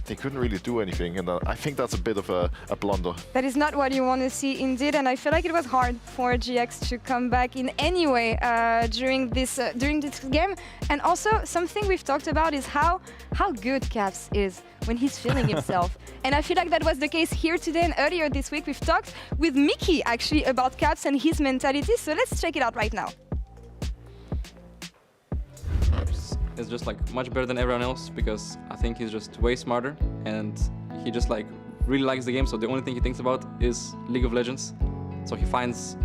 they couldn't really do anything, and I think that's a bit of a blunder. That is not what you want to see indeed, and I feel like it was hard for GX to come back in any way during this game. And also, something we've talked about is how good Caps is when he's feeling himself. And I feel like that was the case here today, and earlier this week we've talked with Mickey actually about Caps and his mentality, so let's check it out right now. Is just like much better than everyone else because I think he's just way smarter and he just like really likes the game, so the only thing he thinks about is League of Legends. So he finds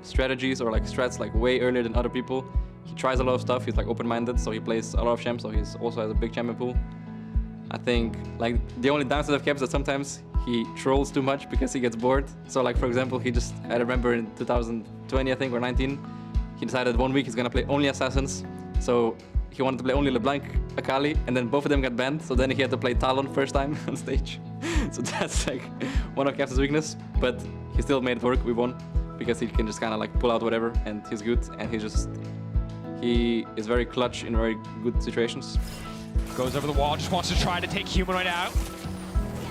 strategies or like strats like way earlier than other people. He tries a lot of stuff, he's like open-minded, so he plays a lot of champs, so he also has a big champion pool. I think like the only downside of Caps is that sometimes he trolls too much because he gets bored. So like for example, I remember in 2020 I think or 19, he decided 1 week he's gonna play only Assassins. So he wanted to play only LeBlanc, Akali, and then both of them got banned, so then he had to play Talon first time on stage. So that's like one of Caps' weakness, but he still made it work, we won, because he can just kind of like pull out whatever, and he's good, and he is very clutch in very good situations. Goes over the wall, just wants to try to take Humanoid out.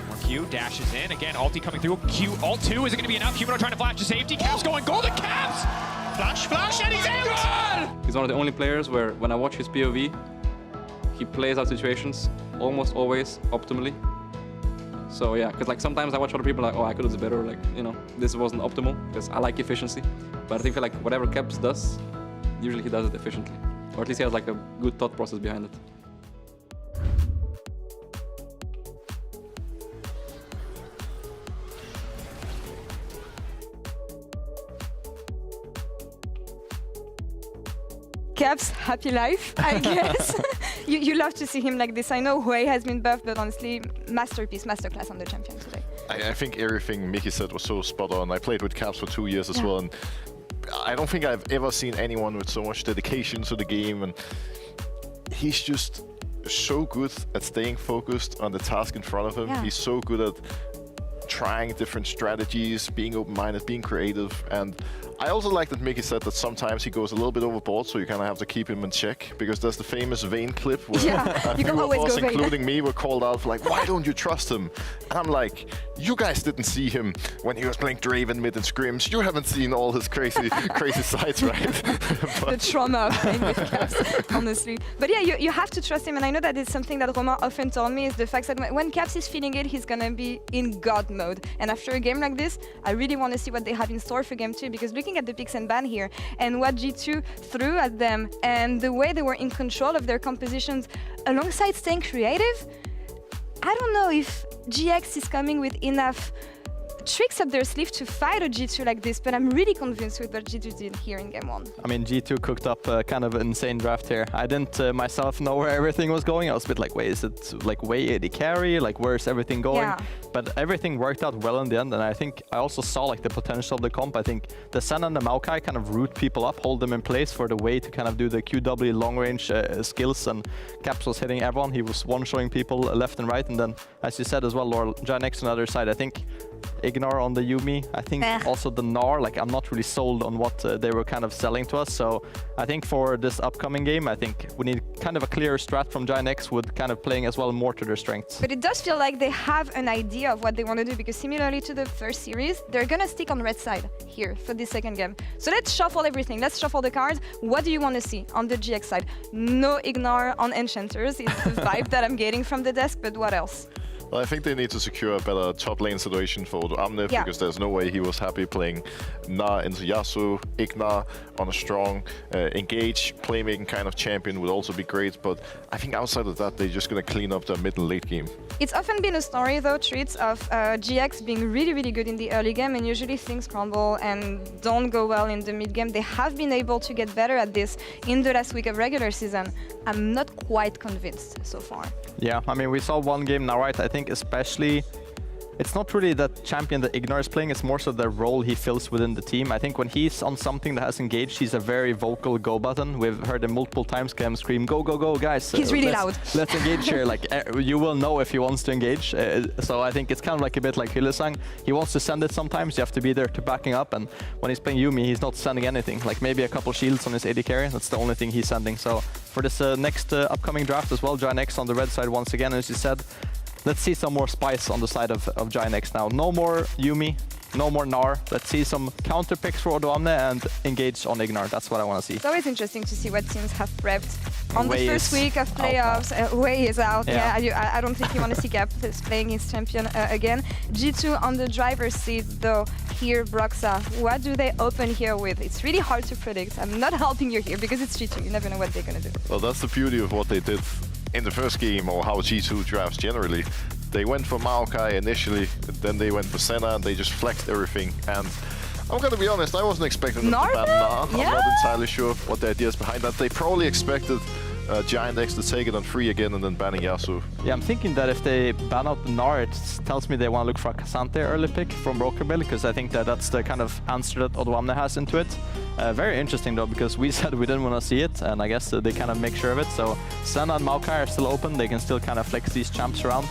More Q, dashes in, again, ulti coming through, Q, ult 2, is it gonna be enough? Humanoid trying to flash to safety, Caps going golden, Caps! Flash, and he's out! He's one of the only players where, when I watch his POV, he plays out situations almost always optimally. So yeah, because like sometimes I watch other people like, oh, I could do this better, like, you know, this wasn't optimal, because I like efficiency. But I think like whatever Caps does, usually he does it efficiently. Or at least he has like a good thought process behind it. Caps, happy life, I guess. you love to see him like this. I know Hui has been buffed, but honestly, masterpiece, masterclass on the champion today. I think everything Mickey said was so spot on. I played with Caps for 2 years as well, and I don't think I've ever seen anyone with so much dedication to the game, and he's just so good at staying focused on the task in front of him. He's so good at trying different strategies, being open-minded, being creative, and I also like that Mickey said that sometimes he goes a little bit overboard, so you kind of have to keep him in check, because there's the famous Vayne clip where a few of us, including me, were called out for like, why don't you trust him? And I'm like, you guys didn't see him when he was playing Draven mid in scrims. You haven't seen all his crazy sides, right? The trauma of playing with Caps, honestly. But yeah, you have to trust him, and I know that it's something that Romain often told me, is the fact that when Caps is feeling it, he's gonna be in God mode. And after a game like this, I really want to see what they have in store for game 2, because looking at the picks and ban here and what G2 threw at them and the way they were in control of their compositions alongside staying creative, I don't know if GX is coming with enough tricks up their sleeve to fight a G2 like this, but I'm really convinced with what G2 did here in game 1. I mean, G2 cooked up a kind of insane draft here. I didn't myself know where everything was going. I was a bit like, wait, is it like way AD carry? Like, where's everything going? Yeah. But everything worked out well in the end, and I think I also saw like the potential of the comp. I think the Sen and the Maokai kind of root people up, hold them in place for the way to kind of do the QW long-range skills, and Caps was hitting everyone. He was one-showing people left and right, and then, as you said as well, Laura, Giant on the other side, I think Ignore on the Yuumi. I think also the Gnar, like I'm not really sold on what they were kind of selling to us. So I think for this upcoming game, I think we need kind of a clear strat from Giant X with kind of playing as well more to their strengths. But it does feel like they have an idea of what they want to do, because similarly to the first series, they're gonna stick on red side here for this second game. So let's shuffle everything. Let's shuffle the cards. What do you want to see on the GX side? No Ignore on Enchanters. It's the vibe that I'm getting from the desk, but what else? Well, I think they need to secure a better top lane situation for Amne, because there's no way he was happy playing Na into Yasuo. Ignar on a strong, engage, playmaking kind of champion would also be great, but I think outside of that, they're just going to clean up their mid and late game. It's often been a story, though, Treats, of GX being really, really good in the early game, and usually things crumble and don't go well in the mid game. They have been able to get better at this in the last week of regular season. I'm not quite convinced so far. Yeah, I mean, we saw one game now, right? I think especially, it's not really that champion that Ignore is playing, it's more so the role he fills within the team. I think when he's on something that has engaged, he's a very vocal go button. We've heard him multiple times get him scream, go, go, go, guys. He's really loud. Let's engage here. Like, you will know if he wants to engage. So I think it's kind of like a bit like Hylissang. He wants to send it sometimes, you have to be there to backing up. And when he's playing Yuumi, he's not sending anything. Like maybe a couple shields on his AD carry, that's the only thing he's sending. So for this next upcoming draft as well, Giant X on the red side once again, as you said, let's see some more spice on the side of Giant X now. No more Yuumi, no more Gnar. Let's see some counter picks for Odoamne and engage on Ignore. That's what I want to see. It's always interesting to see what teams have prepped on Wei the first week of playoffs. Wei is out. Yeah, I don't think you want to see Cap playing his champion again. G2 on the driver's seat, though. Here, Broxa, what do they open here with? It's really hard to predict. I'm not helping you here because it's G2. You never know what they're going to do. Well, that's the beauty of what they did in the first game, or how G2 drafts generally. They went for Maokai initially, then they went for Senna, and they just flexed everything. And I'm gonna be honest, I wasn't expecting them to ban Gnar. I'm not entirely sure what the idea is behind that. They probably expected Giant X to take it on free again and then banning Yasuo. Yeah, I'm thinking that if they ban out the Gnar, it tells me they want to look for a K'Sante early pick from Broker Bill, because I think that that's the kind of answer that Odoamne has into it. Very interesting though, because we said we didn't want to see it, and I guess they kind of make sure of it. So Senna and Maokai are still open, they can still kind of flex these champs around.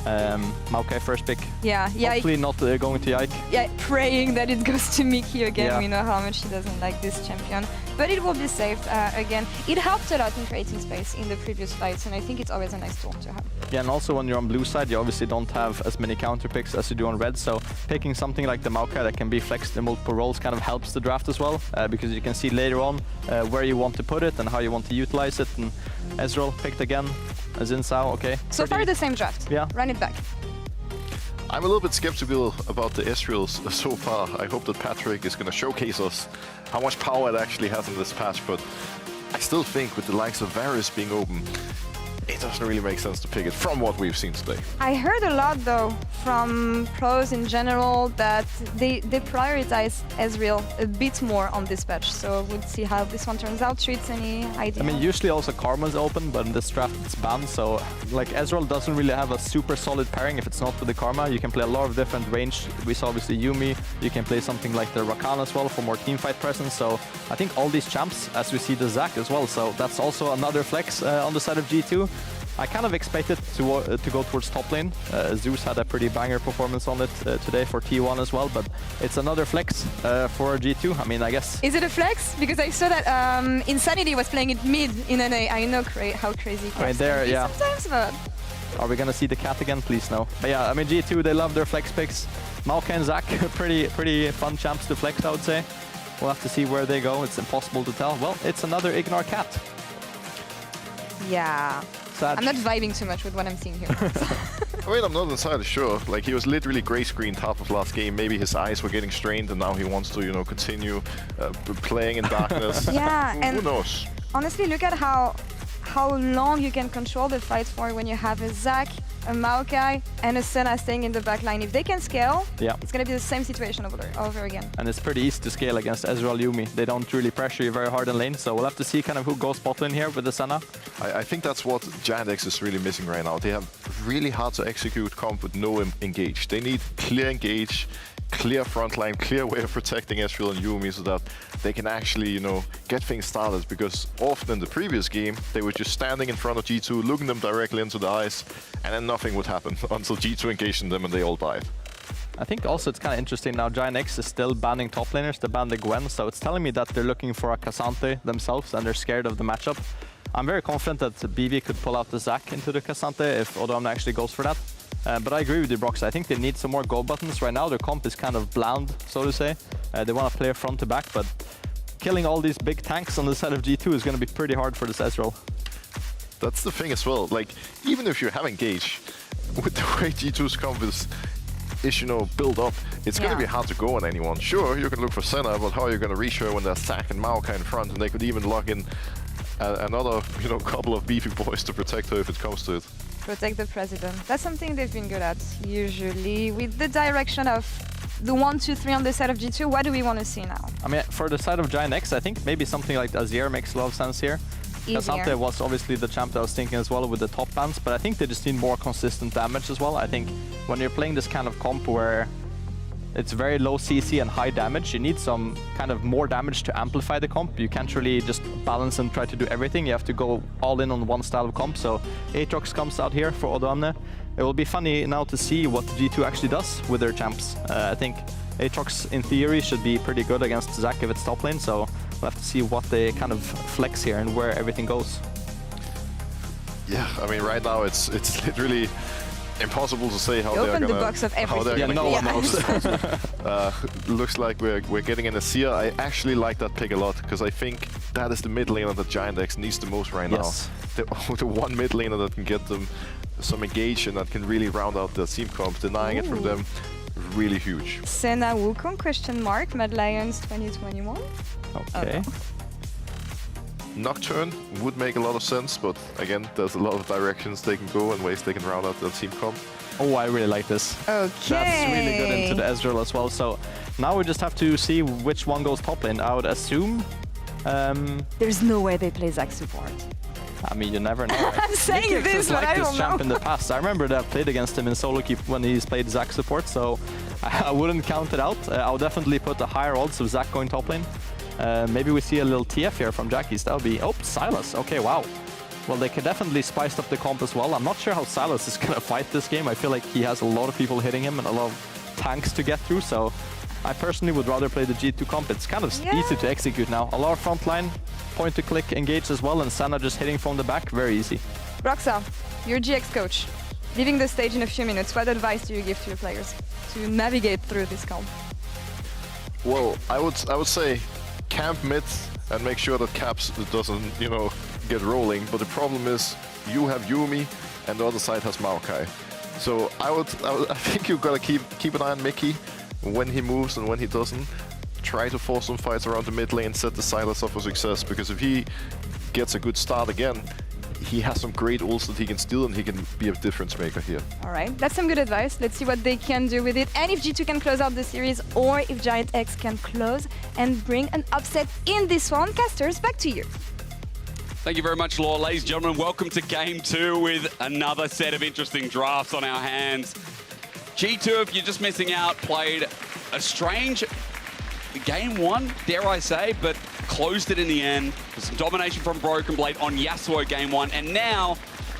Maokai first pick. Yeah. Hopefully not going to Yike. Yeah, praying that it goes to Mickey again. Yeah. We know how much he doesn't like this champion. But it will be saved again. It helped a lot in creating space in the previous fights, and I think it's always a nice tool to have. Yeah, and also when you're on blue side, you obviously don't have as many counter picks as you do on red, so picking something like the Maokai that can be flexed in multiple roles kind of helps the draft as well, because you can see later on where you want to put it and how you want to utilize it. And Ezreal picked again, Xin Zhao, okay. So far the same draft. Yeah. Run it back. I'm a little bit skeptical about the Ezreals so far. I hope that Patrick is going to showcase us how much power it actually has in this patch, but I still think with the likes of Varus being open, it doesn't really make sense to pick it from what we've seen today. I heard a lot though from pros in general that they prioritize Ezreal a bit more on this patch. So we'll see how this one turns out. Treats any idea? I mean, usually also Karma's open, but in this draft it's banned. So like Ezreal doesn't really have a super solid pairing if it's not with the Karma. You can play a lot of different range. We saw obviously Yuumi. You can play something like the Rakan as well for more teamfight presence. So I think all these champs, as we see the Zac as well. So that's also another flex on the side of G2. I kind of expected to go towards top lane. Zeus had a pretty banger performance on it today for T1 as well, but it's another flex for G2. I mean, I guess. Is it a flex? Because I saw that Insanity was playing it mid in NA. I know how crazy I mean, there, yeah. Sometimes, but... Are we gonna see the cat again? Please no. But yeah, I mean, G2, they love their flex picks. Maokai and Zac, pretty fun champs to flex, I would say. We'll have to see where they go. It's impossible to tell. Well, it's another Ignore cat. Yeah. Sad. I'm not vibing too much with what I'm seeing here. I mean, I'm not entirely sure. Like, he was literally gray screened half of last game. Maybe his eyes were getting strained and now he wants to, you know, continue playing in darkness. Yeah, Who knows? Honestly, look at how long you can control the fight for when you have a Zac, a Maokai, and a Senna staying in the back line. If they can scale, yeah, it's going to be the same situation over again. And it's pretty easy to scale against Ezreal Yuumi. They don't really pressure you very hard in lane, so we'll have to see kind of who goes bot lane here with the Senna. I think that's what Giant X is really missing right now. They have really hard to execute comp with no engage. They need clear engage, clear frontline, clear way of protecting Ezreal and Yuumi so that they can actually, you know, get things started, because often in the previous game they were just standing in front of G2, looking them directly into the eyes, and then nothing would happen until G2 engaged them and they all died. I think also it's kind of interesting now, Giant X is still banning top laners, they banned the Gwen, so it's telling me that they're looking for a K'Sante themselves and they're scared of the matchup. I'm very confident that BV could pull out the Zac into the K'Sante if Odoamne actually goes for that. But I agree with you, Brox. I think they need some more go buttons right now. Their comp is kind of bland, so to say. They want to play front to back, but killing all these big tanks on the side of G2 is going to be pretty hard for this Ezreal. That's the thing as well. Like, even if you have engage, with the way G2's comp is, you know, build up, it's going to be hard to go on anyone. Sure, you can look for Senna, but how are you going to reach her when there's Zac and Maokai in front, and they could even lock in another, you know, couple of beefy boys to protect her if it comes to it. Protect the president. That's something they've been good at, usually. With the direction of the 1, 2, 3 on the side of G2, what do we want to see now? I mean, for the side of Giant X, I think maybe something like Azir makes a lot of sense here. K'Sante was obviously the champ that I was thinking as well with the top bans, but I think they just need more consistent damage as well. I think when you're playing this kind of comp where it's very low CC and high damage, you need some kind of more damage to amplify the comp. You can't really just balance and try to do everything. You have to go all in on one style of comp. So Aatrox comes out here for Odoamne. It will be funny now to see what G2 actually does with their champs. I think Aatrox in theory should be pretty good against Zac if it's top lane, so we'll have to see what they kind of flex here and where everything goes. Yeah, I mean, right now it's literally impossible to say how they're open gonna. The box of everything. Yeah, no one knows. Looks like we're getting an Azir. I actually like that pick a lot because I think that is the mid laner that Giant X needs the most right now. The one mid laner that can get them some engage and that can really round out their team comp. Denying it from them, really huge. Senna Wukong, question mark, Mad Lions 2021. Okay. Nocturne would make a lot of sense, but again, there's a lot of directions they can go and ways they can round out their team comp. Oh, I really like this. Okay. That's really good into the Ezreal as well. So now we just have to see which one goes top lane. I would assume... There's no way they play Zac support. I mean, you never know. Right? I'm saying this, but I don't champ know. in the past. I remember that I played against him in solo queue when he's played Zac support, so I wouldn't count it out. I'll definitely put a higher odds of Zac going top lane. Maybe we see a little TF here from Jackies. That would be... Oh, Sylas. Okay, wow. Well, they could definitely spice up the comp as well. I'm not sure how Sylas is going to fight this game. I feel like he has a lot of people hitting him and a lot of tanks to get through, so I personally would rather play the G2 comp. It's kind of easy to execute now. A lot of frontline, point-to-click engage as well, and Senna just hitting from the back. Very easy. Roxa, your GX coach. Leaving the stage in a few minutes, what advice do you give to your players to navigate through this comp? Well, I would say camp mid and make sure that Caps doesn't, you know, get rolling. But the problem is you have Yuumi and the other side has Maokai. So I think you've got to keep an eye on Mickey when he moves and when he doesn't. Try to force some fights around the mid lane, set the Sylas up for success, because if he gets a good start again, he has some great ults that he can steal, and he can be a difference maker here. All right, that's some good advice. Let's see what they can do with it, and if G2 can close out the series, or if Giant X can close and bring an upset in this one. Casters, back to you. Thank you very much, Law. Ladies and gentlemen, welcome to Game 2 with another set of interesting drafts on our hands. G2, if you're just missing out, played a strange Game 1, dare I say, but closed it in the end with some domination from Broken Blade on Yasuo Game 1. And now,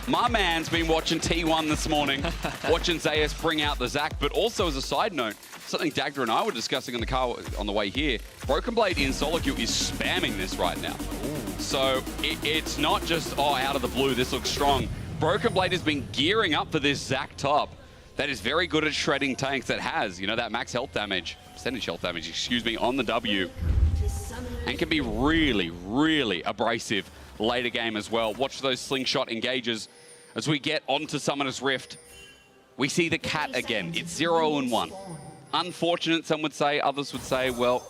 my man's been watching T1 this morning, watching Zeus bring out the Zac. But also, as a side note, something Dagda and I were discussing in the car on the way here, Broken Blade in solo queue is spamming this right now. So it's not just, oh, out of the blue, this looks strong. Broken Blade has been gearing up for this Zac top that is very good at shredding tanks, that has, you know, that max health damage, percentage health damage, excuse me, on the W. And can be really, really abrasive later game as well. Watch those slingshot engages as we get onto Summoner's Rift. We see the cat again. It's 0-1. Unfortunate, some would say. Others would say, well,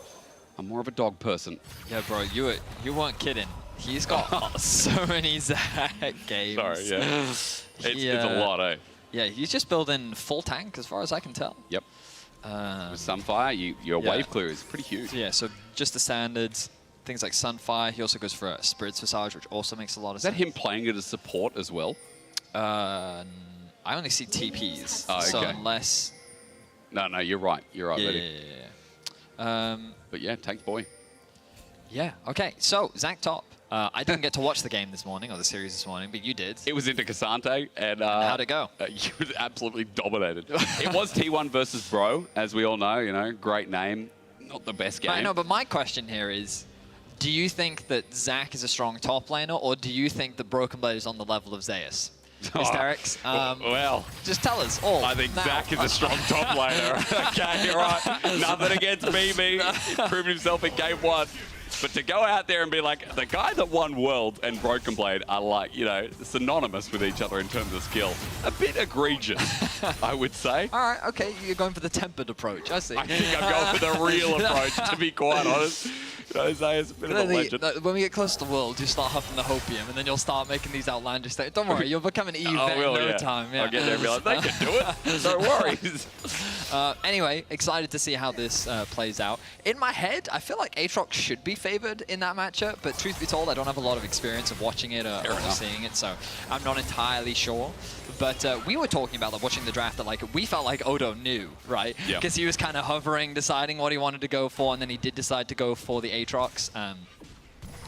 I'm more of a dog person. Yeah, bro, you weren't kidding. He's got so many Zac games. Sorry, yeah. It's a lot, eh? Yeah, he's just building full tank as far as I can tell. Yep. With Sunfire, your wave clear is pretty huge. So, yeah, so just the standards, things like Sunfire. He also goes for a Spirit's Visage, which also makes a lot of sense. Is that him playing it as support as well? I only see TPs, so unless... No, you're right. You're right, buddy. Yeah. But yeah, tank boy. Yeah, okay. So, Zac top. I didn't get to watch the game this morning, or the series this morning, but you did. It was into Cassante, and how'd it go? You was absolutely dominated. It was T1 versus Bro, as we all know, you know, great name. Not the best game. I know, but my question here is, do you think that Zac is a strong top laner, or do you think that Broken Blade is on the level of Zeus? Hysterics. Well, just tell us all. I think Zac is a strong top laner. Okay, you're right. Nothing against BB. He proved himself in Game 1. But to go out there and be like, the guy that won World and Broken Blade are like, you know, synonymous with each other in terms of skill. A bit egregious, I would say. All right, okay, you're going for the tempered approach, I see. I think I'm going for the real approach, to be quite honest. Isaiah's a bit of a legend. When we get close to the World, you start huffing the hopium, and then you'll start making these outlandish things. Don't worry, you'll become an EU vet in no time. Yeah. I'll get there and be like, they can do it. No worries. Anyway, excited to see how this plays out. In my head, I feel like Aatrox should be favored in that matchup, but truth be told, I don't have a lot of experience of watching it or seeing it, so I'm not entirely sure. But we were talking about watching the draft that we felt like Odo knew, right? Because he was kind of hovering, deciding what he wanted to go for, and then he did decide to go for the Aatrox.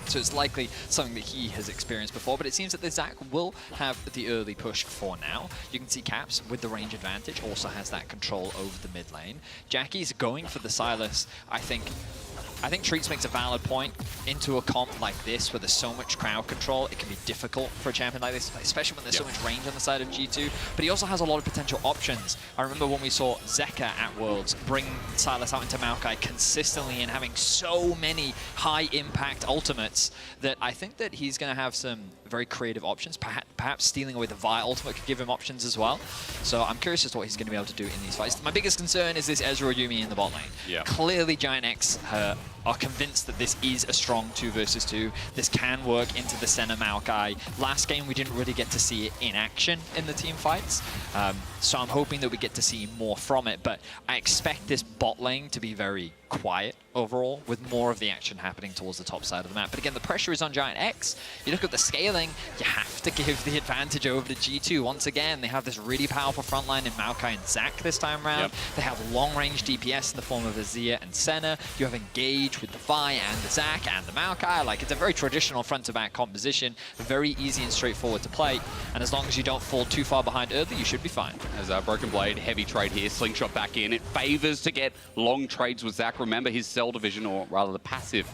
So it's likely something that he has experienced before, but it seems that the Zac will have the early push for now. You can see Caps with the range advantage also has that control over the mid lane. Jackie's going for the Sylas. I think Treats makes a valid point. Into a comp like this, where there's so much crowd control, it can be difficult for a champion like this, especially when there's so much range on the side of G2. But he also has a lot of potential options. I remember when we saw Zeka at Worlds bring Sylas out into Maokai consistently and having so many high-impact ultimates that I think that he's going to have some very creative options. Perhaps stealing away the Vi ultimate could give him options as well. So I'm curious as to what he's going to be able to do in these fights. My biggest concern is this Ezreal Yuumi in the bot lane. Clearly Giant X are convinced that this is a strong 2 versus 2. This can work into the center Maokai. Last game we didn't really get to see it in action in the team fights. So I'm hoping that we get to see more from it, but I expect this bot lane to be very quiet overall, with more of the action happening towards the top side of the map. But again, the pressure is on Giant X. You look at the scaling, you have to give the advantage over to G2. Once again, they have this really powerful front line in Maokai and Zac this time around. They have long-range DPS in the form of Azir and Senna. You have Engage with the Vi and the Zac and the Maokai. Like, it's a very traditional front-to-back composition, very easy and straightforward to play. And as long as you don't fall too far behind early, you should be fine. As Broken Blade, heavy trade here, slingshot back in. It favors to get long trades with Zac. Remember his cell division, or rather the passive,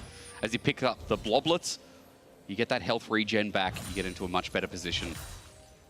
as he picks up the bloblets, you get that health regen back, you get into a much better position.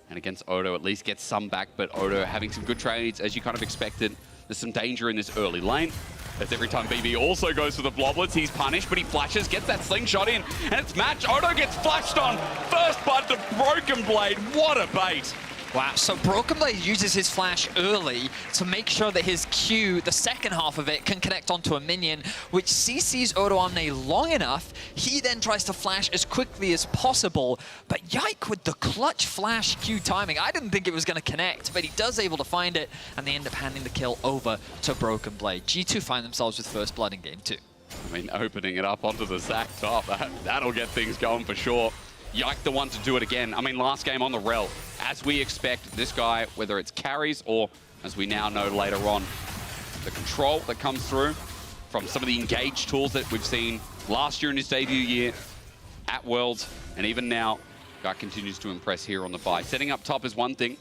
And against Odo, at least gets some back, but Odo having some good trades, as you kind of expected. There's some danger in this early lane, as every time BB also goes for the bloblets, he's punished, but he flashes, gets that slingshot in, and it's match. Odo gets flashed on. First blood to Broken Blade. What a bait. Wow, so Broken Blade uses his flash early to make sure that his Q, the second half of it, can connect onto a minion, which CC's Odoamne long enough. He then tries to flash as quickly as possible, but Yike with the clutch flash Q timing. I didn't think it was going to connect, but he does able to find it, and they end up handing the kill over to Broken Blade. G2 find themselves with first blood in game 2. I mean, opening it up onto the Zac top, that'll get things going for sure. Yike the one to do it again. I mean, last game on the Rel. As we expect, this guy, whether it's carries or, as we now know later on, the control that comes through from some of the engaged tools that we've seen last year in his debut year, at Worlds, and even now, Yike continues to impress here on the buy. Setting up top is one thing.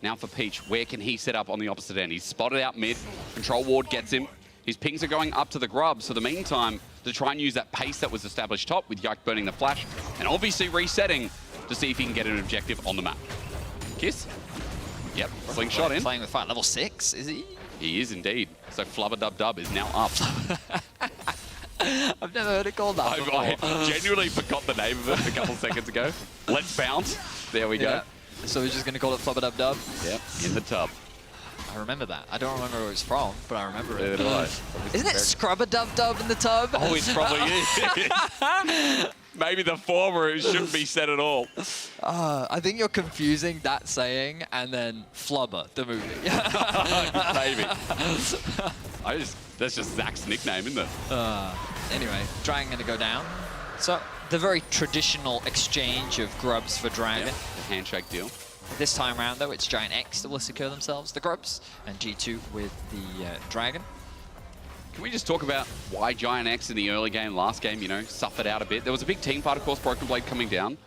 Now for Peach, where can he set up on the opposite end? He's spotted out mid. Control ward gets him. His pings are going up to the grub, so the meantime, to try and use that pace that was established top with Yike burning the flash, and obviously resetting to see if he can get an objective on the map. Kiss? Yep, slingshot in. Playing with fire. Level 6, is he? He is indeed. So Flubber Dub Dub is now up. I've never heard it called that before. I genuinely forgot the name of it a couple seconds ago. Let's bounce. There we go. So we're just going to call it Flubber Dub Dub? Yep, in the tub. I remember that. I don't remember where it's from, but I remember it. Right. Isn't it Scrubber Dub Dub in the tub? Oh, it probably is. Maybe the former, it shouldn't be said at all. I think you're confusing that saying and then Flubber, the movie. Maybe. That's just Zac's nickname, isn't it? Anyway, Dragon going to go down. So the very traditional exchange of grubs for Dragon. Yep, the handshake deal. This time around, though, it's Giant X that will secure themselves the grubs, and G2 with the Dragon. Can we just talk about why Giant X in the early game, last game, you know, suffered out a bit? There was a big team fight, of course, Broken Blade coming down.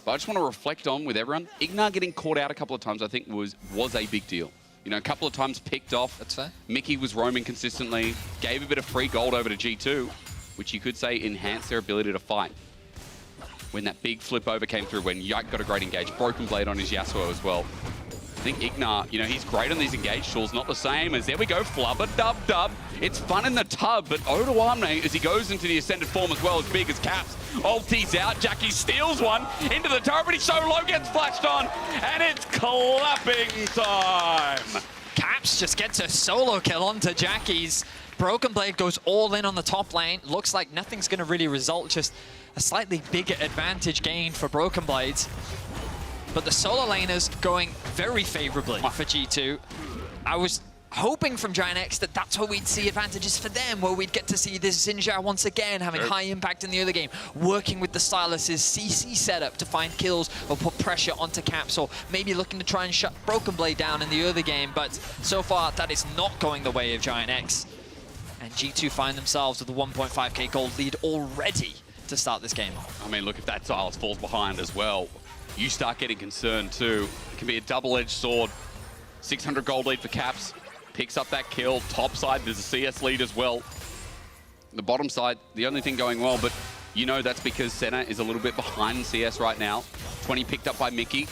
But I just want to reflect on with everyone. Ignar getting caught out a couple of times, I think, was a big deal. You know, a couple of times picked off. That's fair. Mickey was roaming consistently, gave a bit of free gold over to G2, which you could say enhanced their ability to fight. When that big flip over came through, when Yike got a great engage, Broken Blade on his Yasuo as well. I think Ignar, you know, he's great on these engage tools, not the same as, there we go, Flubber, Dub Dub. It's fun in the tub, but Odoamne, as he goes into the ascended form as well, as big as Caps. Ulti's out, Jackie steals one into the turret, but he's so low, gets flashed on, and it's clapping time. Caps just gets a solo kill onto Jackie's. Broken Blade goes all in on the top lane. Looks like nothing's going to really result, just a slightly bigger advantage gained for Broken Blades. But the solo laners going very favorably for G2. I was hoping from Giant X that that's where we'd see advantages for them, where we'd get to see this Xinjia once again having high impact in the early game, working with the Silas's CC setup to find kills or put pressure onto Caps, or maybe looking to try and shut Broken Blade down in the early game. But so far, that is not going the way of Giant X. And G2 find themselves with a 1.5k gold lead already to start this game. I mean, look, if that Silas falls behind as well, you start getting concerned too. It can be a double-edged sword. 600 gold lead for Caps. Picks up that kill. Top side, there's a CS lead as well. The bottom side, the only thing going well, but you know that's because Senna is a little bit behind CS right now. 20 picked up by Mickey.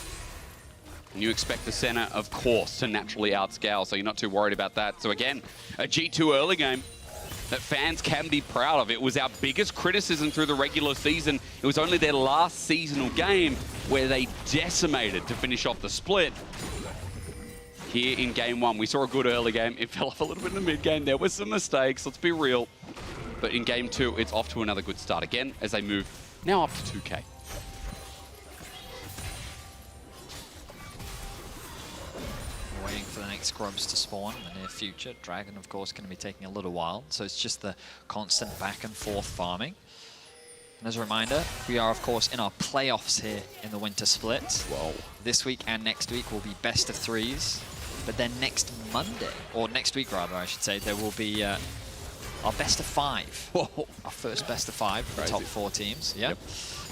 And you expect the Senna, of course, to naturally outscale, so you're not too worried about that. So again, a G2 early game that fans can be proud of. It was our biggest criticism through the regular season. It was only their last seasonal game where they decimated to finish off the split. Here in game 1, we saw a good early game. It fell off a little bit in the mid game. There were some mistakes, let's be real. But in game 2, it's off to another good start again as they move now up to 2K. Waiting for the next grubs to spawn in the near future. Dragon, of course, going to be taking a little while, so it's just the constant back and forth farming. And as a reminder, we are, of course, in our playoffs here in the winter split. Whoa. This week and next week will be best of 3s, but then next Monday, or next week rather, I should say, there will be our best of 5. Whoa. Our first best of 5 for the top 4 teams. Yeah, Yep.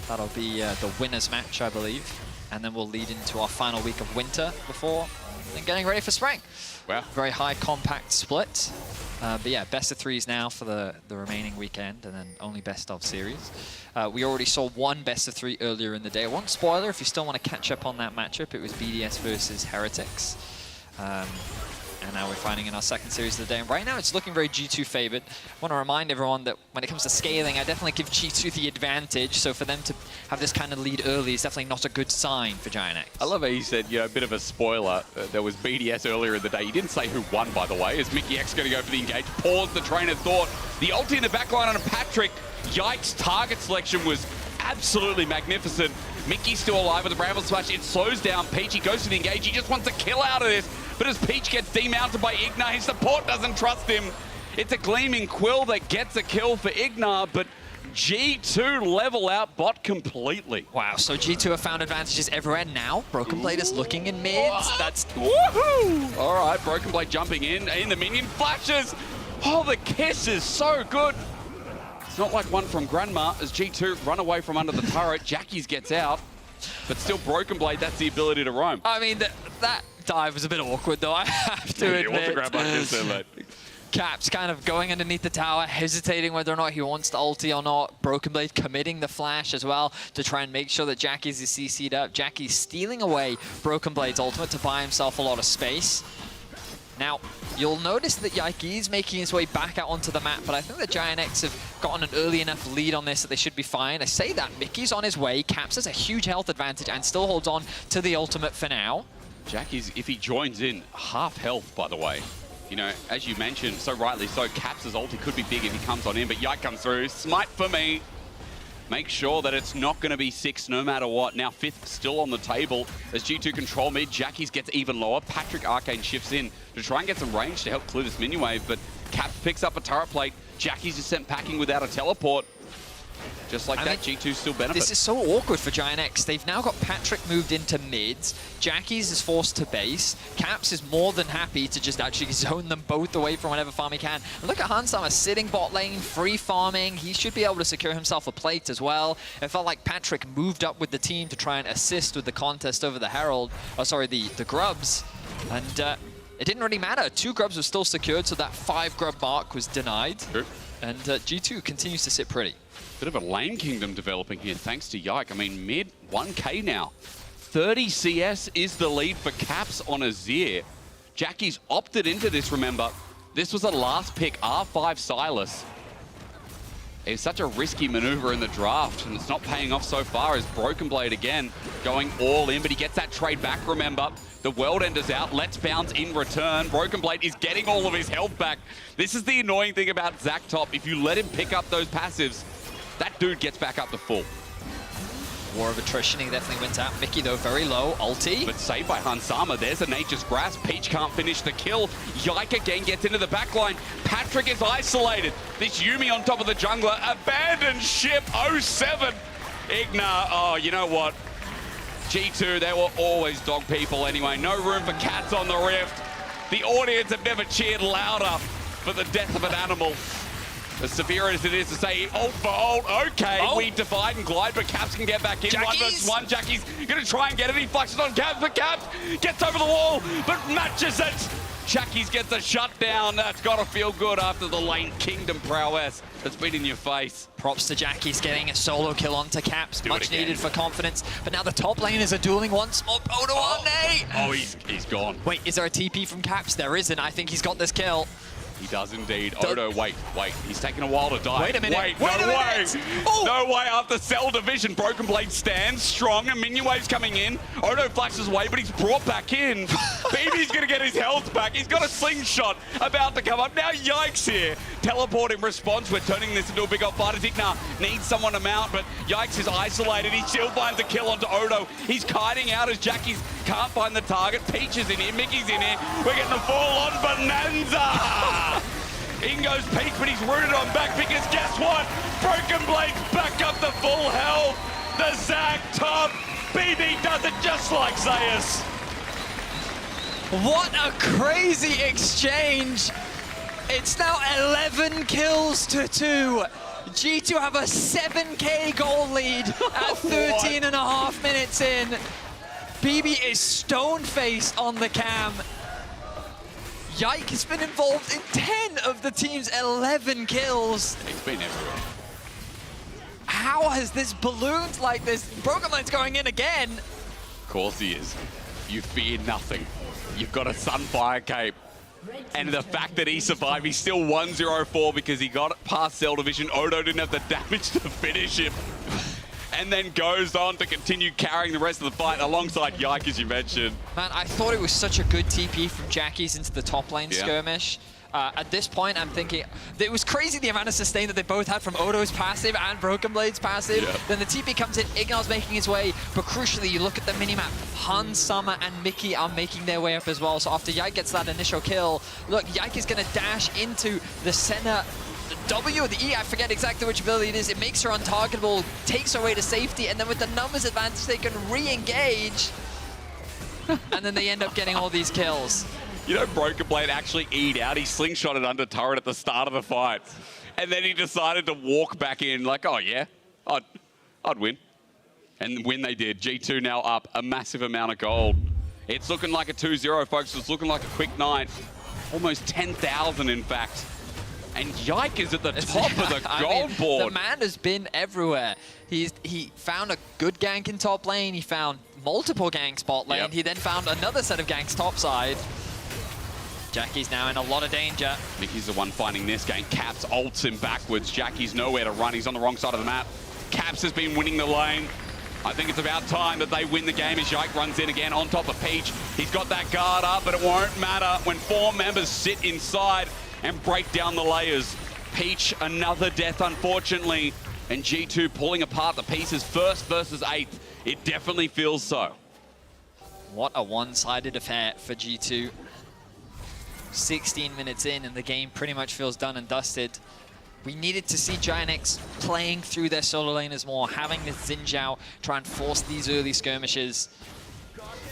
That'll be the winners match, I believe, and then we'll lead into our final week of winter before then getting ready for spring. Wow. Very high compact split. But yeah, best of 3s now for the remaining weekend, and then only best of series. We already saw one best of 3 earlier in the day. One spoiler, if you still want to catch up on that matchup, it was BDS versus Heretics. And now we're finding in our second series of the day. And right now it's looking very G2 favored. I want to remind everyone that when it comes to scaling, I definitely give G2 the advantage. So for them to have this kind of lead early is definitely not a good sign for Giant X. I love how you said, you know, a bit of a spoiler. There was BDS earlier in the day. You didn't say who won, by the way. Is Mickey X going to go for the engage? Pause the train of thought. The ulti in the backline on Patrick. Yikes, target selection was absolutely magnificent. Mickey's still alive with the Bramble Smash. It slows down Peach. He goes for the engage. He just wants a kill out of this. But as Peach gets demounted by Ignar, his support doesn't trust him. It's a Gleaming Quill that gets a kill for Ignar, but G2 level out bot completely. Wow, so G2 have found advantages everywhere now. Broken Blade is looking in mids. That's... Woohoo! All right, Broken Blade jumping in the minion flashes. Oh, the kiss is so good. It's not like one from Grandma as G2 run away from under the turret. Jackies gets out, but still Broken Blade, that's the ability to roam. I mean, that dive was a bit awkward, though, I have to admit. You want to grab like this there, mate. Caps kind of going underneath the tower, hesitating whether or not he wants to ulti or not. Broken Blade committing the flash as well to try and make sure that Jackie's is CC'd up. Jackie's stealing away Broken Blade's ultimate to buy himself a lot of space. Now, you'll notice that Yike is making his way back out onto the map, but I think the Giant X have gotten an early enough lead on this that they should be fine. I say that, Mickey's on his way, Caps has a huge health advantage and still holds on to the ultimate for now. Jackie's, if he joins in, half health, by the way. You know, as you mentioned, so rightly so, Caps' ulti could be big if he comes on in, but Yike comes through, smite for me. Make sure that it's not going to be 6 no matter what. Now 5th still on the table as G2 control mid. Jackie's gets even lower. Patrick Arcane shifts in to try and get some range to help clear this minion wave, but Caps picks up a turret plate. Jackie's just sent packing without a teleport. Just like that, G2 still benefits. This is so awkward for Giant X. They've now got Patrick moved into mids. Jackie's is forced to base. Caps is more than happy to just actually zone them both away from whatever farm he can. And look at Hansama sitting bot lane, free farming. He should be able to secure himself a plate as well. It felt like Patrick moved up with the team to try and assist with the contest over the Herald. Oh, sorry, the Grubs. And it didn't really matter. 2 Grubs were still secured, so that 5 Grub mark was denied. True. And G2 continues to sit pretty. Bit of a lane kingdom developing here, thanks to Yike. I mean, mid 1K now. 30 CS is the lead for Caps on Azir. Jackie's opted into this, remember. This was a last pick, R5 Silas. It's such a risky maneuver in the draft, and it's not paying off so far as Broken Blade again going all in, but he gets that trade back, remember. The World Ender's out, Let's Bounce in return. Broken Blade is getting all of his health back. This is the annoying thing about Zach Top. If you let him pick up those passives, that dude gets back up to full. War of attrition, he definitely went out. Mickey, though, very low. Ulti. But saved by Hansama. There's a Nature's Grasp. Peach can't finish the kill. Yike again gets into the backline. Patrick is isolated. This Yuumi on top of the jungler. Abandoned ship 07. Ignar, oh, you know what? G2, they were always dog people anyway. No room for cats on the rift. The audience have never cheered louder for the death of an animal. As severe as it is to say, ult for ult, okay, we divide and glide, but Caps can get back in. Jackie's. 1 versus 1, Jackie's gonna try and get it. He flashes on Caps, but Caps gets over the wall, but matches it. Jackie's gets a shutdown. That's gotta feel good after the lane kingdom prowess that's been in your face. Props to Jackie's getting a solo kill onto Caps, much needed for confidence. But now the top laners are dueling once more. Odo on Nate! Oh, he's gone. Wait, is there a TP from Caps? There isn't. I think he's got this kill. He does indeed. Odo, wait. He's taking a while to die. Wait a minute. Wait, no way. No way. After Cell Division, Broken Blade stands strong and minion waves coming in. Odo flashes away, but he's brought back in. BB's going to get his health back. He's got a slingshot about to come up. Now Yike's here. Teleport in response. We're turning this into a big old fight. Ignar needs someone to mount, but Yikes is isolated. He still finds a kill onto Odo. He's kiting out as Jackie's can't find the target. Peach is in here. Mickey's in here. We're getting a full-on bonanza. In goes Peach, but he's rooted on back because guess what? Broken Blade's back up to full health. The Zach Top. BB does it just like Zeus. What a crazy exchange. It's now 11 kills to 2. G2 have a 7K goal lead at 13 and a half minutes in. BB is stone-faced on the cam. Yike has been involved in 10 of the team's 11 kills. He's been everywhere. How has this ballooned like this? Broken Blade's going in again. Of course he is. You fear nothing. You've got a Sunfire cape. And the fact that he survived, he's still 1-0-4 because he got past Cell Division. Odo didn't have the damage to finish him. And then goes on to continue carrying the rest of the fight alongside Yike, as you mentioned. Man, I thought it was such a good TP from Jackie's into the top lane skirmish. At this point, I'm thinking, it was crazy the amount of sustain that they both had from Odo's passive and Broken Blade's passive. Then the TP comes in, Ignar's making his way, but crucially, you look at the minimap, Han, Summer, and Mickey are making their way up as well. So after Yike gets that initial kill, look, Yike is going to dash into the center W or the E, I forget exactly which ability it is. It makes her untargetable, takes her away to safety, and then with the numbers advantage, they can re-engage. And then they end up getting all these kills. You know, Broken Blade actually E'd out. He slingshotted under turret at the start of the fight. And then he decided to walk back in like, oh yeah, I'd win. And win they did. G2 now up a massive amount of gold. It's looking like a 2-0, folks. It's looking like a quick night. Almost 10,000, in fact. And Yike is at the top of the gold board. The man has been everywhere. He found a good gank in top lane. He found multiple ganks bot lane. He then found another set of ganks top side. Jackie's now in a lot of danger. Mickey's the one finding this game. Caps ults him backwards. Jackie's nowhere to run. He's on the wrong side of the map. Caps has been winning the lane. I think it's about time that they win the game as Yike runs in again on top of Peach. He's got that guard up, but it won't matter when 4 members sit inside and break down the layers. Peach, another death, unfortunately. And G2 pulling apart the pieces, 1st versus 8th. It definitely feels so. What a one-sided affair for G2. 16 minutes in and the game pretty much feels done and dusted. We needed to see Giant playing through their solo laners more, having this Xin Zhao try and force these early skirmishes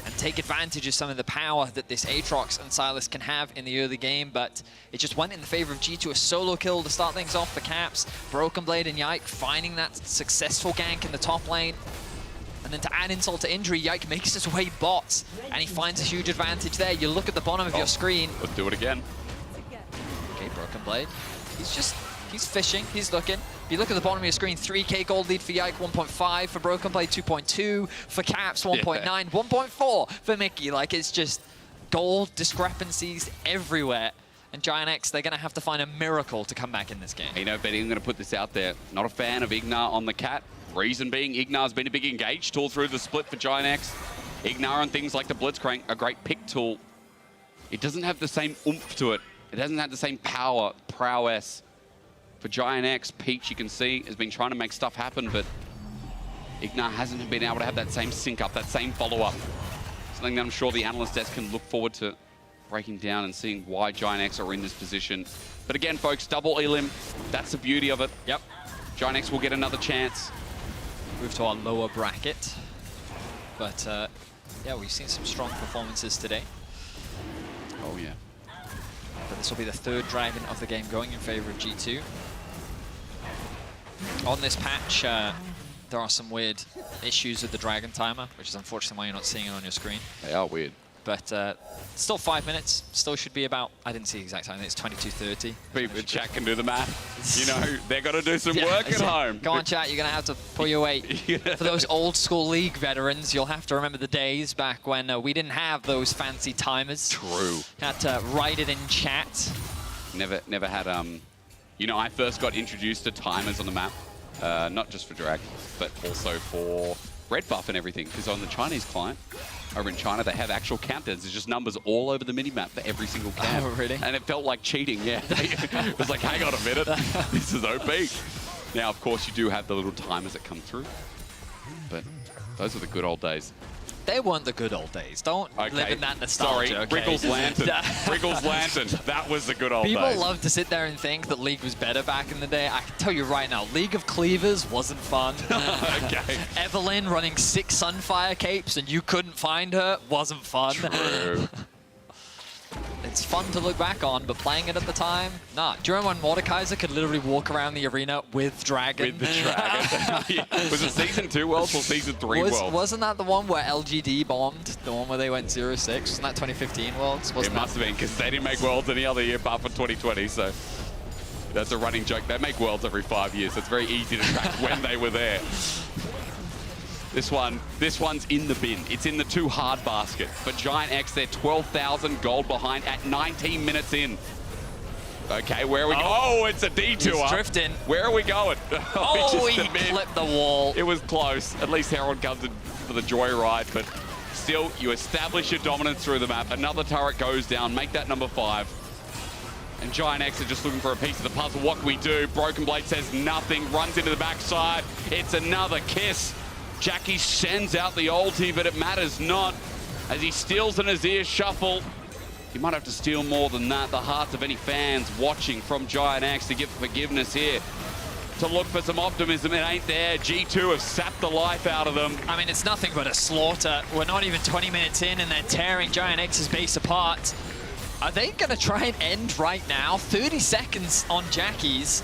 and take advantage of some of the power that this Aatrox and Sylas can have in the early game, but it just went in the favor of G2. A solo kill to start things off for Caps. Broken Blade and Yike finding that successful gank in the top lane. And then to add insult to injury, Yike makes his way bot, and he finds a huge advantage there. You look at the bottom of your screen. Let's do it again. Okay, Broken Blade. He's fishing, he's looking. If you look at the bottom of your screen, 3k gold lead for Yike, 1.5 for Broken Blade, 2.2 for Caps, 1.9, 1.4 for Mickey. Like, it's just gold discrepancies everywhere. And Giant X, they're going to have to find a miracle to come back in this game. You know, Betty, I'm going to put this out there. Not a fan of Ignar on the cat. Reason being, Ignar's been a big engage tool through the split for Giant X. Ignar and things like the Blitzcrank, a great pick tool. It doesn't have the same oomph to it. It doesn't have the same power, prowess. For Giant X, Peach, you can see, has been trying to make stuff happen, but Ignar hasn't been able to have that same sync up, that same follow-up. Something that I'm sure the analyst desk can look forward to breaking down and seeing why Giant X are in this position. But again, folks, double elim, that's the beauty of it. Yep. Giant X will get another chance. Move to our lower bracket. But yeah, we've seen some strong performances today. Oh yeah. But this will be the 3rd Dragon of the game going in favor of G2. On this patch, there are some weird issues with the Dragon timer, which is unfortunately why you're not seeing it on your screen. They are weird. But still 5 minutes. Still should be about, I didn't see the exact time, I think it's 22:30. People in chat can do the math. You know, they're going to do some work at home. Go on, chat, you're going to have to pull your weight. For those old school League veterans, you'll have to remember the days back when we didn't have those fancy timers. True. Had to write it in chat. Never had, you know, I first got introduced to timers on the map, not just for Drag, but also for red buff and everything, because on the Chinese client, over in China, they have actual countdowns. There's just numbers all over the minimap for every single camp. Oh, really? And it felt like cheating, yeah. It was like, hang on a minute, this is OP. Now, of course, you do have the little timers that come through, but those are the good old days. They weren't the good old days. Don't live in that nostalgia. Sorry, okay? Wriggles Lantern. Wriggles Lantern. That was the good old days. People love to sit there and think that League was better back in the day. I can tell you right now, League of Cleavers wasn't fun. Okay. Evelyn running 6 Sunfire capes and you couldn't find her wasn't fun. True. It's fun to look back on, but playing it at the time, nah. Do you remember when Mordekaiser could literally walk around the arena with Dragon? With the Dragon. Yeah. Was it Season 2 Worlds or Season 3 Worlds? Wasn't that the one where LGD bombed? The one where they went 0-6? Wasn't that 2015 Worlds? It must have been, because they didn't make Worlds any other year apart from 2020, so that's a running joke. They make Worlds every 5 years, so it's very easy to track when they were there. This one's in the bin. It's in the too hard basket. For Giant X, they're 12,000 gold behind at 19 minutes in. Okay, where are we going? Oh, it's a detour. He's drifting. Where are we going? Oh, Just he a bit. clipped the wall. It was close. At least Herald comes in for the joyride, but still, you establish your dominance through the map. Another turret goes down. Make that number 5. And Giant X are just looking for a piece of the puzzle. What can we do? Broken Blade says nothing. Runs into the backside. It's another kiss. Jackie sends out the ulti, but it matters not. As he steals an Azir shuffle, he might have to steal more than that. The hearts of any fans watching from Giant X to give forgiveness here. To look for some optimism, it ain't there. G2 have sapped the life out of them. I mean, it's nothing but a slaughter. We're not even 20 minutes in and they're tearing Giant X's base apart. Are they going to try and end right now? 30 seconds on Jackie's.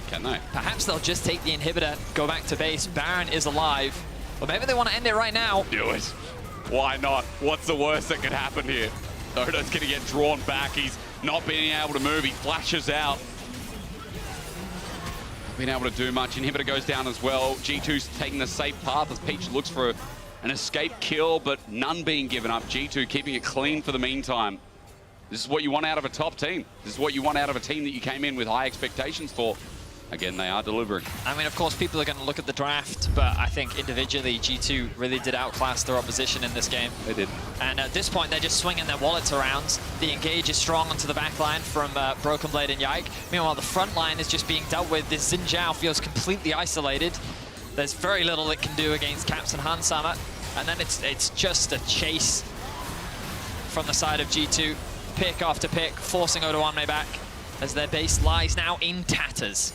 Can they? Perhaps they'll just take the inhibitor, go back to base. Baron is alive. Or maybe they want to end it right now. Do it. Why not? What's the worst that could happen here? Odo's going to get drawn back. He's not being able to move. He flashes out. Not being able to do much. Inhibitor goes down as well. G2's taking the safe path as Peach looks for an escape kill, but none being given up. G2 keeping it clean for the meantime. This is what you want out of a top team. This is what you want out of a team that you came in with high expectations for. Again, they are delivering. I mean, of course, people are going to look at the draft, but I think individually, G2 really did outclass their opposition in this game. They did. And at this point, they're just swinging their wallets around. The engage is strong onto the back line from Broken Blade and Yike. Meanwhile, the front line is just being dealt with. This Xin Zhao feels completely isolated. There's very little it can do against Caps and Hansama. And then it's just a chase from the side of G2. Pick after pick, forcing Odoamne back as their base lies now in tatters.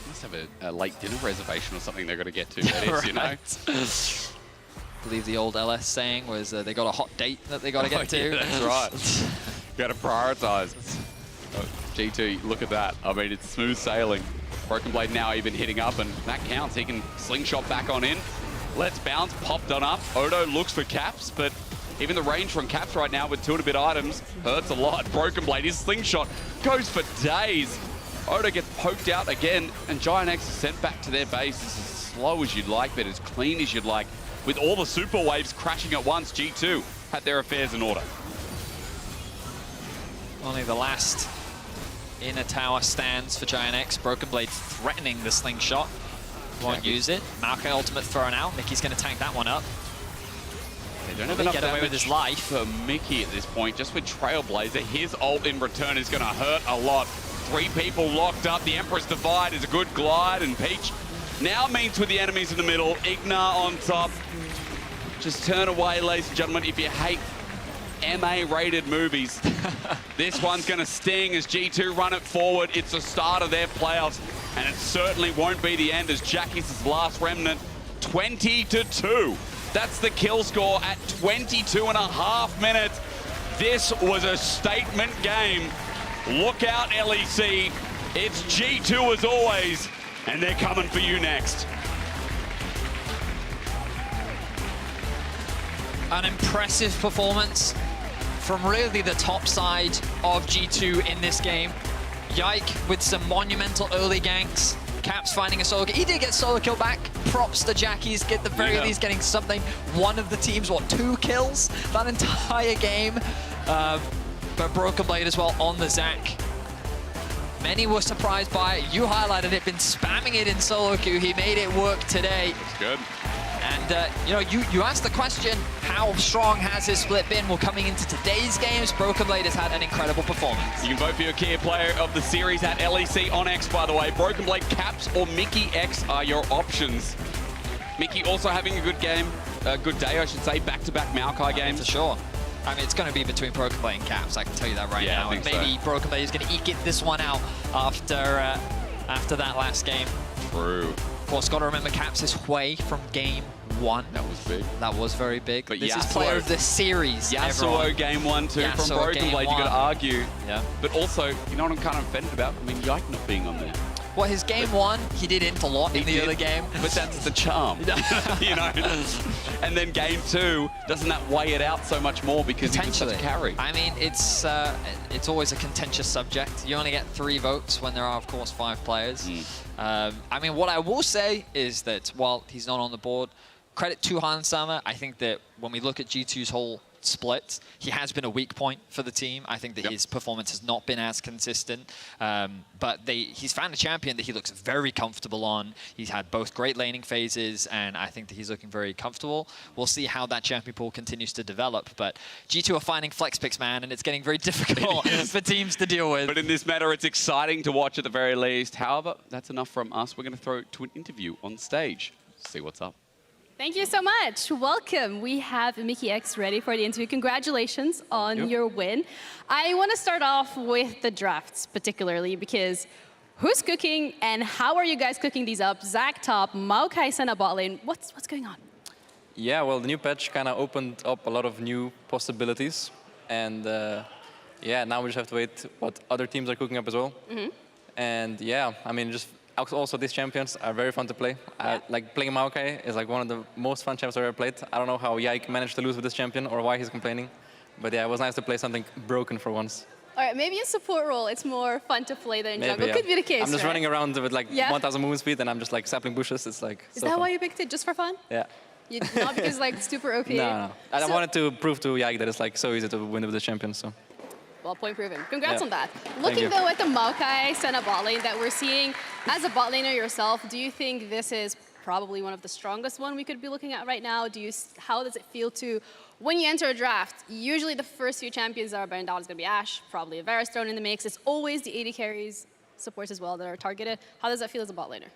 Must have a late dinner reservation or something they're going to get to, that is, you know? I believe the old LS saying was they got a hot date that they got to get to. Yeah, that's right. Got to prioritize. Oh, G2, look at that. I mean, it's smooth sailing. Broken Blade now even hitting up, and that counts. He can slingshot back on in. Let's bounce, popped on up. Odo looks for Caps, but even the range from Caps right now with 2 and a bit items hurts a lot. Broken Blade, his slingshot goes for days. Odo gets poked out again, and Giant X is sent back to their base. It's as slow as you'd like, but as clean as you'd like. With all the super waves crashing at once, G2 had their affairs in order. Only the last inner tower stands for Giant X. Broken Blade threatening the slingshot. Won't use it. Maokai ultimate thrown out. Mickey's going to tank that one up. They don't have enough get away with his life. For Mickey at this point, just with Trailblazer. His ult in return is going to hurt a lot. 3 people locked up. The Emperor's Divide is a good glide, and Peach now meets with the enemies in the middle. Ignar on top. Just turn away, ladies and gentlemen, if you hate MA-rated movies. This one's going to sting as G2 run it forward. It's the start of their playoffs, and it certainly won't be the end as Jackie's last remnant. 20-2. That's the kill score at 22.5 minutes. This was a statement game. Look out, LEC. It's G2 as always, and they're coming for you next. An impressive performance from really the top side of G2 in this game. Yike with some monumental early ganks. Caps finding a solo kill. He did get solo kill back. Props to Jackie's, get the very least getting something. One of the teams, what, 2 kills that entire game. But Broken Blade as well on the Zac. Many were surprised by it. You highlighted it, been spamming it in solo queue. He made it work today. That's good. And, you know, you asked the question, how strong has his split been? Well, coming into today's games, Broken Blade has had an incredible performance. You can vote for your key player of the series at LEC on X, by the way. Broken Blade, Caps, or Mickey X are your options. Mickey also having a good game, a good day, I should say, back-to-back Maokai games. For sure. I mean, it's going to be between Broken Blade and Caps, I can tell you that right now. And maybe Broken Blade is going to eke this one out after that last game. True. Of course, got to remember Caps is away from game 1. That was big. That was very big. But this is player of the series. Yasuo game 1 too from Broken Blade, you got to argue. Yeah. But also, you know what I'm kind of offended about? I mean, Yike not being on there. Well, his game one, he did int a lot in the other game. But that's the charm, you know. And then game two, doesn't that weigh it out so much more because he's such a carry? I mean, it's always a contentious subject. You only get 3 votes when there are, of course, 5 players. I mean, what I will say is that while he's not on the board, credit to Hansamer. I think that when we look at G2's whole split, he has been a weak point for the team. I think that his performance has not been as consistent, but he's found a champion that he looks very comfortable on. He's had both great laning phases, and I think that he's looking very comfortable. We'll see how that champion pool continues to develop, but G2 are finding flex picks, man, and it's getting very difficult for teams to deal with. But in this matter, it's exciting to watch at the very least. However, that's enough from us. We're going to throw it to an interview on stage. See what's up. Thank you so much. Welcome. We have Mickey X ready for the interview. Congratulations on your win. I want to start off with the drafts particularly because who's cooking and how are you guys cooking these up? Zach top, Maokai Senna bot lane. What's going on? Yeah, well, the new patch kind of opened up a lot of new possibilities. And yeah, now we just have to wait what other teams are cooking up as well. And yeah, I mean, just also these champions are very fun to play. Like playing Maokai is like one of the most fun champs I've ever played. I don't know how Yike managed to lose with this champion or why he's complaining. But yeah, it was nice to play something broken for once. All right, maybe in support role, it's more fun to play than in jungle. Yeah. Could be the case, I'm just running around with like 1,000 movement speed and I'm just like sapling bushes. It's like Is that why you picked it, just for fun? Yeah. Not because like super OP? No. I wanted to prove to Yike that it's like so easy to win with the champion, so. Well, point proven. Congrats on that. Thank Looking you. though at the Maokai Senna bot lane that we're seeing, as a bot laner yourself, do you think this is probably one of the strongest one we could be looking at right now? How does it feel to, when you enter a draft, usually the first few champions that are burned out is going to be Ashe, probably a Varus thrown in the mix. It's always the AD carries, supports as well that are targeted. How does that feel as a bot laner?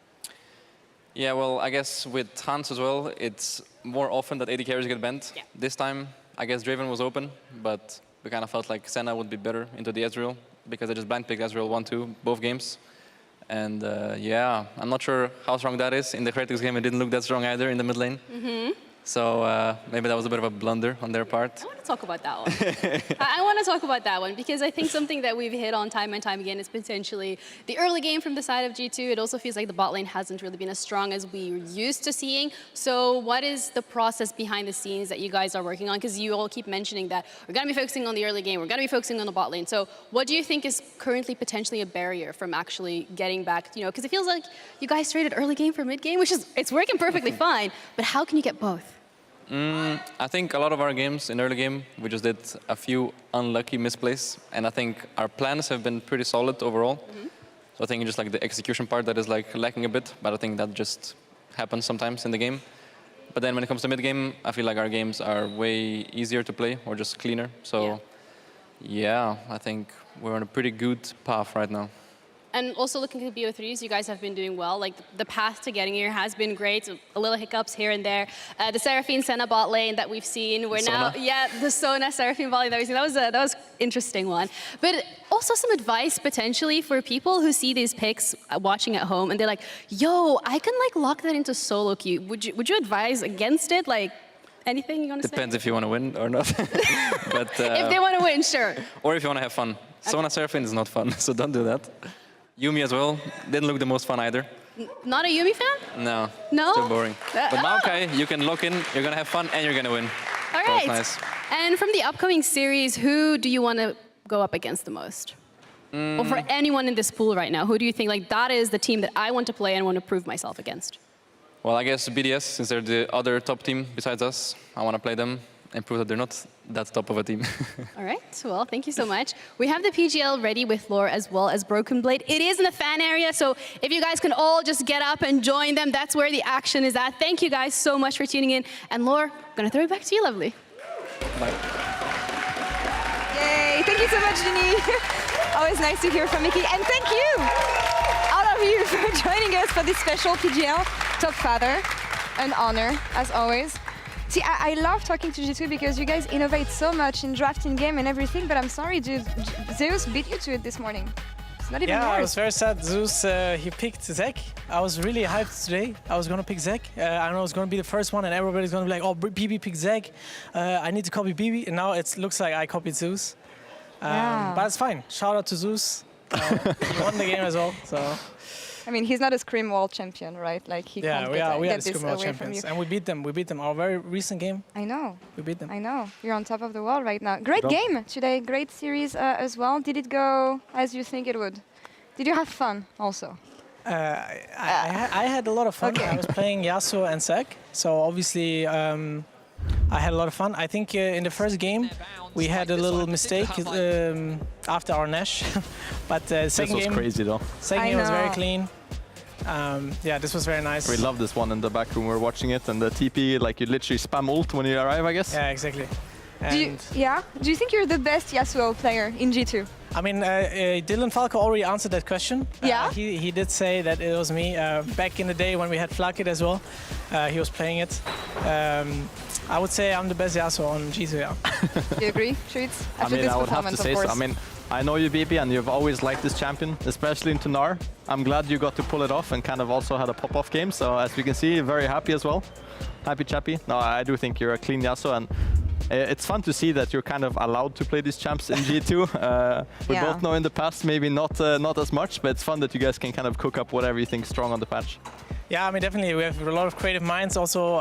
Yeah, well, I guess with Hans as well, it's more often that AD carries get banned. This time, I guess Draven was open, but we kind of felt like Senna would be better into the Ezreal because I just blind picked Ezreal 1-2 both games. And yeah, I'm not sure how strong that is. In the Heretics game, it didn't look that strong either in the mid lane. So maybe that was a bit of a blunder on their part. I want to talk about that one. I want to talk about that one because I think something that we've hit on time and time again is potentially the early game from the side of G2. It also feels like the bot lane hasn't really been as strong as we're used to seeing. So what is the process behind the scenes that you guys are working on? Because you all keep mentioning that we're going to be focusing on the early game, we're going to be focusing on the bot lane. So what do you think is currently potentially a barrier from actually getting back, because it feels like you guys traded early game for mid game, which is, it's working perfectly fine, but how can you get both? I think a lot of our games in early game, we just did a few unlucky misplays, and I think our plans have been pretty solid overall. So I think it's just like the execution part that is like lacking a bit, but I think that just happens sometimes in the game. But then when it comes to mid game, I feel like our games are way easier to play or just cleaner. So yeah, I think we're on a pretty good path right now. And also looking at the BO3s, you guys have been doing well. Like the path to getting here has been great. A little hiccups here and there. The Seraphine Senna bot lane that we've seen. We're now, the Sona Seraphine bot lane that we've seen. That was interesting one. But also some advice potentially for people who see these picks watching at home and they're like, yo, I can like lock that into solo queue. Would you advise against it? Like anything you want to say? Depends if you want to win or not. But if they want to win, sure. Or if you want to have fun. Sona Seraphine is not fun, so don't do that. Yumi as well, didn't look the most fun either. Not a Yumi fan? No. No? Too boring. But Maokai, you can lock in, you're going to have fun, and you're going to win. All right. Nice. And from the upcoming series, who do you want to go up against the most? Or for anyone in this pool right now, who do you think, like, that is the team that I want to play and want to prove myself against? Well, I guess BDS, since they're the other top team besides us, I want to play them and prove that they're not that top of a team. All right, well, thank you so much. We have the PGL ready with Lore as well as Broken Blade. It is in the fan area, so if you guys can all just get up and join them, that's where the action is at. Thank you guys so much for tuning in. And Lore, I'm gonna throw it back to you, lovely. Bye. Yay, thank you so much, Jenny. Always nice to hear from Mickey. And thank you, all of you, for joining us for this special PGL Top Father. An honor, as always. See, I love talking to G2 because you guys innovate so much in drafting game and everything, but I'm sorry, dude, Zeus beat you to it this morning. It's not even I yours. was very sad. Zeus, he picked Zek. I was really hyped today. I was going to pick Zek. I know I was going to be the first one, and everybody's going to be like, oh, BB picked Zek. I need to copy BB. And now it looks like I copied Zeus. But it's fine. Shout out to Zeus. He won the game as well. So I mean, he's not a Scream World champion, right? Like he can't get the this Scream World away from you. champions, and we beat them. We beat them. Our very recent game. I know. We beat them. I know. You're on top of the world right now. Great game today. Great series as well. Did it go as you think it would? Did you have fun also? I had a lot of fun. I was playing Yasuo and Zac, so obviously I had a lot of fun. I think in the first game we had a little mistake after our Nash, but second game crazy though. Second game was very clean. Yeah, this was very nice. We love this one in the back room. We're watching it, and the TP, like you literally spam ult when you arrive, I guess. Yeah, exactly. Do you think you're the best Yasuo player in G2? I mean, Dylan Falco already answered that question. Yeah? He did say that it was me. Back in the day when we had Flakit as well, he was playing it. I would say I'm the best Yasuo on G2, yeah. Do you agree, Treats? I mean, I would have to say so. I mean, I know you, BB, and you've always liked this champion, especially into Gnar. I'm glad you got to pull it off and kind of also had a pop-off game. So as we can see, very happy as well. Happy chappy. No, I do think you're a clean Yasuo, and it's fun to see that you're kind of allowed to play these champs in G2. We both know in the past maybe not as much, but it's fun that you guys can kind of cook up whatever you think is strong on the patch. Yeah, I mean, definitely. We have a lot of creative minds. Also,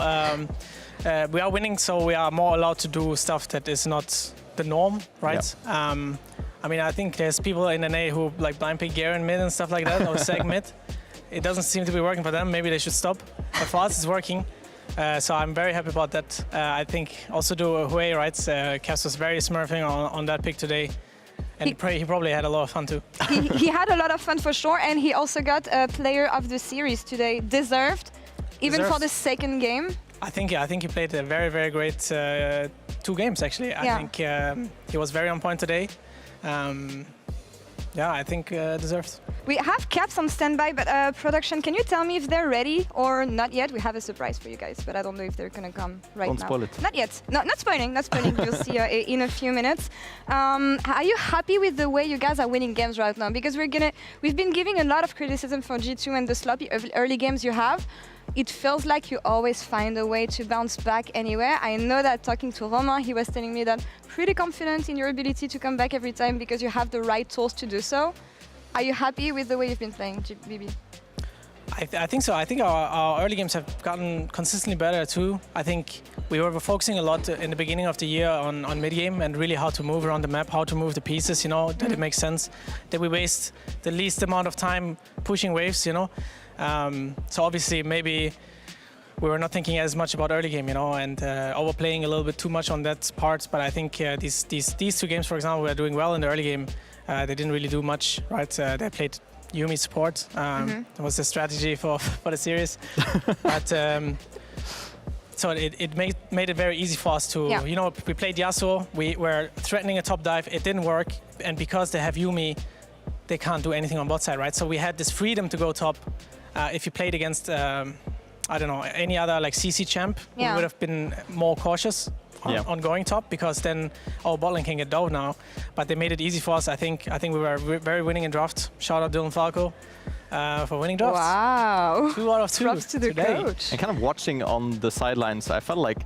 we are winning, so we are more allowed to do stuff that is not the norm, right? Yeah. I mean, I think there's people in NA who like blind pick Garen mid and stuff like that, or Zac mid. It doesn't seem to be working for them. Maybe they should stop. But for us, it's working. So I'm very happy about that. I think also do Hui, right? Cass was very smurfing on that pick today. And he probably had a lot of fun too. he had a lot of fun for sure, and he also got a player of the series today. Deserved, even for the second game. I think he played a very, very great 2 games actually. I think he was very on point today. Yeah, I think deserved. We have Caps on standby, but production, can you tell me if they're ready or not yet? We have a surprise for you guys, but I don't know if they're gonna come right now. Don't spoil it. Not yet. No, not spoiling. Not spoiling. You'll see in a few minutes. Are you happy with the way you guys are winning games right now? Because we've been giving a lot of criticism for G2 and the sloppy early games you have. It feels like you always find a way to bounce back anywhere. I know that talking to Romain, he was telling me that pretty confident in your ability to come back every time because you have the right tools to do so. Are you happy with the way you've been playing, BB? I think so. I think our early games have gotten consistently better too. I think we were focusing a lot in the beginning of the year on mid-game and really how to move around the map, how to move the pieces, you know, that it makes sense, that we waste the least amount of time pushing waves, you know. So obviously maybe we were not thinking as much about early game, you know, and overplaying a little bit too much on that part. But I think these 2 games, for example, we are doing well in the early game. They didn't really do much, right? They played Yuumi support. That was the strategy for the series. But so it made it very easy for us to, you know, we played Yasuo. We were threatening a top dive. It didn't work, and because they have Yuumi, they can't do anything on bot side, right? So we had this freedom to go top. If you played against, I don't know, any other like CC champ, we would have been more cautious on going top, because then our bot lane can get dove now. But they made it easy for us. I think we were very winning in draft. Shout out Dylan Falco for winning drafts. Wow. 2 out of 2 Props to the coach. And kind of watching on the sidelines, I felt like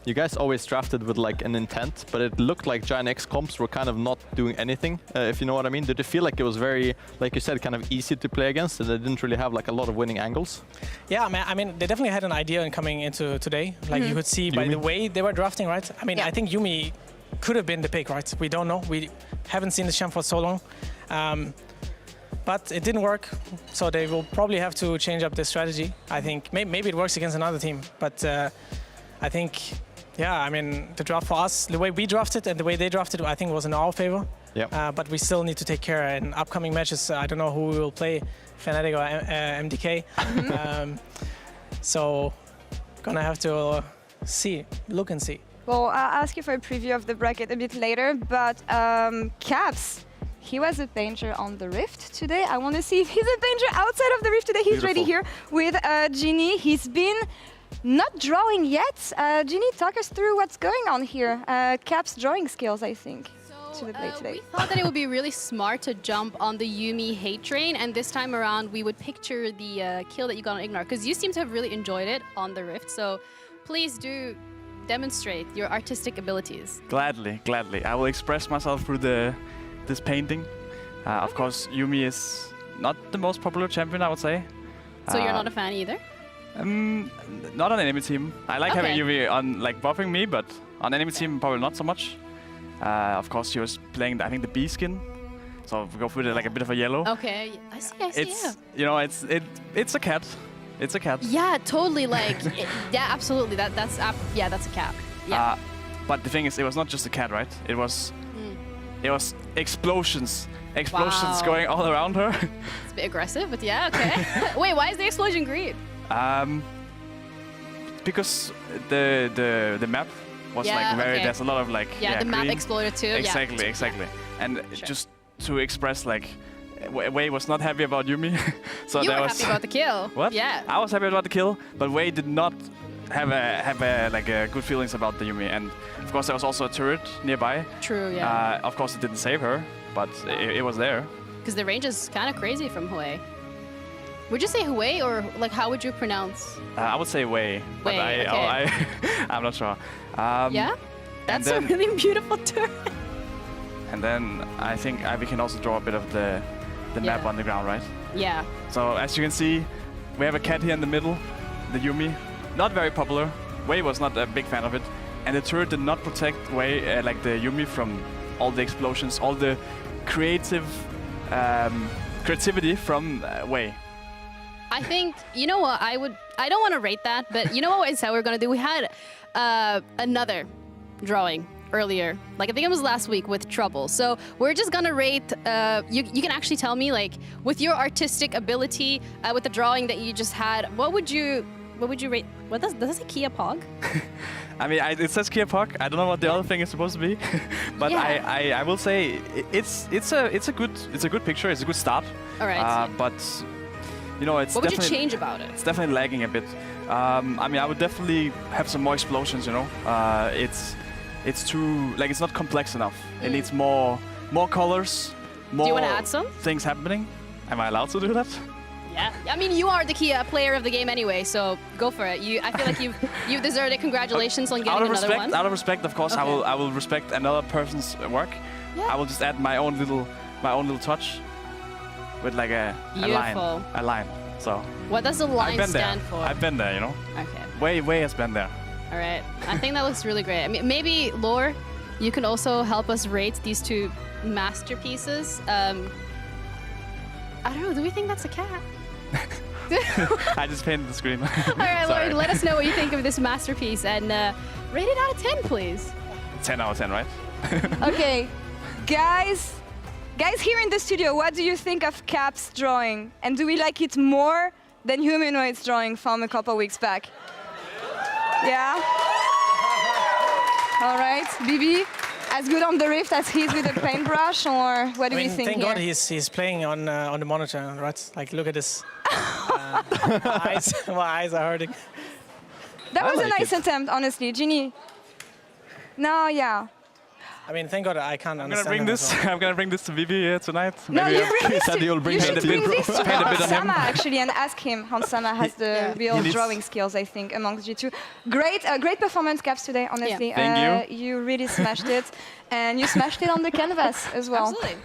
you guys always drafted with like an intent, but it looked like Giant X comps were kind of not doing anything, if you know what I mean. Did it feel like it was very, like you said, kind of easy to play against, and they didn't really have like a lot of winning angles? Yeah, I mean, they definitely had an idea in coming into today. Like you could see by the way they were drafting, right? I mean, I think Yuumi could have been the pick, right? We don't know. We haven't seen the champ for so long. But it didn't work, so they will probably have to change up their strategy. I think maybe it works against another team, but I think, yeah, I mean, the draft for us, the way we drafted and the way they drafted, I think was in our favor. Yeah. But we still need to take care in upcoming matches. I don't know who we will play, Fnatic or MDK. So, gonna have to look and see. Well, I'll ask you for a preview of the bracket a bit later, but Caps, he was a danger on the Rift today. I want to see if he's a danger outside of the Rift today. He's ready here with Genie. He's been not drawing yet. Genie, talk us through what's going on here. Caps' drawing skills, I think, to the play today. We thought that it would be really smart to jump on the Yuumi hate train, and this time around we would picture the kill that you got on Ignore, because you seem to have really enjoyed it on the Rift. So please do demonstrate your artistic abilities. Gladly, gladly. I will express myself through this painting. Of course, Yuumi is not the most popular champion, I would say. So you're not a fan either? Not on enemy team. I like having Yuumi on like buffing me, but on enemy team probably not so much. Of course, she was playing I think the B skin, so we go with like a bit of a yellow. Okay, I see. It's it's a cat. It's a cat. Yeah, totally. Like, yeah, absolutely. That's a cat. Yeah. But the thing is, it was not just a cat, right? It was explosions going all around her. It's a bit aggressive, but yeah, okay. Wait, why is the explosion green? Because the map was like very. There's a lot of like. Yeah, the map green. exploded too. Exactly, yeah. exactly. And just to express like. Wei was not happy about Yuumi, so you there were was happy about the kill. What? Yeah. I was happy about the kill, but Wei did not have good feelings about the Yuumi, and of course there was also a turret nearby. True. Yeah. Of course it didn't save her, but it was there. Because the range is kind of crazy from Hui. Would you say Hui, or like how would you pronounce? I would say Wei, but I'm not sure. Yeah. That's a really beautiful turret. And then I think we can also draw a bit of the map on the ground, right? Yeah. So as you can see, we have a cat here in the middle, the Yuumi. Not very popular. Wei was not a big fan of it. And the turret did not protect Wei, like the Yuumi, from all the explosions, all the creativity from Wei. I think, you know what, I don't want to rate that, but you know what I said we were going to do? We had another drawing earlier, like I think it was last week with Trouble. So we're just gonna rate, you can actually tell me, like, with your artistic ability, with the drawing that you just had, what would you rate? What does it say Kia Pog? I mean, it says Kia Pog. I don't know what the other thing is supposed to be, but I will say it's a good picture. It's a good start. All right. But you know, it's what would you change about it? It's definitely lagging a bit. I mean, I would definitely have some more explosions. You know, it's too like it's not complex enough. It needs more colors, more do you want to add some things happening. Am I allowed to do that? Yeah, I mean, you are the Kia player of the game anyway, so go for it. I feel like you've deserved it. Congratulations on getting another one. Out of respect, of course, okay. I will respect another person's work. Yeah. I will just add my own little touch with like a line. So. What does the line stand for? I've been there, you know. Okay. Wei has been there. All right. I think that looks really great. I mean, maybe Lore, you can also help us rate these two masterpieces. I don't know. Do we think that's a cat? I just painted the screen. All right, Lord, let us know what you think of this masterpiece and rate it out of 10, please. 10 out of 10, right? Okay, guys here in the studio, what do you think of Cap's drawing? And do we like it more than Humanoid's drawing from a couple weeks back? Yeah? All right, BB, as good on the Rift as he is with the paintbrush, or what do we think thank here? God he's playing on the monitor, right? Like, look at this. My eyes are hurting. That was a nice attempt, honestly. Ginny? No, yeah. I mean, thank God I can't understand. I'm gonna bring this to Vivi here tonight. No, Maybe you should bring this to Hans-Sama actually and ask him. Hans-Sama has the real drawing skills, I think, amongst G2. Great performance, Caps, today, honestly. Yeah. Thank you. You really smashed it. And you smashed it on the canvas as well. Absolutely.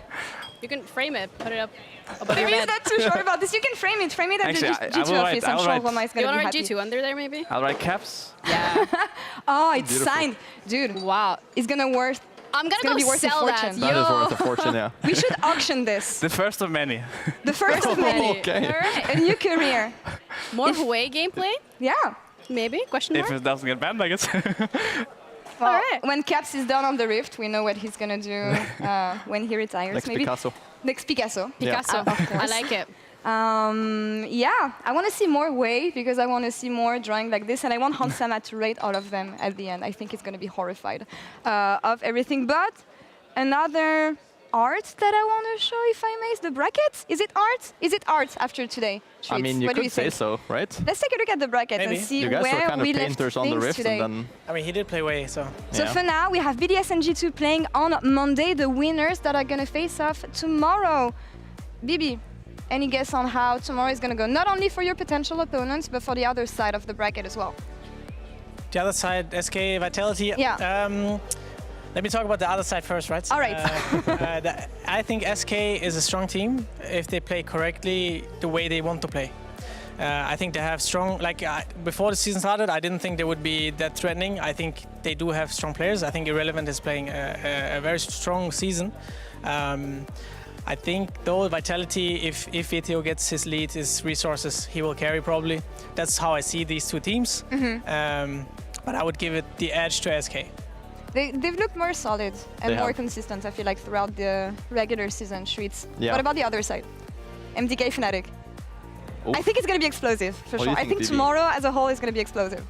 You can frame it, put it up above Maybe your it's bed. not too short about this. You can frame it at Actually, the G2 office. I'm sure Roma is going to be happy. You want to write G2 under there, maybe? I'll write Caps. Yeah. Oh, it's Beautiful. signed. Dude, wow. It's going to worth... I'm going to go be worth sell a that. fortune. That is worth a fortune, yeah. We should auction this. The first of many. The first of many. Okay. All right. A new career. More Hui gameplay? Yeah. Maybe? Question mark? If it doesn't get banned, I guess. Well, when Caps is done on the Rift, we know what he's going to do when he retires. Next maybe. Picasso. Next Picasso. Picasso. Of course. I like it. Yeah, I want to see more Wei because I want to see more drawing like this, and I want Hans-Sama to rate all of them at the end. I think he's going to be horrified of everything. But another art that I want to show, if I may, is the brackets. Is it art? Is it art after today? Treats? I mean, you what do could say think? so, right? Let's take a look at the brackets and see you guys where were kind we of left painters on the things Rift, today. and then. I mean, he did play Wei, so. So for now, we have BDS and G2 playing on Monday, the winners that are going to face off tomorrow. Bibi, any guess on how tomorrow is going to go? Not only for your potential opponents, but for the other side of the bracket as well. The other side, SK Vitality. Yeah. Let me talk about the other side first, right? All right. I think SK is a strong team if they play correctly the way they want to play. I think they have strong, before the season started, I didn't think they would be that threatening. I think they do have strong players. I think Irrelevant is playing a very strong season. I think though Vitality, if Ethio gets his lead, his resources, he will carry probably. That's how I see these two teams. But I would give it the edge to SK. They've looked more solid and They more have. consistent, I feel like, throughout the regular season streets. Yeah. What about the other side? MDK Fnatic. I think it's going to be think for What do sure. you I think think, tomorrow as a whole is going to be explosive.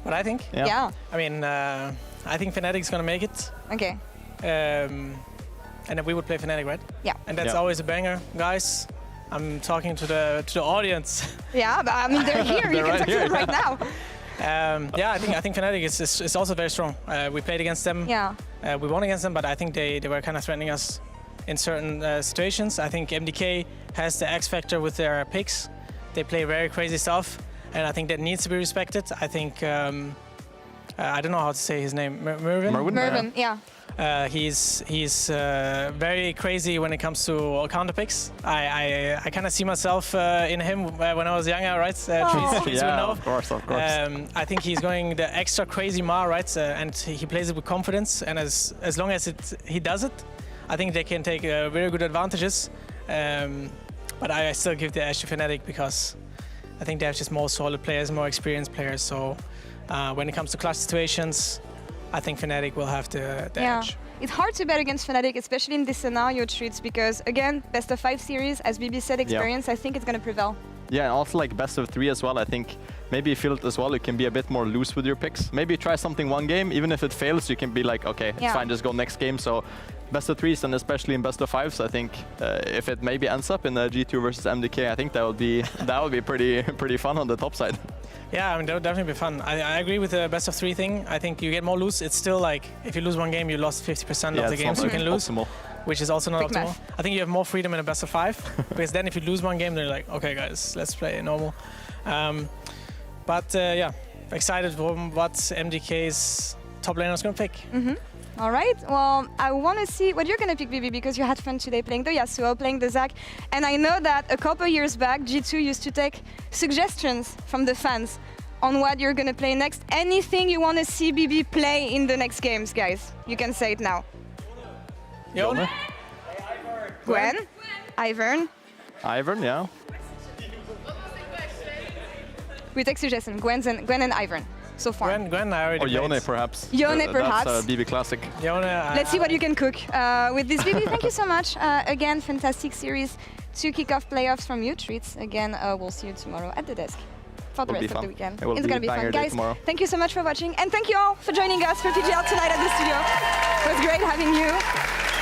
What I think? Yeah. I mean, I think Fnatic's gonna make it. Okay. And then we would play Fnatic, right? Yeah. And that's Yeah. always a banger, guys. I'm talking to the audience. Yeah, but I mean, they're here. You can talk to them right now. Yeah, I think Fnatic is also very strong. We played against them. Yeah. We won against them, but I think they were kind of threatening us in certain situations. I think MDK has the X factor with their picks. They play very crazy stuff, and I think that needs to be respected. I think I don't know how to say his name. Mervin. Mervin, yeah. He's very crazy when it comes to counter picks. I kind of see myself in him when I was younger, right? Trees Yeah, would know. of course. I think he's going the extra crazy Mar, right? And he plays it with confidence. And as long as he does it, I think they can take very good advantages. But I still give the edge to Fnatic because I think they have just more solid players, more experienced players. So when it comes to clutch situations, I think Fnatic will have the edge. It's hard to bet against Fnatic, especially in this scenario treats, because again, best of 5 series, as BB said, experience, I think it's going to prevail. Yeah, and also like best of 3 as well. I think maybe you feel it as well. You can be a bit more loose with your picks. Maybe try something one game, even if it fails, you can be like, okay, it's fine, just go next game. So best of 3s and especially in best of 5s, I think if it maybe ends up in the G2 versus MDK, I think that would be pretty fun on the top side. Yeah, I mean, that would definitely be fun. I agree with the best of 3 thing. I think you get more loose. It's still like, if you lose one game, you lost 50% of the games you can lose, which is also not Quick optimal. math. I think you have more freedom in a best of 5, because then if you lose one game, they're like, okay, guys, let's play normal. Yeah, excited for what MDK's top laner is going to pick. All right, well, I want to see what you're going to pick, BB, because you had fun today playing the Yasuo, playing the Zac. And I know that a couple years back, G2 used to take suggestions from the fans on what you're going to play next. Anything you want to see BB play in the next games, guys? You can say it now. Yone? Gwen? Ivern? Ivern, yeah. We take suggestions, Gwen and Ivern. So far. Gwen, I already Or Yone, played. perhaps. Yone, That's perhaps. a BB classic. Yone, Let's see what you can cook with this. BB, thank you so much. Again, fantastic series to kick off playoffs from you, Treats. Again, we'll see you tomorrow at the desk for the Will be rest of fun. the weekend. It will It's be going to be a fun. banger day Guys, tomorrow. thank you so much for watching. And thank you all for joining us for PGL tonight at the studio. It was great having you.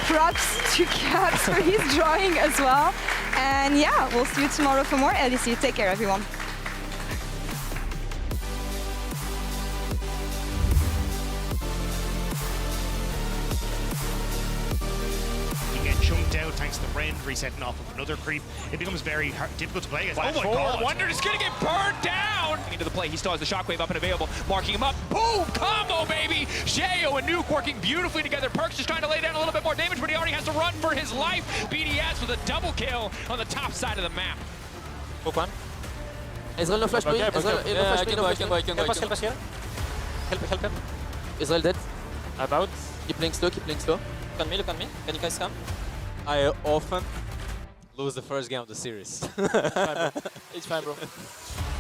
Props to Caps for his drawing as well. And yeah, we'll see you tomorrow for more LEC. Take care, everyone. Get chunked out thanks to the Rend resetting off of another creep. It becomes very difficult to play against. Flash Oh my forward, god! Wonder is going to get burned down. Into the play, he still has the shockwave up and available. Marking him up. Boom! Combo, baby! Sheo and Nuke working beautifully together. Perkz just trying to lay down a little bit more damage, but he already has to run for his life. BDS with a double kill on the top side of the map. Hook one. Israel no flash, Okay, Israel, okay. no Yeah, flash, I can go, I can go, I can go, I can go. Help him. Israel dead. About. Keep playing slow, keep playing slow. Look on me. Can you guys come? I often lose the first game of the series. It's fine, bro.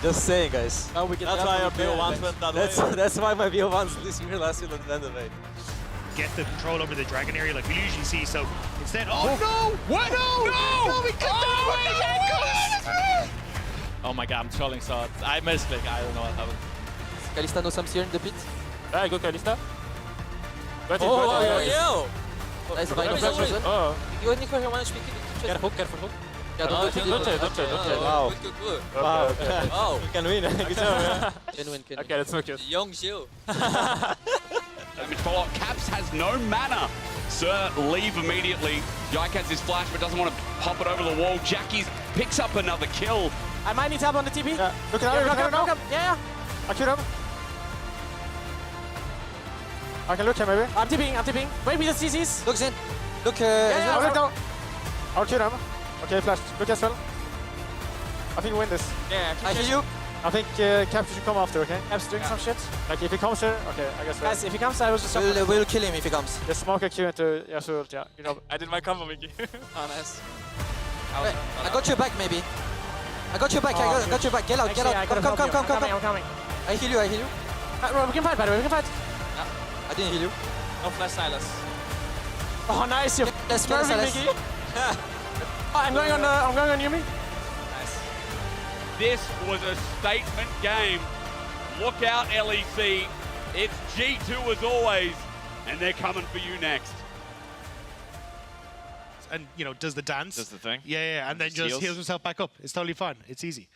Just saying, guys. Now we can That's why our BO1s went that way. That's why my BO1s this year, last year, and then the way. Get the control over the dragon area like we usually see. So instead, oh no! What? No! we clipped Oh, Oh my god, I'm trolling so I misclick. I don't know what happened. Kalista knows some here in the pit. Yeah, go Kalista. Yo! Nice find of Frozen. Oh. You Nico here, 1 HP. Careful, careful, hook. Yeah, don't Wow. Good. Wow. Oh, We can win. Good job, yeah. Can win. Okay, let's focus. Young Jill. Damage follow-up. Caps has no mana. Sir, leave immediately. Yike has his flash, but doesn't want to pop it over the wall. Jackie picks up another kill. I might need help on the TP. Yeah. Look at Yeah. Yeah. I shoot him. I can look here maybe. I'm tipping. Maybe the CCs. Looks in. Look, Yeah, I'll look down. I'll kill him. Okay, flash. Look as well. I think we win this. Yeah, I hear you. I think Captain should come after, okay? Cap's doing some shit. Like if he comes here, okay, I guess. Guys, if he comes, I will just... We'll kill him if he comes. Just smoke a Q into Yasuo, yeah. Good job. I did my combo, Mickey. Oh, nice. Wait, I got your back, maybe. I got your back, I got your back. Get out. Come. I'm coming. I heal you. We can fight, by the way, we can fight. Yeah, I didn't heal you. No flash Silas. Oh, nice, you're perfect, Mickey. I'm going on Yumi. Nice. This was a statement game. Look out, LEC. It's G2 as always, and they're coming for you next. And, you know, does the dance. Does the thing. Yeah, and then just heals himself back up. It's totally fine. It's easy.